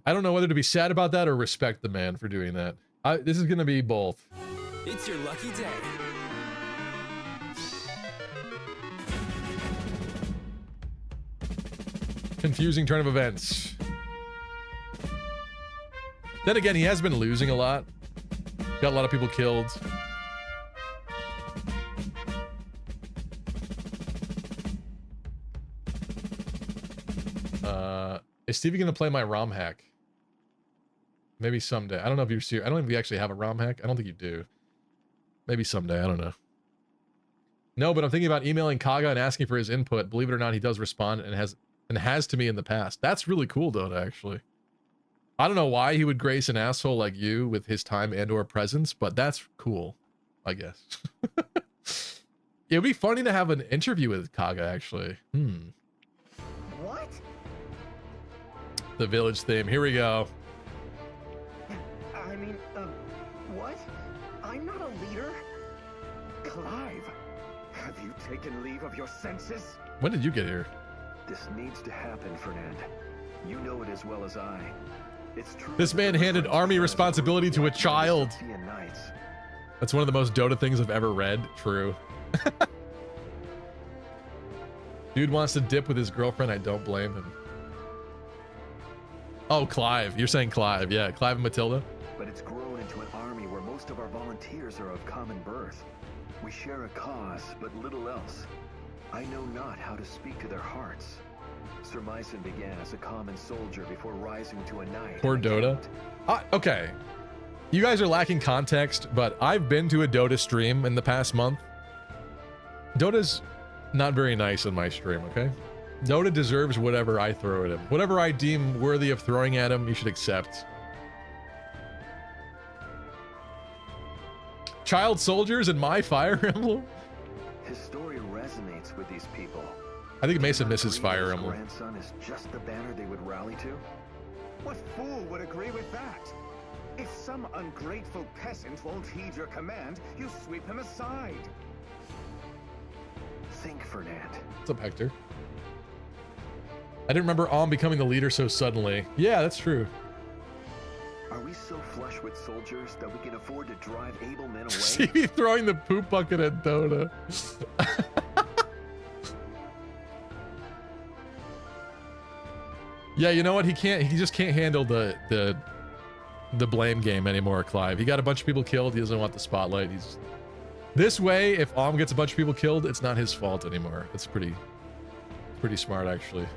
I don't know whether to be sad about that or respect the man for doing that. This is going to be both. It's your lucky day. Confusing turn of events. Then again, he has been losing a lot. Got a lot of people killed. Is Stevie gonna play my ROM hack? Maybe someday. I don't know if you're serious. I don't think we actually have a ROM hack. I don't think you do. Maybe someday. I don't know. No, but I'm thinking about emailing Kaga and asking for his input. Believe it or not, he does respond and has to me in the past. That's really cool, Dota, actually. I don't know why he would grace an asshole like you with his time and or presence, but that's cool, I guess. It would be funny to have an interview with Kaga, actually. What? The village theme. Here we go. I mean, what? I'm not a leader? Clive, have you taken leave of your senses? When did you get here? This needs to happen, Fernand. You know it as well as I. It's true. This man handed army responsibility to a child. That's one of the most Dota things I've ever read. True. Dude wants to dip with his girlfriend. I don't blame him. Oh, Clive. You're saying Clive. Yeah, Clive and Matilda. But it's grown into an army where most of our volunteers are of common birth. We share a cause, but little else. I know not how to speak to their hearts. Sir Myson began as a common soldier before rising to a knight. Poor Dota. Okay. You guys are lacking context, but I've been to a Dota stream in the past month. Dota's not very nice in my stream, okay? Dota deserves whatever I throw at him. Whatever I deem worthy of throwing at him, you should accept. Child soldiers in my Fire Emblem? His story resonates with these people. I think Mesa Do you not misses agree that Fire his Emblem. grandson is just the banner they would rally to? What fool would agree with that? If some ungrateful peasant won't heed your command, you sweep him aside. Think, Fernand. What's up, Hector? I didn't remember Alm becoming the leader so suddenly. Yeah, that's true. Are we so flush with soldiers that we can afford to drive able men away? See me throwing the poop bucket at Dota. Yeah, you know what? He just can't handle the blame game anymore, Clive. He got a bunch of people killed. He doesn't want the spotlight. He's this way. If Alm gets a bunch of people killed, it's not his fault anymore. It's pretty smart, actually.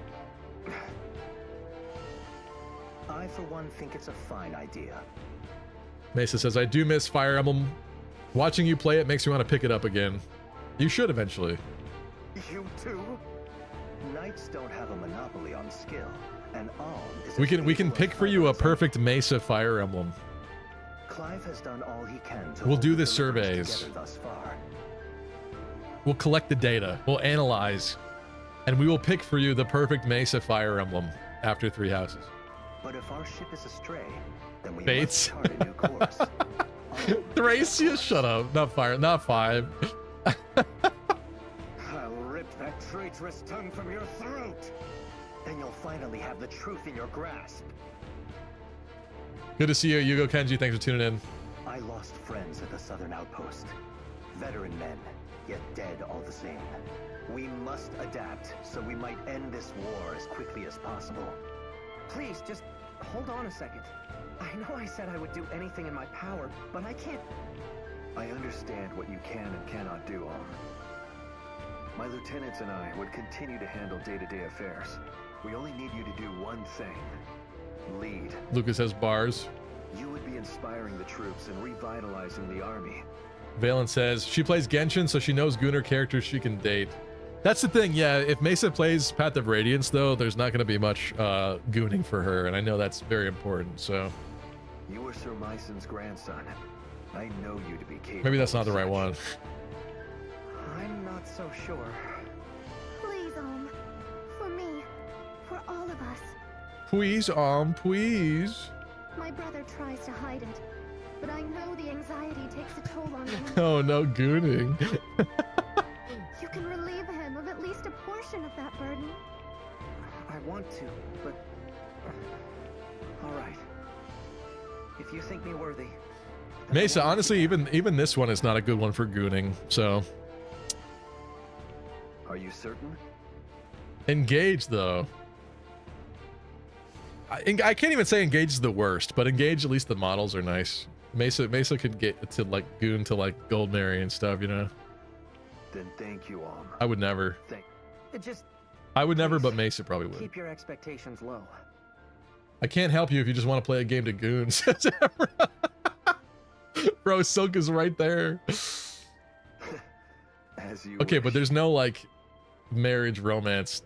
I, for one, think it's a fine idea. Mesa says, I do miss Fire Emblem. Watching you play it makes me want to pick it up again. You should eventually. You too? Knights don't have a monopoly on skill, and Alm is We can pick for you a perfect Mesa Fire Emblem. Clive has done all he can to We'll hold do the the deliverance surveys. together thus far. We'll collect the data. We'll analyze. And we will pick for you the perfect Mesa Fire Emblem after 3 houses. But if our ship is astray, then we Fates. must chart a new course. Thracia, shut up. Not 5. I'll rip that traitorous tongue from your throat. Then you'll finally have the truth in your grasp. Good to see you, Yugo Kenji. Thanks for tuning in. I lost friends at the southern outpost. Veteran men, yet dead all the same. We must adapt so we might end this war as quickly as possible. Please, just hold on a second. I know I said I would do anything in my power, but I can't. I understand what you can and cannot do, Alm. My lieutenants and I would continue to handle day-to-day affairs. We only need you to do one thing. Lead. Lucas has bars. You would be inspiring the troops and revitalizing the army. Valen says, she plays Genshin, so she knows Gunnar characters she can date. That's the thing, yeah. If Mesa plays Path of Radiance, though, there's not going to be much gooning for her, and I know that's very important, so... You were Sir Myson's grandson. I know you to be capable. Maybe that's not the right one. I'm not so sure. Please, for me, for all of us. Please, please. My brother tries to hide it, but I know the anxiety takes a toll on him. Oh, no gooning. You can relieve him of at least a portion of that burden. I want to, but... All right. If you think me worthy... Mesa, honestly, even this one is not a good one for gooning, so... Are you certain? Engage, though. I can't even say Engage is the worst, but Engage, at least the models are nice. Mesa could get to, like, goon to, like, Gold Mary and stuff, you know? Then thank you, Alm. I would never. Just I would never, but Mesa probably would. keep your expectations low. I can't help you if you just want to play a game to goon, says Emra. Bro, Silk is right there. As you Okay, wish. but there's no, like, marriage romance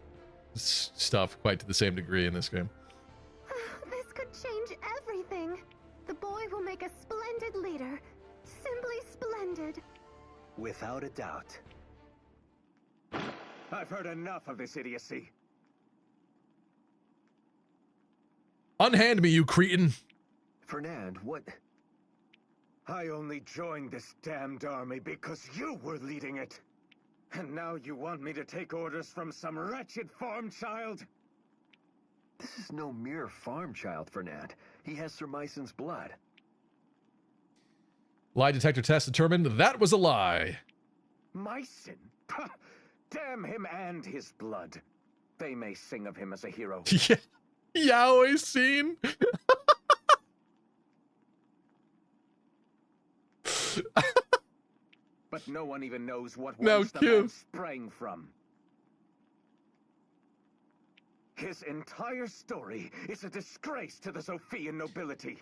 stuff quite to the same degree in this game. This could change everything. The boy will make a splendid leader. Simply splendid. Without a doubt. I've heard enough of this idiocy. Unhand me, you cretin. Fernand, what? I only joined this damned army because you were leading it. And now you want me to take orders from some wretched farm child? This is no mere farm child, Fernand. He has Sir Myson's blood. Lie detector test determined that was a lie. Myson? Pah, damn him and his blood. They may sing of him as a hero. Yeah, always seen. But no one even knows what No, whence the Q. man sprang from. His entire story is a disgrace to the Sophian nobility.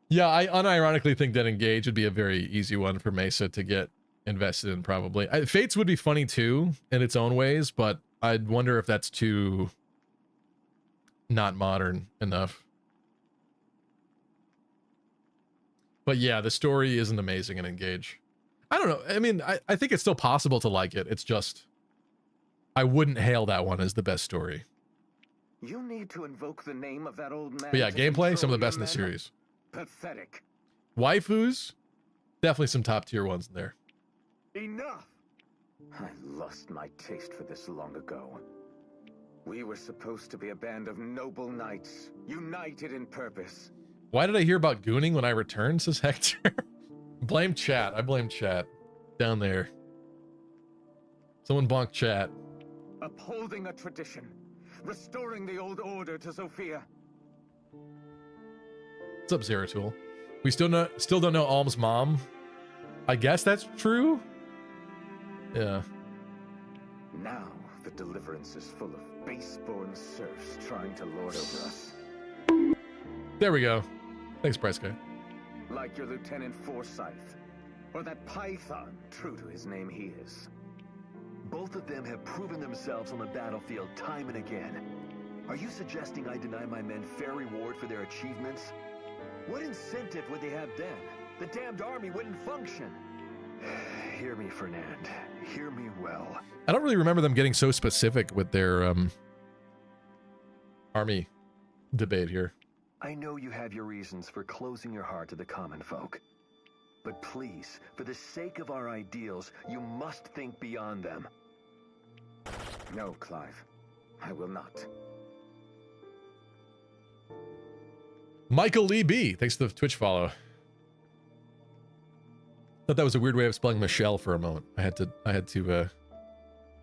Yeah, I unironically think that Engage would be a very easy one for Mesa to get invested in, probably. Fates would be funny too, in its own ways, but I'd wonder if that's too not modern enough. But yeah, the story isn't amazing in Engage. I don't know. I mean, I think it's still possible to like it. It's just I wouldn't hail that one as the best story. You need to invoke the name of that old man. But yeah, to gameplay, some of the control best in the your men? series. Pathetic. Waifus, definitely some top tier ones in there. Enough! I lost my taste for this long ago. We were supposed to be a band of noble knights, united in purpose. Why did I hear about gooning when I returned, says Hector? Blame chat. I blame chat. Down there. Someone bonk chat. Upholding a tradition. Restoring the old order to Sophia. What's up, Zeratul? We still don't know Alm's mom. I guess that's true. Yeah. Now the Deliverance is full of base-born serfs trying to lord over us. There we go. Thanks, Price Guy. Like your Lieutenant Forsyth. Or that Python, true to his name he is. Both of them have proven themselves on the battlefield time and again. Are you suggesting I deny my men fair reward for their achievements? What incentive would they have then? The damned army wouldn't function. Hear me, Fernand. Hear me well. I don't really remember them getting so specific with their army debate here. I know you have your reasons for closing your heart to the common folk. But please, for the sake of our ideals, you must think beyond them. No, Clive. I will not. Michael Lee B. Thanks for the Twitch follow. Thought that was a weird way of spelling Michelle for a moment. I had to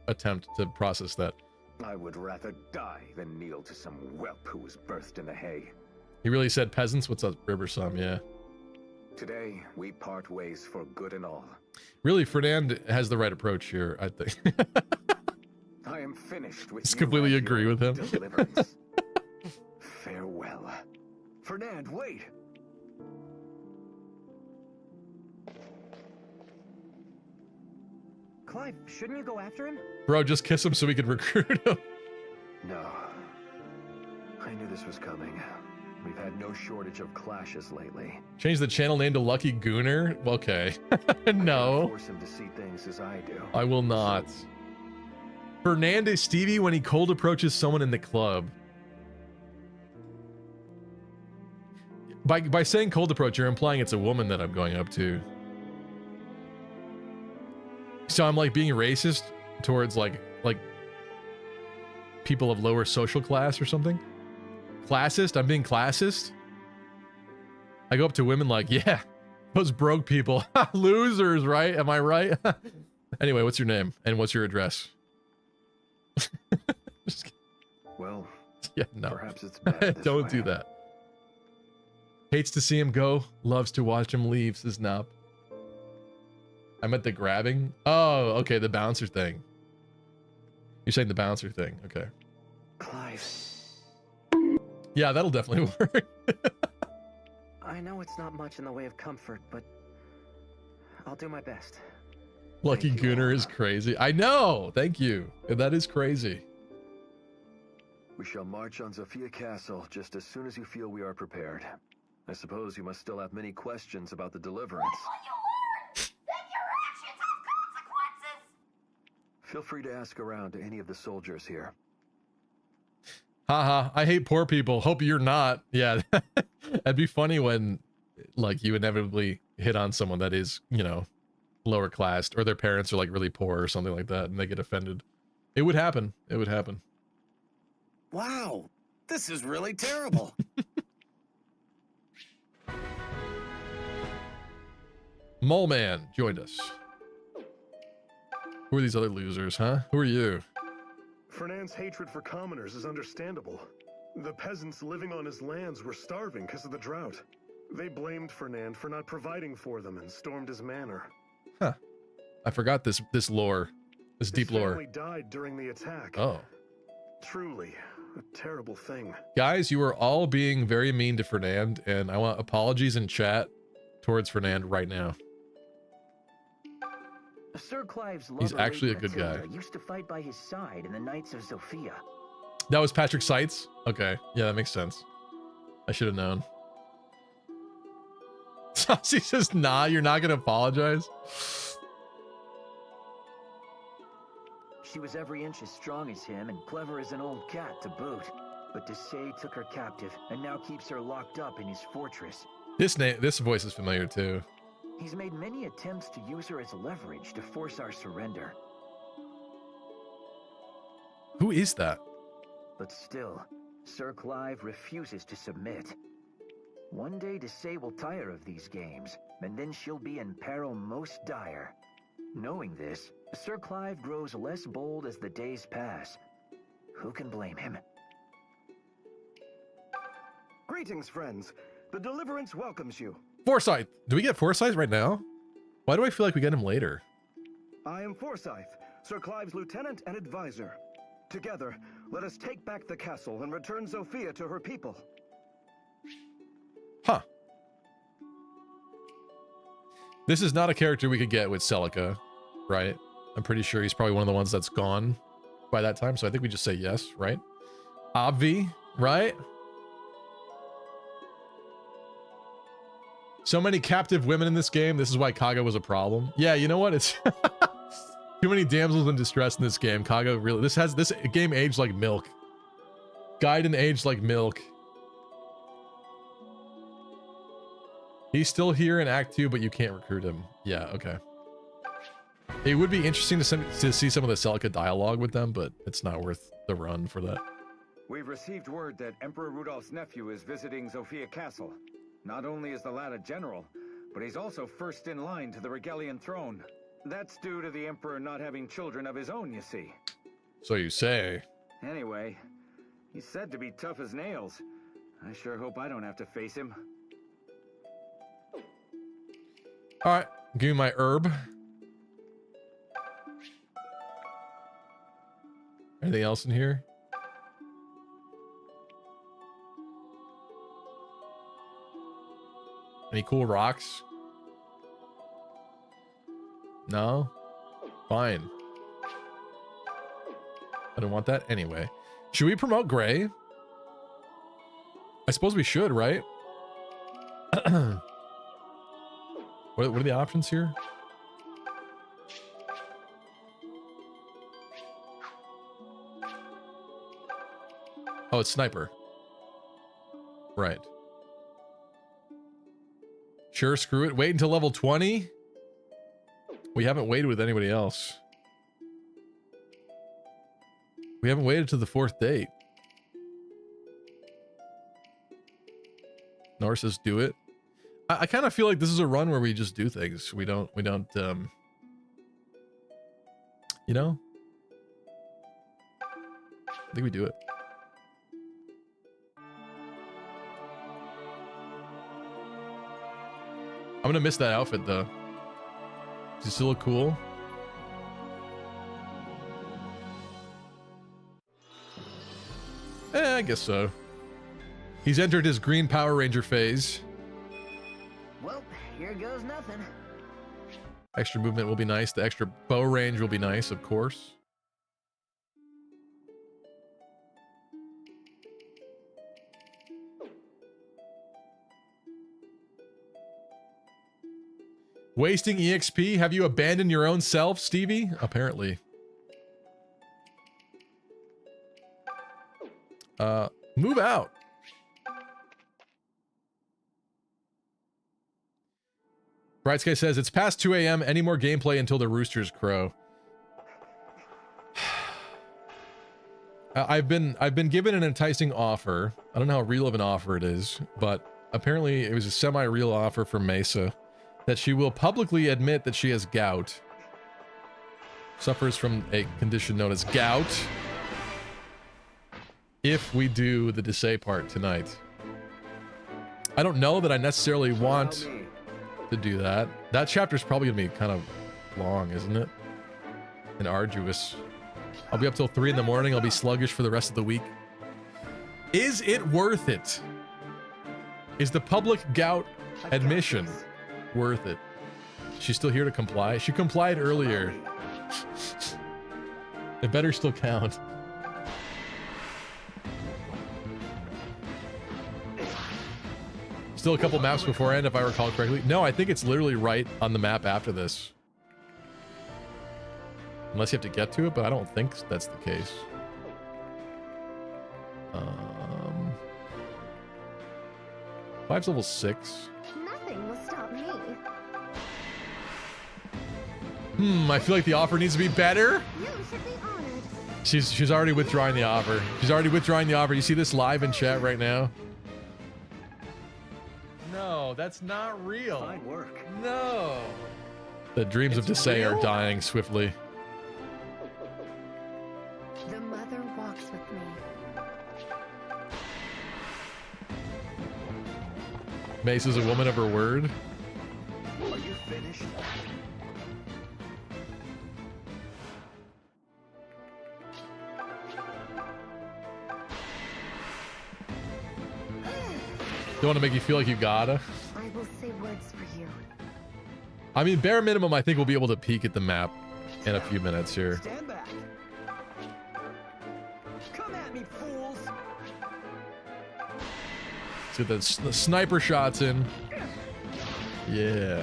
attempt to process that. I would rather die than kneel to some whelp who was birthed in the hay. He really said peasants. What's up, Riversum? Yeah. Today, we part ways for good and all. Really, Fernand has the right approach here, I think. I am finished with Just you completely and agree your with him. Deliverance. Farewell. Fernand, wait! Clive, shouldn't you go after him? Bro, just kiss him so we can recruit him. No. I knew this was coming. We've had no shortage of clashes lately. Change the channel name to Lucky Gooner? Okay. No. Force him to see things as I do. I will not. Fernandez Stevie when he cold approaches someone in the club. By saying cold approach, you're implying it's a woman that I'm going up to. So I'm like being racist towards like people of lower social class or something? Classist? I'm being classist? I go up to women like, yeah, those broke people. Losers, right? Am I right? Anyway, what's your name? And what's your address? Well, yeah, no. Perhaps it's better this Don't way. do that. Hates to see him go, loves to watch him leave, says Nop. I meant the grabbing. Oh, okay, the bouncer thing. You're saying the bouncer thing. Okay. Clive. Yeah, that'll definitely work. I know it's not much in the way of comfort, but I'll do my best. Lucky Gooner is crazy. I know. Thank you. That is crazy. We shall march on Zofia Castle just as soon as you feel we are prepared. I suppose you must still have many questions about the Deliverance. Feel free to ask around to any of the soldiers here. Haha, I hate poor people. Hope you're not. Yeah, that'd be funny when, like, you inevitably hit on someone that is, you know, lower class, or their parents are, like, really poor or something like that, and they get offended. It would happen. It would happen. Wow, this is really terrible. Mole Man joined us. Who are these other losers, huh? Who are you? Fernand's hatred for commoners is understandable. The peasants living on his lands were starving because of the drought. They blamed Fernand for not providing for them and stormed his manor. Huh. I forgot this lore. This deep His lore. family died during the attack. Oh. Truly, a terrible thing. Guys, you are all being very mean to Fernand, and I want apologies in chat towards Fernand right now. Sir Clive's He's lover, actually a Lady good guy. Matilda, used to fight by his side in the Knights of Sophia. That was Patrick Seitz? Okay. Yeah, that makes sense. I should have known. Saucy says, nah, you're not going to apologize? She was every inch as strong as him and clever as an old cat to boot. But Desai took her captive and now keeps her locked up in his fortress. This voice is familiar too. He's made many attempts to use her as leverage to force our surrender. Who is that? But still, Sir Clive refuses to submit. One day Desai will tire of these games, and then she'll be in peril most dire. Knowing this, Sir Clive grows less bold as the days pass. Who can blame him? Greetings, friends. The Deliverance welcomes you. Forsyth. Do we get Forsyth right now? Why do I feel like we get him later? I am Forsyth, Sir Clive's lieutenant and advisor. Together, let us take back the castle and return Zofia to her people. Huh. This is not a character we could get with Celica, right? I'm pretty sure he's probably one of the ones that's gone by that time, so I think we just say yes, right? Obvi, right? So many captive women in this game. This is why Kaga was a problem. Yeah, you know what? It's too many damsels in distress in this game. Kaga really, this game aged like milk. Gaiden aged like milk. He's still here in Act 2, but you can't recruit him. Yeah, okay. It would be interesting to see some of the Celica dialogue with them, but it's not worth the run for that. We've received word that Emperor Rudolph's nephew is visiting Zofia Castle. Not only is the lad a general, but he's also first in line to the Regalian throne. That's due to the Emperor not having children of his own, you see. So you say. Anyway, he's said to be tough as nails. I sure hope I don't have to face him. Alright, give me my herb. Anything else in here? Any cool rocks? No? Fine. I don't want that anyway. Should we promote Gray? I suppose we should, right? What are the options here? Oh, it's Sniper. Right. Sure, screw it. Wait until level 20? We haven't waited with anybody else. We haven't waited to the 4th date. Nor says do it. I kind of feel like this is a run where we just do things. We don't, you know? I think we do it. I'm gonna miss that outfit though. Does it still look cool? I guess so. He's entered his green Power Ranger phase. Well, here goes nothing. Extra movement will be nice. The extra bow range will be nice, of course. Wasting EXP? Have you abandoned your own self, Stevie? Apparently. Move out. Bright Sky says, it's past 2 a.m. Any more gameplay until the roosters crow. I've been given an enticing offer. I don't know how real of an offer it is, but apparently it was a semi-real offer from Mesa that she will publicly admit that she has gout. Suffers from a condition known as gout. If we do the Desai part tonight. I don't know that I necessarily want to do that. That chapter's probably gonna be kind of long, isn't it? And arduous. I'll be up till 3 in the morning. I'll be sluggish for the rest of the week. Is it worth it? Is the public gout admission worth it? She's still here to comply. She complied earlier. It better still count. Still a couple maps beforehand, if I recall correctly. No, I think it's literally right on the map after this. Unless you have to get to it, but I don't think that's the case. Five's level 6. Nothing will stop me. I feel like the offer needs to be better. You should be honored. She's already withdrawing the offer. She's already withdrawing the offer. You see this live in chat right now? No, that's not real. Fine work. No. The dreams of Desay are dying swiftly. The mother walks with me. Mace is a woman of her word. Are you finished? Don't want to make you feel like you gotta. I will say words for you. I mean, bare minimum, I think we'll be able to peek at the map in a few minutes here. Stand back. Come at me, fools. Let's get the sniper shots in. Yeah.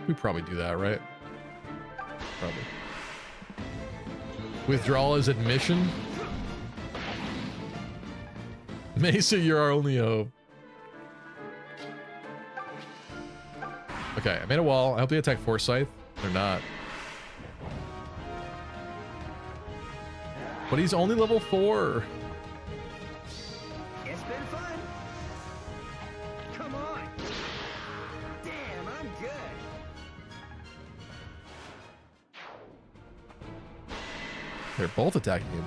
We probably do that, right? Probably. Withdrawal is admission. Mesa, you're our only hope. Okay, I made a wall. I hope they attack Forsyth. They're not. But he's only level 4. It's been fun. Come on. Damn, I'm good. They're both attacking him.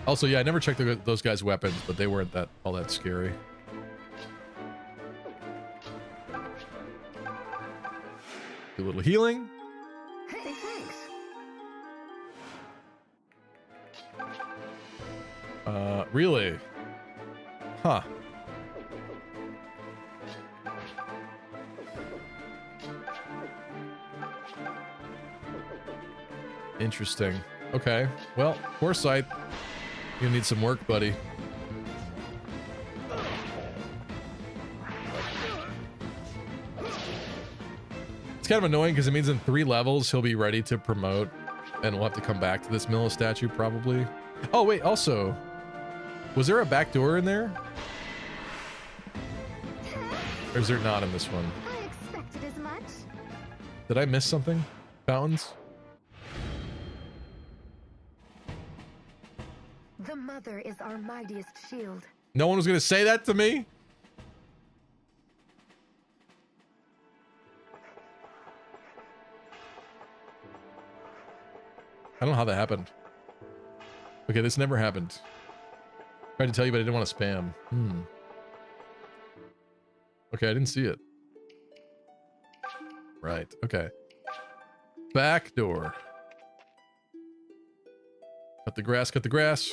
Also, yeah, I never checked those guys' weapons, but they weren't all that scary. Do a little healing. Hey, thanks. Really? Huh. Interesting. Okay. Well, Forsyth, you need some work, buddy. It's kind of annoying because it means in 3 levels he'll be ready to promote, and we'll have to come back to this Milla statue probably. Oh wait, also, was there a back door in there? Or is there not in this one? I expected as much. Did I miss something? Fountains? The mother is our mightiest shield. No one was gonna say that to me? I don't know how that happened. Okay, this never happened. Tried to tell you, but I didn't want to spam. Okay, I didn't see it. Right, okay. Back door. Cut the grass, cut the grass.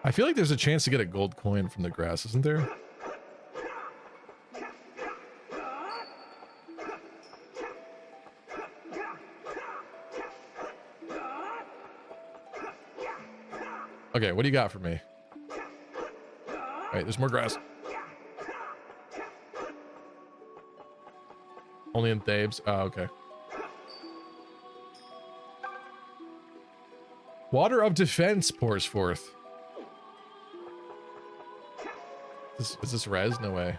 I feel like there's a chance to get a gold coin from the grass, isn't there? Okay, what do you got for me? Alright, there's more grass. Only in Thebes? Oh, okay. Water of defense pours forth. Is this res? No way.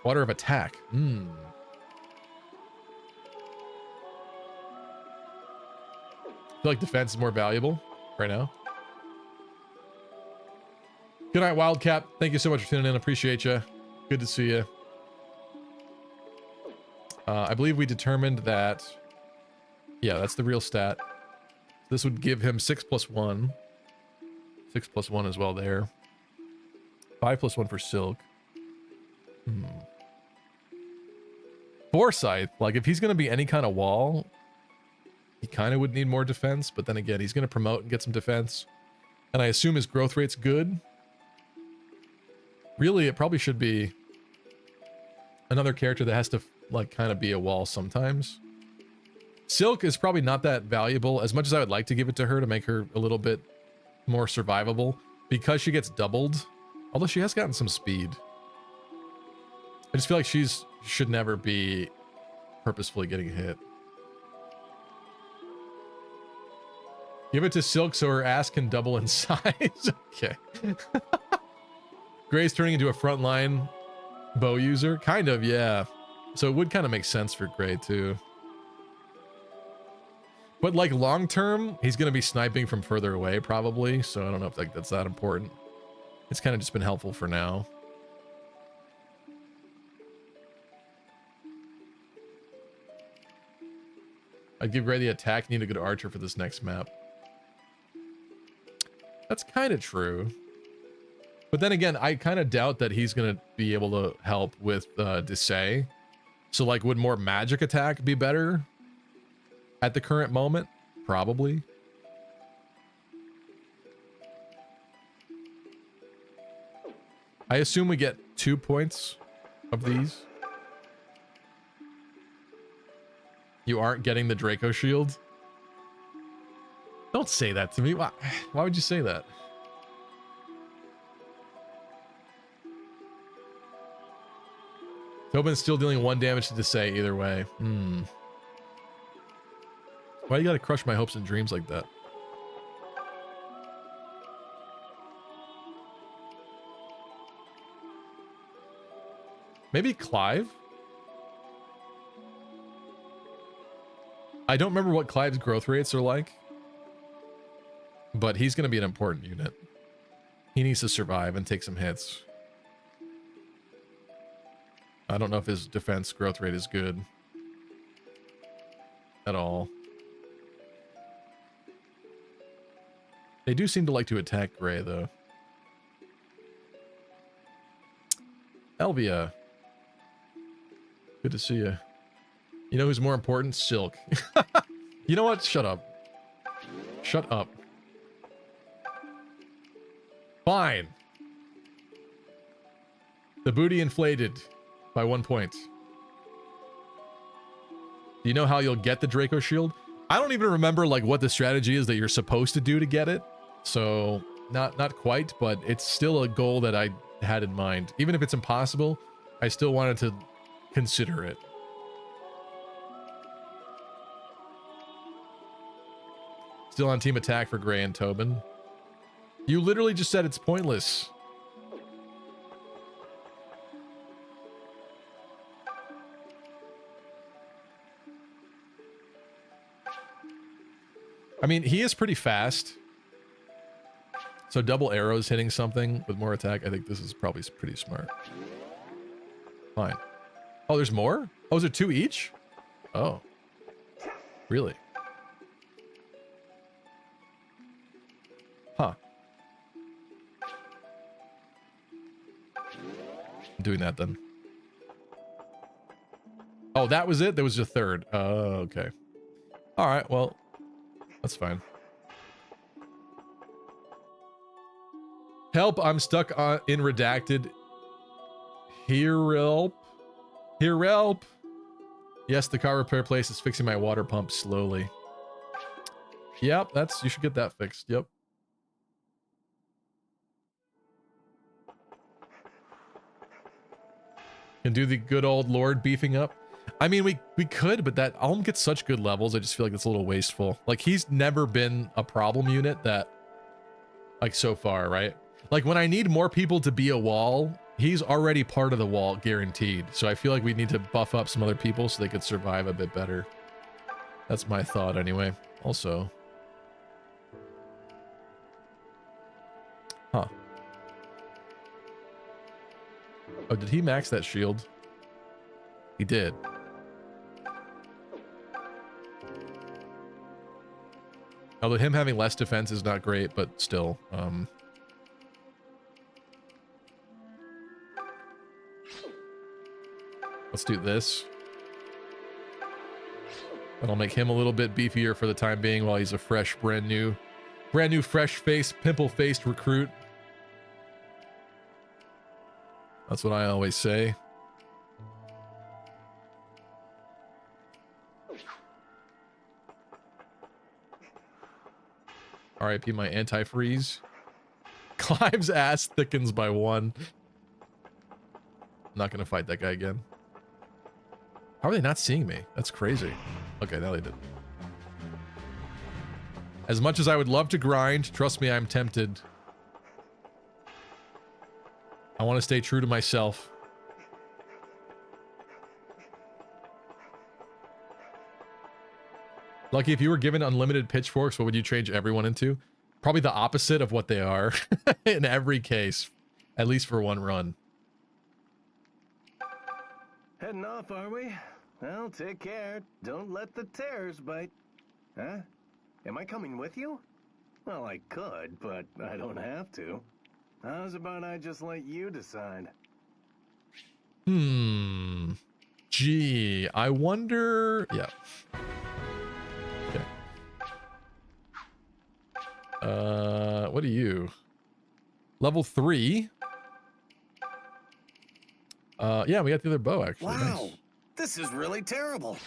Water of attack. I feel like defense is more valuable right now. Good night, Wildcat. Thank you so much for tuning in. Appreciate you. Good to see you. I believe we determined that... Yeah, that's the real stat. This would give him 6 + 1. 6 + 1 as well there. 5 + 1 for Silk. Forsyth, like if he's going to be any kind of wall, he kind of would need more defense, but then again, he's going to promote and get some defense. And I assume his growth rate's good. Really, it probably should be another character that has to like kind of be a wall sometimes. Silk is probably not that valuable as much as I would like to give it to her to make her a little bit more survivable because she gets doubled. Although she has gotten some speed. I just feel like should never be purposefully getting hit. Give it to Silk so her ass can double in size. Okay. Gray's turning into a frontline bow user. Kind of, yeah. So it would kind of make sense for Gray too. But like long term, he's going to be sniping from further away probably. So I don't know if that's that important. It's kind of just been helpful for now. I'd give Gray the attack. Need a good archer for this next map. That's kind of true. But then again, I kind of doubt that he's going to be able to help with Desai. So like, would more magic attack be better at the current moment? Probably. I assume we get 2 points of these. You aren't getting the Draco shield? Don't say that to me. Why would you say that? Tobin's still dealing 1 damage to Desai either way. Why you gotta crush my hopes and dreams like that? Maybe Clive? I don't remember what Clive's growth rates are like. But he's going to be an important unit. He needs to survive and take some hits. I don't know if his defense growth rate is good. At all. They do seem to like to attack Gray, though. Elvia. Good to see you. You know who's more important? Silk. You know what? Shut up. Shut up. Fine. The booty inflated by 1 point. Do you know how you'll get the Draco shield? I don't even remember like what the strategy is that you're supposed to do to get it. So not quite, but it's still a goal that I had in mind. Even if it's impossible, I still wanted to consider it. Still on team attack for Gray and Tobin. You literally just said it's pointless. I mean, he is pretty fast. So double arrows hitting something with more attack, I think this is probably pretty smart. Fine. Oh, there's more? Oh, is it 2 each? Oh. Really? Huh. I'm doing that then. Oh, that was it? There was a third. Oh, okay. All right, well, that's fine. Help, I'm stuck in redacted. Help. Help. Yes, the car repair place is fixing my water pump slowly. Yep, you should get that fixed. Yep. Can do the good old Lord beefing up. I mean, we could, but that Alm gets such good levels. I just feel like it's a little wasteful. Like, he's never been a problem unit that, like, so far, right? Like, when I need more people to be a wall, he's already part of the wall, guaranteed. So I feel like we need to buff up some other people so they could survive a bit better. That's my thought, anyway. Also. Huh. Oh, did he max that shield? He did. Although him having less defense is not great, but still. Let's do this. That'll make him a little bit beefier for the time being while he's a fresh, brand new fresh-faced, pimple-faced recruit. That's what I always say. RIP my antifreeze. Clive's ass thickens by 1. I'm not gonna fight that guy again. How are they not seeing me? That's crazy. Okay, now they did. As much as I would love to grind, trust me, I'm tempted. I want to stay true to myself. Lucky, if you were given unlimited pitchforks, what would you change everyone into? Probably the opposite of what they are in every case, at least for one run. Heading off, are we? Well, take care. Don't let the tears bite. Huh? Am I coming with you? Well, I could, but I don't have to. How's about I just let you decide? Gee, I wonder... Yeah. Okay. What are you? Level 3? Yeah, we got the other bow, actually. Wow, Nice. this is really terrible.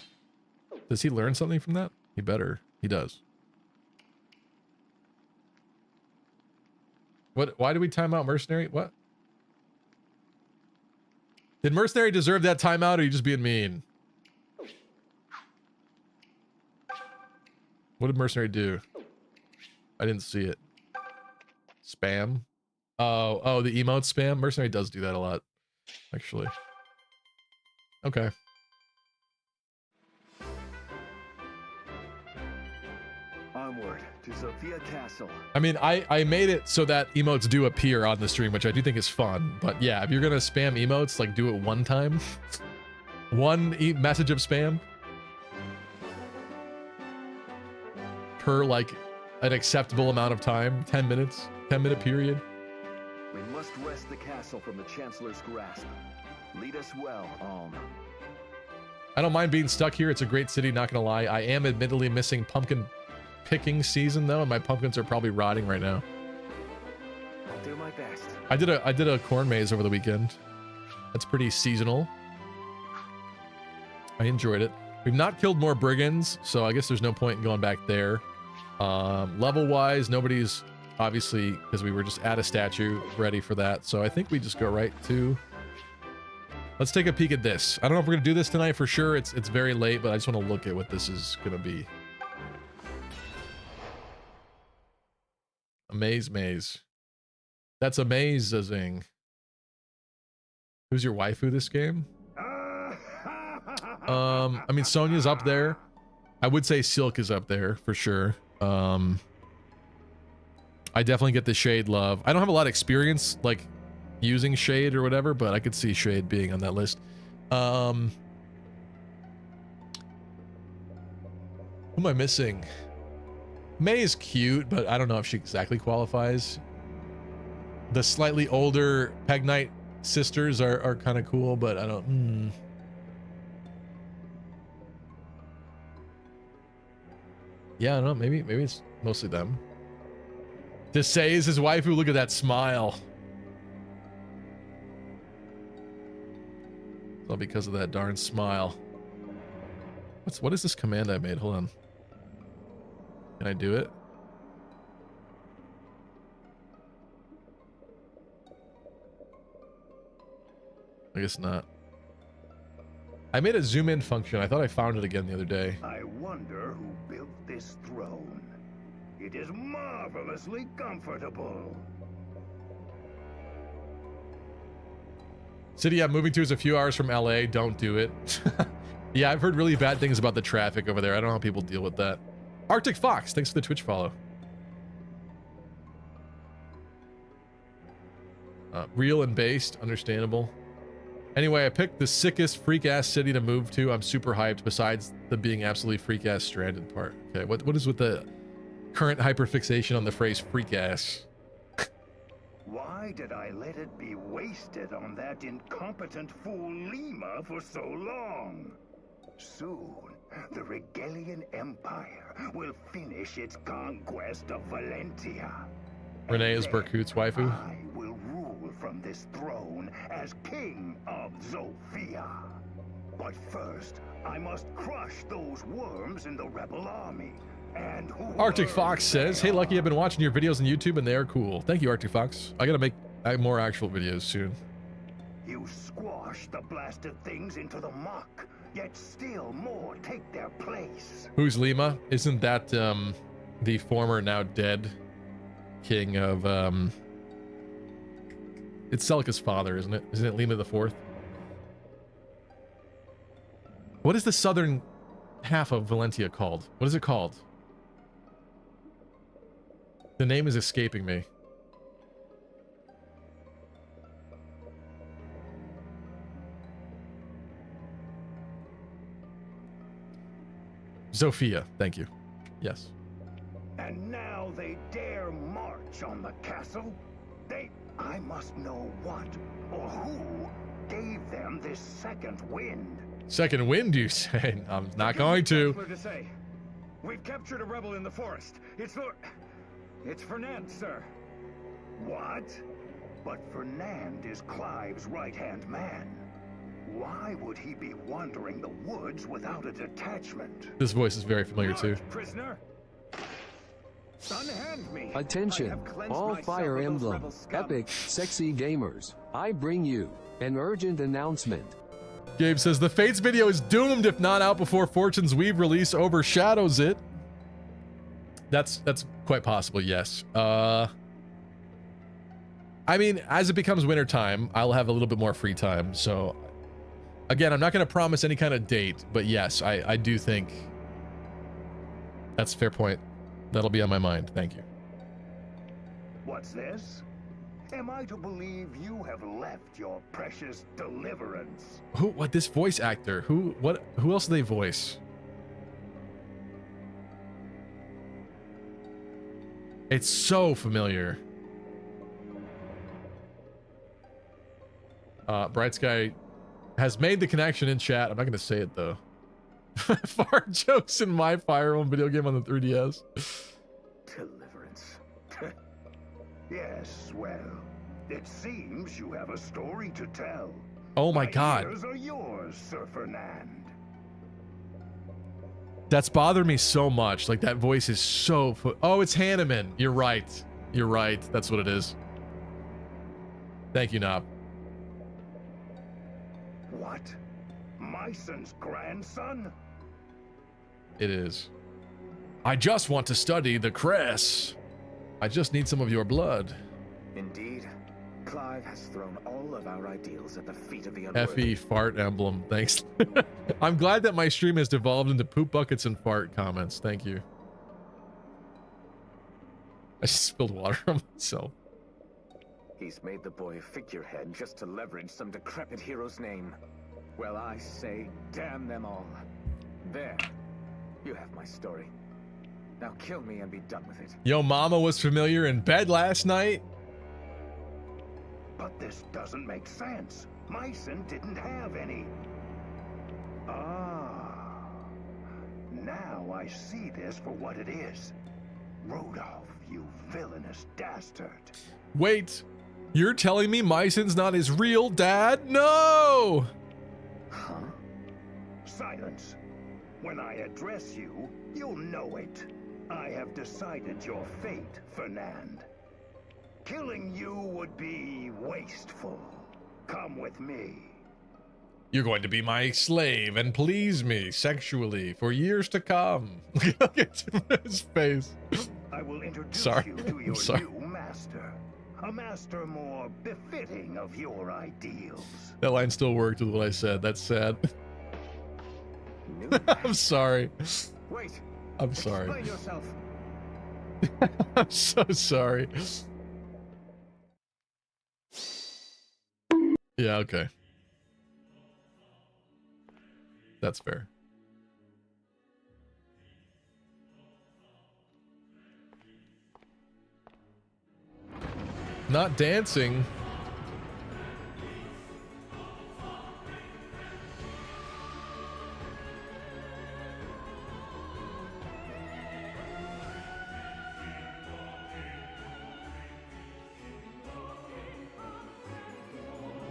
Does he learn something from that? He better. He does. What? Why did we time out Mercenary? What? Did Mercenary deserve that timeout, or are you just being mean? What did Mercenary do? I didn't see it. Spam? Oh, the emote spam? Mercenary does do that a lot, actually. Okay. Onward to Sophia Castle. I mean, I made it so that emotes do appear on the stream, which I do think is fun. But yeah, if you're gonna spam emotes, like do it one time. One message of spam. Per like an acceptable amount of time. 10 minutes. 10-minute period. We must wrest the castle from the Chancellor's grasp. Lead us well, Alm. I don't mind being stuck here. It's a great city, not gonna lie. I am admittedly missing pumpkin picking season though, and my pumpkins are probably rotting right now. I'll do my best. I did a corn maze over the weekend. That's pretty seasonal. I enjoyed it. We've not killed more brigands, so I guess there's no point in going back there. Level wise, nobody's obviously, because we were just at a statue ready for that. So I think we just go right to... Let's take a peek at this. I don't know if we're gonna do this tonight for sure. It's very late, but I just want to look at what this is gonna be. A maze. That's amazing. Who's your waifu this game? I mean, Sonya's up there. I would say Silk is up there for sure. I definitely get the Shade love. I don't have a lot of experience like using Shade or whatever, but I could see Shade being on that list. Who am I missing? May is cute, but I don't know if she exactly qualifies. The slightly older Peg Knight sisters are kind of cool, but I don't... Yeah, I don't know. Maybe it's mostly them. To say is his waifu. Look at that smile. It's all because of that darn smile. What is this command I made? Hold on. Can I do it? I guess not. I made a zoom in function. I thought I found it again the other day. I wonder who built this throne. It is marvelously comfortable. City I'm moving to is a few hours from LA. Don't do it. Yeah, I've heard really bad things about the traffic over there. I don't know how people deal with that. Arctic Fox, thanks for the Twitch follow. Real and based, understandable. Anyway, I picked the sickest freak-ass city to move to. I'm super hyped, besides the being absolutely freak-ass stranded part. Okay, what is with the current hyperfixation on the phrase freak-ass? Why did I let it be wasted on that incompetent fool Lima for so long? Soon, the Regalian Empire will finish its conquest of Valentia. Renee is Berkut's waifu. I will rule from this throne as King of Zofia. But first, I must crush those worms in the rebel army. And who Arctic Fox says, "Hey Lucky, I've been watching your videos on YouTube and they are cool. Thank you, Arctic Fox. I gotta make more actual videos soon." You squash the blasted things into the muck, yet still more take their place. Who's Lima? Isn't that the former, now dead king of it's Celica's father, isn't it? Isn't it Lima the Fourth? What is the southern half of Valentia called? What is it called? The name is escaping me. Zofia, thank you. Yes. And now they dare march on the castle? I must know what or who gave them this second wind. Second wind, you say? I'm not going to. To say. We've captured a rebel in the forest. It's Fernand, sir. What? But Fernand is Clive's right-hand man. Why would he be wandering the woods without a detachment? This voice is very familiar too. Prisoner. Unhand me. Attention, all Fire Emblem, epic, sexy gamers. I bring you an urgent announcement. Gabe says, the Fates video is doomed if not out before Fortune's Weave release overshadows it. That's quite possible, yes. I mean, as it becomes wintertime, I'll have a little bit more free time, so... Again, I'm not going to promise any kind of date, but yes, I do think... That's a fair point. That'll be on my mind, thank you. What's this? Am I to believe you have left your precious deliverance? What, this voice actor? Who else do they voice? It's so familiar. Bright Sky has made the connection in chat. I'm not going to say it though. Fart jokes in my Fire Emblem video game on the 3DS. Deliverance. Yes, well, it seems you have a story to tell. Oh my god. Ears are yours, Sir Fernand. That's bothered me so much. Like, that voice is so... Oh, it's Hanneman. You're right. You're right. That's what it is. Thank you, Knob. What? Myson's grandson? It is. I just want to study the cress. I just need some of your blood. Indeed. Clive has thrown all of our ideals at the feet of the unworthy. Effie Fart Emblem. Thanks. I'm glad that my stream has devolved into poop buckets and fart comments. Thank you. I just spilled water on myself. He's made the boy a figurehead just to leverage some decrepit hero's name. Well, I say, damn them all. There. You have my story. Now kill me and be done with it. Yo, mama was familiar in bed last night. But this doesn't make sense. Myson didn't have any. Ah. Now I see this for what it is. Rodolph, you villainous dastard. Wait. You're telling me Myson's not his real dad? No! Huh? Silence. When I address you, you'll know it. I have decided your fate, Fernand. Killing you would be wasteful. Come with me. You're going to be my slave and please me sexually for years to come. Look at his face. I will introduce you to your new master. A master more befitting of your ideals. That line still worked with what I said. That's sad. I'm sorry. Wait. I'm sorry. Explain yourself. I'm so sorry. Yeah, okay. That's fair. Not dancing.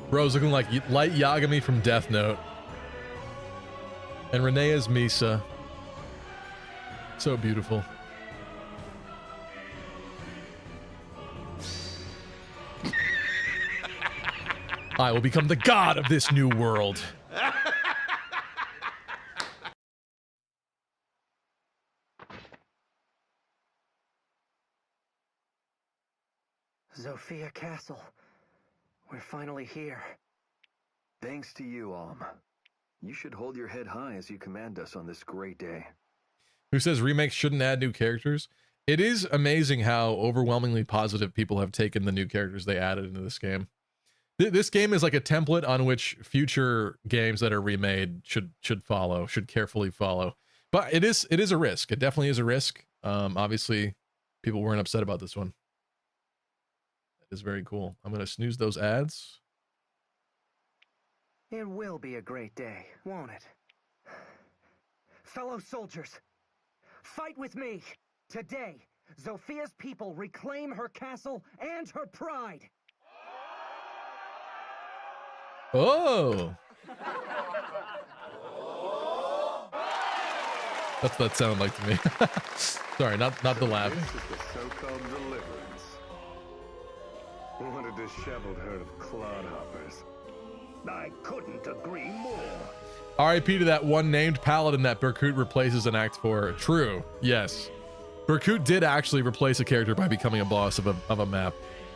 Bro's looking like Light Yagami from Death Note. And Renee is Misa. So beautiful. I will become the god of this new world. Zofia Castle. We're finally here. Thanks to you, Alm. You should hold your head high as you command us on this great day. Who says remakes shouldn't add new characters? It is amazing how overwhelmingly positive people have taken the new characters they added into this game. This game is like a template on which future games that are remade should carefully follow. But it is a risk. It definitely is a risk. Obviously, people weren't upset about this one. That is very cool. I'm going to snooze those ads. It will be a great day, won't it? Fellow soldiers, fight with me! Today, Zofia's people reclaim her castle and her pride! Oh! That's what that sounded like to me. Sorry, not the laughing. This is the so-called deliverance. What a disheveled herd of clodhoppers. I couldn't agree more. R.I.P. to that one named paladin that Berkut replaces in Act 4. True, yes. Berkut did actually replace a character by becoming a boss of a map.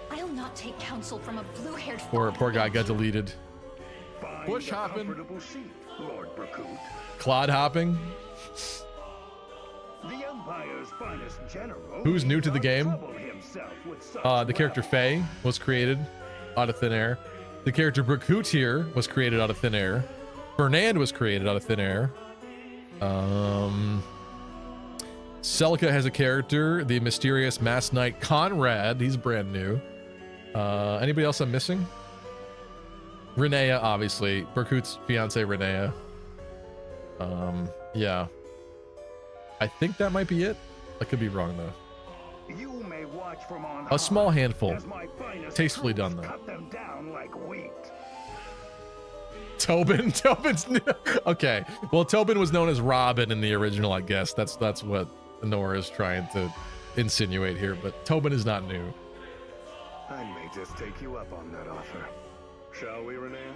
I'll not take counsel from a blue-haired Poor guy got deleted. Bush hopping. Lord Berkut. Clod hopping. The Empire's finest general. Who's new to the game? The character Faye was created out of thin air. The character Berkut here was created out of thin air. Fernand was created out of thin air. Celica has a character, the mysterious Mass Knight Conrad. He's brand new. Anybody else I'm missing? Renea, obviously. Berkut's fiance, Renea. Yeah. I think that might be it. I could be wrong, though. You may watch from on A small handful. as my finest Tastefully done, troops though. Cut them down like wheat. Tobin. Tobin's new. Okay. Well, Tobin was known as Robin in the original, I guess. That's what Nora is trying to insinuate here, but Tobin is not new. I may just take you up on that offer. Shall we, Renea?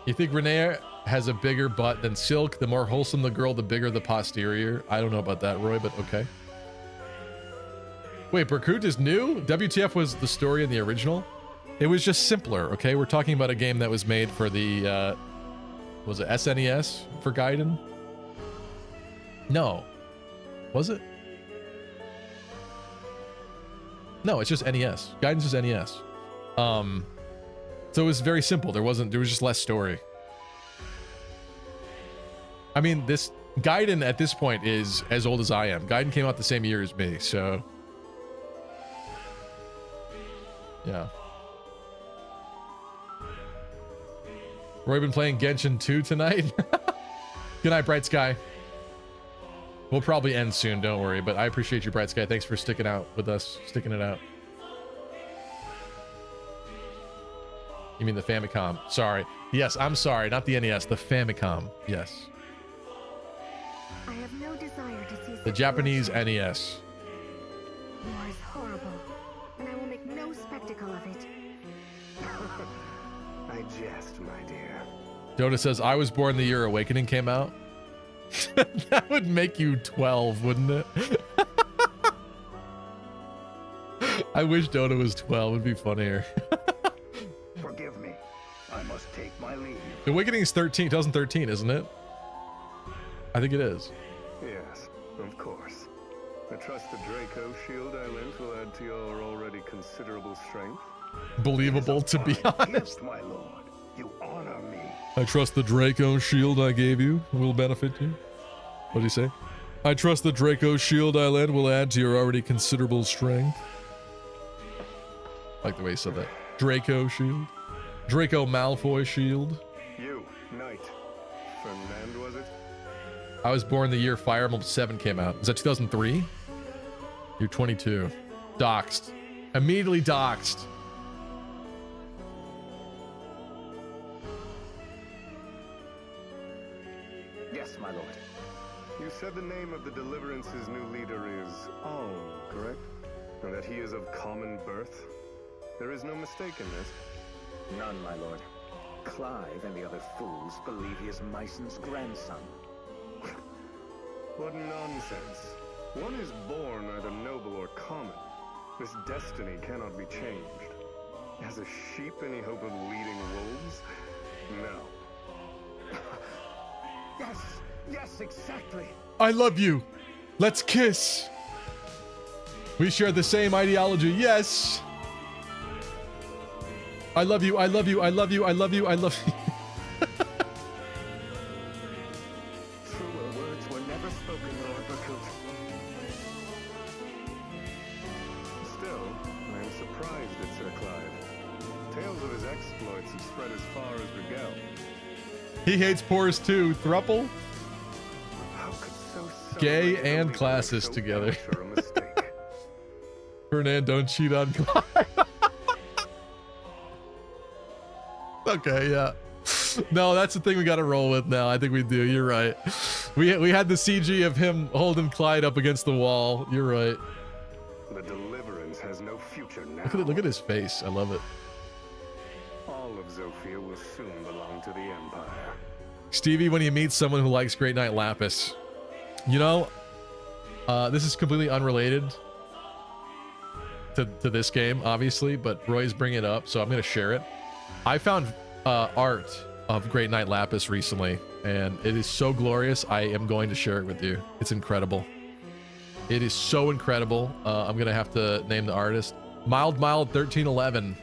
You think Renea has a bigger butt than Silk? The more wholesome the girl, the bigger the posterior. I don't know about that, Roy, but okay. Wait, Berkut is new? WTF was the story in the original? It was just simpler, okay? We're talking about a game that was made for the, was it SNES for Gaiden? No. Was it? No, it's just NES. Gaiden's just NES. So it was very simple. There was just less story. I mean, this Gaiden at this point is as old as I am. Gaiden came out the same year as me, so yeah. Roy been playing Genshin 2 tonight. Good night, Bright Sky. We'll probably end soon, don't worry, but I appreciate you, Bright Sky. Thanks for sticking out with us, sticking it out. You mean the Famicom? Sorry. Yes, I'm sorry, not the NES, the Famicom. Yes. I have no desire to see The Japanese NES. War is horrible, and I will make no spectacle of it. I jest, my dear. Dota says, I was born the year Awakening came out. That would make you 12, wouldn't it? I wish Dota was 12. It'd be funnier. Forgive me. I must take my leave. Awakening is 2013, isn't it? I think it is. Yes, of course. I trust the Draco shield I lent will add to your already considerable strength. Believable, to be honest. My lord, you honor me. I trust the Draco shield I gave you will benefit you. What do you say? I trust the Draco shield I lent will add to your already considerable strength. I like the way you said that. Draco shield. Draco Malfoy shield. You, knight. Fernand, was it? I was born the year Fire Emblem 7 came out. Is that 2003? You're 22. Doxed. Immediately doxed. Yes, my lord. You said the name of the Deliverance's new leader is Alm, correct? And that he is of common birth? There is no mistake in this. None, my lord. Clive and the other fools believe he is Myson's grandson. What nonsense. One is born either noble or common. This destiny cannot be changed. As a sheep, any hope of leading wolves? No. Yes, yes, exactly. I love you. Let's kiss. We share the same ideology. Yes. I love you. I love you. I love you. I love you. I love you. Truer words were never spoken, Lord Bakut. Still, I am surprised at Sir Clive. Tales of his exploits have spread as far as Rigel. He hates pores too. Thruple. How could so Gay and classist together. Fernand, don't cheat on Clive. Okay, yeah. No, that's the thing we got to roll with now. I think we do. You're right. We had the CG of him holding Clyde up against the wall. You're right. The Deliverance has no future now. Look at his face. I love it. All of Zofia will soon belong to the Empire. Stevie, when you meet someone who likes Great Knight Lapis, you know, this is completely unrelated to this game, obviously, but Roy's bringing it up, so I'm going to share it. I found art of Great Knight Lapis recently, and it is so glorious. I am going to share it with you. It's incredible. It is so incredible. I'm going to have to name the artist. Mild 1311.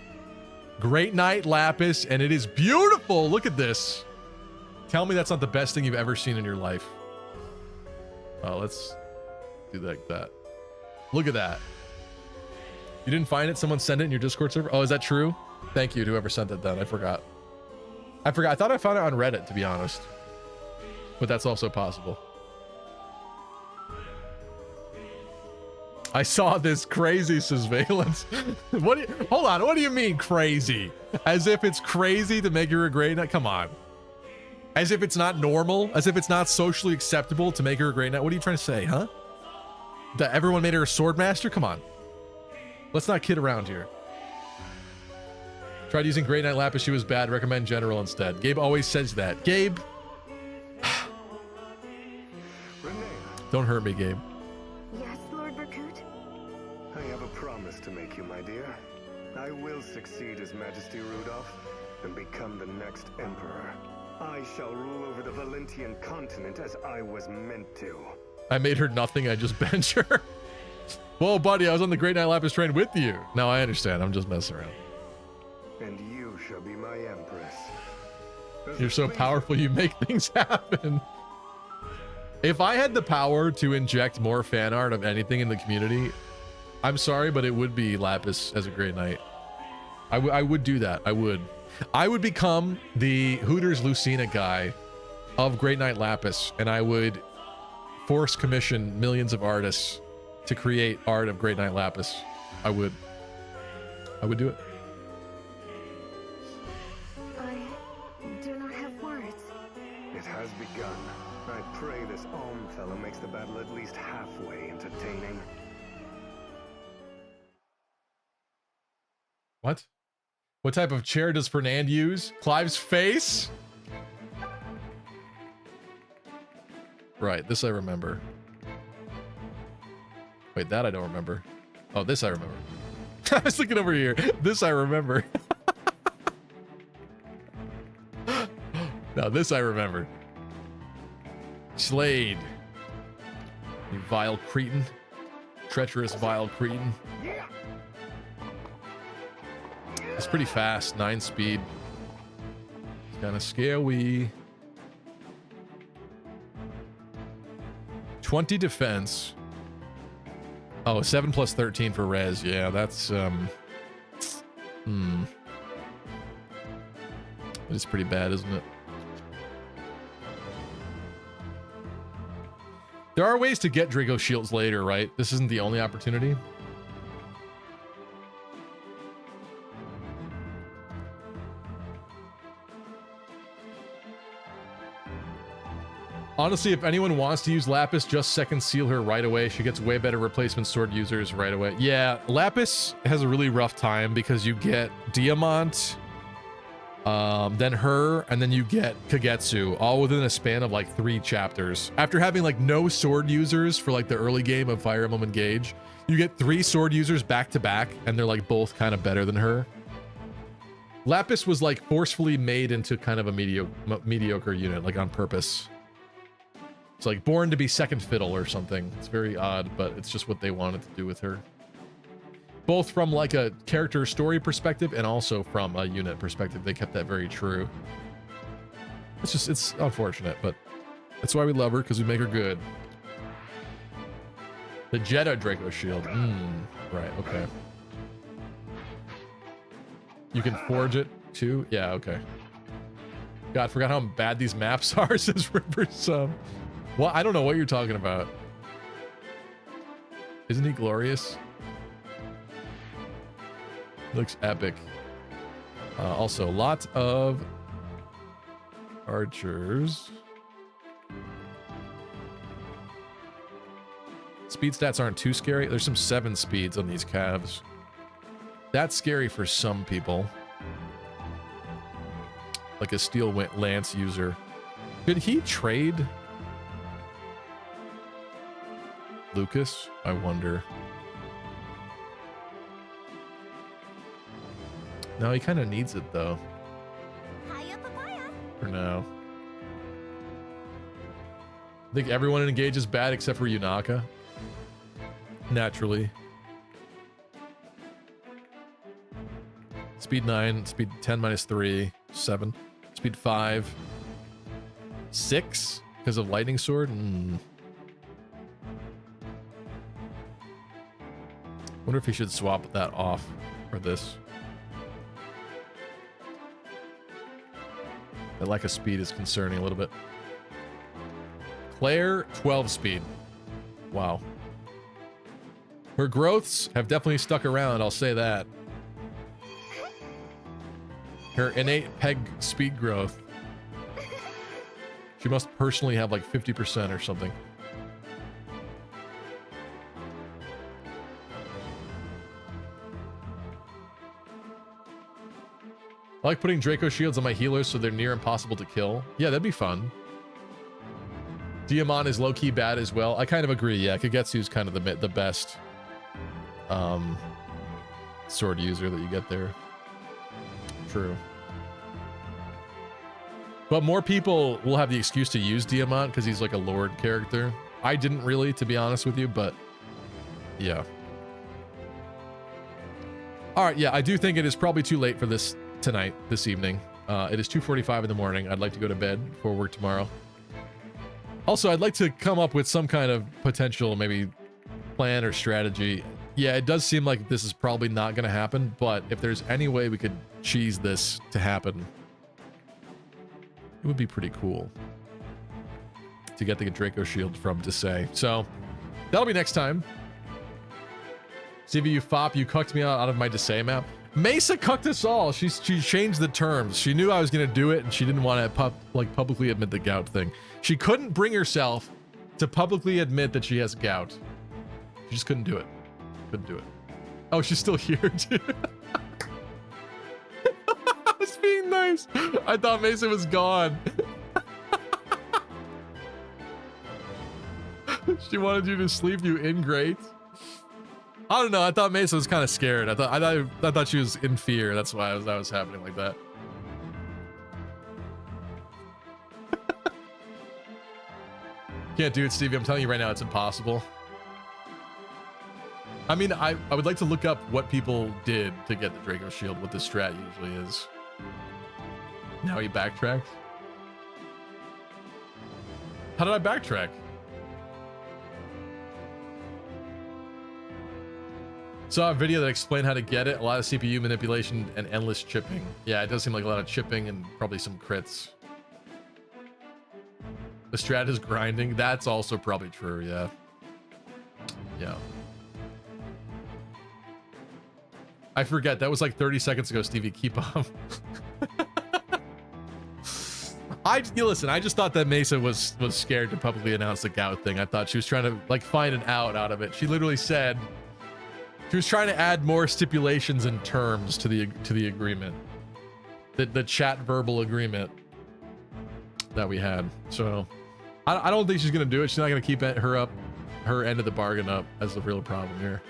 Great Knight Lapis, and it is beautiful. Look at this. Tell me that's not the best thing you've ever seen in your life. Let's do like that. Look at that. You didn't find it? Someone sent it in your Discord server? Oh, is that true? Thank you to whoever sent it then. I forgot. I thought I found it on Reddit, to be honest. But that's also possible. I saw this crazy surveillance. Hold on. What do you mean crazy? As if it's crazy to make her a Great Knight? Come on. As if it's not normal? As if it's not socially acceptable to make her a Great Knight? What are you trying to say, huh? That everyone made her a sword master? Come on. Let's not kid around here. Tried using Great Knight Lapis. She was bad. Recommend General instead. Gabe always says that. Gabe. Don't hurt me, Gabe. Yes, Lord Berkut? I have a promise to make you, my dear. I will succeed His Majesty Rudolph and become the next Emperor. I shall rule over the Valentian continent as I was meant to. I made her nothing. I just bench her. Whoa, buddy. I was on the Great Knight Lapis train with you. No, I understand. I'm just messing around. And you shall be my Empress. You're so powerful, you make things happen. If I had the power to inject more fan art of anything in the community, I'm sorry, but it would be Lapis as a Great Knight. I would do that. I would become the Hooters Lucina guy of Great Knight Lapis, and I would force commission millions of artists to create art of Great Knight Lapis. I would do it. I do not have words. It has begun. I pray this Alm fellow makes the battle at least halfway entertaining. What? What type of chair does Fernand use? Clive's face? Right, this I remember. Wait, that I don't remember. Oh, this I remember. I was looking over here. This I remember. Now this I remember. Slade. You vile cretin. Treacherous vile cretin. It's pretty fast, 9 speed. It's kind of scary. 20 defense. Oh, 7 plus 13 for res. Yeah, that's it's pretty bad, isn't it? There are ways to get Draco shields later, right? This isn't the only opportunity. Honestly, if anyone wants to use Lapis, just second seal her right away. She gets way better replacement sword users right away. Yeah, Lapis has a really rough time because you get Diamant, then her, and then you get Kagetsu, all within a span of like 3 chapters. After having like no sword users for like the early game of Fire Emblem Engage, you get 3 sword users back to back, and they're like both kind of better than her. Lapis was like forcefully made into kind of a mediocre unit, like on purpose. It's like born to be second fiddle or something. It's very odd, but it's just what they wanted to do with her. Both from like a character story perspective and also from a unit perspective. They kept that very true. It's just, it's unfortunate, but that's why we love her, because we make her good. The Jedha Draco Shield. Right, okay. You can forge it too? Yeah, okay. God, I forgot how bad these maps are, says Rippers. Well, I don't know what you're talking about. Isn't he glorious? Looks epic. Also, lots of archers. Speed stats aren't too scary. There's some 7 speeds on these calves. That's scary for some people. Like a steel lance user. Could he trade Lucas? I wonder. No, he kind of needs it though. For now. I think everyone in Engage is bad except for Yunaka. Naturally. Speed 9, speed 10 minus 3, 7. Speed 5. 6 because of lightning sword. Wonder if he should swap that off for this. That lack of speed is concerning a little bit. Claire, 12 speed. Wow. Her growths have definitely stuck around, I'll say that. Her innate peg speed growth. She must personally have like 50% or something. I like putting Draco shields on my healers so they're near impossible to kill. Yeah, that'd be fun. Diamant is low-key bad as well. I kind of agree, yeah. Kagetsu's kind of the best sword user that you get there. True. But more people will have the excuse to use Diamant because he's like a Lord character. I didn't really, to be honest with you, but yeah. All right, yeah, I do think it is probably too late for this tonight, this evening. It is 2:45 in the morning. I'd like to go to bed before work tomorrow. Also, I'd like to come up with some kind of potential maybe plan or strategy. Yeah, it does seem like this is probably not going to happen, but if there's any way we could cheese this to happen, it would be pretty cool to get the Draco shield from Desai. So that'll be next time. CVU Fop, you cucked me out of my Desai map. Mesa cucked us all. She changed the terms. She knew I was gonna do it, and she didn't want to publicly admit the gout thing. She couldn't bring herself to publicly admit that she has gout. She just couldn't do it. Couldn't do it. Oh, she's still here too. I was being nice. I thought Mesa was gone. She wanted you to sleep, you ingrate. I don't know. I thought Mesa was kind of scared. I thought she was in fear. That's why that was happening like that. Can't do it, Stevie. I'm telling you right now, it's impossible. I mean, I would like to look up what people did to get the Draco shield, what the strat usually is. Now he backtracked. How did I backtrack? Saw a video that explained how to get it. A lot of CPU manipulation and endless chipping. Yeah, it does seem like a lot of chipping and probably some crits. The strat is grinding. That's also probably true, yeah. Yeah. I forget. That was like 30 seconds ago, Stevie. Keep up. Listen, I just thought that Mesa was scared to publicly announce the gout thing. I thought she was trying to like find an out of it. She literally said she was trying to add more stipulations and terms to the agreement, the chat verbal agreement that we had. So I don't think she's gonna do it. She's not gonna keep her end of the bargain up. That's the real problem here.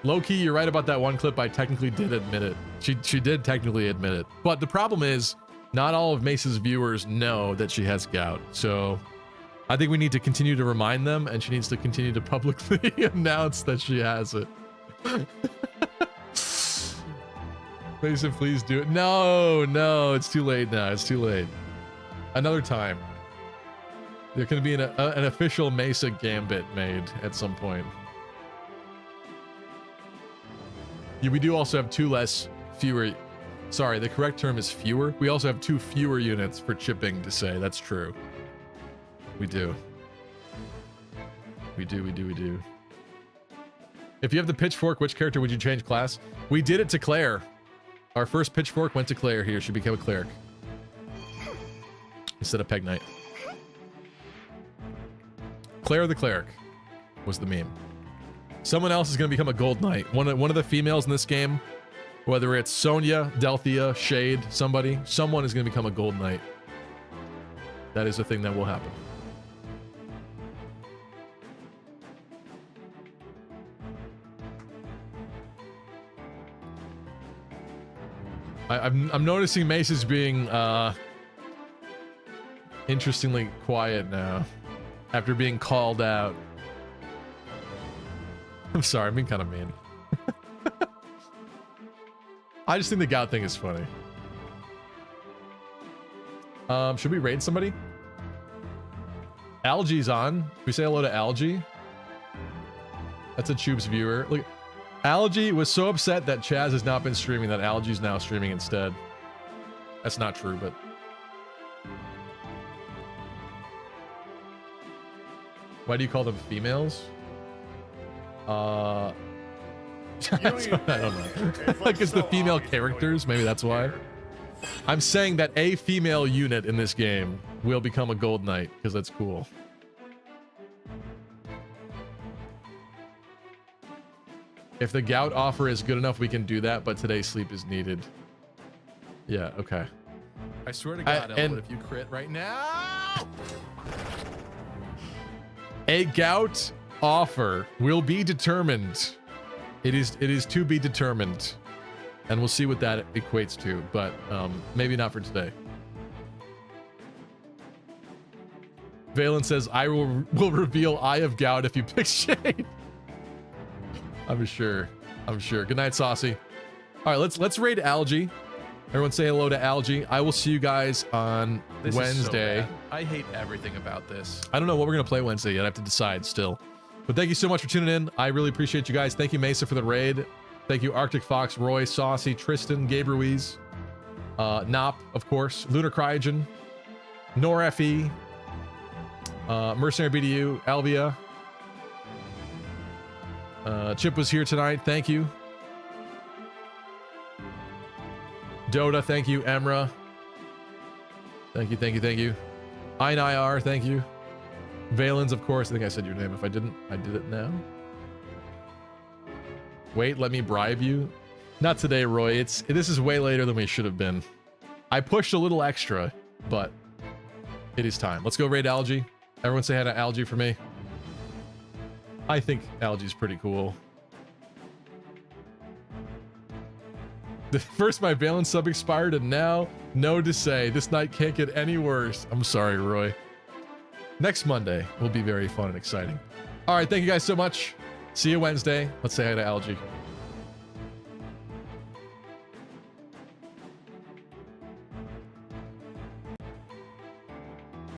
Low-key, you're right about that one clip. I technically did admit it. She did technically admit it. But the problem is, not all of Mace's viewers know that she has gout. So I think we need to continue to remind them, and she needs to continue to publicly announce that she has it. Mason, please do it. No, it's too late now. It's too late. Another time. There can be an official Mesa Gambit made at some point. Yeah, we do also have fewer. Sorry, the correct term is fewer. We also have 2 fewer units for chipping to say. That's true. We do. We do. If you have the pitchfork, which character would you change class? We did it to Claire. Our first pitchfork went to Claire here. She became a cleric instead of Peg Knight. Claire the cleric was the meme. Someone else is going to become a gold knight. One of the females in this game, whether it's Sonya, Delthea, Shade, someone is going to become a gold knight. That is a thing that will happen. I'm noticing Mace is being interestingly quiet now after being called out. I'm sorry, I'm being kind of mean. I just think the gout thing is funny. Should we raid somebody? Algie's on. Should we say hello to Algie? That's a Tubes viewer. Look, Algie was so upset that Chaz has not been streaming that Algie's now streaming instead. That's not true, but... Why do you call them females? I don't know. Like it's the female characters, maybe that's why. I'm saying that a female unit in this game will become a gold knight because that's cool. If the gout offer is good enough, we can do that, but today's sleep is needed. Yeah, okay. I swear to God, Elwood, if you crit right now... A gout offer will be determined. It is to be determined. And we'll see what that equates to, but maybe not for today. Valen says, I will reveal Eye of Gout if you pick Shade. I'm sure. Good night, Saucy. All right, let's raid Algie. Everyone say hello to Algie. I will see you guys on Wednesday. So I hate everything about this. I don't know what we're going to play Wednesday yet. I have to decide still. But thank you so much for tuning in. I really appreciate you guys. Thank you, Mesa, for the raid. Thank you, Arctic Fox, Roy, Saucy, Tristan, Gabe Ruiz, Nop, of course, Lunar Cryogen, Nor FE, Mercenary BDU, Alvia. Chip was here tonight. Thank you. Dota, thank you. Emra. Thank you. INIR, thank you. Valens, of course. I think I said your name. If I didn't, I did it now. Wait, let me bribe you. Not today, Roy. This is way later than we should have been. I pushed a little extra, but it is time. Let's go raid Algie. Everyone say hi to Algie for me. I think Algie's pretty cool. First, my Valence sub expired, and now, no to say. This night can't get any worse. I'm sorry, Roy. Next Monday will be very fun and exciting. All right, thank you guys so much. See you Wednesday. Let's say hi to Algie.